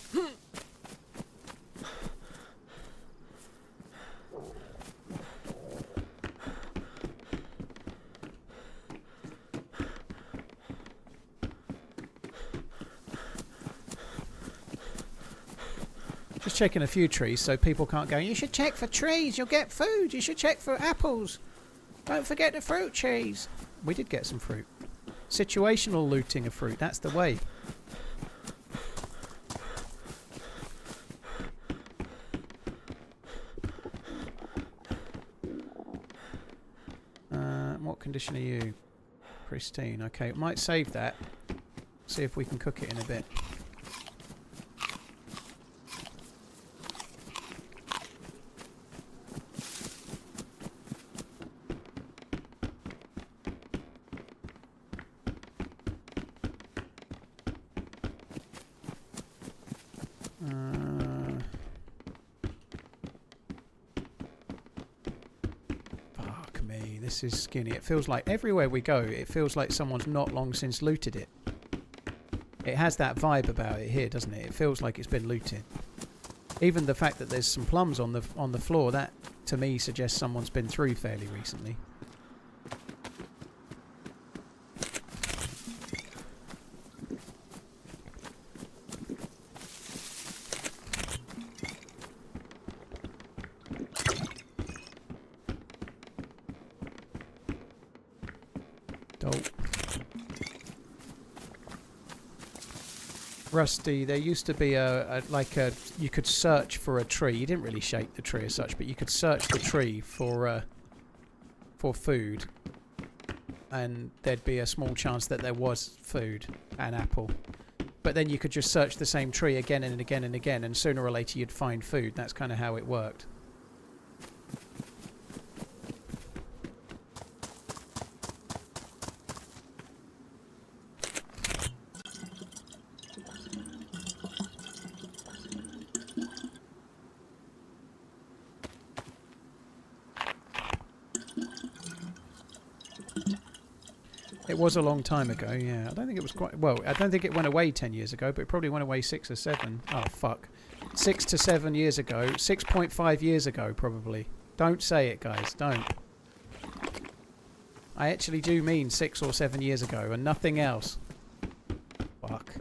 Just checking a few trees so people can't go, you should check for trees, you'll get food, you should check for apples. Don't forget the fruit trees. We did get some fruit. Situational looting of fruit, that's the way. What condition are you? Pristine. Okay, might save that. See if we can cook it in a bit. Fuck me, this is skinny. It feels like everywhere we go, it feels like someone's not long since looted it. It has that vibe about it here, doesn't it? It feels like it's been looted. Even the fact that there's some plums on the floor, that to me suggests someone's been through fairly recently. Rusty, there used to be you could search for a tree. You didn't really shake the tree as such, but you could search the tree for food, and there'd be a small chance that there was food, an apple. But then you could just search the same tree again and again and again, and sooner or later you'd find food. That's kind of how it worked. It was a long time ago, yeah. I don't think it was quite... Well, I don't think it went away 10 years ago, but it probably went away 6 or 7. Oh, fuck. 6 to 7 years ago. 6.5 years ago, probably. Don't say it, guys. Don't. I actually do mean 6 or 7 years ago, and nothing else. Fuck.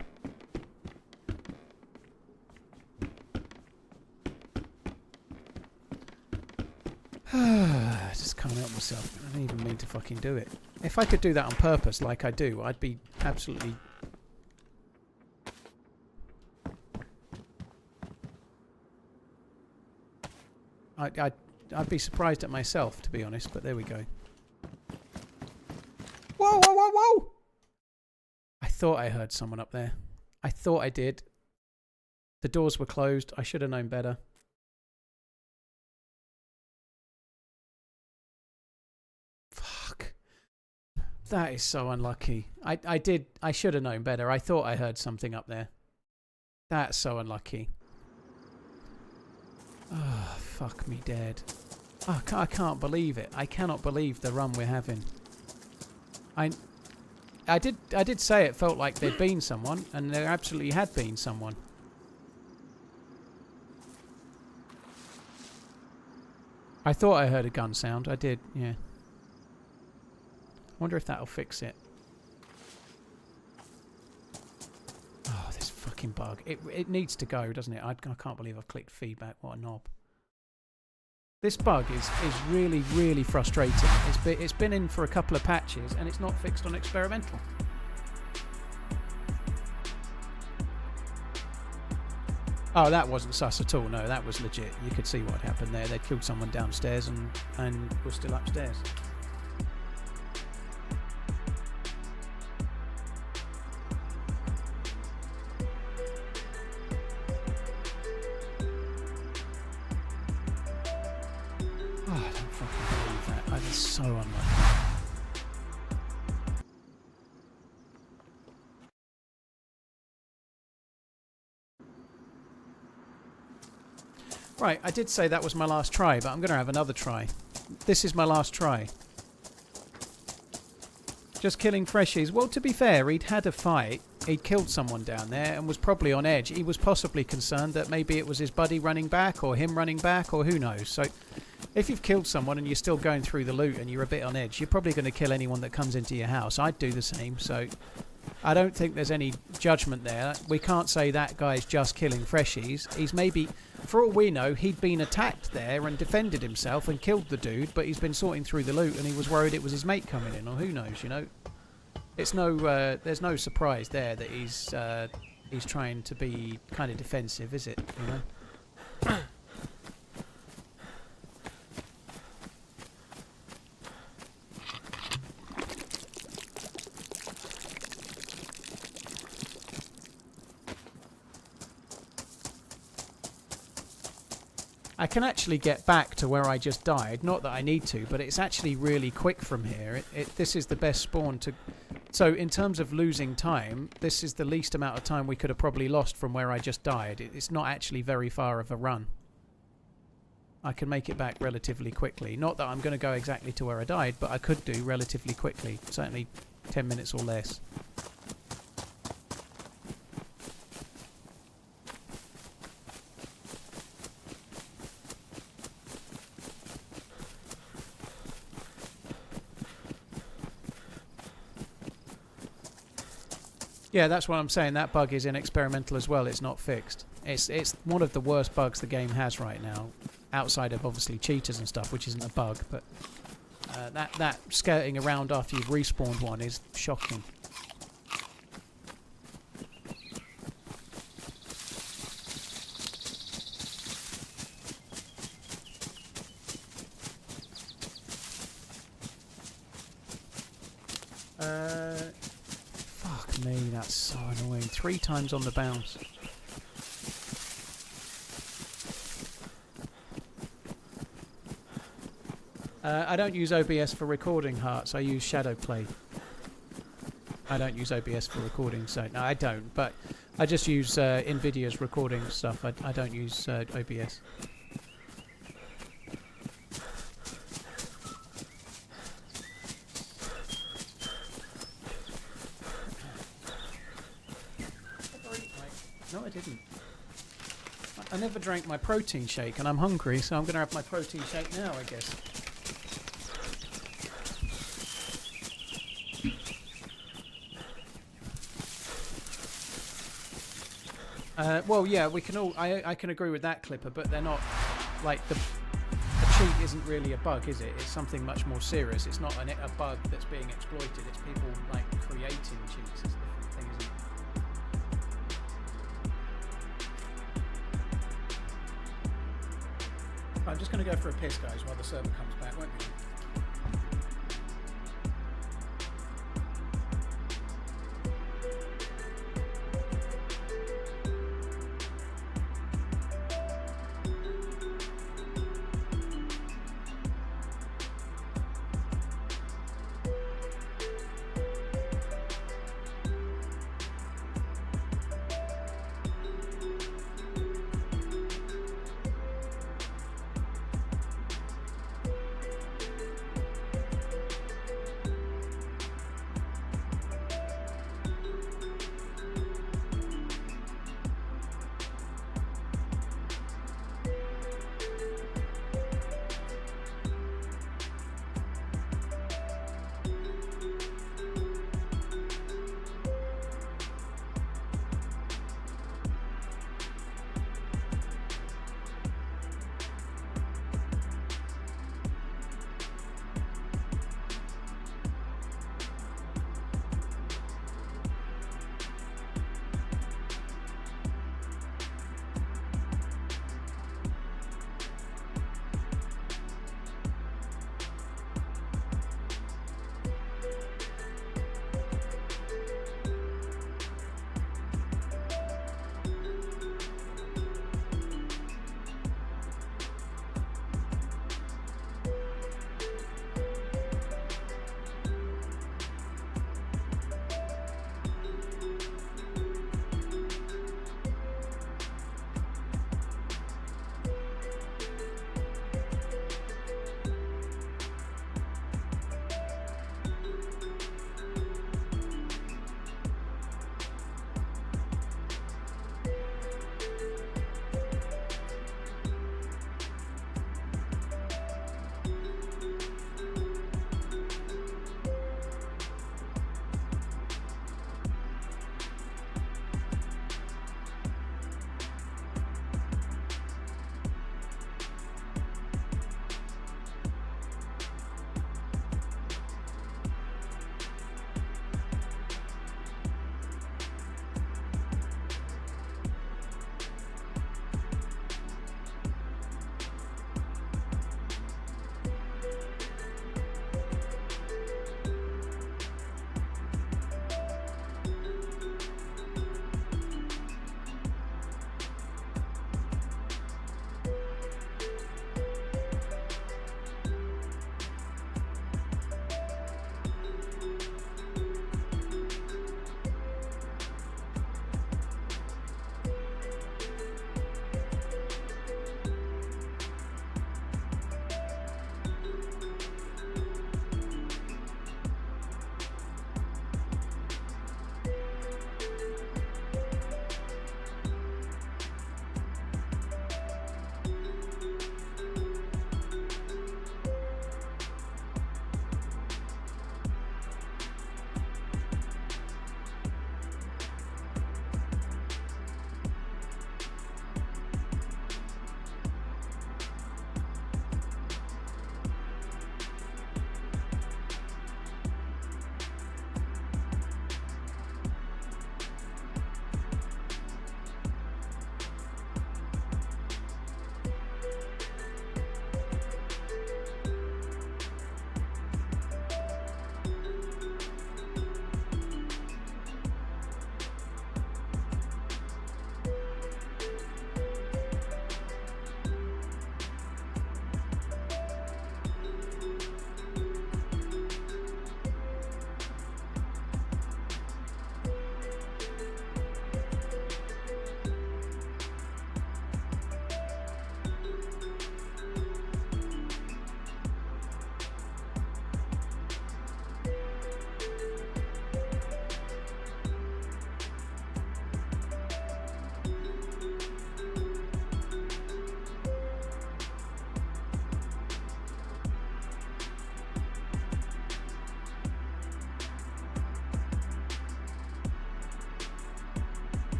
I just can't help myself. I didn't even mean to fucking do it. If I could do that on purpose like I do, I'd be absolutely... I'd be surprised at myself, to be honest, but there we go. Whoa, whoa, whoa, whoa! I thought I heard someone up there. I thought I did. The doors were closed. I should have known better. That is so unlucky. I should have known better. I thought I heard something up there. That's so unlucky. Oh, fuck me dead. Oh, I can't believe it. I cannot believe the run we're having. I did say it felt like there'd been someone, and there absolutely had been someone. I thought I heard a gun sound. I did, yeah. Wonder if that'll fix it. Oh, this fucking bug. It needs to go, doesn't it? I can't believe I've clicked feedback. What a knob. This bug is really, really frustrating. It's been in for a couple of patches and it's not fixed on experimental. Oh, that wasn't sus at all. No, that was legit. You could see what happened there. They'd killed someone downstairs and were still upstairs. So unlucky. Right, I did say that was my last try, but I'm going to have another try. This is my last try. Just killing freshies. Well, to be fair, he'd had a fight. He'd killed someone down there and was probably on edge. He was possibly concerned that maybe it was his buddy running back or him running back or who knows. So if you've killed someone and you're still going through the loot and you're a bit on edge, you're probably going to kill anyone that comes into your house. I'd do the same. So I don't think there's any judgment there. We can't say that guy's just killing freshies. He's maybe, for all we know, he'd been attacked there and defended himself and killed the dude, but he's been sorting through the loot and he was worried it was his mate coming in, or who knows, you know. It's no, there's no surprise there that he's trying to be kind of defensive, is it? You know. I can actually get back to where I just died. Not that I need to, but it's actually really quick from here. This is the best spawn So in terms of losing time, this is the least amount of time we could have probably lost from where I just died. It's not actually very far of a run. I can make it back relatively quickly. Not that I'm going to go exactly to where I died, but I could do relatively quickly. Certainly 10 minutes or less. Yeah, that's what I'm saying. That bug is in experimental as well. It's not fixed. It's one of the worst bugs the game has right now, outside of obviously cheaters and stuff, which isn't a bug. But that skirting around after you've respawned one is shocking. Fuck me, that's so annoying. 3 times on the bounce. I don't use OBS for recording, Hearts. I use Shadowplay. I don't use OBS for recording, so no, I don't. But I just use NVIDIA's recording stuff. I don't use OBS. No, I didn't. I never drank my protein shake, and I'm hungry, so I'm going to have my protein shake now, I guess. Well, yeah, we can all. I can agree with that, Clipper, but they're not like a cheat isn't really a bug, is it? It's something much more serious. It's not a bug that's being exploited. It's people like creating cheats. Is the thing, isn't it? I'm just going to go for a piss, guys, while the server comes back, won't we?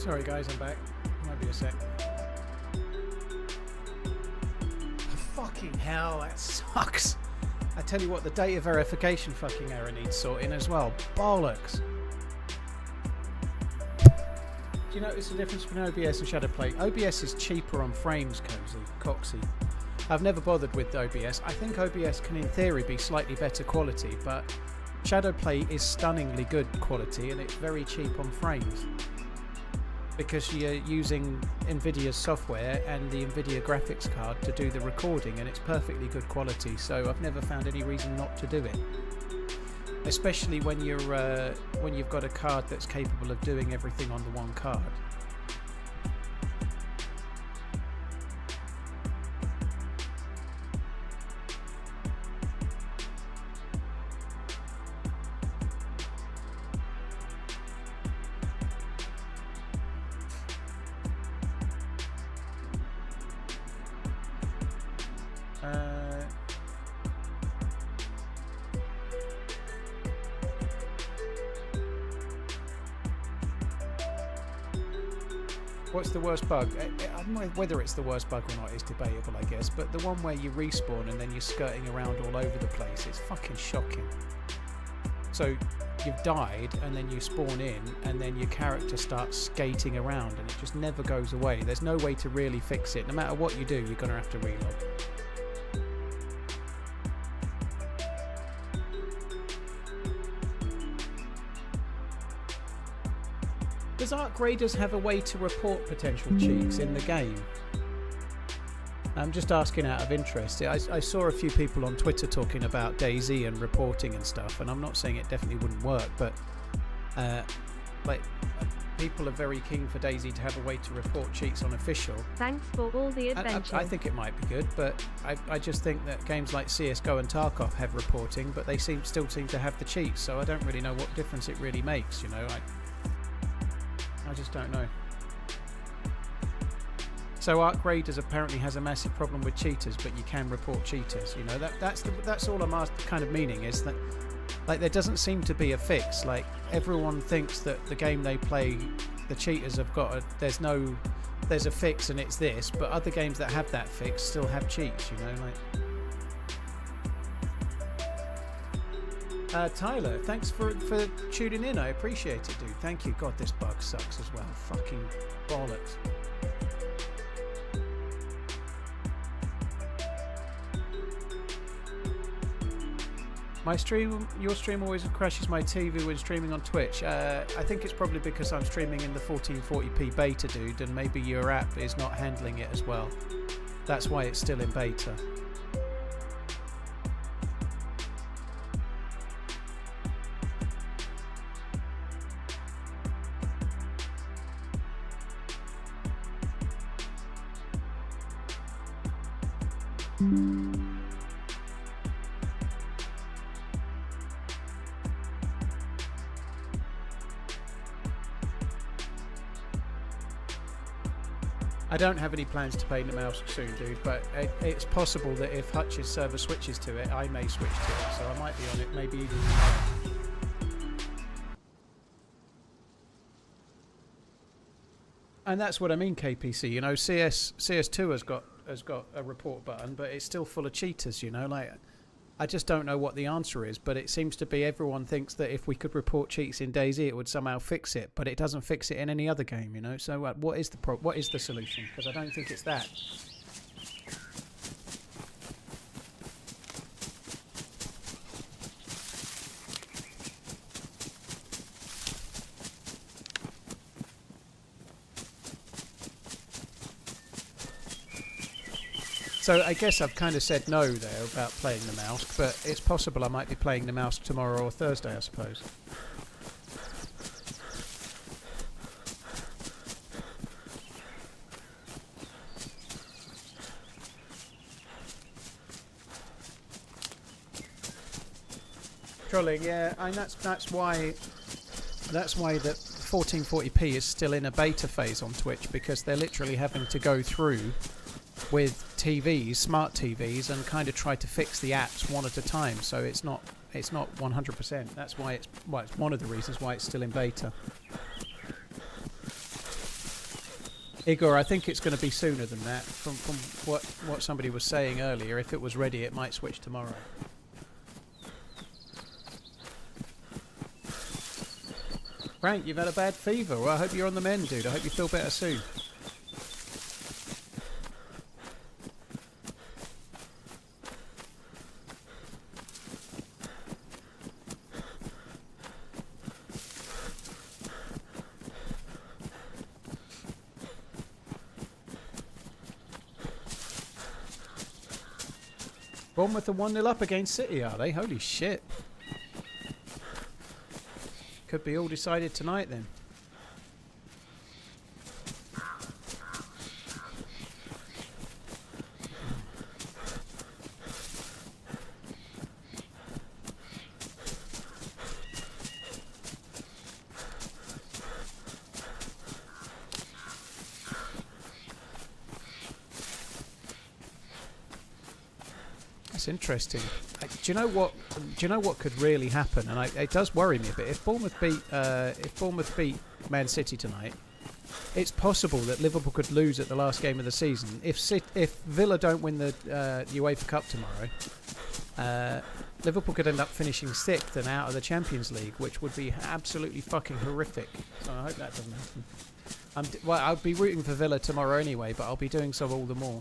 Sorry guys, I'm back. Might be a sec. Fucking hell, that sucks. I tell you what, the data verification fucking error needs sorting as well. Bollocks. Do you notice the difference between OBS and Shadowplay? OBS is cheaper on frames, Coxy. I've never bothered with OBS. I think OBS can in theory be slightly better quality, but Shadowplay is stunningly good quality and it's very cheap on frames. Because you're using NVIDIA's software and the NVIDIA graphics card to do the recording, and it's perfectly good quality, so I've never found any reason not to do it. Especially when you've got a card that's capable of doing everything on the one card. What's the worst bug? I don't know whether it's the worst bug or not is debatable, I guess, but the one where you respawn and then you're skirting around all over the place, it's fucking shocking. So you've died and then you spawn in and then your character starts skating around and it just never goes away. There's no way to really fix it. No matter what you do, you're going to have to reload. Does Artgraders have a way to report potential cheats in the game? I'm just asking out of interest. I saw a few people on Twitter talking about DayZ and reporting and stuff, and I'm not saying it definitely wouldn't work, but like people are very keen for DayZ to have a way to report cheats on official. Thanks for all the adventures. I think it might be good, but I just think that games like CSGO and Tarkov have reporting, but they still seem to have the cheats, so I don't really know what difference it really makes, you know. I just don't know. So Artgraders apparently has a massive problem with cheaters, but you can report cheaters. You know, that's all I'm kind of meaning is that, like, there doesn't seem to be a fix. Like, everyone thinks that the game they play, the cheaters have got there's a fix and it's this, but other games that have that fix still have cheats. You know, like. Tyler, thanks for tuning in. I appreciate it, dude. Thank you. God, this bug sucks as well. Fucking bollocks. Your stream always crashes my TV when streaming on Twitch. I think it's probably because I'm streaming in the 1440p beta, dude, and maybe your app is not handling it as well. That's why it's still in beta. I don't have any plans to paint the mouse soon, dude, but it's possible that if Hutch's server switches to it, I may switch to it, so I might be on it, maybe even tomorrow. And that's what I mean, KPC. You know, CS2 has got a report button, but it's still full of cheaters. You know, like, I just don't know what the answer is, but it seems to be everyone thinks that if we could report cheats in DayZ, it would somehow fix it, but it doesn't fix it in any other game. You know, so what is the solution? Because I don't think it's that. So I guess I've kind of said no there about playing the mouse, but it's possible I might be playing the mouse tomorrow or Thursday, I suppose. Trolling, yeah, and that's why the 1440p is still in a beta phase on Twitch, because they're literally having to go through with TVs, smart TVs, and kind of try to fix the apps one at a time. So it's not 100%. That's why it's one of the reasons why it's still in beta. Igor, I think it's going to be sooner than that. From what somebody was saying earlier, if it was ready, it might switch tomorrow. Frank, you've had a bad fever. Well, I hope you're on the mend, dude. I hope you feel better soon. Bournemouth are 1-0 up against City, are they? Holy shit. Could be all decided tonight then. That's interesting. Do you know what? Do you know what could really happen? And it does worry me a bit. If Bournemouth beat Man City tonight, it's possible that Liverpool could lose at the last game of the season. If Villa don't win the UEFA Cup tomorrow, Liverpool could end up finishing 6th and out of the Champions League, which would be absolutely fucking horrific. So I hope that doesn't happen. Well, I'll be rooting for Villa tomorrow anyway, but I'll be doing so all the more.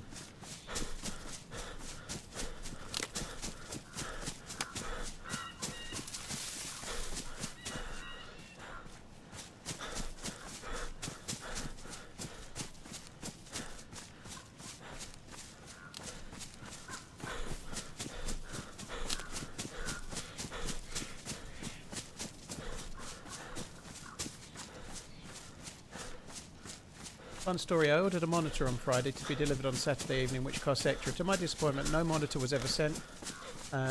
Fun story, I ordered a monitor on Friday to be delivered on Saturday evening, which cost extra. To my disappointment, no monitor was ever sent.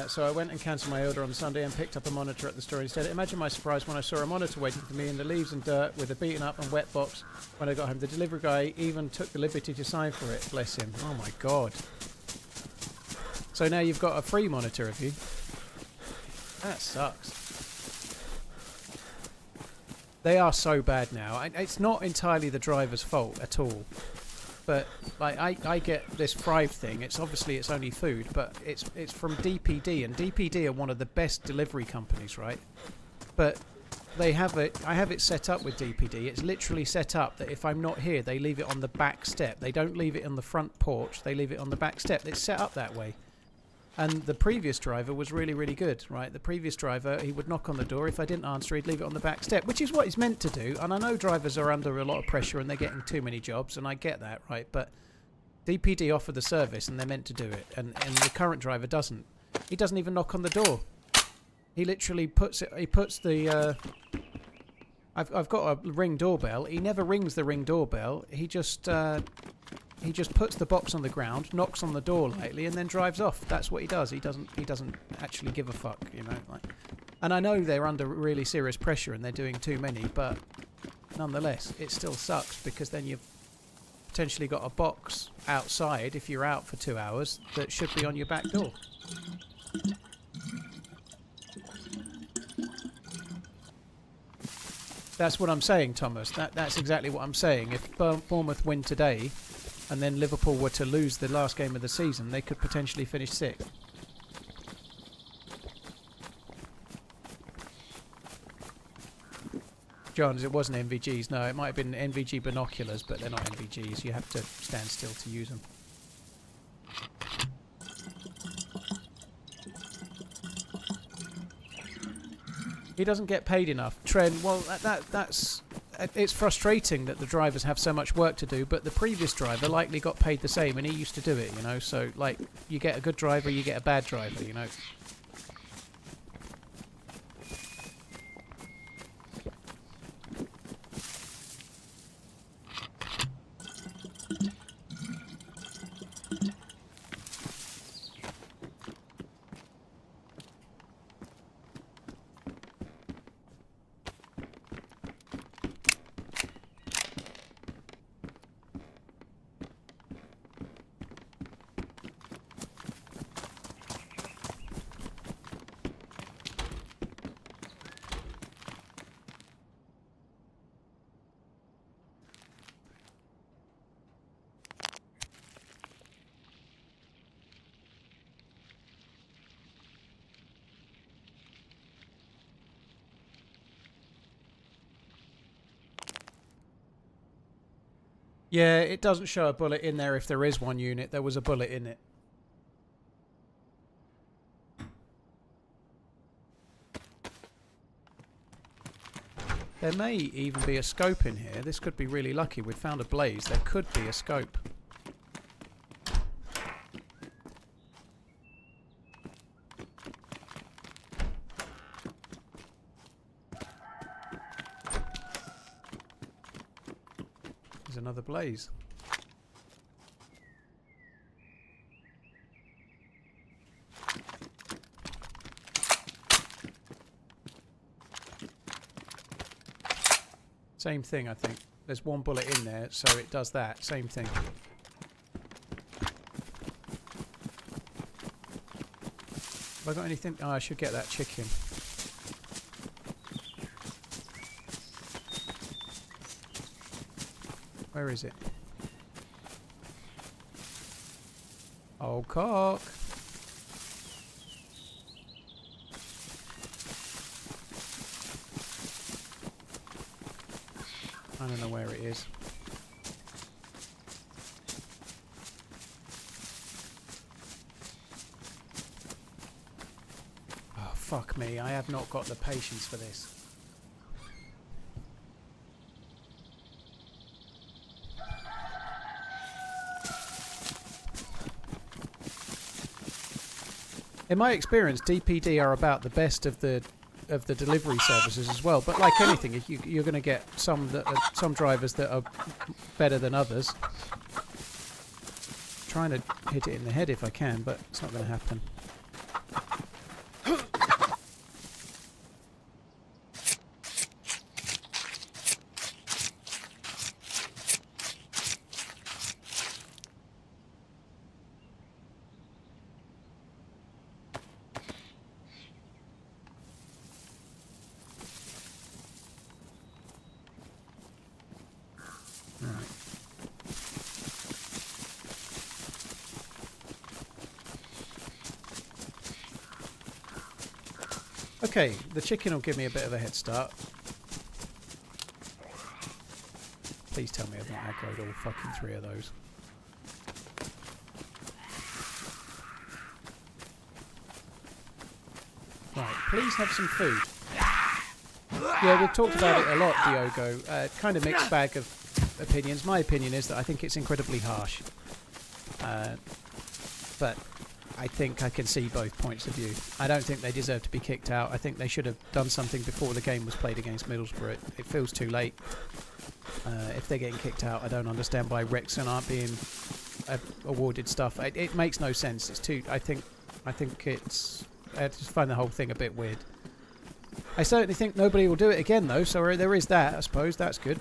So I went and cancelled my order on Sunday and picked up a monitor at the store instead. Imagine my surprise when I saw a monitor waiting for me in the leaves and dirt with a beaten up and wet box when I got home. The delivery guy even took the liberty to sign for it. Bless him. Oh my god. So now you've got a free monitor, have you? That sucks. They are so bad now. It's not entirely the driver's fault at all. But like I get this Thrive thing. It's obviously it's only food, but it's from DPD, and DPD are one of the best delivery companies, right? But they have it. I have it set up with DPD. It's literally set up that if I'm not here, they leave it on the back step. They don't leave it on the front porch. They leave it on the back step. It's set up that way. And the previous driver was really, really good, right? The previous driver, he would knock on the door. If I didn't answer, he'd leave it on the back step, which is what he's meant to do. And I know drivers are under a lot of pressure and they're getting too many jobs, and I get that, right? But DPD offer the service and they're meant to do it. And the current driver doesn't. He doesn't even knock on the door. He literally puts it, he puts the... I've got a Ring doorbell. He never rings the Ring doorbell. He just puts the box on the ground, knocks on the door lightly, and then drives off. That's what he does. He doesn't actually give a fuck, you know. Like, and I know they're under really serious pressure and they're doing too many, but nonetheless, it still sucks because then you've potentially got a box outside if you're out for 2 hours that should be on your back door. That's what I'm saying, Thomas. That's exactly what I'm saying. If Bournemouth win today, and then Liverpool were to lose the last game of the season, they could potentially finish 6th. John, it wasn't NVGs. No, it might have been NVG binoculars, but they're not NVGs. You have to stand still to use them. He doesn't get paid enough. Trent, well, that's... It's frustrating that the drivers have so much work to do, but the previous driver likely got paid the same, and he used to do it, you know. So, like, you get a good driver, you get a bad driver, you know. Yeah, it doesn't show a bullet in there if there is one unit. There was a bullet in it. There may even be a scope in here. This could be really lucky. We've found a blaze. There could be a scope. There's another blaze. Same thing, I think. There's one bullet in there, so it does that. Same thing. Have I got anything? Oh, I should get that chicken. Where is it? Oh, cock. I don't know where it is. Oh, fuck me. I have not got the patience for this. In my experience, DPD are about the best of the delivery services as well. But like anything, you're going to get some drivers that are better than others. Trying to hit it in the head if I can, but it's not going to happen. Okay, the chicken will give me a bit of a head start. Please tell me I've not aggroed all fucking 3 of those. Right, please have some food. Yeah, we've talked about it a lot, Diogo. Kind of mixed bag of opinions. My opinion is that I think it's incredibly harsh. But I think I can see both points of view. I don't think they deserve to be kicked out. I think they should have done something before the game was played against Middlesbrough. It feels too late. If they're getting kicked out, I don't understand why Wrexham aren't being awarded stuff. It makes no sense. It's too. I think it's. I just find the whole thing a bit weird. I certainly think nobody will do it again, though. So there is that. I suppose that's good.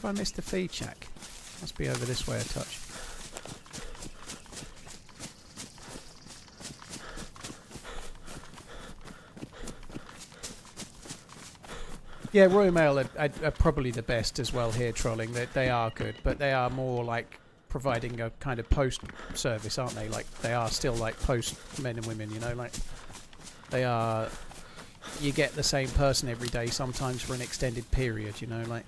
I missed the feed shack. Must be over this way a touch. Yeah, Royal Mail are probably the best as well here trolling. They are good, but they are more like providing a kind of post service, aren't they? Like they are still like post men and women, you know, like they are. You get the same person every day, sometimes for an extended period, you know, like.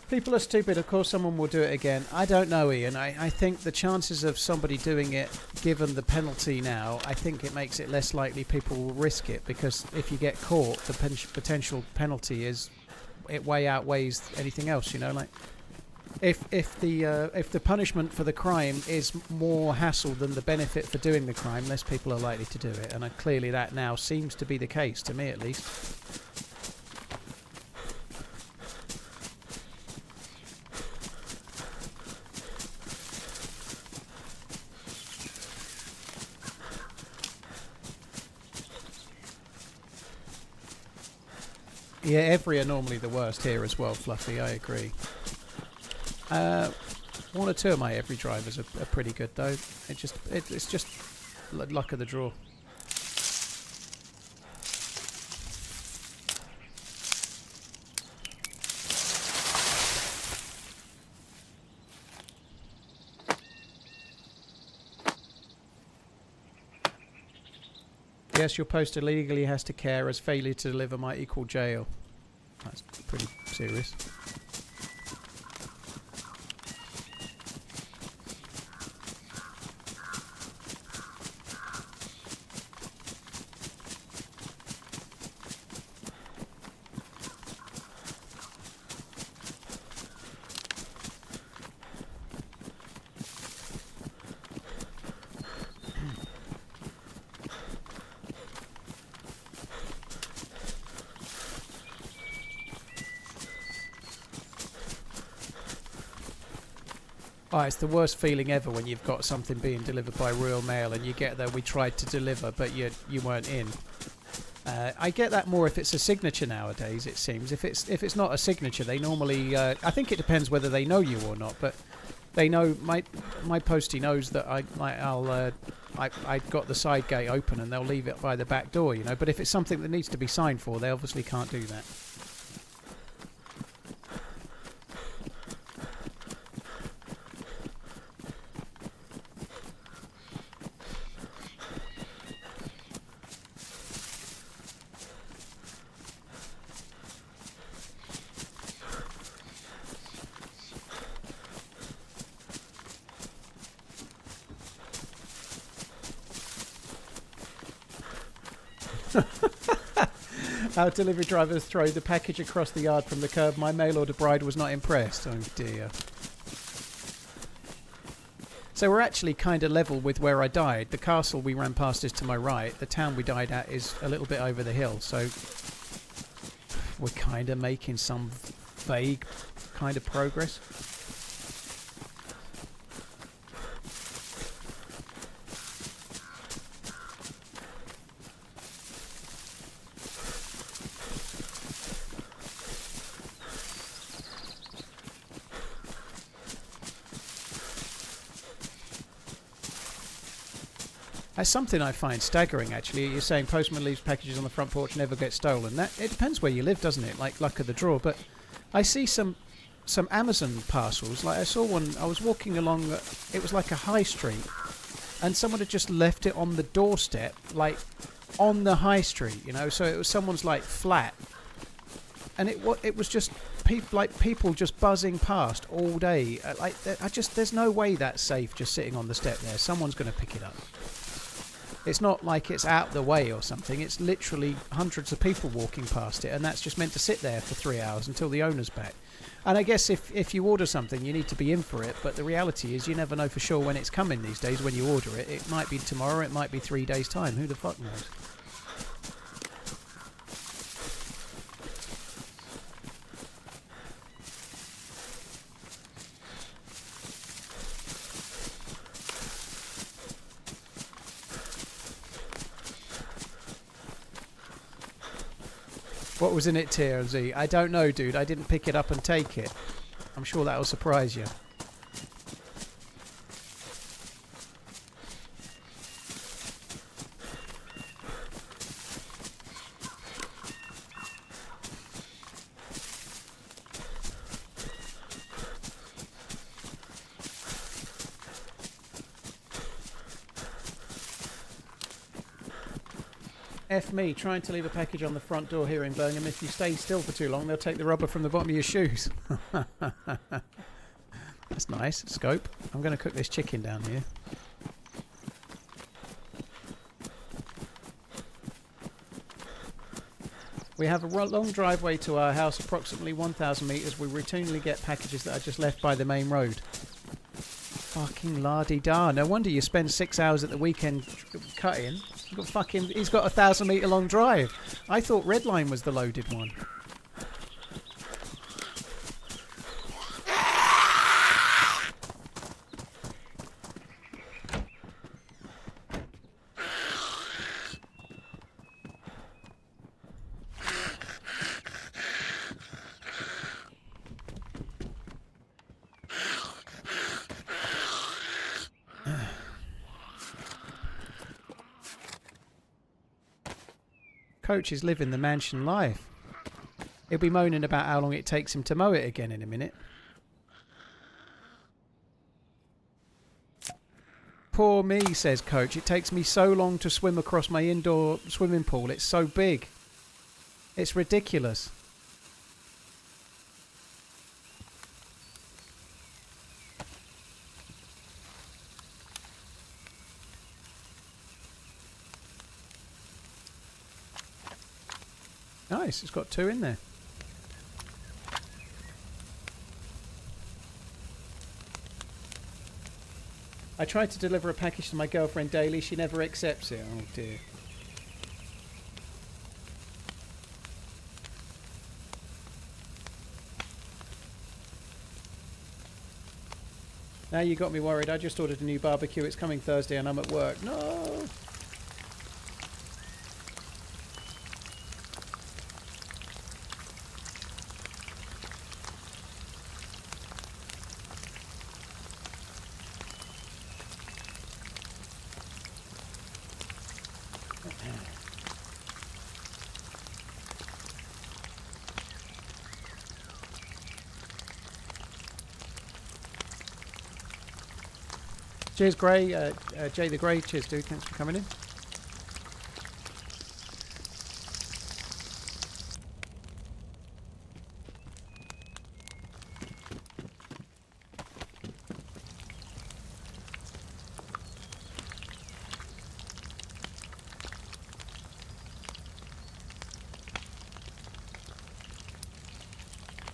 People are stupid. Of course someone will do it again. I don't know, Ian. I think the chances of somebody doing it, given the penalty now, I think it makes it less likely people will risk it, because if you get caught, the potential penalty it way outweighs anything else, you know, like if the punishment for the crime is more hassle than the benefit for doing the crime, less people are likely to do it, and clearly that now seems to be the case, to me at least. Yeah, every are normally the worst here as well, Fluffy, I agree. 1 or 2 of my every drivers are pretty good though. It's just luck of the draw. P.S. Your poster legally has to care as failure to deliver might equal jail. That's pretty serious. Oh, it's the worst feeling ever when you've got something being delivered by Royal Mail and you get there, we tried to deliver, but you weren't in. I get that more if it's a signature nowadays, it seems. If it's not a signature, they normally... I think it depends whether they know you or not, but they know... My postie knows that I've got the side gate open and they'll leave it by the back door, you know. But if it's something that needs to be signed for, they obviously can't do that. Our delivery drivers throw the package across the yard from the curb. My mail order bride was not impressed. Oh dear. So we're actually kind of level with where I died. The castle we ran past is to my right. The town we died at is a little bit over the hill. So we're kind of making some vague kind of progress. That's something I find staggering, actually. You're saying postman leaves packages on the front porch, never get stolen. That it depends where you live, doesn't it? Like luck of the draw. But I see some Amazon parcels. Like I saw one. I was walking along. It was like a high street, and someone had just left it on the doorstep, like on the high street. You know, so it was someone's like flat, and it was just people just buzzing past all day. There's no way that's safe just sitting on the step there. Someone's going to pick it up. It's not like it's out the way or something. It's literally hundreds of people walking past it, and that's just meant to sit there for 3 hours until the owner's back. And I guess if you order something, you need to be in for it, but the reality is you never know for sure when it's coming these days when you order it. It might be tomorrow, it might be 3 days' time. Who the fuck knows? What was in it, TRMZ? I don't know, dude. I didn't pick it up and take it. I'm sure that'll surprise you. F me, trying to leave a package on the front door here in Birmingham. If you stay still for too long, they'll take the rubber from the bottom of your shoes. That's nice. Scope. I'm going to cook this chicken down here. We have a long driveway to our house, approximately 1,000 metres. We routinely get packages that are just left by the main road. Fucking la-di-da. No wonder you spend 6 hours at the weekend cutting. He's got a 1,000-metre long drive. I thought Redline was the loaded one. Coach is living the mansion life. He'll be moaning about how long it takes him to mow it again in a minute. Poor me, says Coach. It takes me so long to swim across my indoor swimming pool. It's so big. It's ridiculous. Nice, it's got 2 in there. I tried to deliver a package to my girlfriend daily. She never accepts it. Oh dear. Now you got me worried. I just ordered a new barbecue. It's coming Thursday and I'm at work. No! Cheers, Gray. Jay the Grey. Cheers, dude. Thanks for coming in.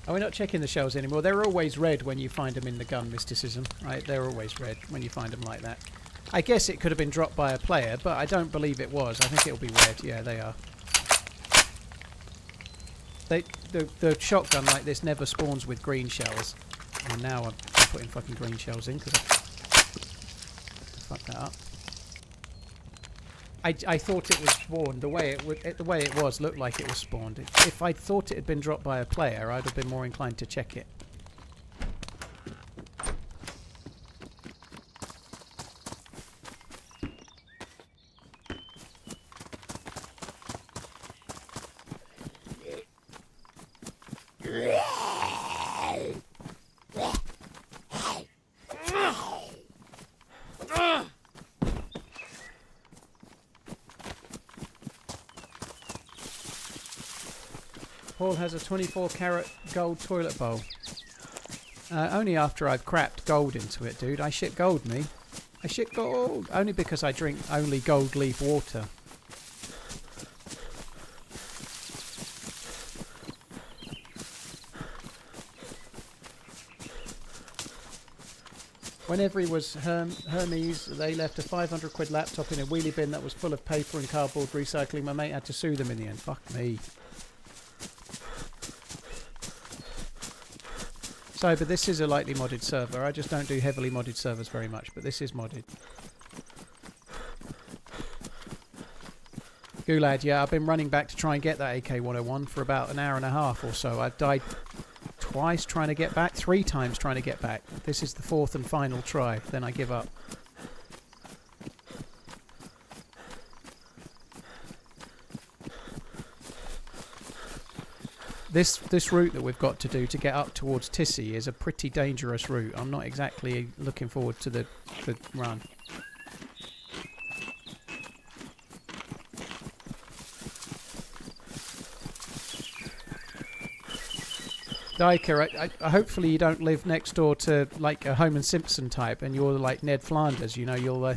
Oh, we're not checking the shells anymore. They're always red when you find them in the gun, Mysticism. Right? They're always red when you find them like that. I guess it could have been dropped by a player, but I don't believe it was. I think it'll be red. Yeah, they are. The shotgun like this never spawns with green shells. And now I'm putting fucking green shells in because I fucked that up. I thought it was spawned. The way it was looked like it was spawned. If I thought it had been dropped by a player, I'd have been more inclined to check it. Paul has a 24-carat gold toilet bowl. Only after I've crapped gold into it, dude. I shit gold, me. I shit gold. Only because I drink only gold leaf water. Whenever he was Hermes, they left a 500 quid laptop in a wheelie bin that was full of paper and cardboard recycling. My mate had to sue them in the end. Fuck me. So, but this is a lightly modded server. I just don't do heavily modded servers very much, but this is modded. Gulad, yeah, I've been running back to try and get that AK-101 for about an hour and a half or so. I've died twice trying to get back, 3 times trying to get back. This is the 4th and final try, then I give up. This route that we've got to do to get up towards Tissy is a pretty dangerous route. I'm not exactly looking forward to the run. Diker, hopefully you don't live next door to like a Homer Simpson type, and you're like Ned Flanders. You know, you'll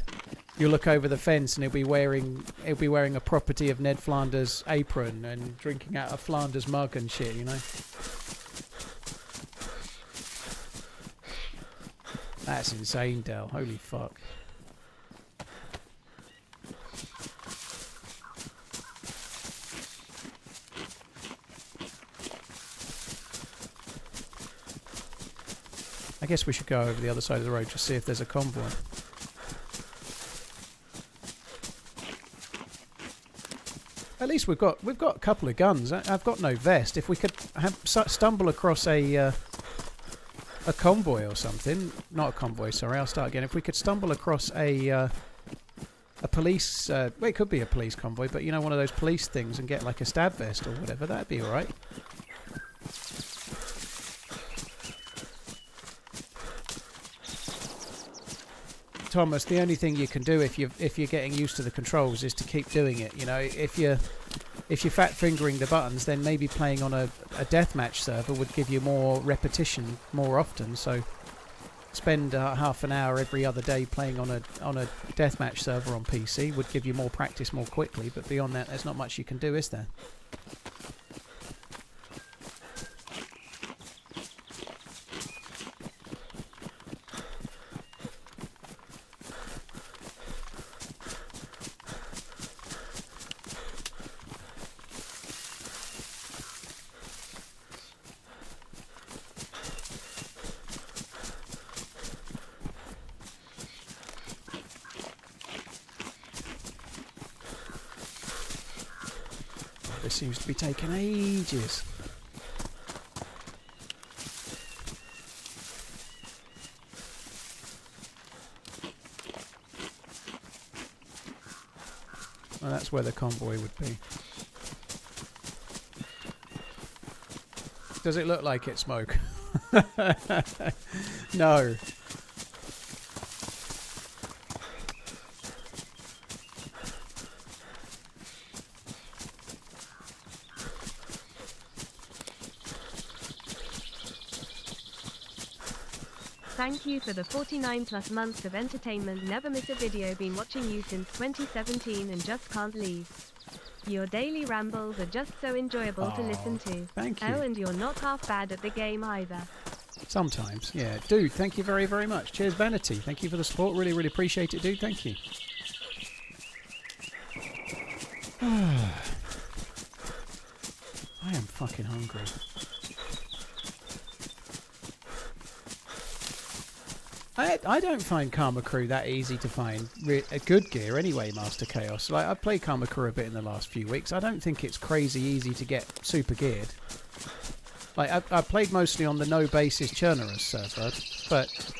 look over the fence and he'll be wearing a property of Ned Flanders apron and drinking out a Flanders mug and shit. You know. That's insane, Del. Holy fuck. I guess we should go over the other side of the road to see if there's a convoy. At least we've got a couple of guns. I've got no vest. If we could stumble across a convoy or something, not a convoy. Sorry, I'll start again. If we could stumble across a police, well, it could be a police convoy, but you know, one of those police things, and get like a stab vest or whatever, that'd be all right. Thomas, the only thing you can do if you're getting used to the controls is to keep doing it. You know, if you're fat fingering the buttons, then maybe playing on a deathmatch server would give you more repetition more often. So spend half an hour every other day playing on a deathmatch server on PC would give you more practice more quickly. But beyond that, there's not much you can do, is there? This seems to be taking ages. Well, that's where the convoy would be. Does it look like it, Smoke? No. Thank you for the 49 plus months of entertainment. Never miss a video. Been watching you since 2017 and just can't leave. Your daily rambles are just so enjoyable to listen to. Thank you. Oh, and you're not half bad at the game either. Sometimes, yeah. Dude, thank you very, very much. Cheers, Vanity. Thank you for the support. Really, really appreciate it, dude. Thank you. I am fucking hungry. I don't find Karma Crew that easy to find a good gear anyway, Master Chaos. Like, I've played Karma Crew a bit in the last few weeks. I don't think it's crazy easy to get super geared. Like, I've played mostly on the no basis Chernarus server, but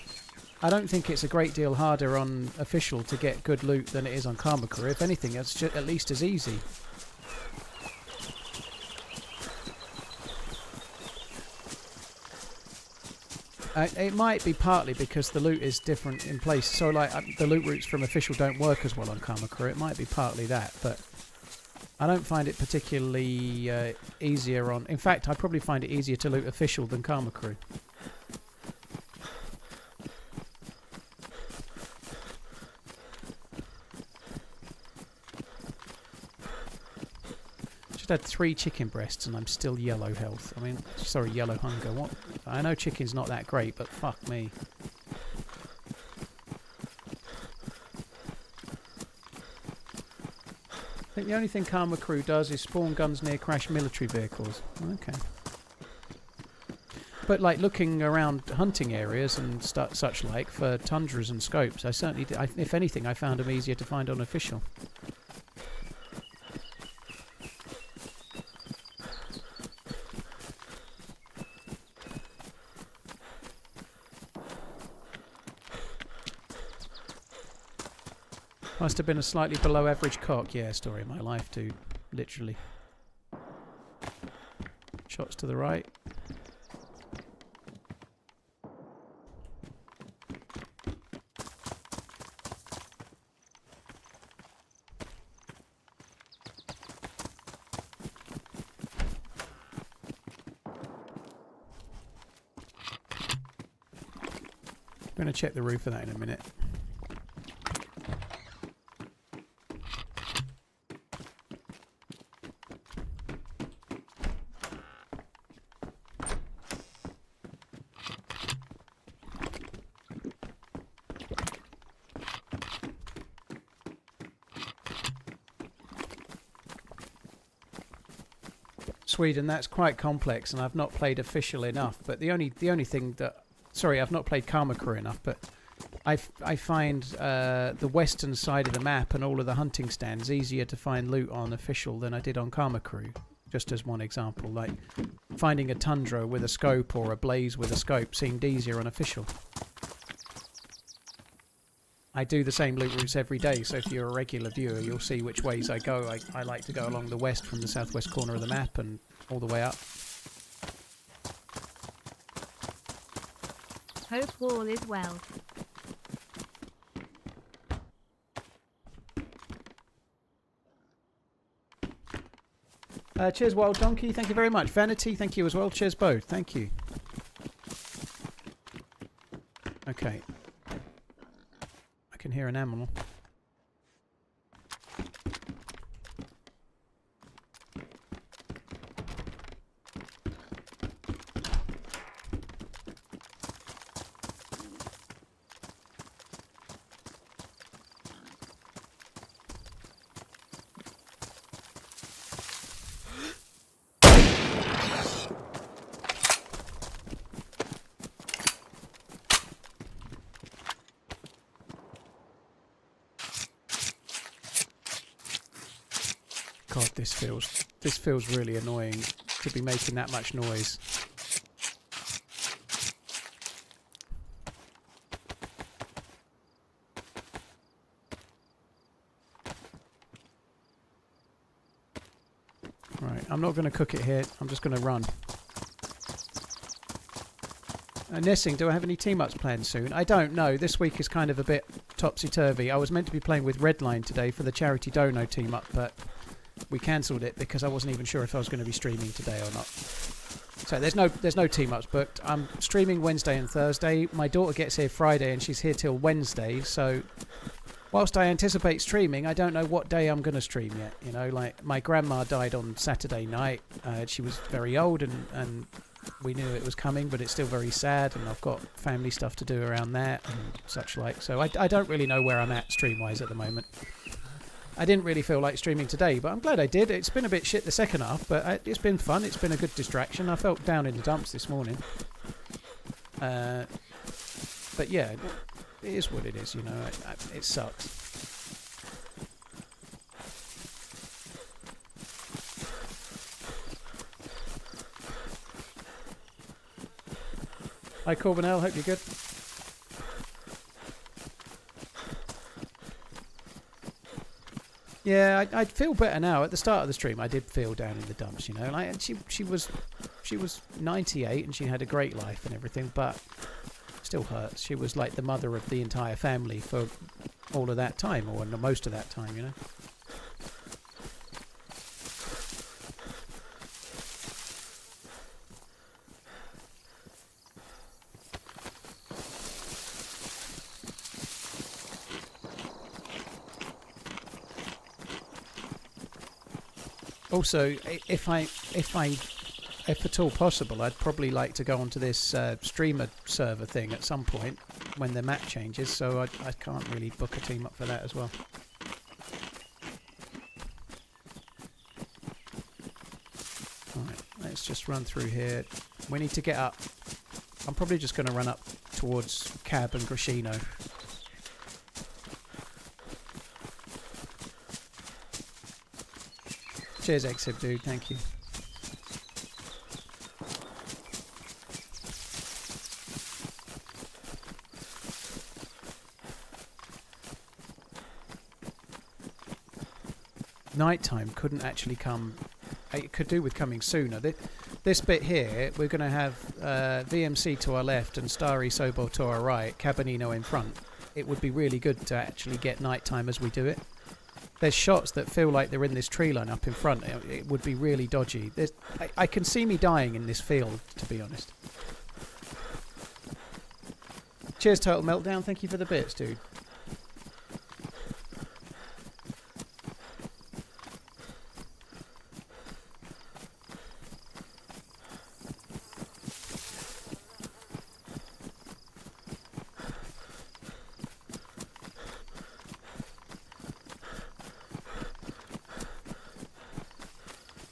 I don't think it's a great deal harder on official to get good loot than it is on Karma Crew. If anything, it's at least as easy. It might be partly because the loot is different in place. So, like, the loot routes from official don't work as well on Karma Crew. It might be partly that, but I don't find it particularly easier on... In fact, I probably find it easier to loot official than Karma Crew. Just had 3 chicken breasts and I'm still yellow health. I mean, sorry, yellow hunger. What? I know chicken's not that great, but fuck me. I think the only thing Karma Crew does is spawn guns near crashed military vehicles. Okay. But like looking around hunting areas and such like for tundras and scopes, I certainly, if anything, I found them easier to find on official. Must have been a slightly below average cock. Yeah, story of my life, dude. Literally. Shots to the right. I'm going to check the roof of that in a minute. Sweden, that's quite complex, and I've not played official enough. But the only thing that, sorry, I've not played Karma Crew enough. But I find the western side of the map and all of the hunting stands easier to find loot on official than I did on Karma Crew. Just as one example, like finding a tundra with a scope or a blaze with a scope seemed easier on official. I do the same loot routes every day, so if you're a regular viewer, you'll see which ways I go. I like to go along the west from the southwest corner of the map and all the way up. Hope all is well. Cheers, Wild Donkey. Thank you very much. Vanity, thank you as well. Cheers, both. Thank you. Okay. I can hear an animal. God, this feels really annoying to be making that much noise. Right, I'm not going to cook it here. I'm just going to run. Nessing, do I have any team-ups planned soon? I don't know. This week is kind of a bit topsy-turvy. I was meant to be playing with Redline today for the Charity Dono team-up, but we cancelled it because I wasn't even sure if I was going to be streaming today or not. So there's no team-ups booked. I'm streaming Wednesday and Thursday. My daughter gets here Friday and she's here till Wednesday, so whilst I anticipate streaming, I don't know what day I'm going to stream yet. You know, like, my grandma died on Saturday night. She was very old and we knew it was coming, but it's still very sad, and I've got family stuff to do around that and such like. So I don't really know where I'm at stream-wise at the moment. I didn't really feel like streaming today, but I'm glad I did. It's been a bit shit the second half, but it's been fun. It's been a good distraction. I felt down in the dumps this morning. But yeah, it is what it is, you know. It sucks. Hi Corbinell, hope you're good. Yeah, I feel better now. At the start of the stream, I did feel down in the dumps, you know. Like, she was 98 and she had a great life and everything, but still hurts. She was like the mother of the entire family for all of that time, or most of that time, you know. Also, if at all possible, I'd probably like to go onto this streamer server thing at some point when the map changes, so I can't really book a team up for that as well. Alright, let's just run through here. We need to get up. I'm probably just going to run up towards Cab and Grashino. Cheers, Exib dude, thank you. Nighttime couldn't actually come. It could do with coming sooner. This bit here, we're going to have VMC to our left and Starry Sobo to our right, Cabanino in front. It would be really good to actually get nighttime as we do it. There's shots that feel like they're in this tree line up in front. It would be really dodgy. I can see me dying in this field, to be honest. Cheers, Total Meltdown. Thank you for the bits, dude.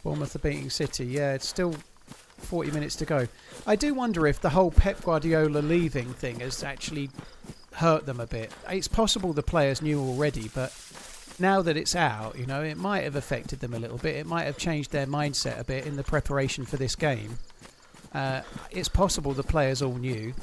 Bournemouth are beating City. Yeah, it's still 40 minutes to go. I do wonder if the whole Pep Guardiola leaving thing has actually hurt them a bit. It's possible the players knew already, but now that it's out, you know, it might have affected them a little bit. It might have changed their mindset a bit in the preparation for this game. It's possible the players all knew.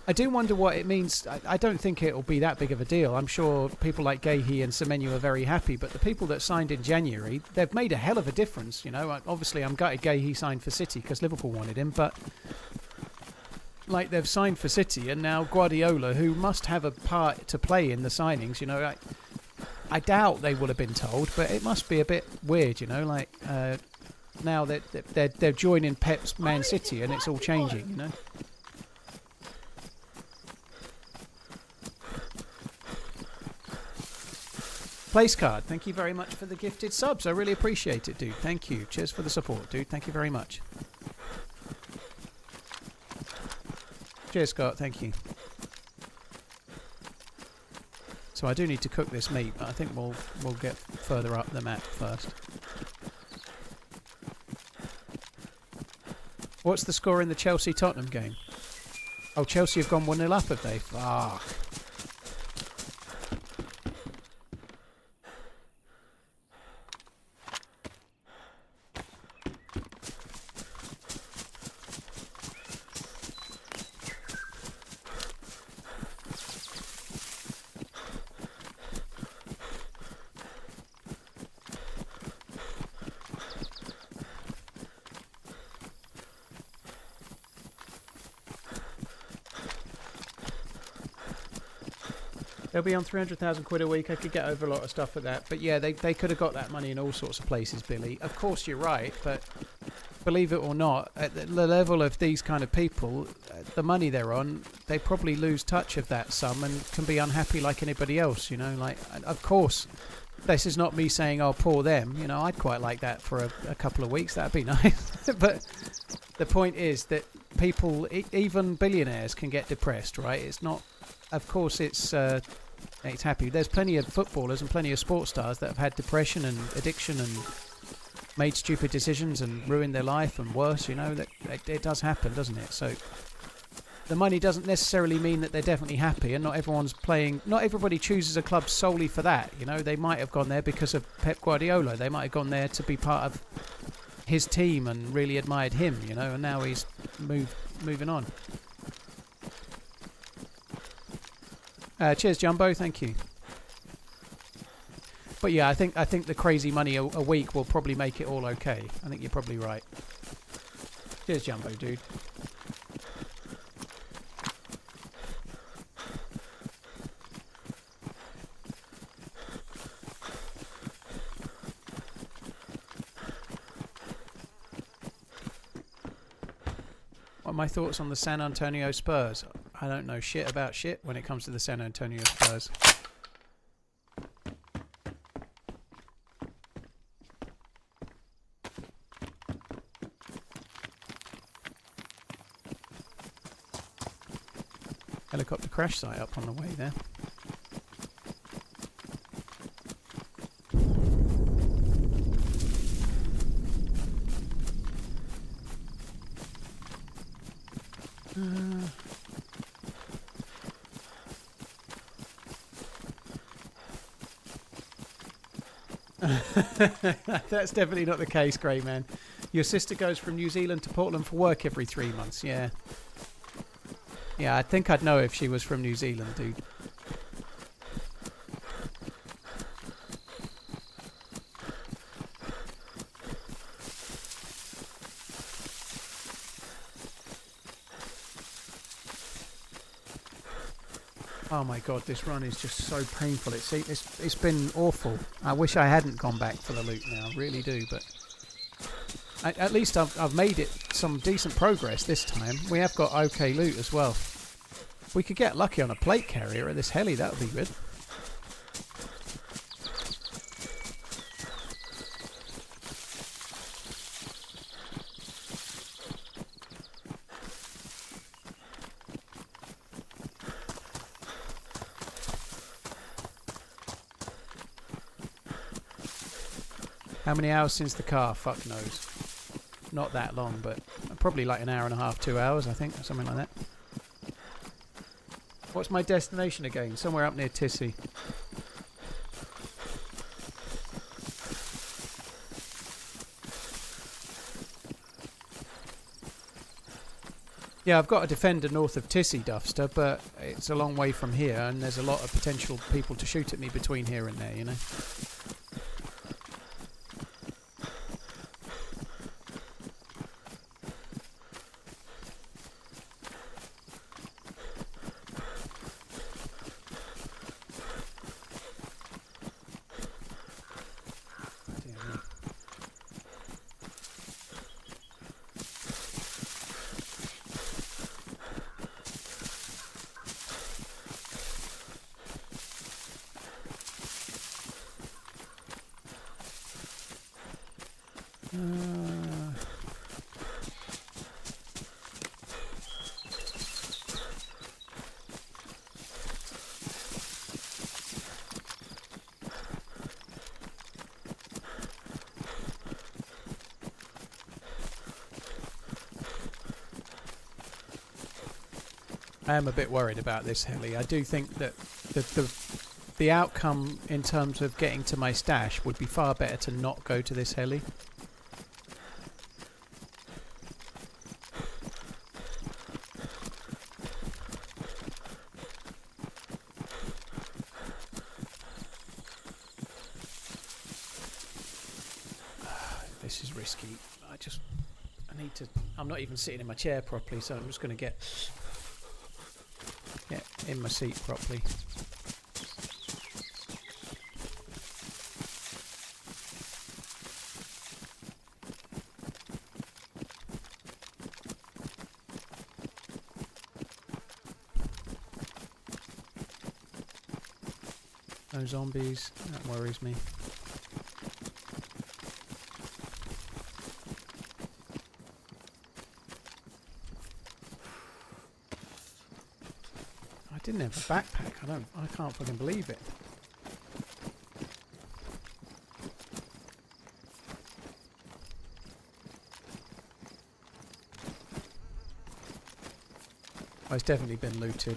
I do wonder what it means. I don't think it'll be that big of a deal. I'm sure people like Gahey and Semenyo are very happy, but the people that signed in January, they've made a hell of a difference. You know, obviously I'm gutted Gahey signed for City because Liverpool wanted him, but like, they've signed for City, and now Guardiola, who must have a part to play in the signings, you know, I doubt they would have been told, but it must be a bit weird, you know, like now they're joining Pep's Man City, and it's all changing, you know. Place card, thank you very much for the gifted subs. I really appreciate it, dude. Thank you. Cheers for the support, dude. Thank you very much. Cheers, Scott. Thank you. So I do need to cook this meat, but I think we'll get further up the map first. What's the score in the Chelsea-Tottenham game? Oh, Chelsea have gone 1-0 up, have they? Fuck. They'll be on 300,000 quid a week. I could get over a lot of stuff with that. But yeah, they could have got that money in all sorts of places, Billy. Of course, you're right. But believe it or not, at the level of these kind of people, the money they're on, they probably lose touch of that sum and can be unhappy like anybody else, you know. Like, of course, this is not me saying, oh, poor them. You know, I'd quite like that for a couple of weeks. That'd be nice. But the point is that people, even billionaires, can get depressed, right? It's not... Of course, it's happy. There's plenty of footballers and plenty of sports stars that have had depression and addiction and made stupid decisions and ruined their life and worse. You know, that it does happen, doesn't it? So the money doesn't necessarily mean that they're definitely happy, and not everyone's playing. Not everybody chooses a club solely for that. You know, they might have gone there because of Pep Guardiola. They might have gone there to be part of his team and really admired him. You know, and now he's moving on. Cheers, Jumbo. Thank you. But yeah, I think the crazy money a week will probably make it all okay. I think you're probably right. Cheers, Jumbo, dude. What are my thoughts on the San Antonio Spurs? I don't know shit about shit when it comes to the San Antonio Spurs. Helicopter crash site up on the way there. That's definitely not the case, Grey Man. Your sister goes from New Zealand to Portland for work every 3 months. Yeah. Yeah, I think I'd know if she was from New Zealand, dude. Oh my god, this run is just so painful. It's been awful. I wish I hadn't gone back for the loot now. I really do, but at least I've made it some decent progress this time. We have got okay loot as well. We could get lucky on a plate carrier at this heli. That would be good. How many hours since the car? Fuck knows. Not that long, but probably like an hour and a half, 2 hours, I think, or something like that. What's my destination again? Somewhere up near Tissy. Yeah, I've got a Defender north of Tissy, Duffster, but it's a long way from here, and there's a lot of potential people to shoot at me between here and there, you know. I am a bit worried about this heli. I do think that the outcome in terms of getting to my stash would be far better to not go to this heli. This is risky. I need to... I'm not even sitting in my chair properly, so I'm just going to get in my seat properly. No zombies, that worries me. I didn't have a backpack. I can't fucking believe it. Oh, it's definitely been looted.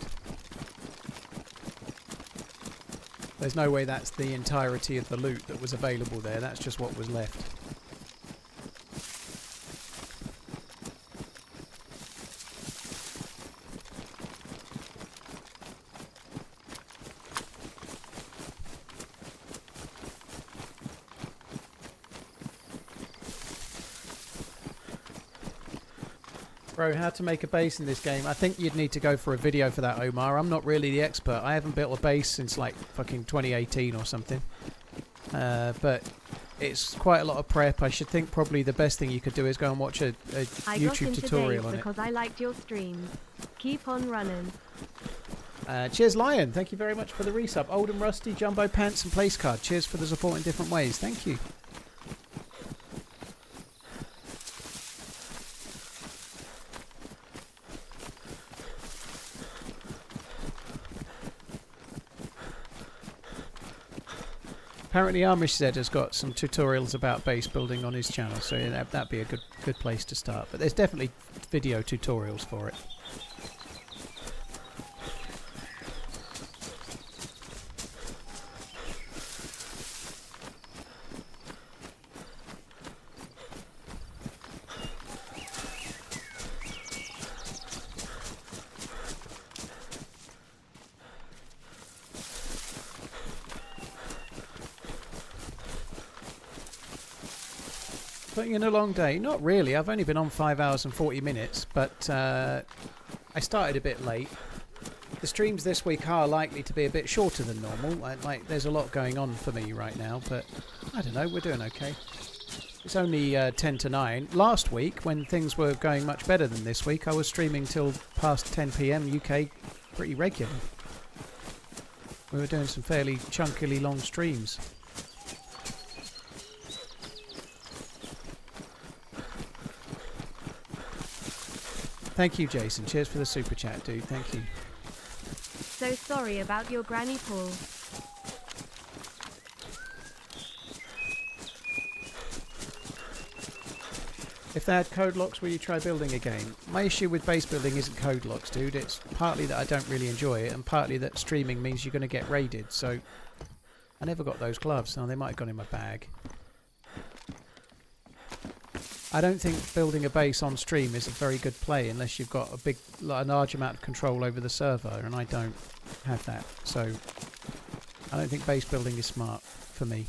There's no way that's the entirety of the loot that was available there. That's just what was left. Bro, how to make a base in this game? I think you'd need to go for a video for that, Omar. I'm not really the expert. I haven't built a base since like fucking 2018 or something. But it's quite a lot of prep. I should think probably the best thing you could do is go and watch a YouTube tutorial on it. Because I liked your streams. Keep on running. Cheers, Lion. Thank you very much for the resub. Old and Rusty, Jumbo Pants and Place Card. Cheers for the support in different ways. Thank you. Apparently Amish Z has got some tutorials about base building on his channel, so yeah, that'd be a good place to start. But there's definitely video tutorials for it. Putting in a long day? Not really. I've only been on 5 hours and 40 minutes, but I started a bit late. The streams this week are likely to be a bit shorter than normal. Like, there's a lot going on for me right now, but I don't know. We're doing okay. It's only 10 to 9. Last week, when things were going much better than this week, I was streaming till past 10 PM UK pretty regularly. We were doing some fairly chunkily long streams. Thank you, Jason. Cheers for the super chat, dude. Thank you. So sorry about your granny Paul. If they had code locks, will you try building again? My issue with base building isn't code locks, dude. It's partly that I don't really enjoy it, and partly that streaming means you're going to get raided. So I never got those gloves. Now, they might have gone in my bag. I don't think building a base on stream is a very good play unless you've got a large amount of control over the server, and I don't have that. So I don't think base building is smart for me.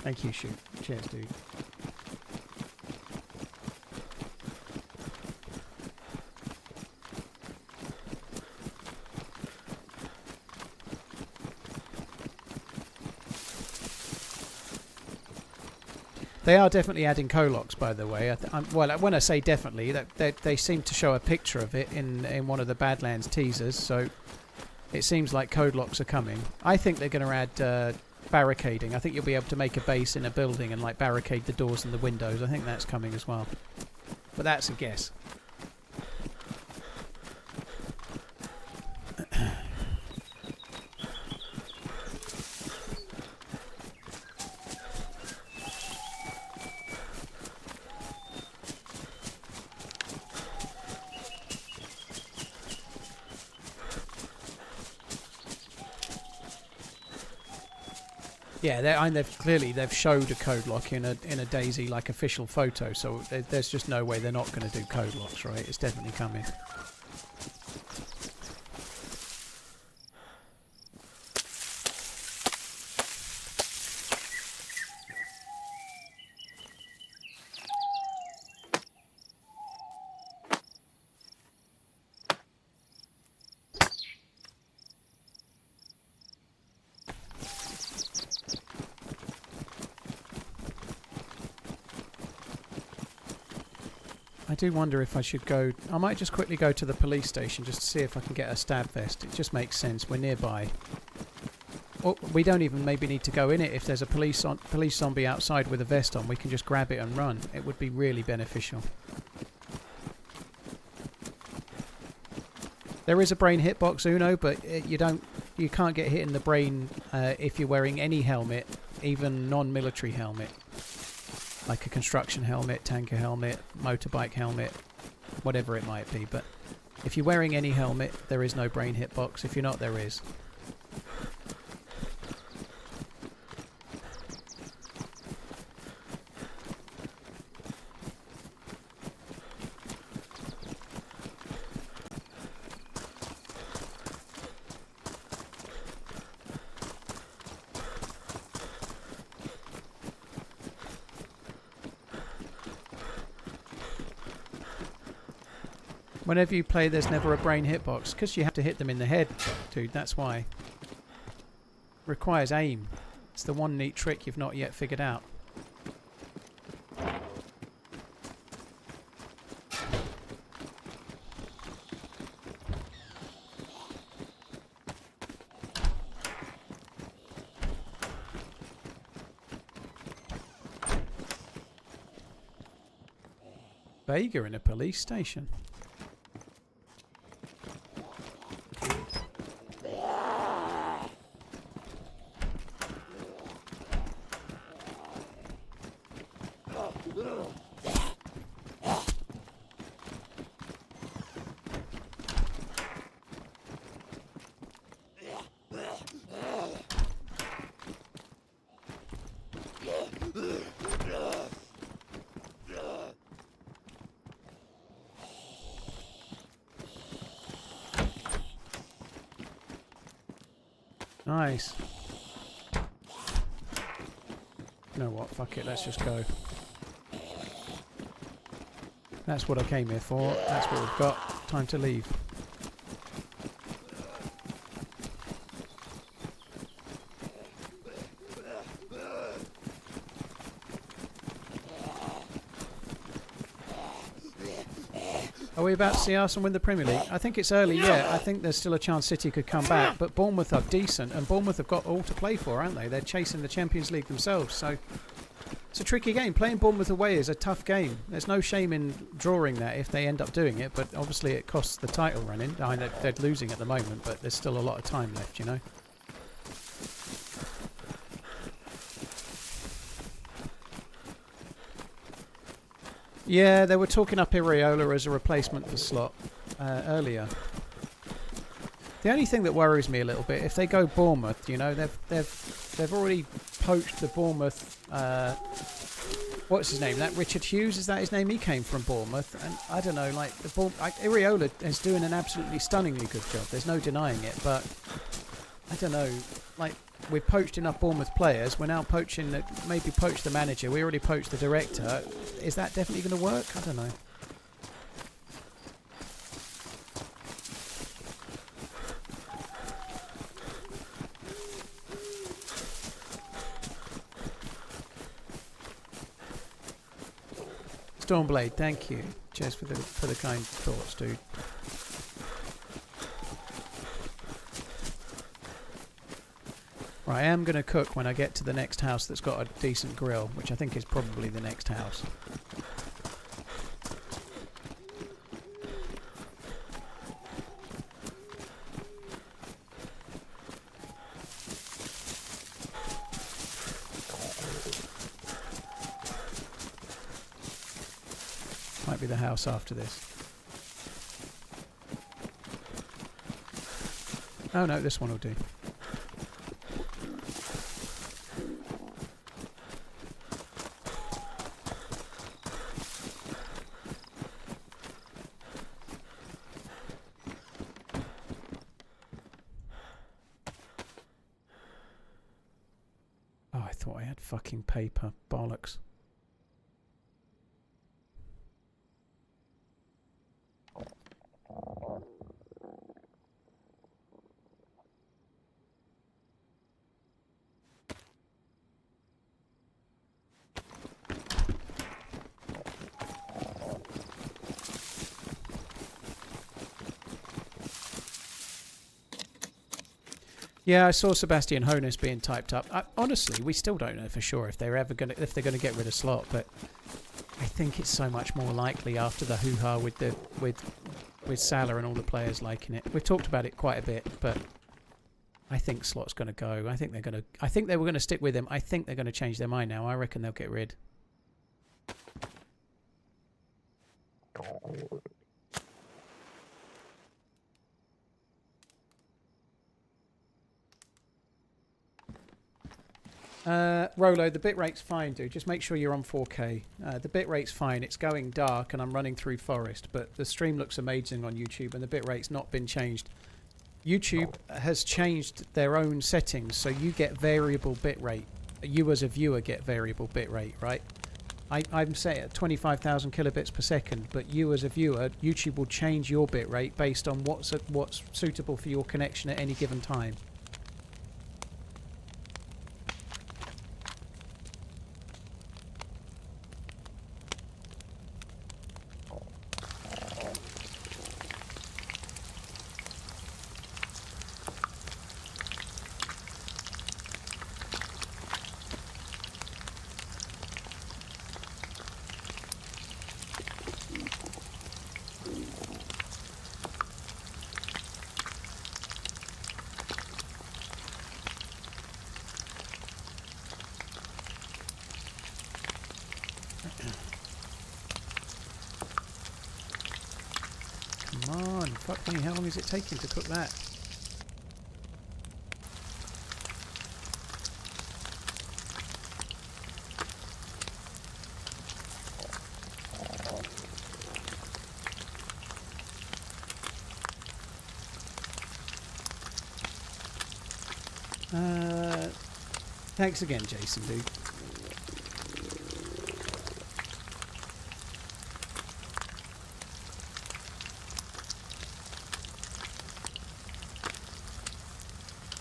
Thank you, Shoot. Cheers, dude. They are definitely adding co-locks, by the way. Well, when I say definitely, they seem to show a picture of it in one of the Badlands teasers, so it seems like code locks are coming. I think they're going to add barricading. I think you'll be able to make a base in a building and like barricade the doors and the windows. I think that's coming as well. But that's a guess. Yeah, they've showed a code lock in a DayZ like official photo, so there's just no way they're not going to do code locks, right? It's definitely coming. I do wonder if I should go... I might just quickly go to the police station just to see if I can get a stab vest. It just makes sense. We're nearby. Or we don't even maybe need to go in it. If there's a police zombie outside with a vest on, we can just grab it and run. It would be really beneficial. There is a brain hitbox, Uno, but you can't get hit in the brain if you're wearing any helmet, even non-military helmet. Like a construction helmet, tanker helmet, motorbike helmet, whatever it might be. But if you're wearing any helmet, there is no brain hitbox. If you're not, there is. Whenever you play, there's never a brain hitbox, because you have to hit them in the head, dude, that's why. Requires aim. It's the one neat trick you've not yet figured out. Vega in a police station. Nice. You know what? Fuck it. Let's just go. That's what I came here for. That's what we've got. Time to leave. Are we about to see Arsenal win the Premier League? I think it's early yet. I think there's still a chance City could come back. But Bournemouth are decent, and Bournemouth have got all to play for, aren't they? They're chasing the Champions League themselves. So it's a tricky game. Playing Bournemouth away is a tough game. There's no shame in drawing that if they end up doing it. But obviously it costs the title running. I mean, they're losing at the moment, but there's still a lot of time left, you know. Yeah, they were talking up Iriola as a replacement for Slot earlier. The only thing that worries me a little bit, if they go Bournemouth, you know, they've already poached the Bournemouth. What's his name? That Richard Hughes, is that his name? He came from Bournemouth, and I don't know, like Iriola is doing an absolutely stunningly good job. There's no denying it, but I don't know, like. We've poached enough Bournemouth players. We're now poaching, maybe poach the manager. We already poached the director. Is that definitely going to work? I don't know. Stormblade, thank you. Cheers for the kind thoughts, dude. Right, I am going to cook when I get to the next house that's got a decent grill, which I think is probably the next house. Might be the house after this. Oh no, this one will do. Oh, I thought I had fucking paper. Bollocks. Yeah, I saw Sebastian Honas being typed up. Honestly, we still don't know for sure if they're gonna get rid of Slot, but I think it's so much more likely after the hoo-ha with Salah and all the players liking it. We've talked about it quite a bit, but I think Slot's gonna go. I think they were gonna stick with him. I think they're gonna change their mind now. I reckon they'll get rid. Rolo, the bitrate's fine, dude. Just make sure you're on 4K. The bitrate's fine. It's going dark and I'm running through forest, but the stream looks amazing on YouTube and the bitrate's not been changed. YouTube has changed their own settings, so you get variable bitrate. You as a viewer get variable bitrate, right? I'm set at 25,000 kilobits per second, but you as a viewer, YouTube will change your bitrate based on what's suitable for your connection at any given time. Come on, fuck me, how long is it taking to cook that? Thanks again, Jason, dude.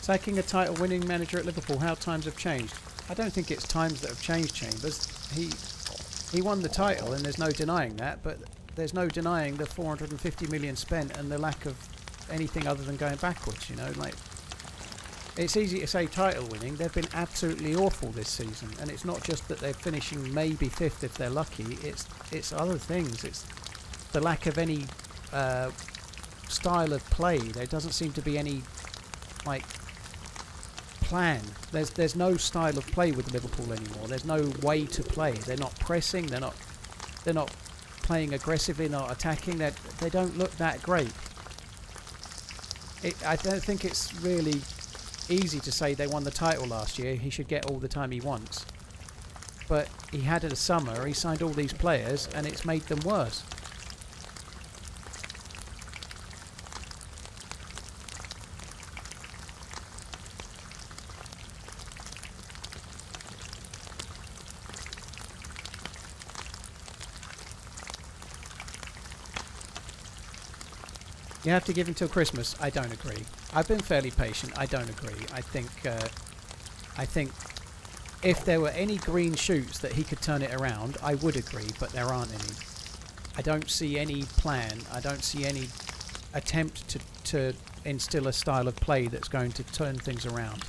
Taking a title winning manager at Liverpool, how times have changed. I don't think it's times that have changed, Chambers. He won the title and there's no denying that, but there's no denying the 450 million spent and the lack of anything other than going backwards, you know, like it's easy to say title winning. They've been absolutely awful this season, and it's not just that they're finishing maybe 5th if they're lucky, it's other things. It's the lack of any style of play. There doesn't seem to be any like plan. There's no style of play with Liverpool anymore. There's no way to play. They're not pressing, they're not playing aggressively, not attacking. They don't look that great. I don't think it's really easy to say they won the title last year. He should get all the time he wants. But he had it a summer, he signed all these players, and it's made them worse. You have to give until Christmas. I don't agree. I've been fairly patient. I don't agree. I think if there were any green shoots that he could turn it around, I would agree, but there aren't any. I don't see any plan. I don't see any attempt to instill a style of play that's going to turn things around.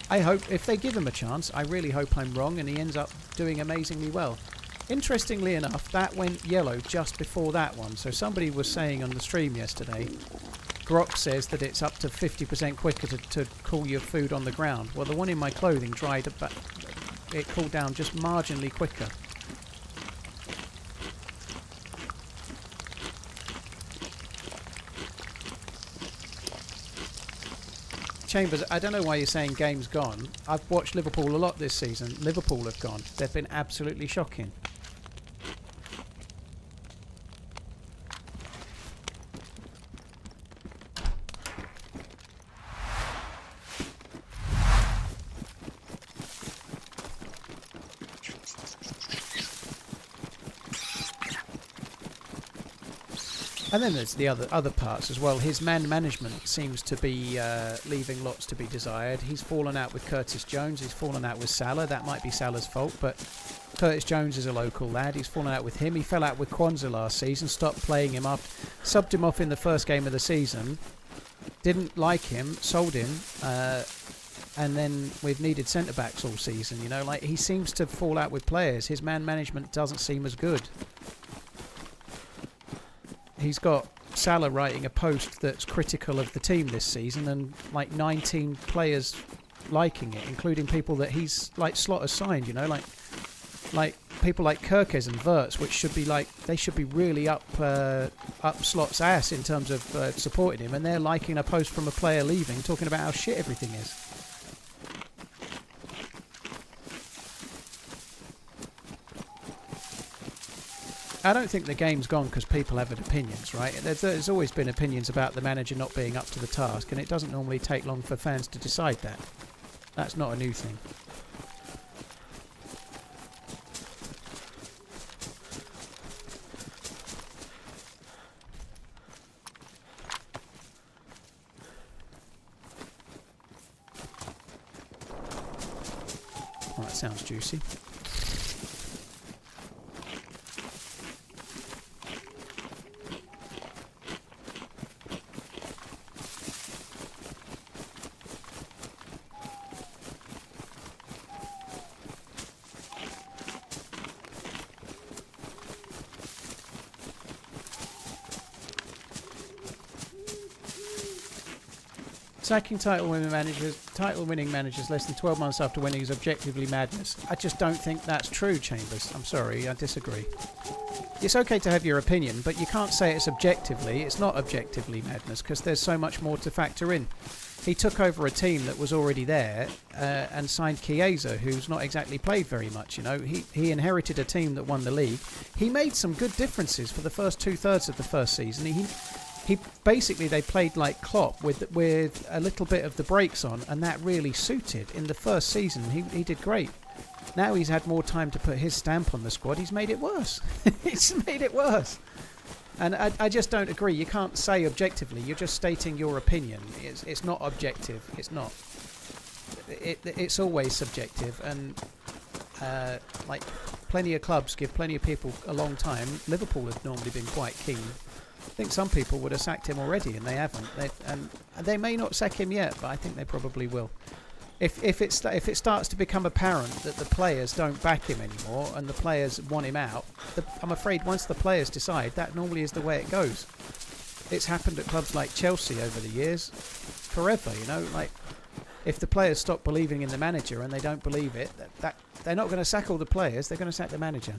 I hope, if they give him a chance, I really hope I'm wrong and he ends up doing amazingly well. Interestingly enough, that went yellow just before that one. So somebody was saying on the stream yesterday, Grok says that it's up to 50% quicker to cool your food on the ground. Well, the one in my clothing dried, but it cooled down just marginally quicker. Chambers, I don't know why you're saying game's gone. I've watched Liverpool a lot this season. Liverpool have gone. They've been absolutely shocking. And then there's the other parts as well. His man management seems to be leaving lots to be desired. He's fallen out with Curtis Jones. He's fallen out with Salah. That might be Salah's fault, but Curtis Jones is a local lad. He's fallen out with him. He fell out with Kwanzaa last season. Stopped playing him after, subbed him off in the first game of the season. Didn't like him. Sold him. And then we've needed centre backs all season. You know, like he seems to fall out with players. His man management doesn't seem as good. He's got Salah writing a post that's critical of the team this season and like 19 players liking it, including people that he's like slot assigned, you know, like people like Kirkes and Wirtz, which should be like, they should be really up Slot's ass in terms of supporting him, and they're liking a post from a player leaving talking about how shit everything is. I don't think the game's gone because people have opinions, right? There's always been opinions about the manager not being up to the task, and it doesn't normally take long for fans to decide that. That's not a new thing. Oh, that sounds juicy. Sacking title-winning managers less than 12 months after winning is objectively madness. I just don't think that's true, Chambers. I'm sorry, I disagree. It's okay to have your opinion, but you can't say it's objectively. It's not objectively madness because there's so much more to factor in. He took over a team that was already there and signed Chiesa, who's not exactly played very much. You know, he inherited a team that won the league. He made some good differences for the first 2/3 of the first season. He basically, they played like Klopp with a little bit of the brakes on, and that really suited. In the first season, he did great. Now he's had more time to put his stamp on the squad. He's made it worse. He's made it worse. And I just don't agree. You can't say objectively. You're just stating your opinion. It's not objective. It's not. It's always subjective. And like plenty of clubs give plenty of people a long time. Liverpool have normally been quite keen. I think some people would have sacked him already, and they haven't. And they may not sack him yet, but I think they probably will. If it starts to become apparent that the players don't back him anymore and the players want him out, I'm afraid once the players decide, that normally is the way it goes. It's happened at clubs like Chelsea over the years, forever. You know, like if the players stop believing in the manager and they don't believe it, that they're not going to sack all the players. They're going to sack the manager.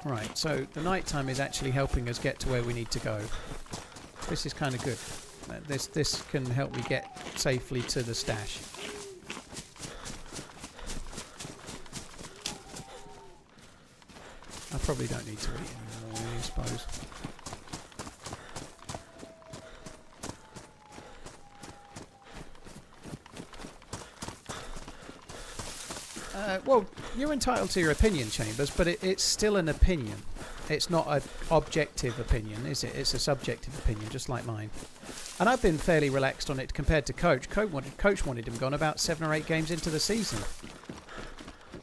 Right, so the night time is actually helping us get to where we need to go. This is kind of good. This can help me get safely to the stash. I probably don't need to eat anymore, I suppose. Well, you're entitled to your opinion, Chambers, but it's still an opinion. It's not an objective opinion, is it? It's a subjective opinion, just like mine. And I've been fairly relaxed on it compared to Coach. Coach wanted him gone about 7 or 8 games into the season.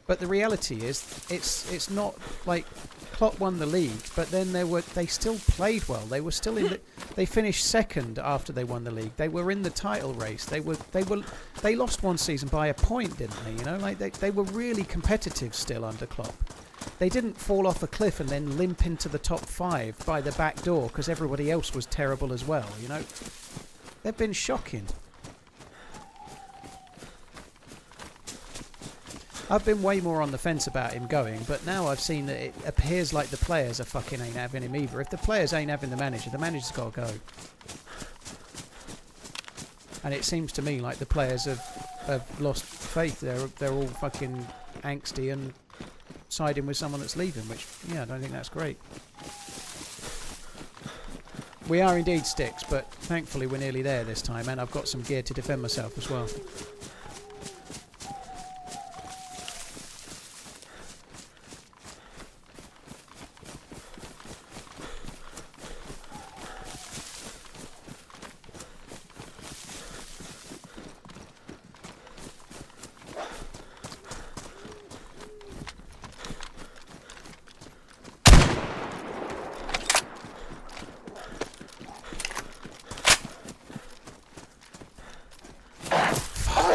But the reality is, it's not like Klopp won the league, but then they still played well. They were still in. They finished second after they won the league. They were in the title race. They lost one season by a point, didn't they? You know, like they were really competitive still under Klopp. They didn't fall off a cliff and then limp into the top 5 by the back door because everybody else was terrible as well. You know, they've been shocking. I've been way more on the fence about him going, but now I've seen that it appears like the players are fucking ain't having him either. If the players ain't having the manager's got to go. And it seems to me like the players have lost faith. They're all fucking angsty and siding with someone that's leaving, which, yeah, I don't think that's great. We are indeed sticks, but thankfully we're nearly there this time, and I've got some gear to defend myself as well.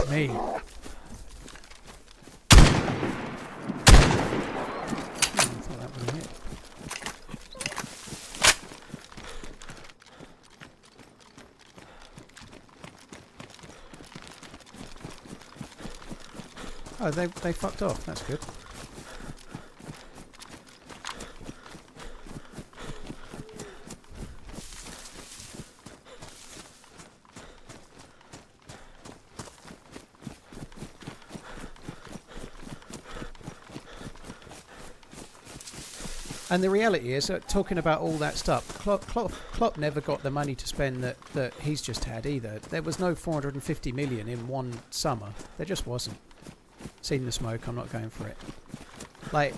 Me. Oh, they fucked off. That's good. And the reality is, talking about all that stuff, Klopp never got the money to spend that he's just had either. There was no 450 million in one summer. There just wasn't. Seen the smoke, I'm not going for it. Like,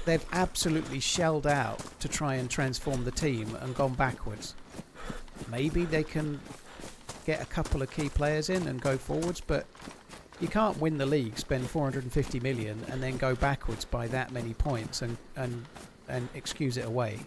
they've absolutely shelled out to try and transform the team and gone backwards. Maybe they can get a couple of key players in and go forwards, but you can't win the league, spend 450 million and then go backwards by that many points and excuse it away.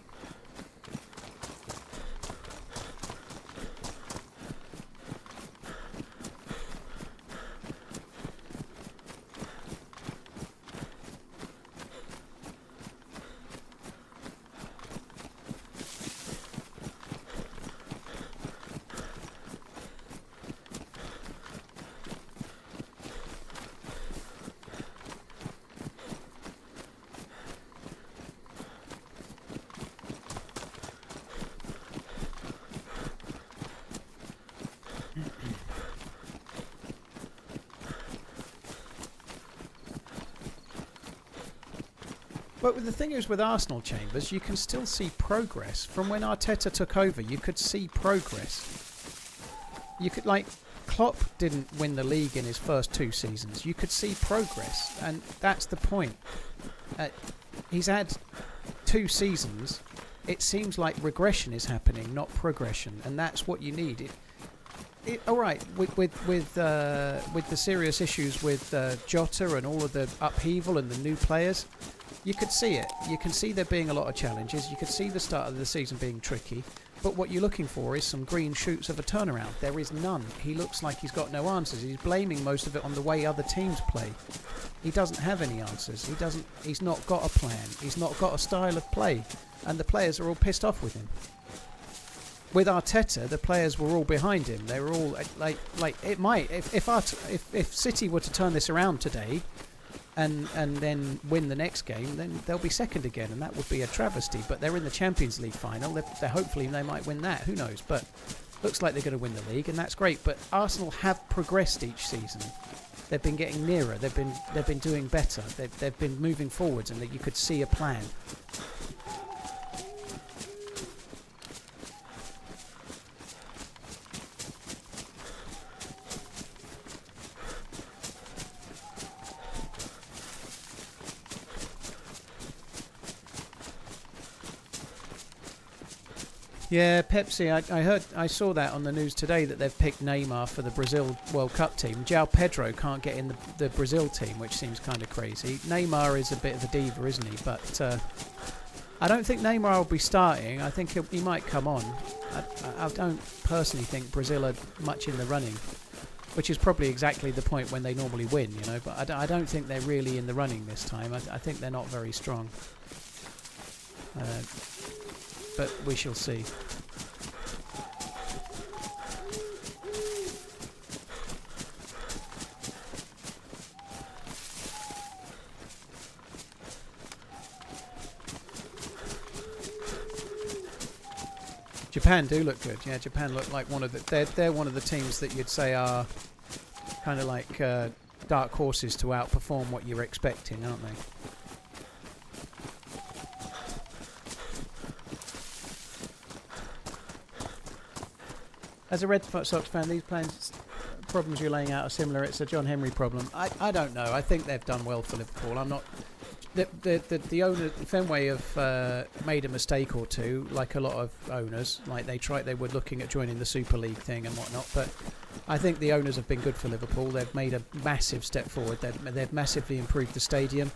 But the thing is with Arsenal, Chambers, you can still see progress. From when Arteta took over, you could see progress. You could, like, Klopp didn't win the league in his first 2 seasons. You could see progress, and that's the point. He's had 2 seasons. It seems like regression is happening, not progression, and that's what you need. All right, with the serious issues with Jota and all of the upheaval and the new players, you could see it. You can see there being a lot of challenges. You could see the start of the season being tricky. But what you're looking for is some green shoots of a turnaround. There is none. He looks like he's got no answers. He's blaming most of it on the way other teams play. He doesn't have any answers. He's not got a plan. He's not got a style of play. And the players are all pissed off with him. With Arteta, the players were all behind him. They were all like it might if City were to turn this around today and then win the next game, then they'll be second again, and that would be a travesty. But they're in the Champions League final. They're hopefully they might win that. Who knows? But looks like they're going to win the league, and that's great. But Arsenal have progressed each season. They've been getting nearer. They've been doing better. They've been moving forwards, and that you could see a plan. Yeah, Pepsi. I saw that on the news today that they've picked Neymar for the Brazil World Cup team. João Pedro can't get in the Brazil team, which seems kind of crazy. Neymar is a bit of a diva, isn't he? But I don't think Neymar will be starting. I think he might come on. I don't personally think Brazil are much in the running, which is probably exactly the point when they normally win, you know. But I don't think they're really in the running this time. I think they're not very strong. But we shall see. Japan do look good. Yeah, Japan look like one of the. They're one of the teams that you'd say are kind of like dark horses to outperform what you're expecting, aren't they? As a Red Sox fan, these problems you're laying out are similar. It's a John Henry problem. I don't know. I think they've done well for Liverpool. I'm not. The owner Fenway have made a mistake or two, like a lot of owners. Like they were looking at joining the Super League thing and whatnot. But I think the owners have been good for Liverpool. They've made a massive step forward. They've massively improved the stadium.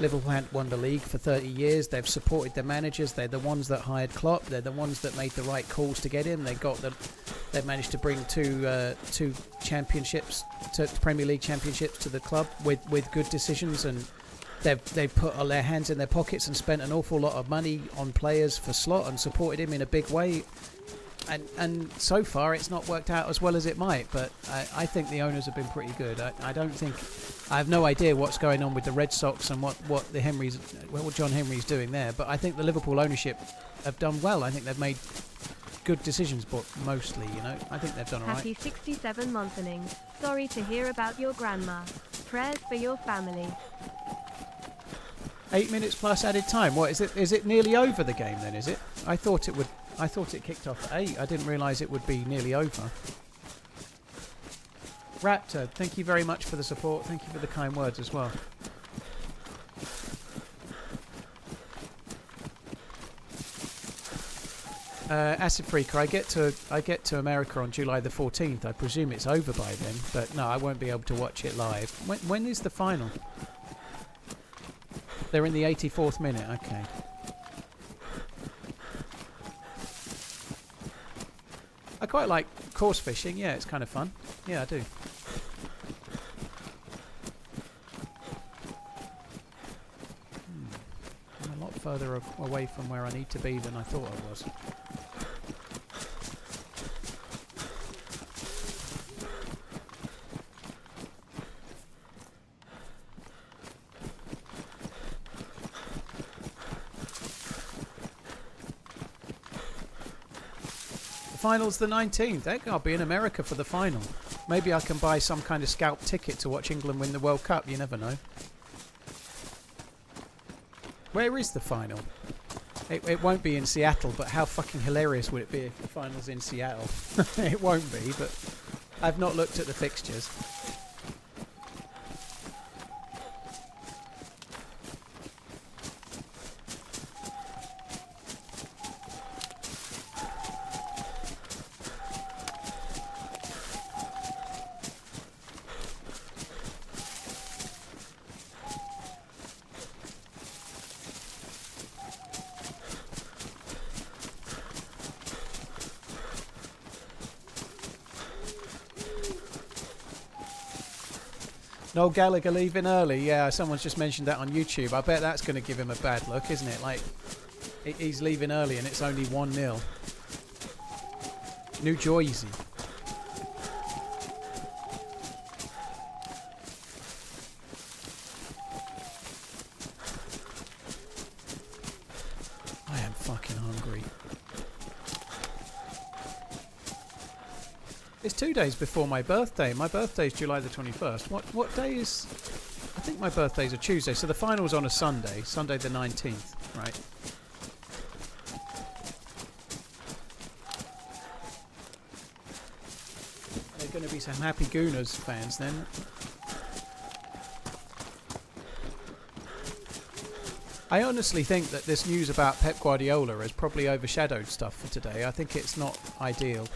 Liverpool hadn't won the league for 30 years. They've supported their managers. They're the ones that hired Klopp. They're the ones that made the right calls to get him. They've managed to bring two championships, to Premier League championships to the club with good decisions, and they've put all their hands in their pockets and spent an awful lot of money on players for Slot and supported him in a big way. And so far it's not worked out as well as it might, but I think the owners have been pretty good. I have no idea what's going on with the Red Sox and what John Henry's doing there, but I think the Liverpool ownership have done well. I think they've made good decisions, but mostly, you know, I think they've done alright. Happy 67 monthing. Sorry to hear about your grandma. Prayers for your family. 8 minutes plus added time. What is it? Is it nearly over the game then? Is it? I thought it kicked off at 8. I didn't realise it would be nearly over. Raptor, thank you very much for the support. Thank you for the kind words as well. Acid Freaker, I get to America on July the 14th. I presume it's over by then, but no, I won't be able to watch it live. When is the final? They're in the 84th minute. Okay. I quite like course fishing. Yeah, it's kind of fun. Yeah, I do. I'm a lot further away from where I need to be than I thought I was. Final's the 19th. Heck, I'll be in America for the final. Maybe I can buy some kind of scalp ticket to watch England win the World Cup. You never know. Where is the final? It won't be in Seattle, but how fucking hilarious would it be if the final's in Seattle? It won't be, but I've not looked at the fixtures. Noel Gallagher leaving early. Yeah, someone's just mentioned that on YouTube. I bet that's going to give him a bad look, isn't it? Like, he's leaving early and it's only 1-0. New Jersey. I am fucking hungry. It's 2 days before my birthday. My birthday's July the 21st. What day is... I think my birthday's a Tuesday, so the final's on a Sunday. Sunday the 19th, right? There are going to be some happy Gooners fans then. I honestly think that this news about Pep Guardiola has probably overshadowed stuff for today. I think it's not ideal.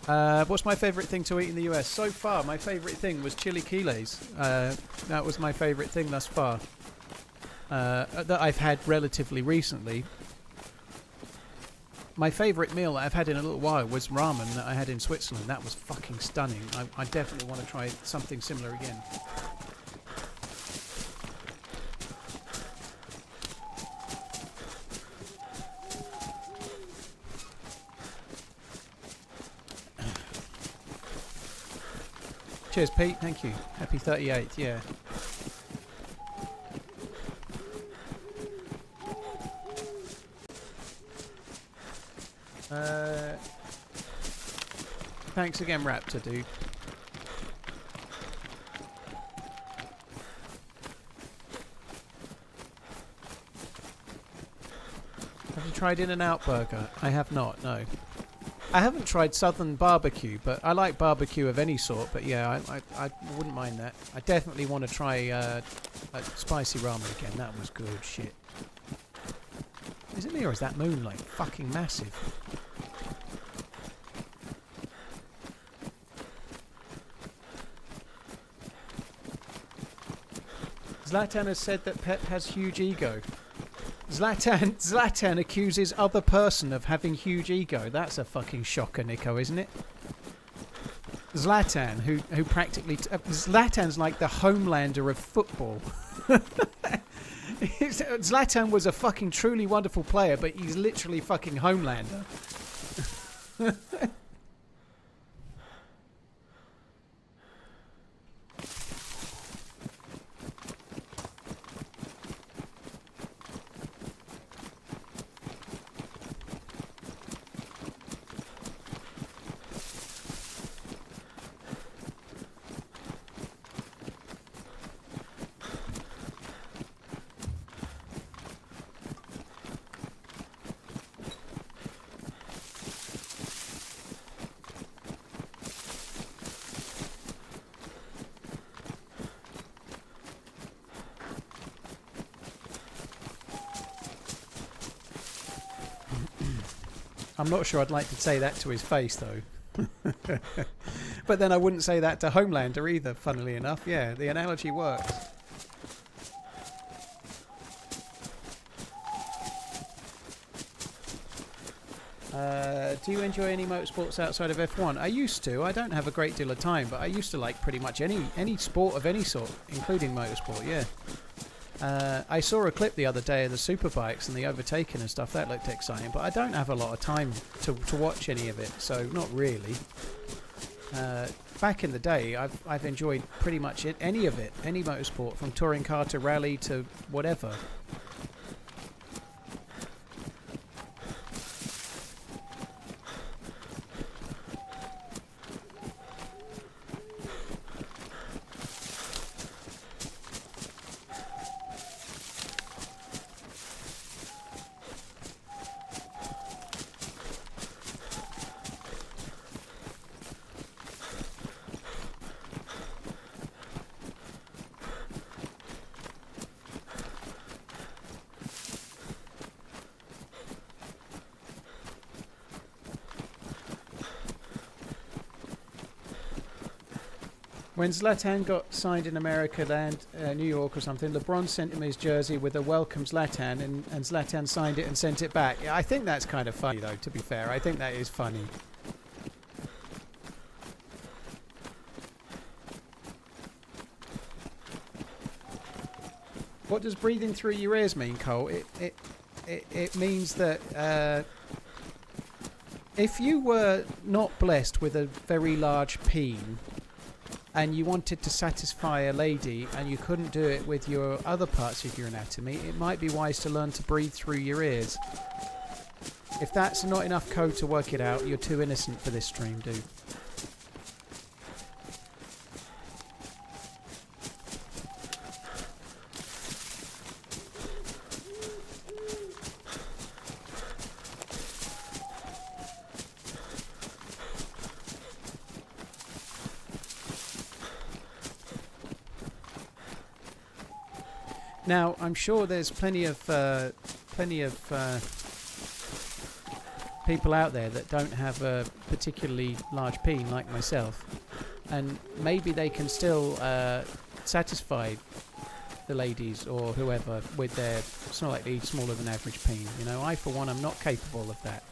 What's my favourite thing to eat in the US? So far, my favourite thing was chili quiles. That was my favourite thing thus far. That I've had relatively recently. My favourite meal that I've had in a little while was ramen that I had in Switzerland. That was fucking stunning. I definitely want to try something similar again. Cheers, Pete. Thank you. Happy 38th. Yeah. Thanks again, Raptor, dude. Have you tried In-N-Out Burger? I have not, no. I haven't tried Southern barbecue, but I like barbecue of any sort, but yeah, I wouldn't mind that. I definitely want to try spicy ramen again. That was good shit. Is it me or is that moon like fucking massive? Zlatan has said that Pep has huge ego. Zlatan accuses other person of having huge ego. That's a fucking shocker, Nico, isn't it? Zlatan, who practically... Zlatan's like the Homelander of football. Zlatan was a fucking truly wonderful player, but he's literally fucking Homelander. I'm not sure I'd like to say that to his face, though. But then I wouldn't say that to Homelander either, funnily enough. Yeah, the analogy works. Do you enjoy any motorsports outside of F1? I used to. I don't have a great deal of time, but I used to like pretty much any sport of any sort, including motorsport, yeah. I saw a clip the other day of the superbikes and the overtaking and stuff. That looked exciting, but I don't have a lot of time to watch any of it, so not really. Back in the day, I've enjoyed pretty much any of it, any motorsport, from touring car to rally to whatever. When Zlatan got signed in America, New York or something, LeBron sent him his jersey with a welcome Zlatan, and Zlatan signed it and sent it back. I think that's kind of funny, though, to be fair. I think that is funny. What does breathing through your ears mean, Cole? It means that if you were not blessed with a very large peen, and you wanted to satisfy a lady and you couldn't do it with your other parts of your anatomy, it might be wise to learn to breathe through your ears. If that's not enough code to work it out, you're too innocent for this stream, dude. Now, I'm sure there's plenty of people out there that don't have a particularly large peen like myself, and maybe they can still satisfy the ladies or whoever with their slightly smaller than average peen. You know, I for one am not capable of that.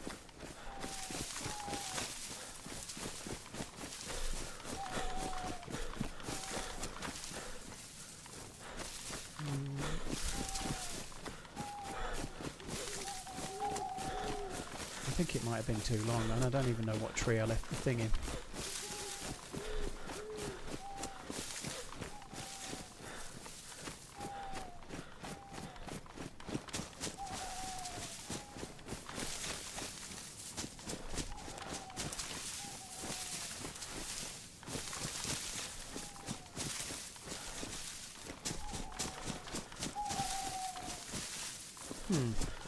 I think it might have been too long, and I don't even know what tree I left the thing in.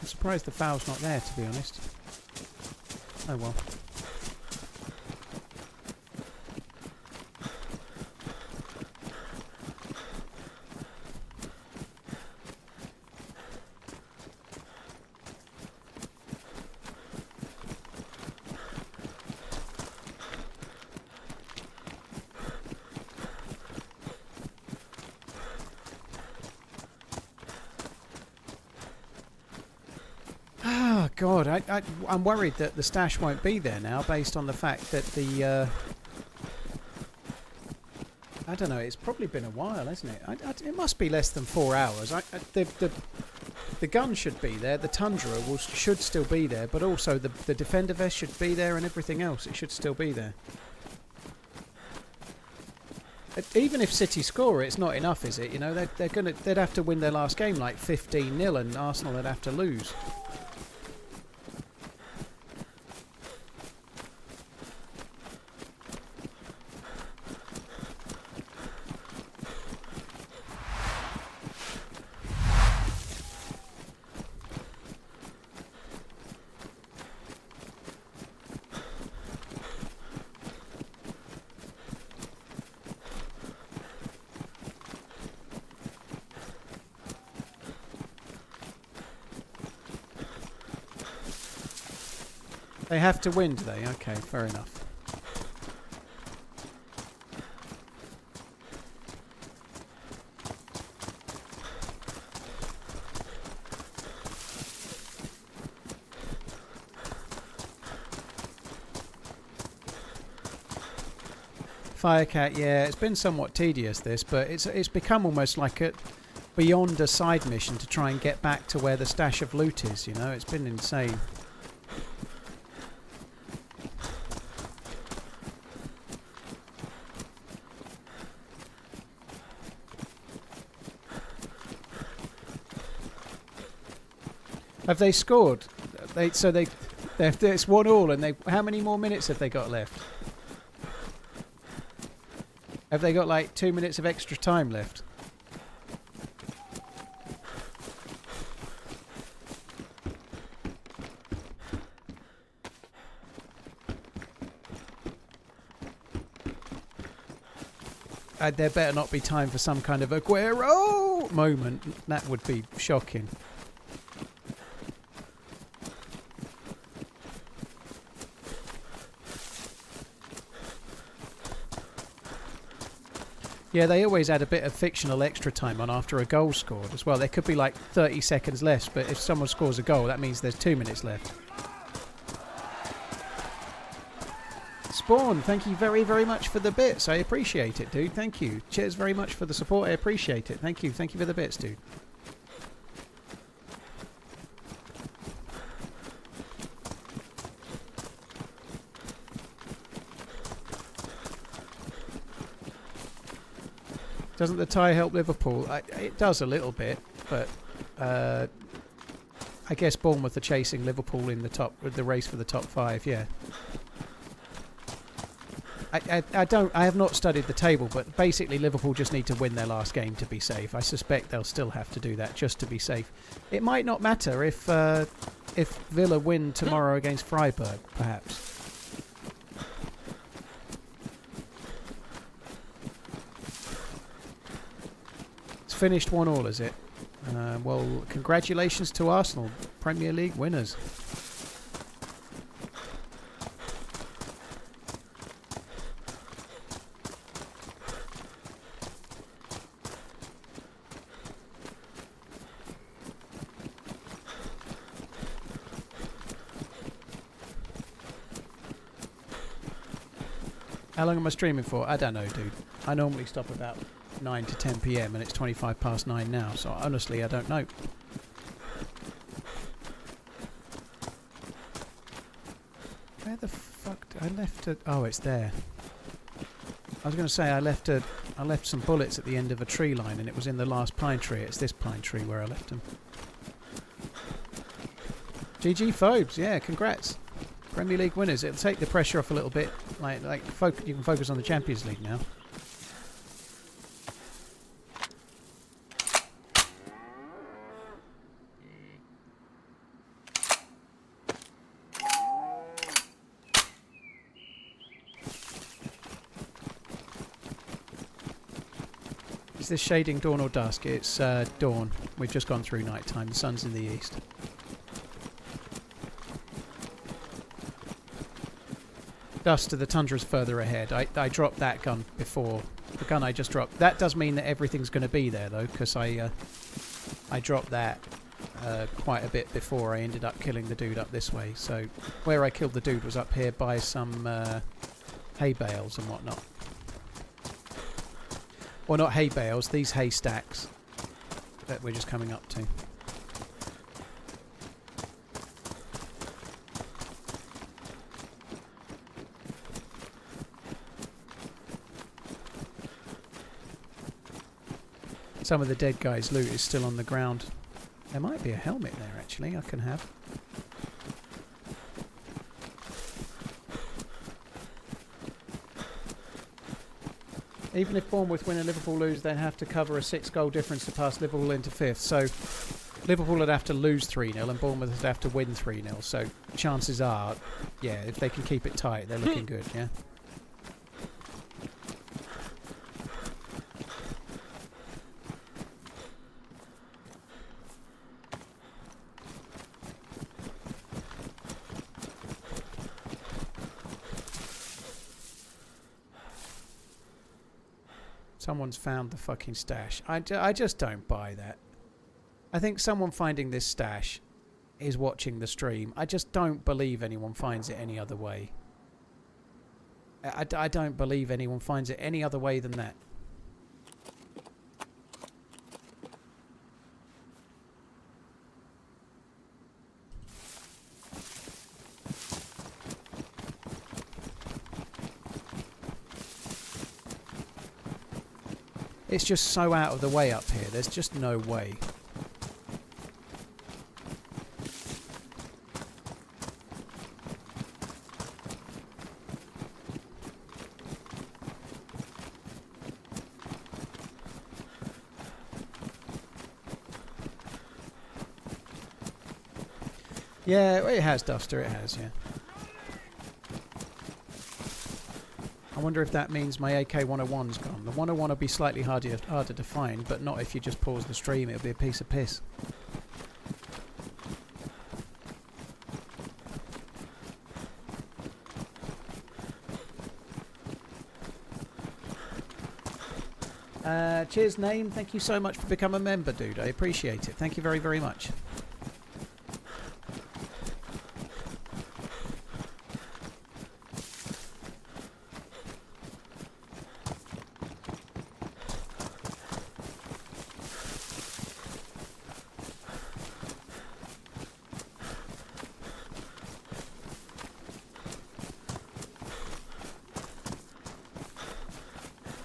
I'm surprised the fowl's not there, to be honest. Oh well. God, I'm worried that the stash won't be there now, based on the fact that the I don't know. It's probably been a while, hasn't it? It must be less than 4 hours. The gun should be there. The Tundra should still be there, but also the Defender vest should be there, and everything else. It should still be there. Even if City score, it's not enough, is it? You know, they'd have to win their last game like 15-0, and Arsenal would have to lose. They have to win, do they? Okay, fair enough. Firecat, yeah, it's been somewhat tedious this, but it's become almost like beyond a side mission to try and get back to where the stash of loot is, you know? It's been insane. Have they scored? It's 1-1, and how many more minutes have they got left? Have they got like 2 minutes of extra time left? There better not be time for some kind of Aguero moment. That would be shocking. Yeah, they always add a bit of fictional extra time on after a goal scored as well. There could be like 30 seconds less, but if someone scores a goal, that means there's 2 minutes left. Spawn, thank you very, very much for the bits. I appreciate it, dude. Thank you. Cheers very much for the support. I appreciate it. Thank you. Thank you for the bits, dude. Doesn't the tie help Liverpool? It does a little bit, but I guess Bournemouth are chasing Liverpool in the top, with the race for the top 5. Yeah. I have not studied the table, but basically Liverpool just need to win their last game to be safe. I suspect they'll still have to do that just to be safe. It might not matter if Villa win tomorrow against Freiburg, perhaps. Finished 1-1, is it? Well, congratulations to Arsenal, Premier League winners. How long am I streaming for? I don't know, dude. I normally stop about 9 to 10 p.m. and it's 25 past 9 now, so honestly I don't know. Where the fuck did I left it? Oh, it's there. I was going to say I left some bullets at the end of a tree line and it was in the last pine tree. It's this pine tree where I left them. GG Phobes, yeah, congrats. Premier League winners. It'll take the pressure off a little bit. You can focus on the Champions League now. Is this shading dawn or dusk? It's dawn. We've just gone through night time. The sun's in the east. Dust to the tundra's further ahead. I dropped that gun before. The gun I just dropped. That does mean that everything's going to be there though, because I dropped that quite a bit before I ended up killing the dude up this way. So where I killed the dude was up here by some hay bales and whatnot. Well, not hay bales, these hay stacks that we're just coming up to. Some of the dead guy's loot is still on the ground. There might be a helmet there actually I can have. Even if Bournemouth win and Liverpool lose, they'd have to cover a 6-goal difference to pass Liverpool into 5th. So Liverpool would have to lose 3-0 and Bournemouth would have to win 3-0. So chances are, yeah, if they can keep it tight, they're looking good, yeah. Someone's found the fucking stash. I just don't buy that. I think someone finding this stash is watching the stream. I just don't believe anyone finds it any other way. I don't believe anyone finds it any other way than that. It's just so out of the way up here. There's just no way. Yeah, it has, Duster. It has, yeah. I wonder if that means my AK-101's gone. The 101 will be slightly harder to find, but not if you just pause the stream. It'll be a piece of piss. Cheers, Name. Thank you so much for becoming a member, dude. I appreciate it. Thank you very, very much.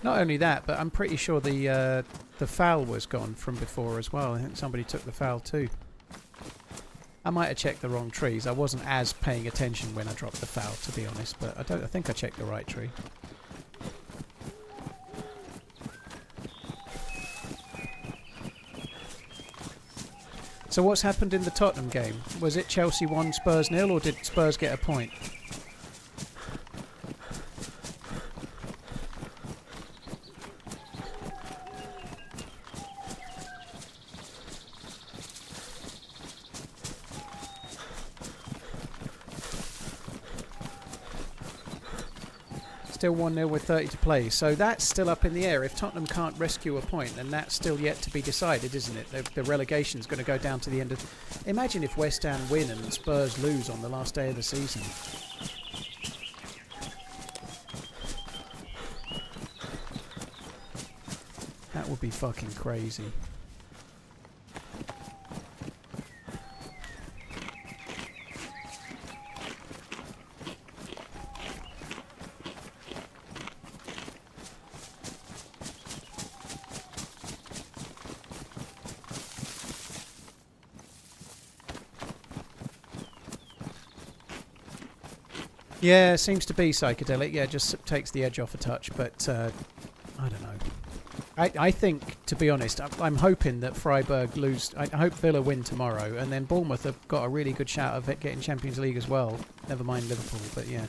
Not only that, but I'm pretty sure the foul was gone from before as well. I think somebody took the foul too. I might have checked the wrong trees. I wasn't as paying attention when I dropped the foul, to be honest, but I think I checked the right tree. So what's happened in the Tottenham game? Was it Chelsea 1, Spurs 0, or did Spurs get a point? Still 1-0 with 30 to play. So that's still up in the air. If Tottenham can't rescue a point, then that's still yet to be decided, isn't it? The relegation's going to go down to the end of... Imagine if West Ham win and Spurs lose on the last day of the season. That would be fucking crazy. Yeah, it seems to be psychedelic. Yeah, just takes the edge off a touch, but I don't know. I think, to be honest, I'm hoping that Freiburg lose. I hope Villa win tomorrow, and then Bournemouth have got a really good shout of it getting Champions League as well. Never mind Liverpool, but yeah.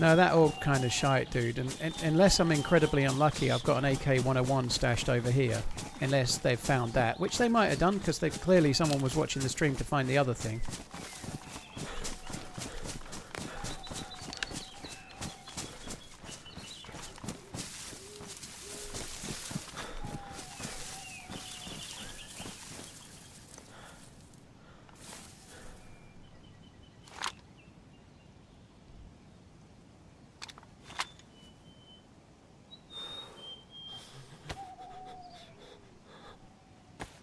No, that all kind of shite, dude. And unless I'm incredibly unlucky, I've got an AK-101 stashed over here. Unless they've found that, which they might have done, because clearly someone was watching the stream to find the other thing.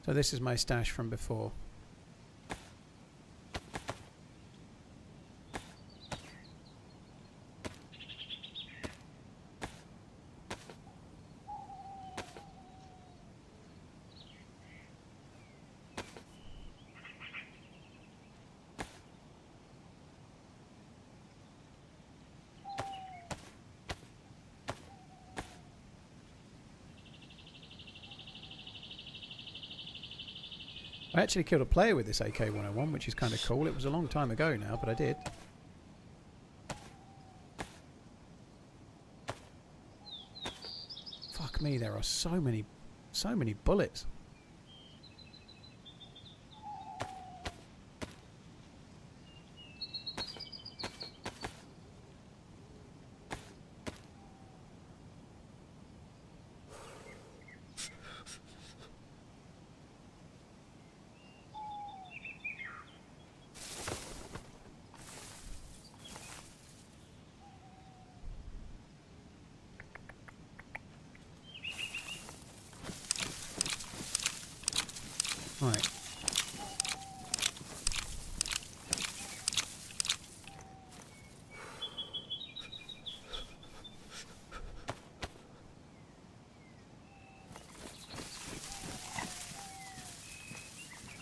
So this is my stash from before. I actually killed a player with this AK-101, which is kind of cool. It was a long time ago now, but I did. Fuck me, there are so many bullets. Right.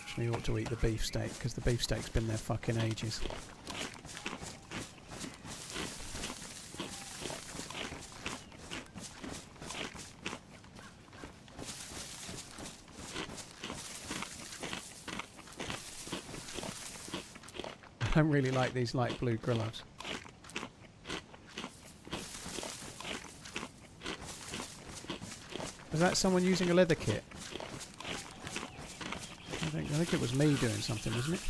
Actually ought to eat the beefsteak, because the beefsteak's been there fucking ages. I don't really like these light blue gloves. Was that someone using a leather kit? I think it was me doing something, wasn't it?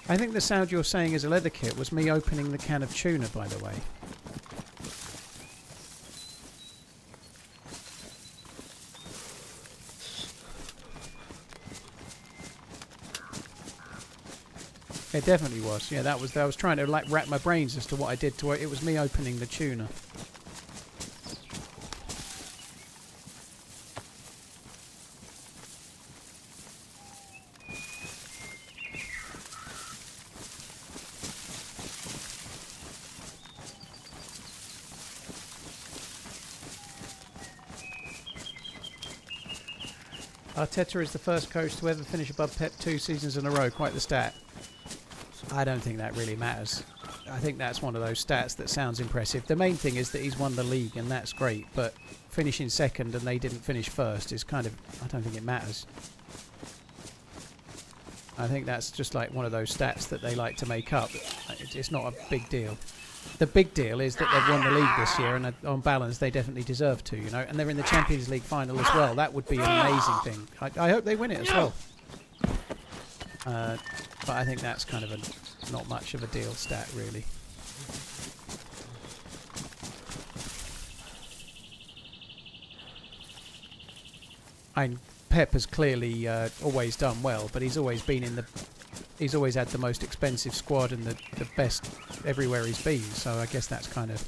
I think the sound you're saying is a leather kit was me opening the can of tuna, by the way. It definitely was. Yeah, that was. I was trying to like wrap my brains as to what I did to it. It was me opening the tuner. Arteta is the first coach to ever finish above Pep 2 seasons in a row. Quite the stat. I don't think that really matters. I think that's one of those stats that sounds impressive. The main thing is that he's won the league, and that's great. But finishing second and they didn't finish first is kind of... I don't think it matters. I think that's just like one of those stats that they like to make up. It's not a big deal. The big deal is that they've won the league this year, and on balance, they definitely deserve to, you know. And they're in the Champions League final as well. That would be an amazing thing. I hope they win it as well. But I think that's kind of a not much of a deal stat, really. Pep has clearly always done well, but he's always been in the... He's always had the most expensive squad and the best everywhere he's been, so I guess that's kind of...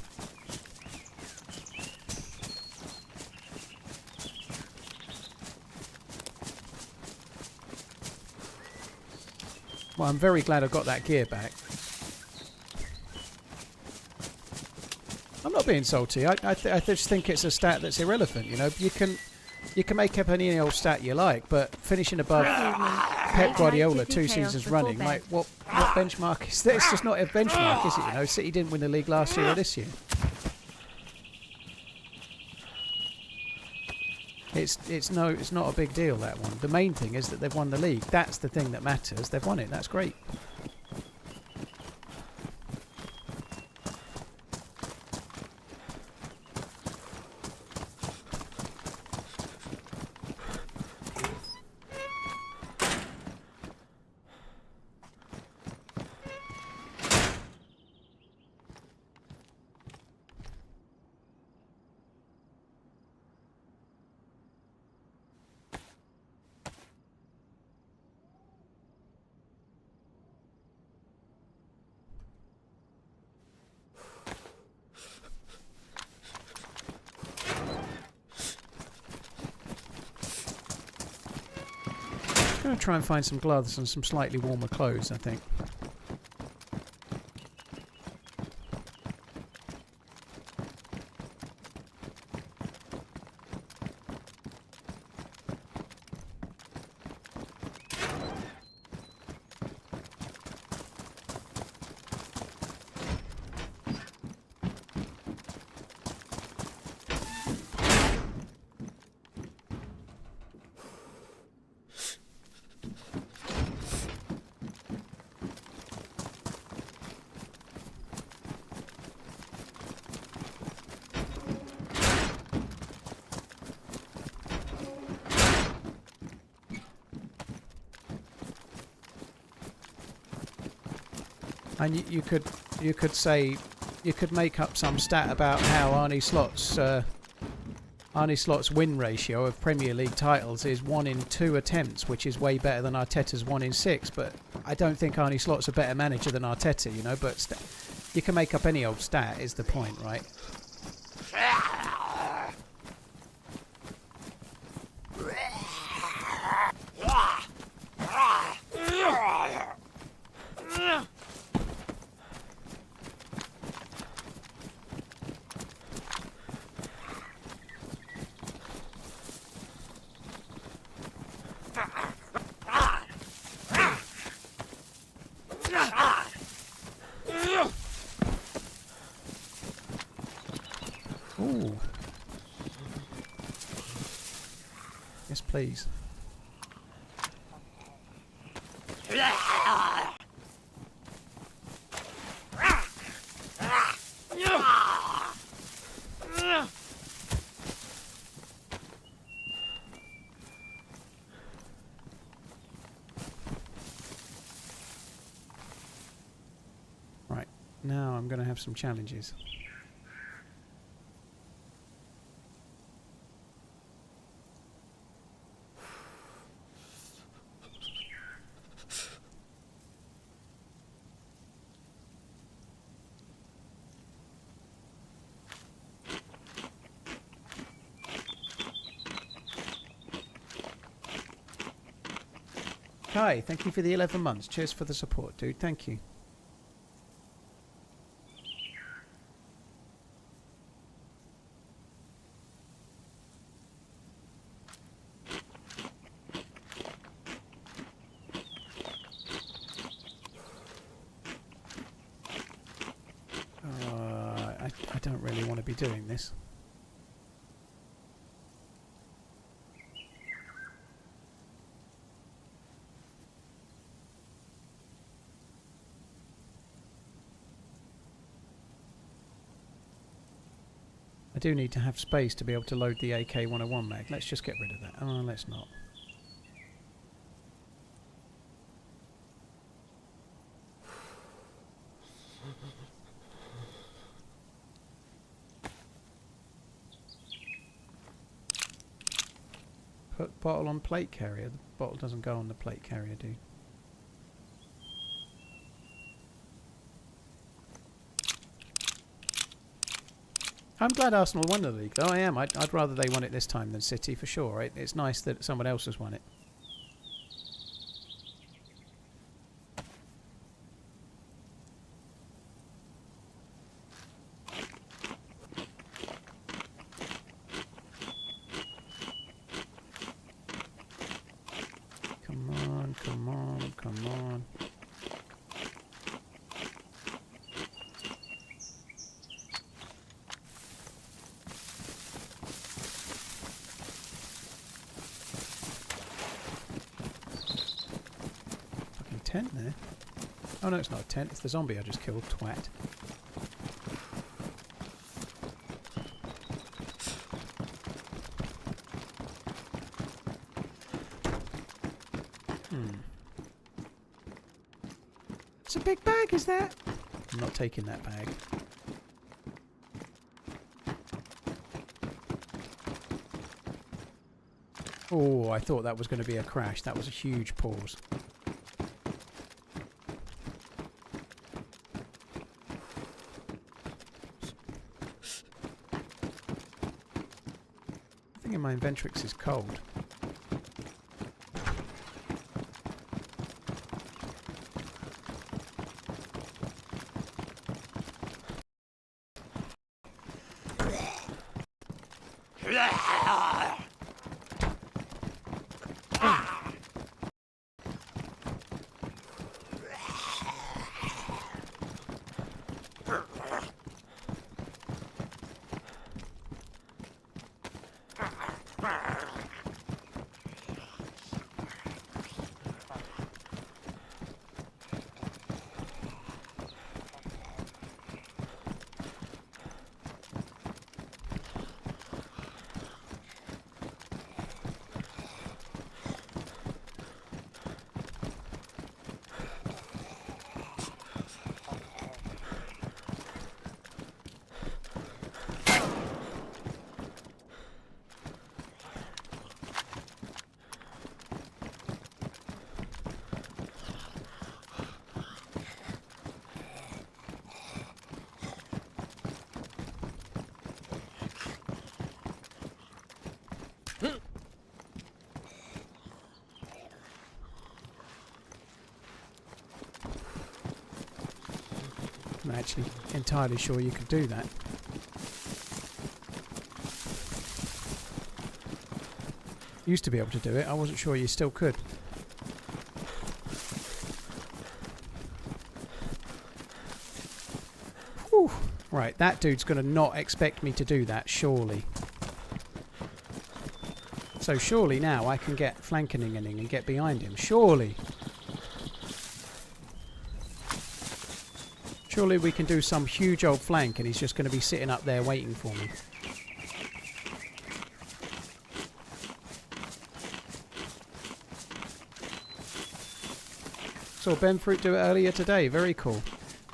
Well, I'm very glad I got that gear back. I'm not being salty. I just think it's a stat that's irrelevant, you know. You can make up any old stat you like, but finishing above Pep Guardiola 2 seasons running, like what benchmark is that? It's just not a benchmark, is it? You know, City didn't win the league last year or this year. It's not a big deal, that one. The main thing is that they've won the league. That's the thing that matters. They've won it. That's great. I'm going to try and find some gloves and some slightly warmer clothes, I think. And you could say, you could make up some stat about how Arne Slot's win ratio of Premier League titles is 1 in 2 attempts, which is way better than Arteta's 1 in 6. But I don't think Arne Slot's a better manager than Arteta, you know. But you can make up any old stat, is the point, right? Ooh. Yes, please. Right, now I'm going to have some challenges. Kai, thank you for the 11 months. Cheers for the support, dude. Thank you. I don't really want to be doing this. I do need to have space to be able to load the AK-101 mag. Let's just get rid of that. Oh, let's not. Put bottle on plate carrier. The bottle doesn't go on the plate carrier, dude. I'm glad Arsenal won the league, though. I am. I'd rather they won it this time than City, for sure. Right? It's nice that someone else has won it. Come on, come on, come on. Tent there. Oh no, it's not a tent, it's the zombie I just killed, twat. It's a big bag, is that? I'm not taking that bag. Oh, I thought that was going to be a crash. That was a huge pause. My Inventrix is cold. I'm actually entirely sure you could do that. Used to be able to do it, I wasn't sure you still could. Whew. Right, that dude's going to not expect me to do that, surely. So surely now I can get flanking and get behind him. Surely. Surely we can do some huge old flank and he's just going to be sitting up there waiting for me. Saw Ben Fruit do it earlier today. Very cool.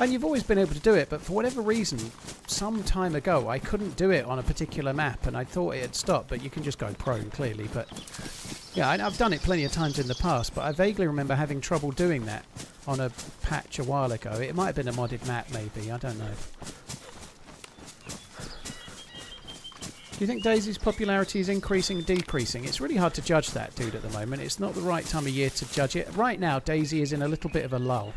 And you've always been able to do it, but for whatever reason, some time ago, I couldn't do it on a particular map, and I thought it had stopped, but you can just go prone, clearly. But yeah, I've done it plenty of times in the past, but I vaguely remember having trouble doing that on a patch a while ago. It might have been a modded map, maybe. I don't know. Do you think DayZ's popularity is increasing or decreasing? It's really hard to judge that, dude, at the moment. It's not the right time of year to judge it. Right now, DayZ is in a little bit of a lull.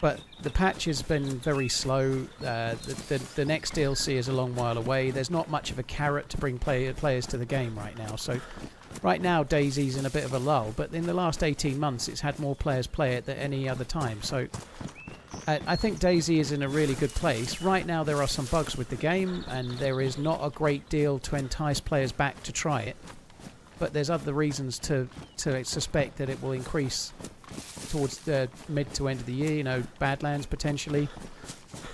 But the patch has been very slow. The next DLC is a long while away. There's not much of a carrot to bring players to the game right now. So right now, DayZ's in a bit of a lull. But in the last 18 months, it's had more players play it than any other time. So I think DayZ is in a really good place. Right now there are some bugs with the game and there is not a great deal to entice players back to try it. But there's other reasons to suspect that it will increase towards the mid to end of the year. You know, Badlands potentially.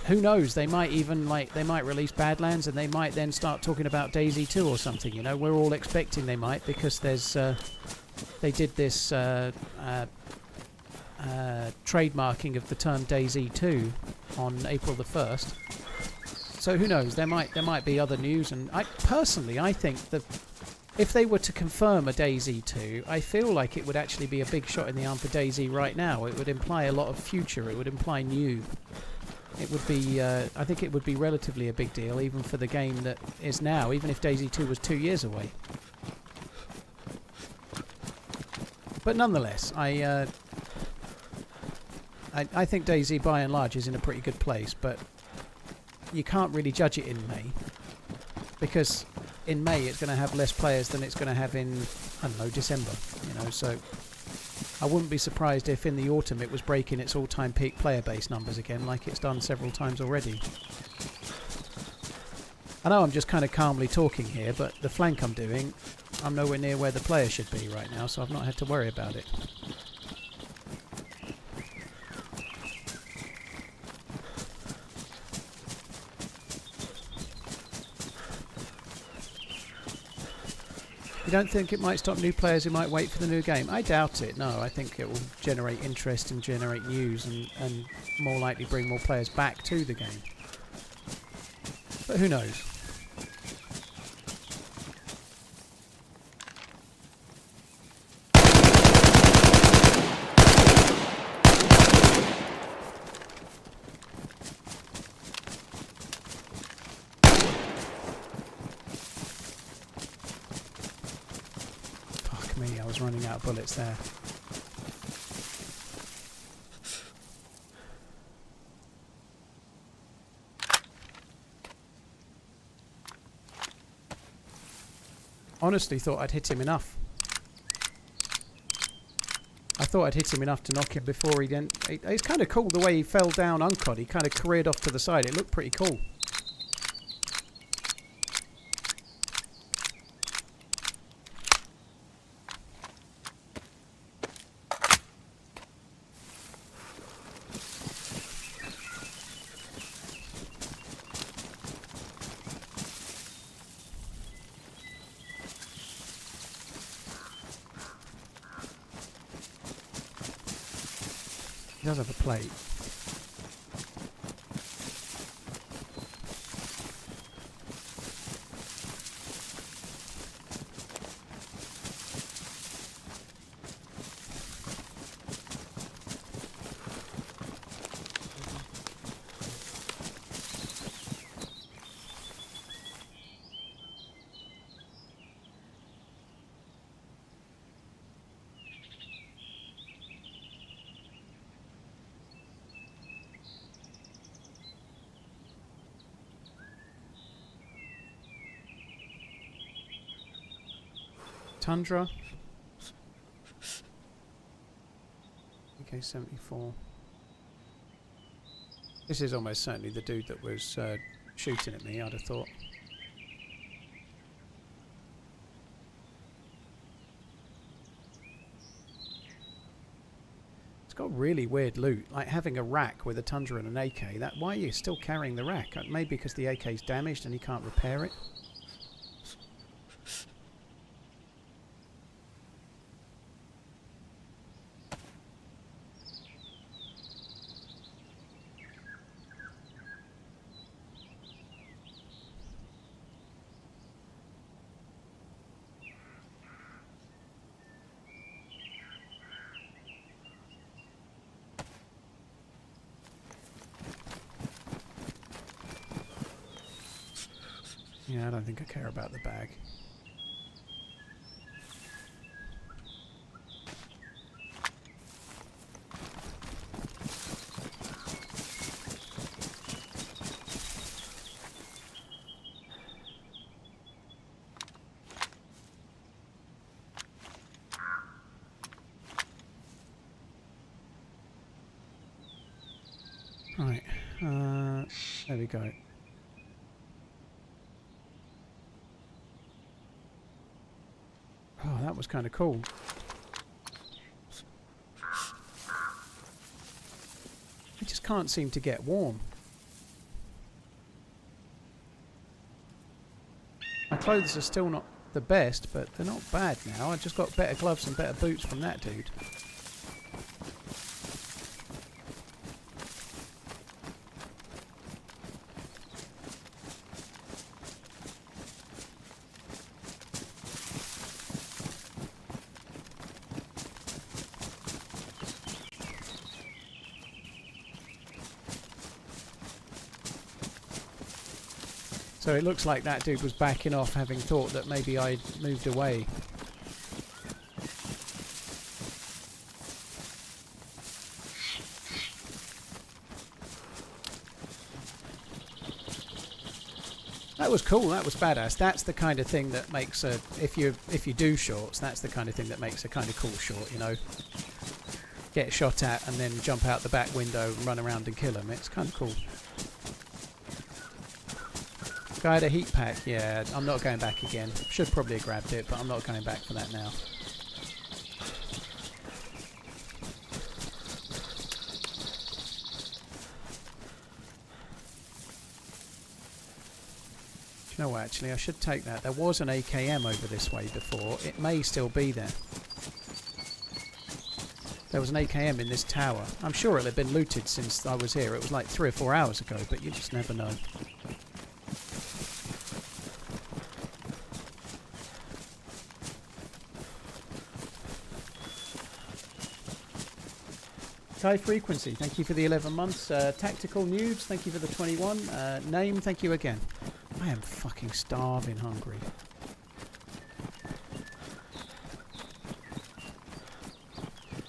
Who knows? They might even they might release Badlands and they might then start talking about DayZ 2 or something. You know, we're all expecting they might because there's they did this trademarking of the term DayZ 2 on April the 1st. So who knows? There might be other news. And I think that if they were to confirm a DayZ 2, I feel like it would actually be a big shot in the arm for DayZ right now. It would imply a lot of future. It would imply new. It would be, I think it would be relatively a big deal, even for the game that is now, even if DayZ 2 was 2 years away. But nonetheless, I think DayZ by and large is in a pretty good place, but you can't really judge it in May, because in May it's going to have less players than it's going to have in, I don't know, December, you know, so I wouldn't be surprised if in the autumn it was breaking its all-time peak player base numbers again, like it's done several times already. I know I'm just kind of calmly talking here, but the flank I'm doing, I'm nowhere near where the player should be right now, so I've not had to worry about it. You don't think it might stop new players who might wait for the new game? I doubt it, no. I think it will generate interest and generate news and more likely bring more players back to the game. But who knows? I was running out of bullets there. Honestly thought I'd hit him enough. I thought I'd hit him enough to knock him before he didn't. It's kind of cool the way he fell down uncod. He kind of careered off to the side. It looked pretty cool. He does have a plate. Tundra. AK-74. This is almost certainly the dude that was shooting at me, I'd have thought. It's got really weird loot, like having a rack with a Tundra and an AK. Why are you still carrying the rack? Maybe because the AK's damaged and he can't repair it? Yeah, I don't think I care about the bag. Right, there we go. Oh, that was kind of cool. I just can't seem to get warm. My clothes are still not the best, but they're not bad now. I just got better gloves and better boots from that dude. So it looks like that dude was backing off, having thought that maybe I'd moved away. That was cool. That was badass. That's the kind of thing that makes a if you do shorts, that's the kind of thing that makes a kind of cool short. You know, get shot at and then jump out the back window and run around and kill them. It's kind of cool. Guy had a heat pack, yeah, I'm not going back again. Should probably have grabbed it, but I'm not going back for that now. Do you know what, actually, I should take that. There was an AKM over this way before. It may still be there. There was an AKM in this tower. I'm sure it'll have been looted since I was here. It was like 3 or 4 hours ago, but you just never know. High Frequency, thank you for the 11 months. Tactical Noobs, thank you for the 21. Name, thank you again. I am fucking starving hungry.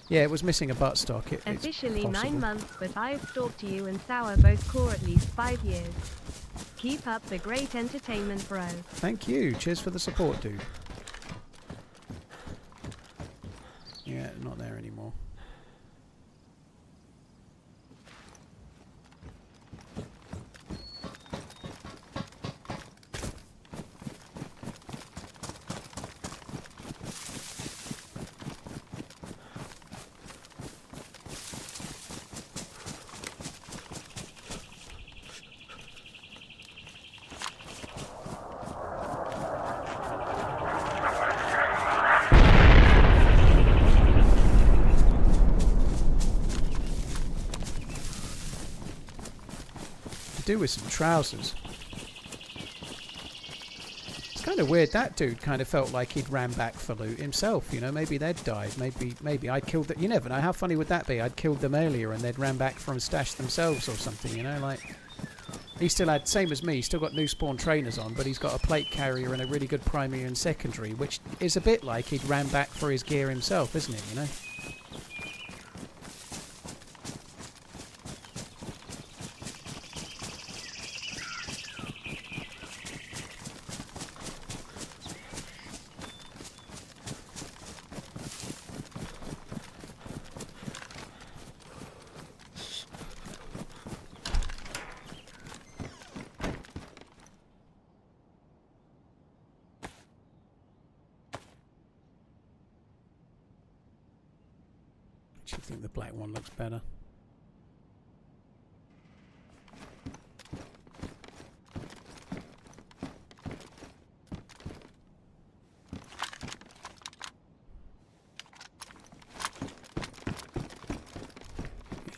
Yeah, it was missing a buttstock. Officially 9 months, but I've stalked you and Sour both core at least 5 years. Keep up the great entertainment, bro. Thank you. Cheers for the support, dude. Yeah, not there anymore. Do with some trousers. It's kind of weird. That dude kind of felt like he'd ran back for loot himself. You know, maybe they'd died. Maybe I'd killed them. You never know. How funny would that be? I'd killed them earlier and they'd ran back from stash themselves or something. You know, like he still had, same as me. He's still got new spawn trainers on, but he's got a plate carrier and a really good primary and secondary, which is a bit like he'd ran back for his gear himself, isn't it? You know. I think the black one looks better.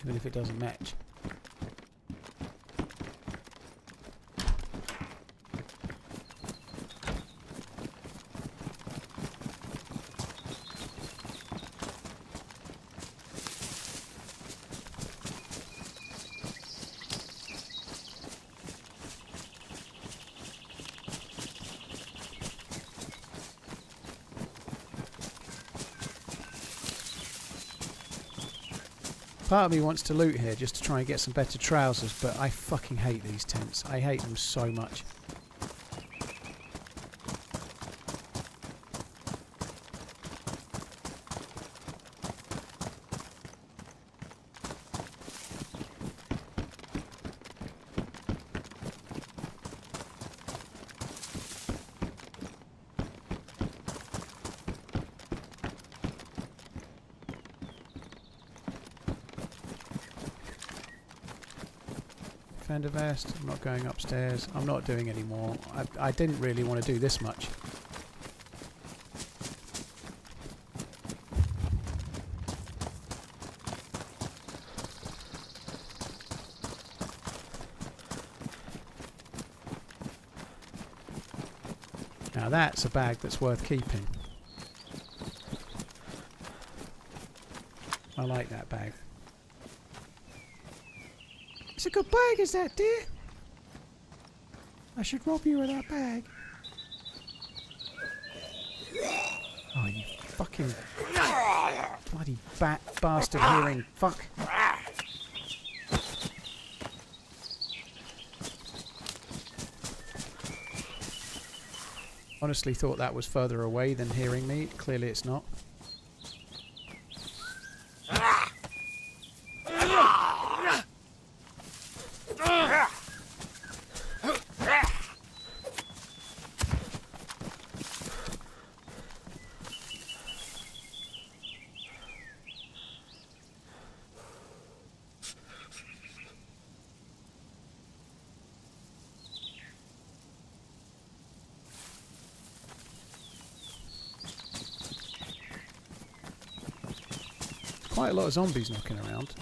Even if it doesn't match. Part of me wants to loot here just to try and get some better trousers, but I fucking hate these tents. I hate them so much. Fender vest, I'm not going upstairs, I'm not doing any more. I didn't really want to do this much. Now that's a bag that's worth keeping. I like that bag. It's a good bag, is that, dear? I should rob you of that bag. Oh, you fucking bloody bat bastard hearing fuck. Honestly thought that was further away than hearing me. Clearly it's not. Quite a lot of zombies knocking around.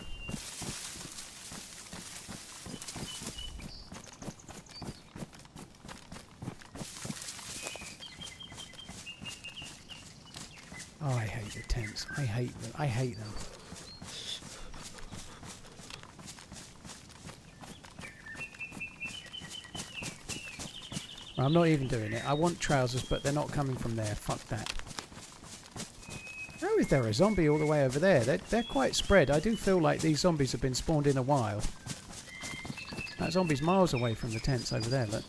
Oh, I hate the tents. I hate them. I hate them. I'm not even doing it. I want trousers, but they're not coming from there. Fuck that. How is there a zombie all the way over there? They're quite spread. I do feel like these zombies have been spawned in a while. That zombie's miles away from the tents over there, look.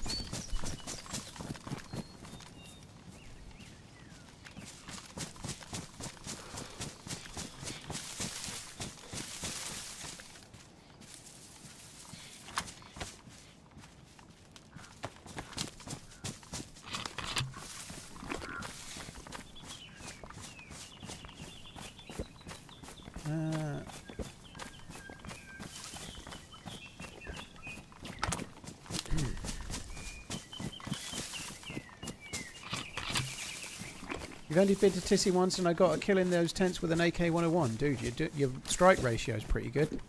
You've only been to Tissy once and I got a kill in those tents with an AK-101. Dude, your strike ratio is pretty good.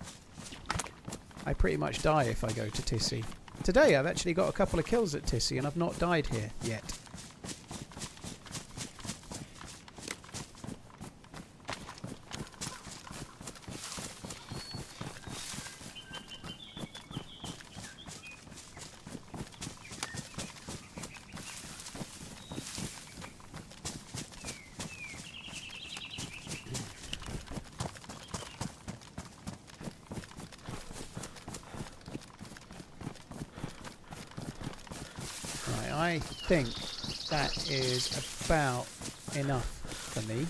I pretty much die if I go to Tissy. Today I've actually got a couple of kills at Tissy and I've not died here yet. I think that is about enough for me.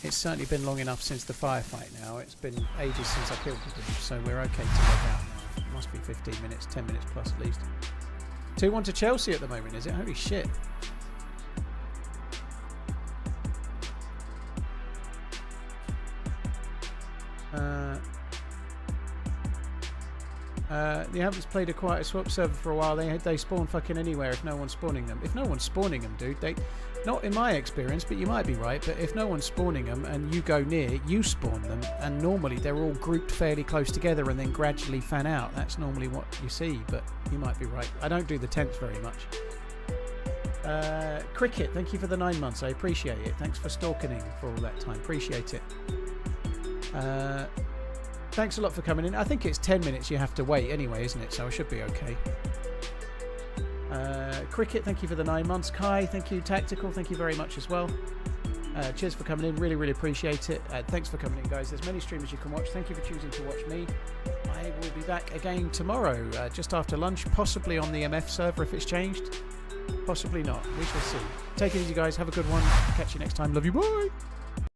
It's certainly been long enough since the firefight now. It's been ages since I killed the dude, so we're okay to log out now. It must be 15 minutes, 10 minutes plus at least. 2-1 to Chelsea at the moment, is it? Holy shit. The Hamptons played a quiet swap server for a while. They spawn fucking anywhere if no one's spawning them. If no one's spawning them, dude, they... Not in my experience, but you might be right, but if no one's spawning them and you go near, you spawn them, and normally they're all grouped fairly close together and then gradually fan out. That's normally what you see, but you might be right. I don't do the tents very much. Cricket, thank you for the 9 months. I appreciate it. Thanks for stalking for all that time. Appreciate it. Thanks a lot for coming in. I think it's 10 minutes you have to wait anyway, isn't it? So I should be okay. Cricket, thank you for the 9 months. Kai, thank you. Tactical, thank you very much as well. Cheers for coming in. Really, really appreciate it. Thanks for coming in, guys. There's many streamers you can watch. Thank you for choosing to watch me. I will be back again tomorrow, just after lunch, possibly on the MF server if it's changed. Possibly not. We shall see. Take it easy, guys. Have a good one. Catch you next time. Love you. Bye.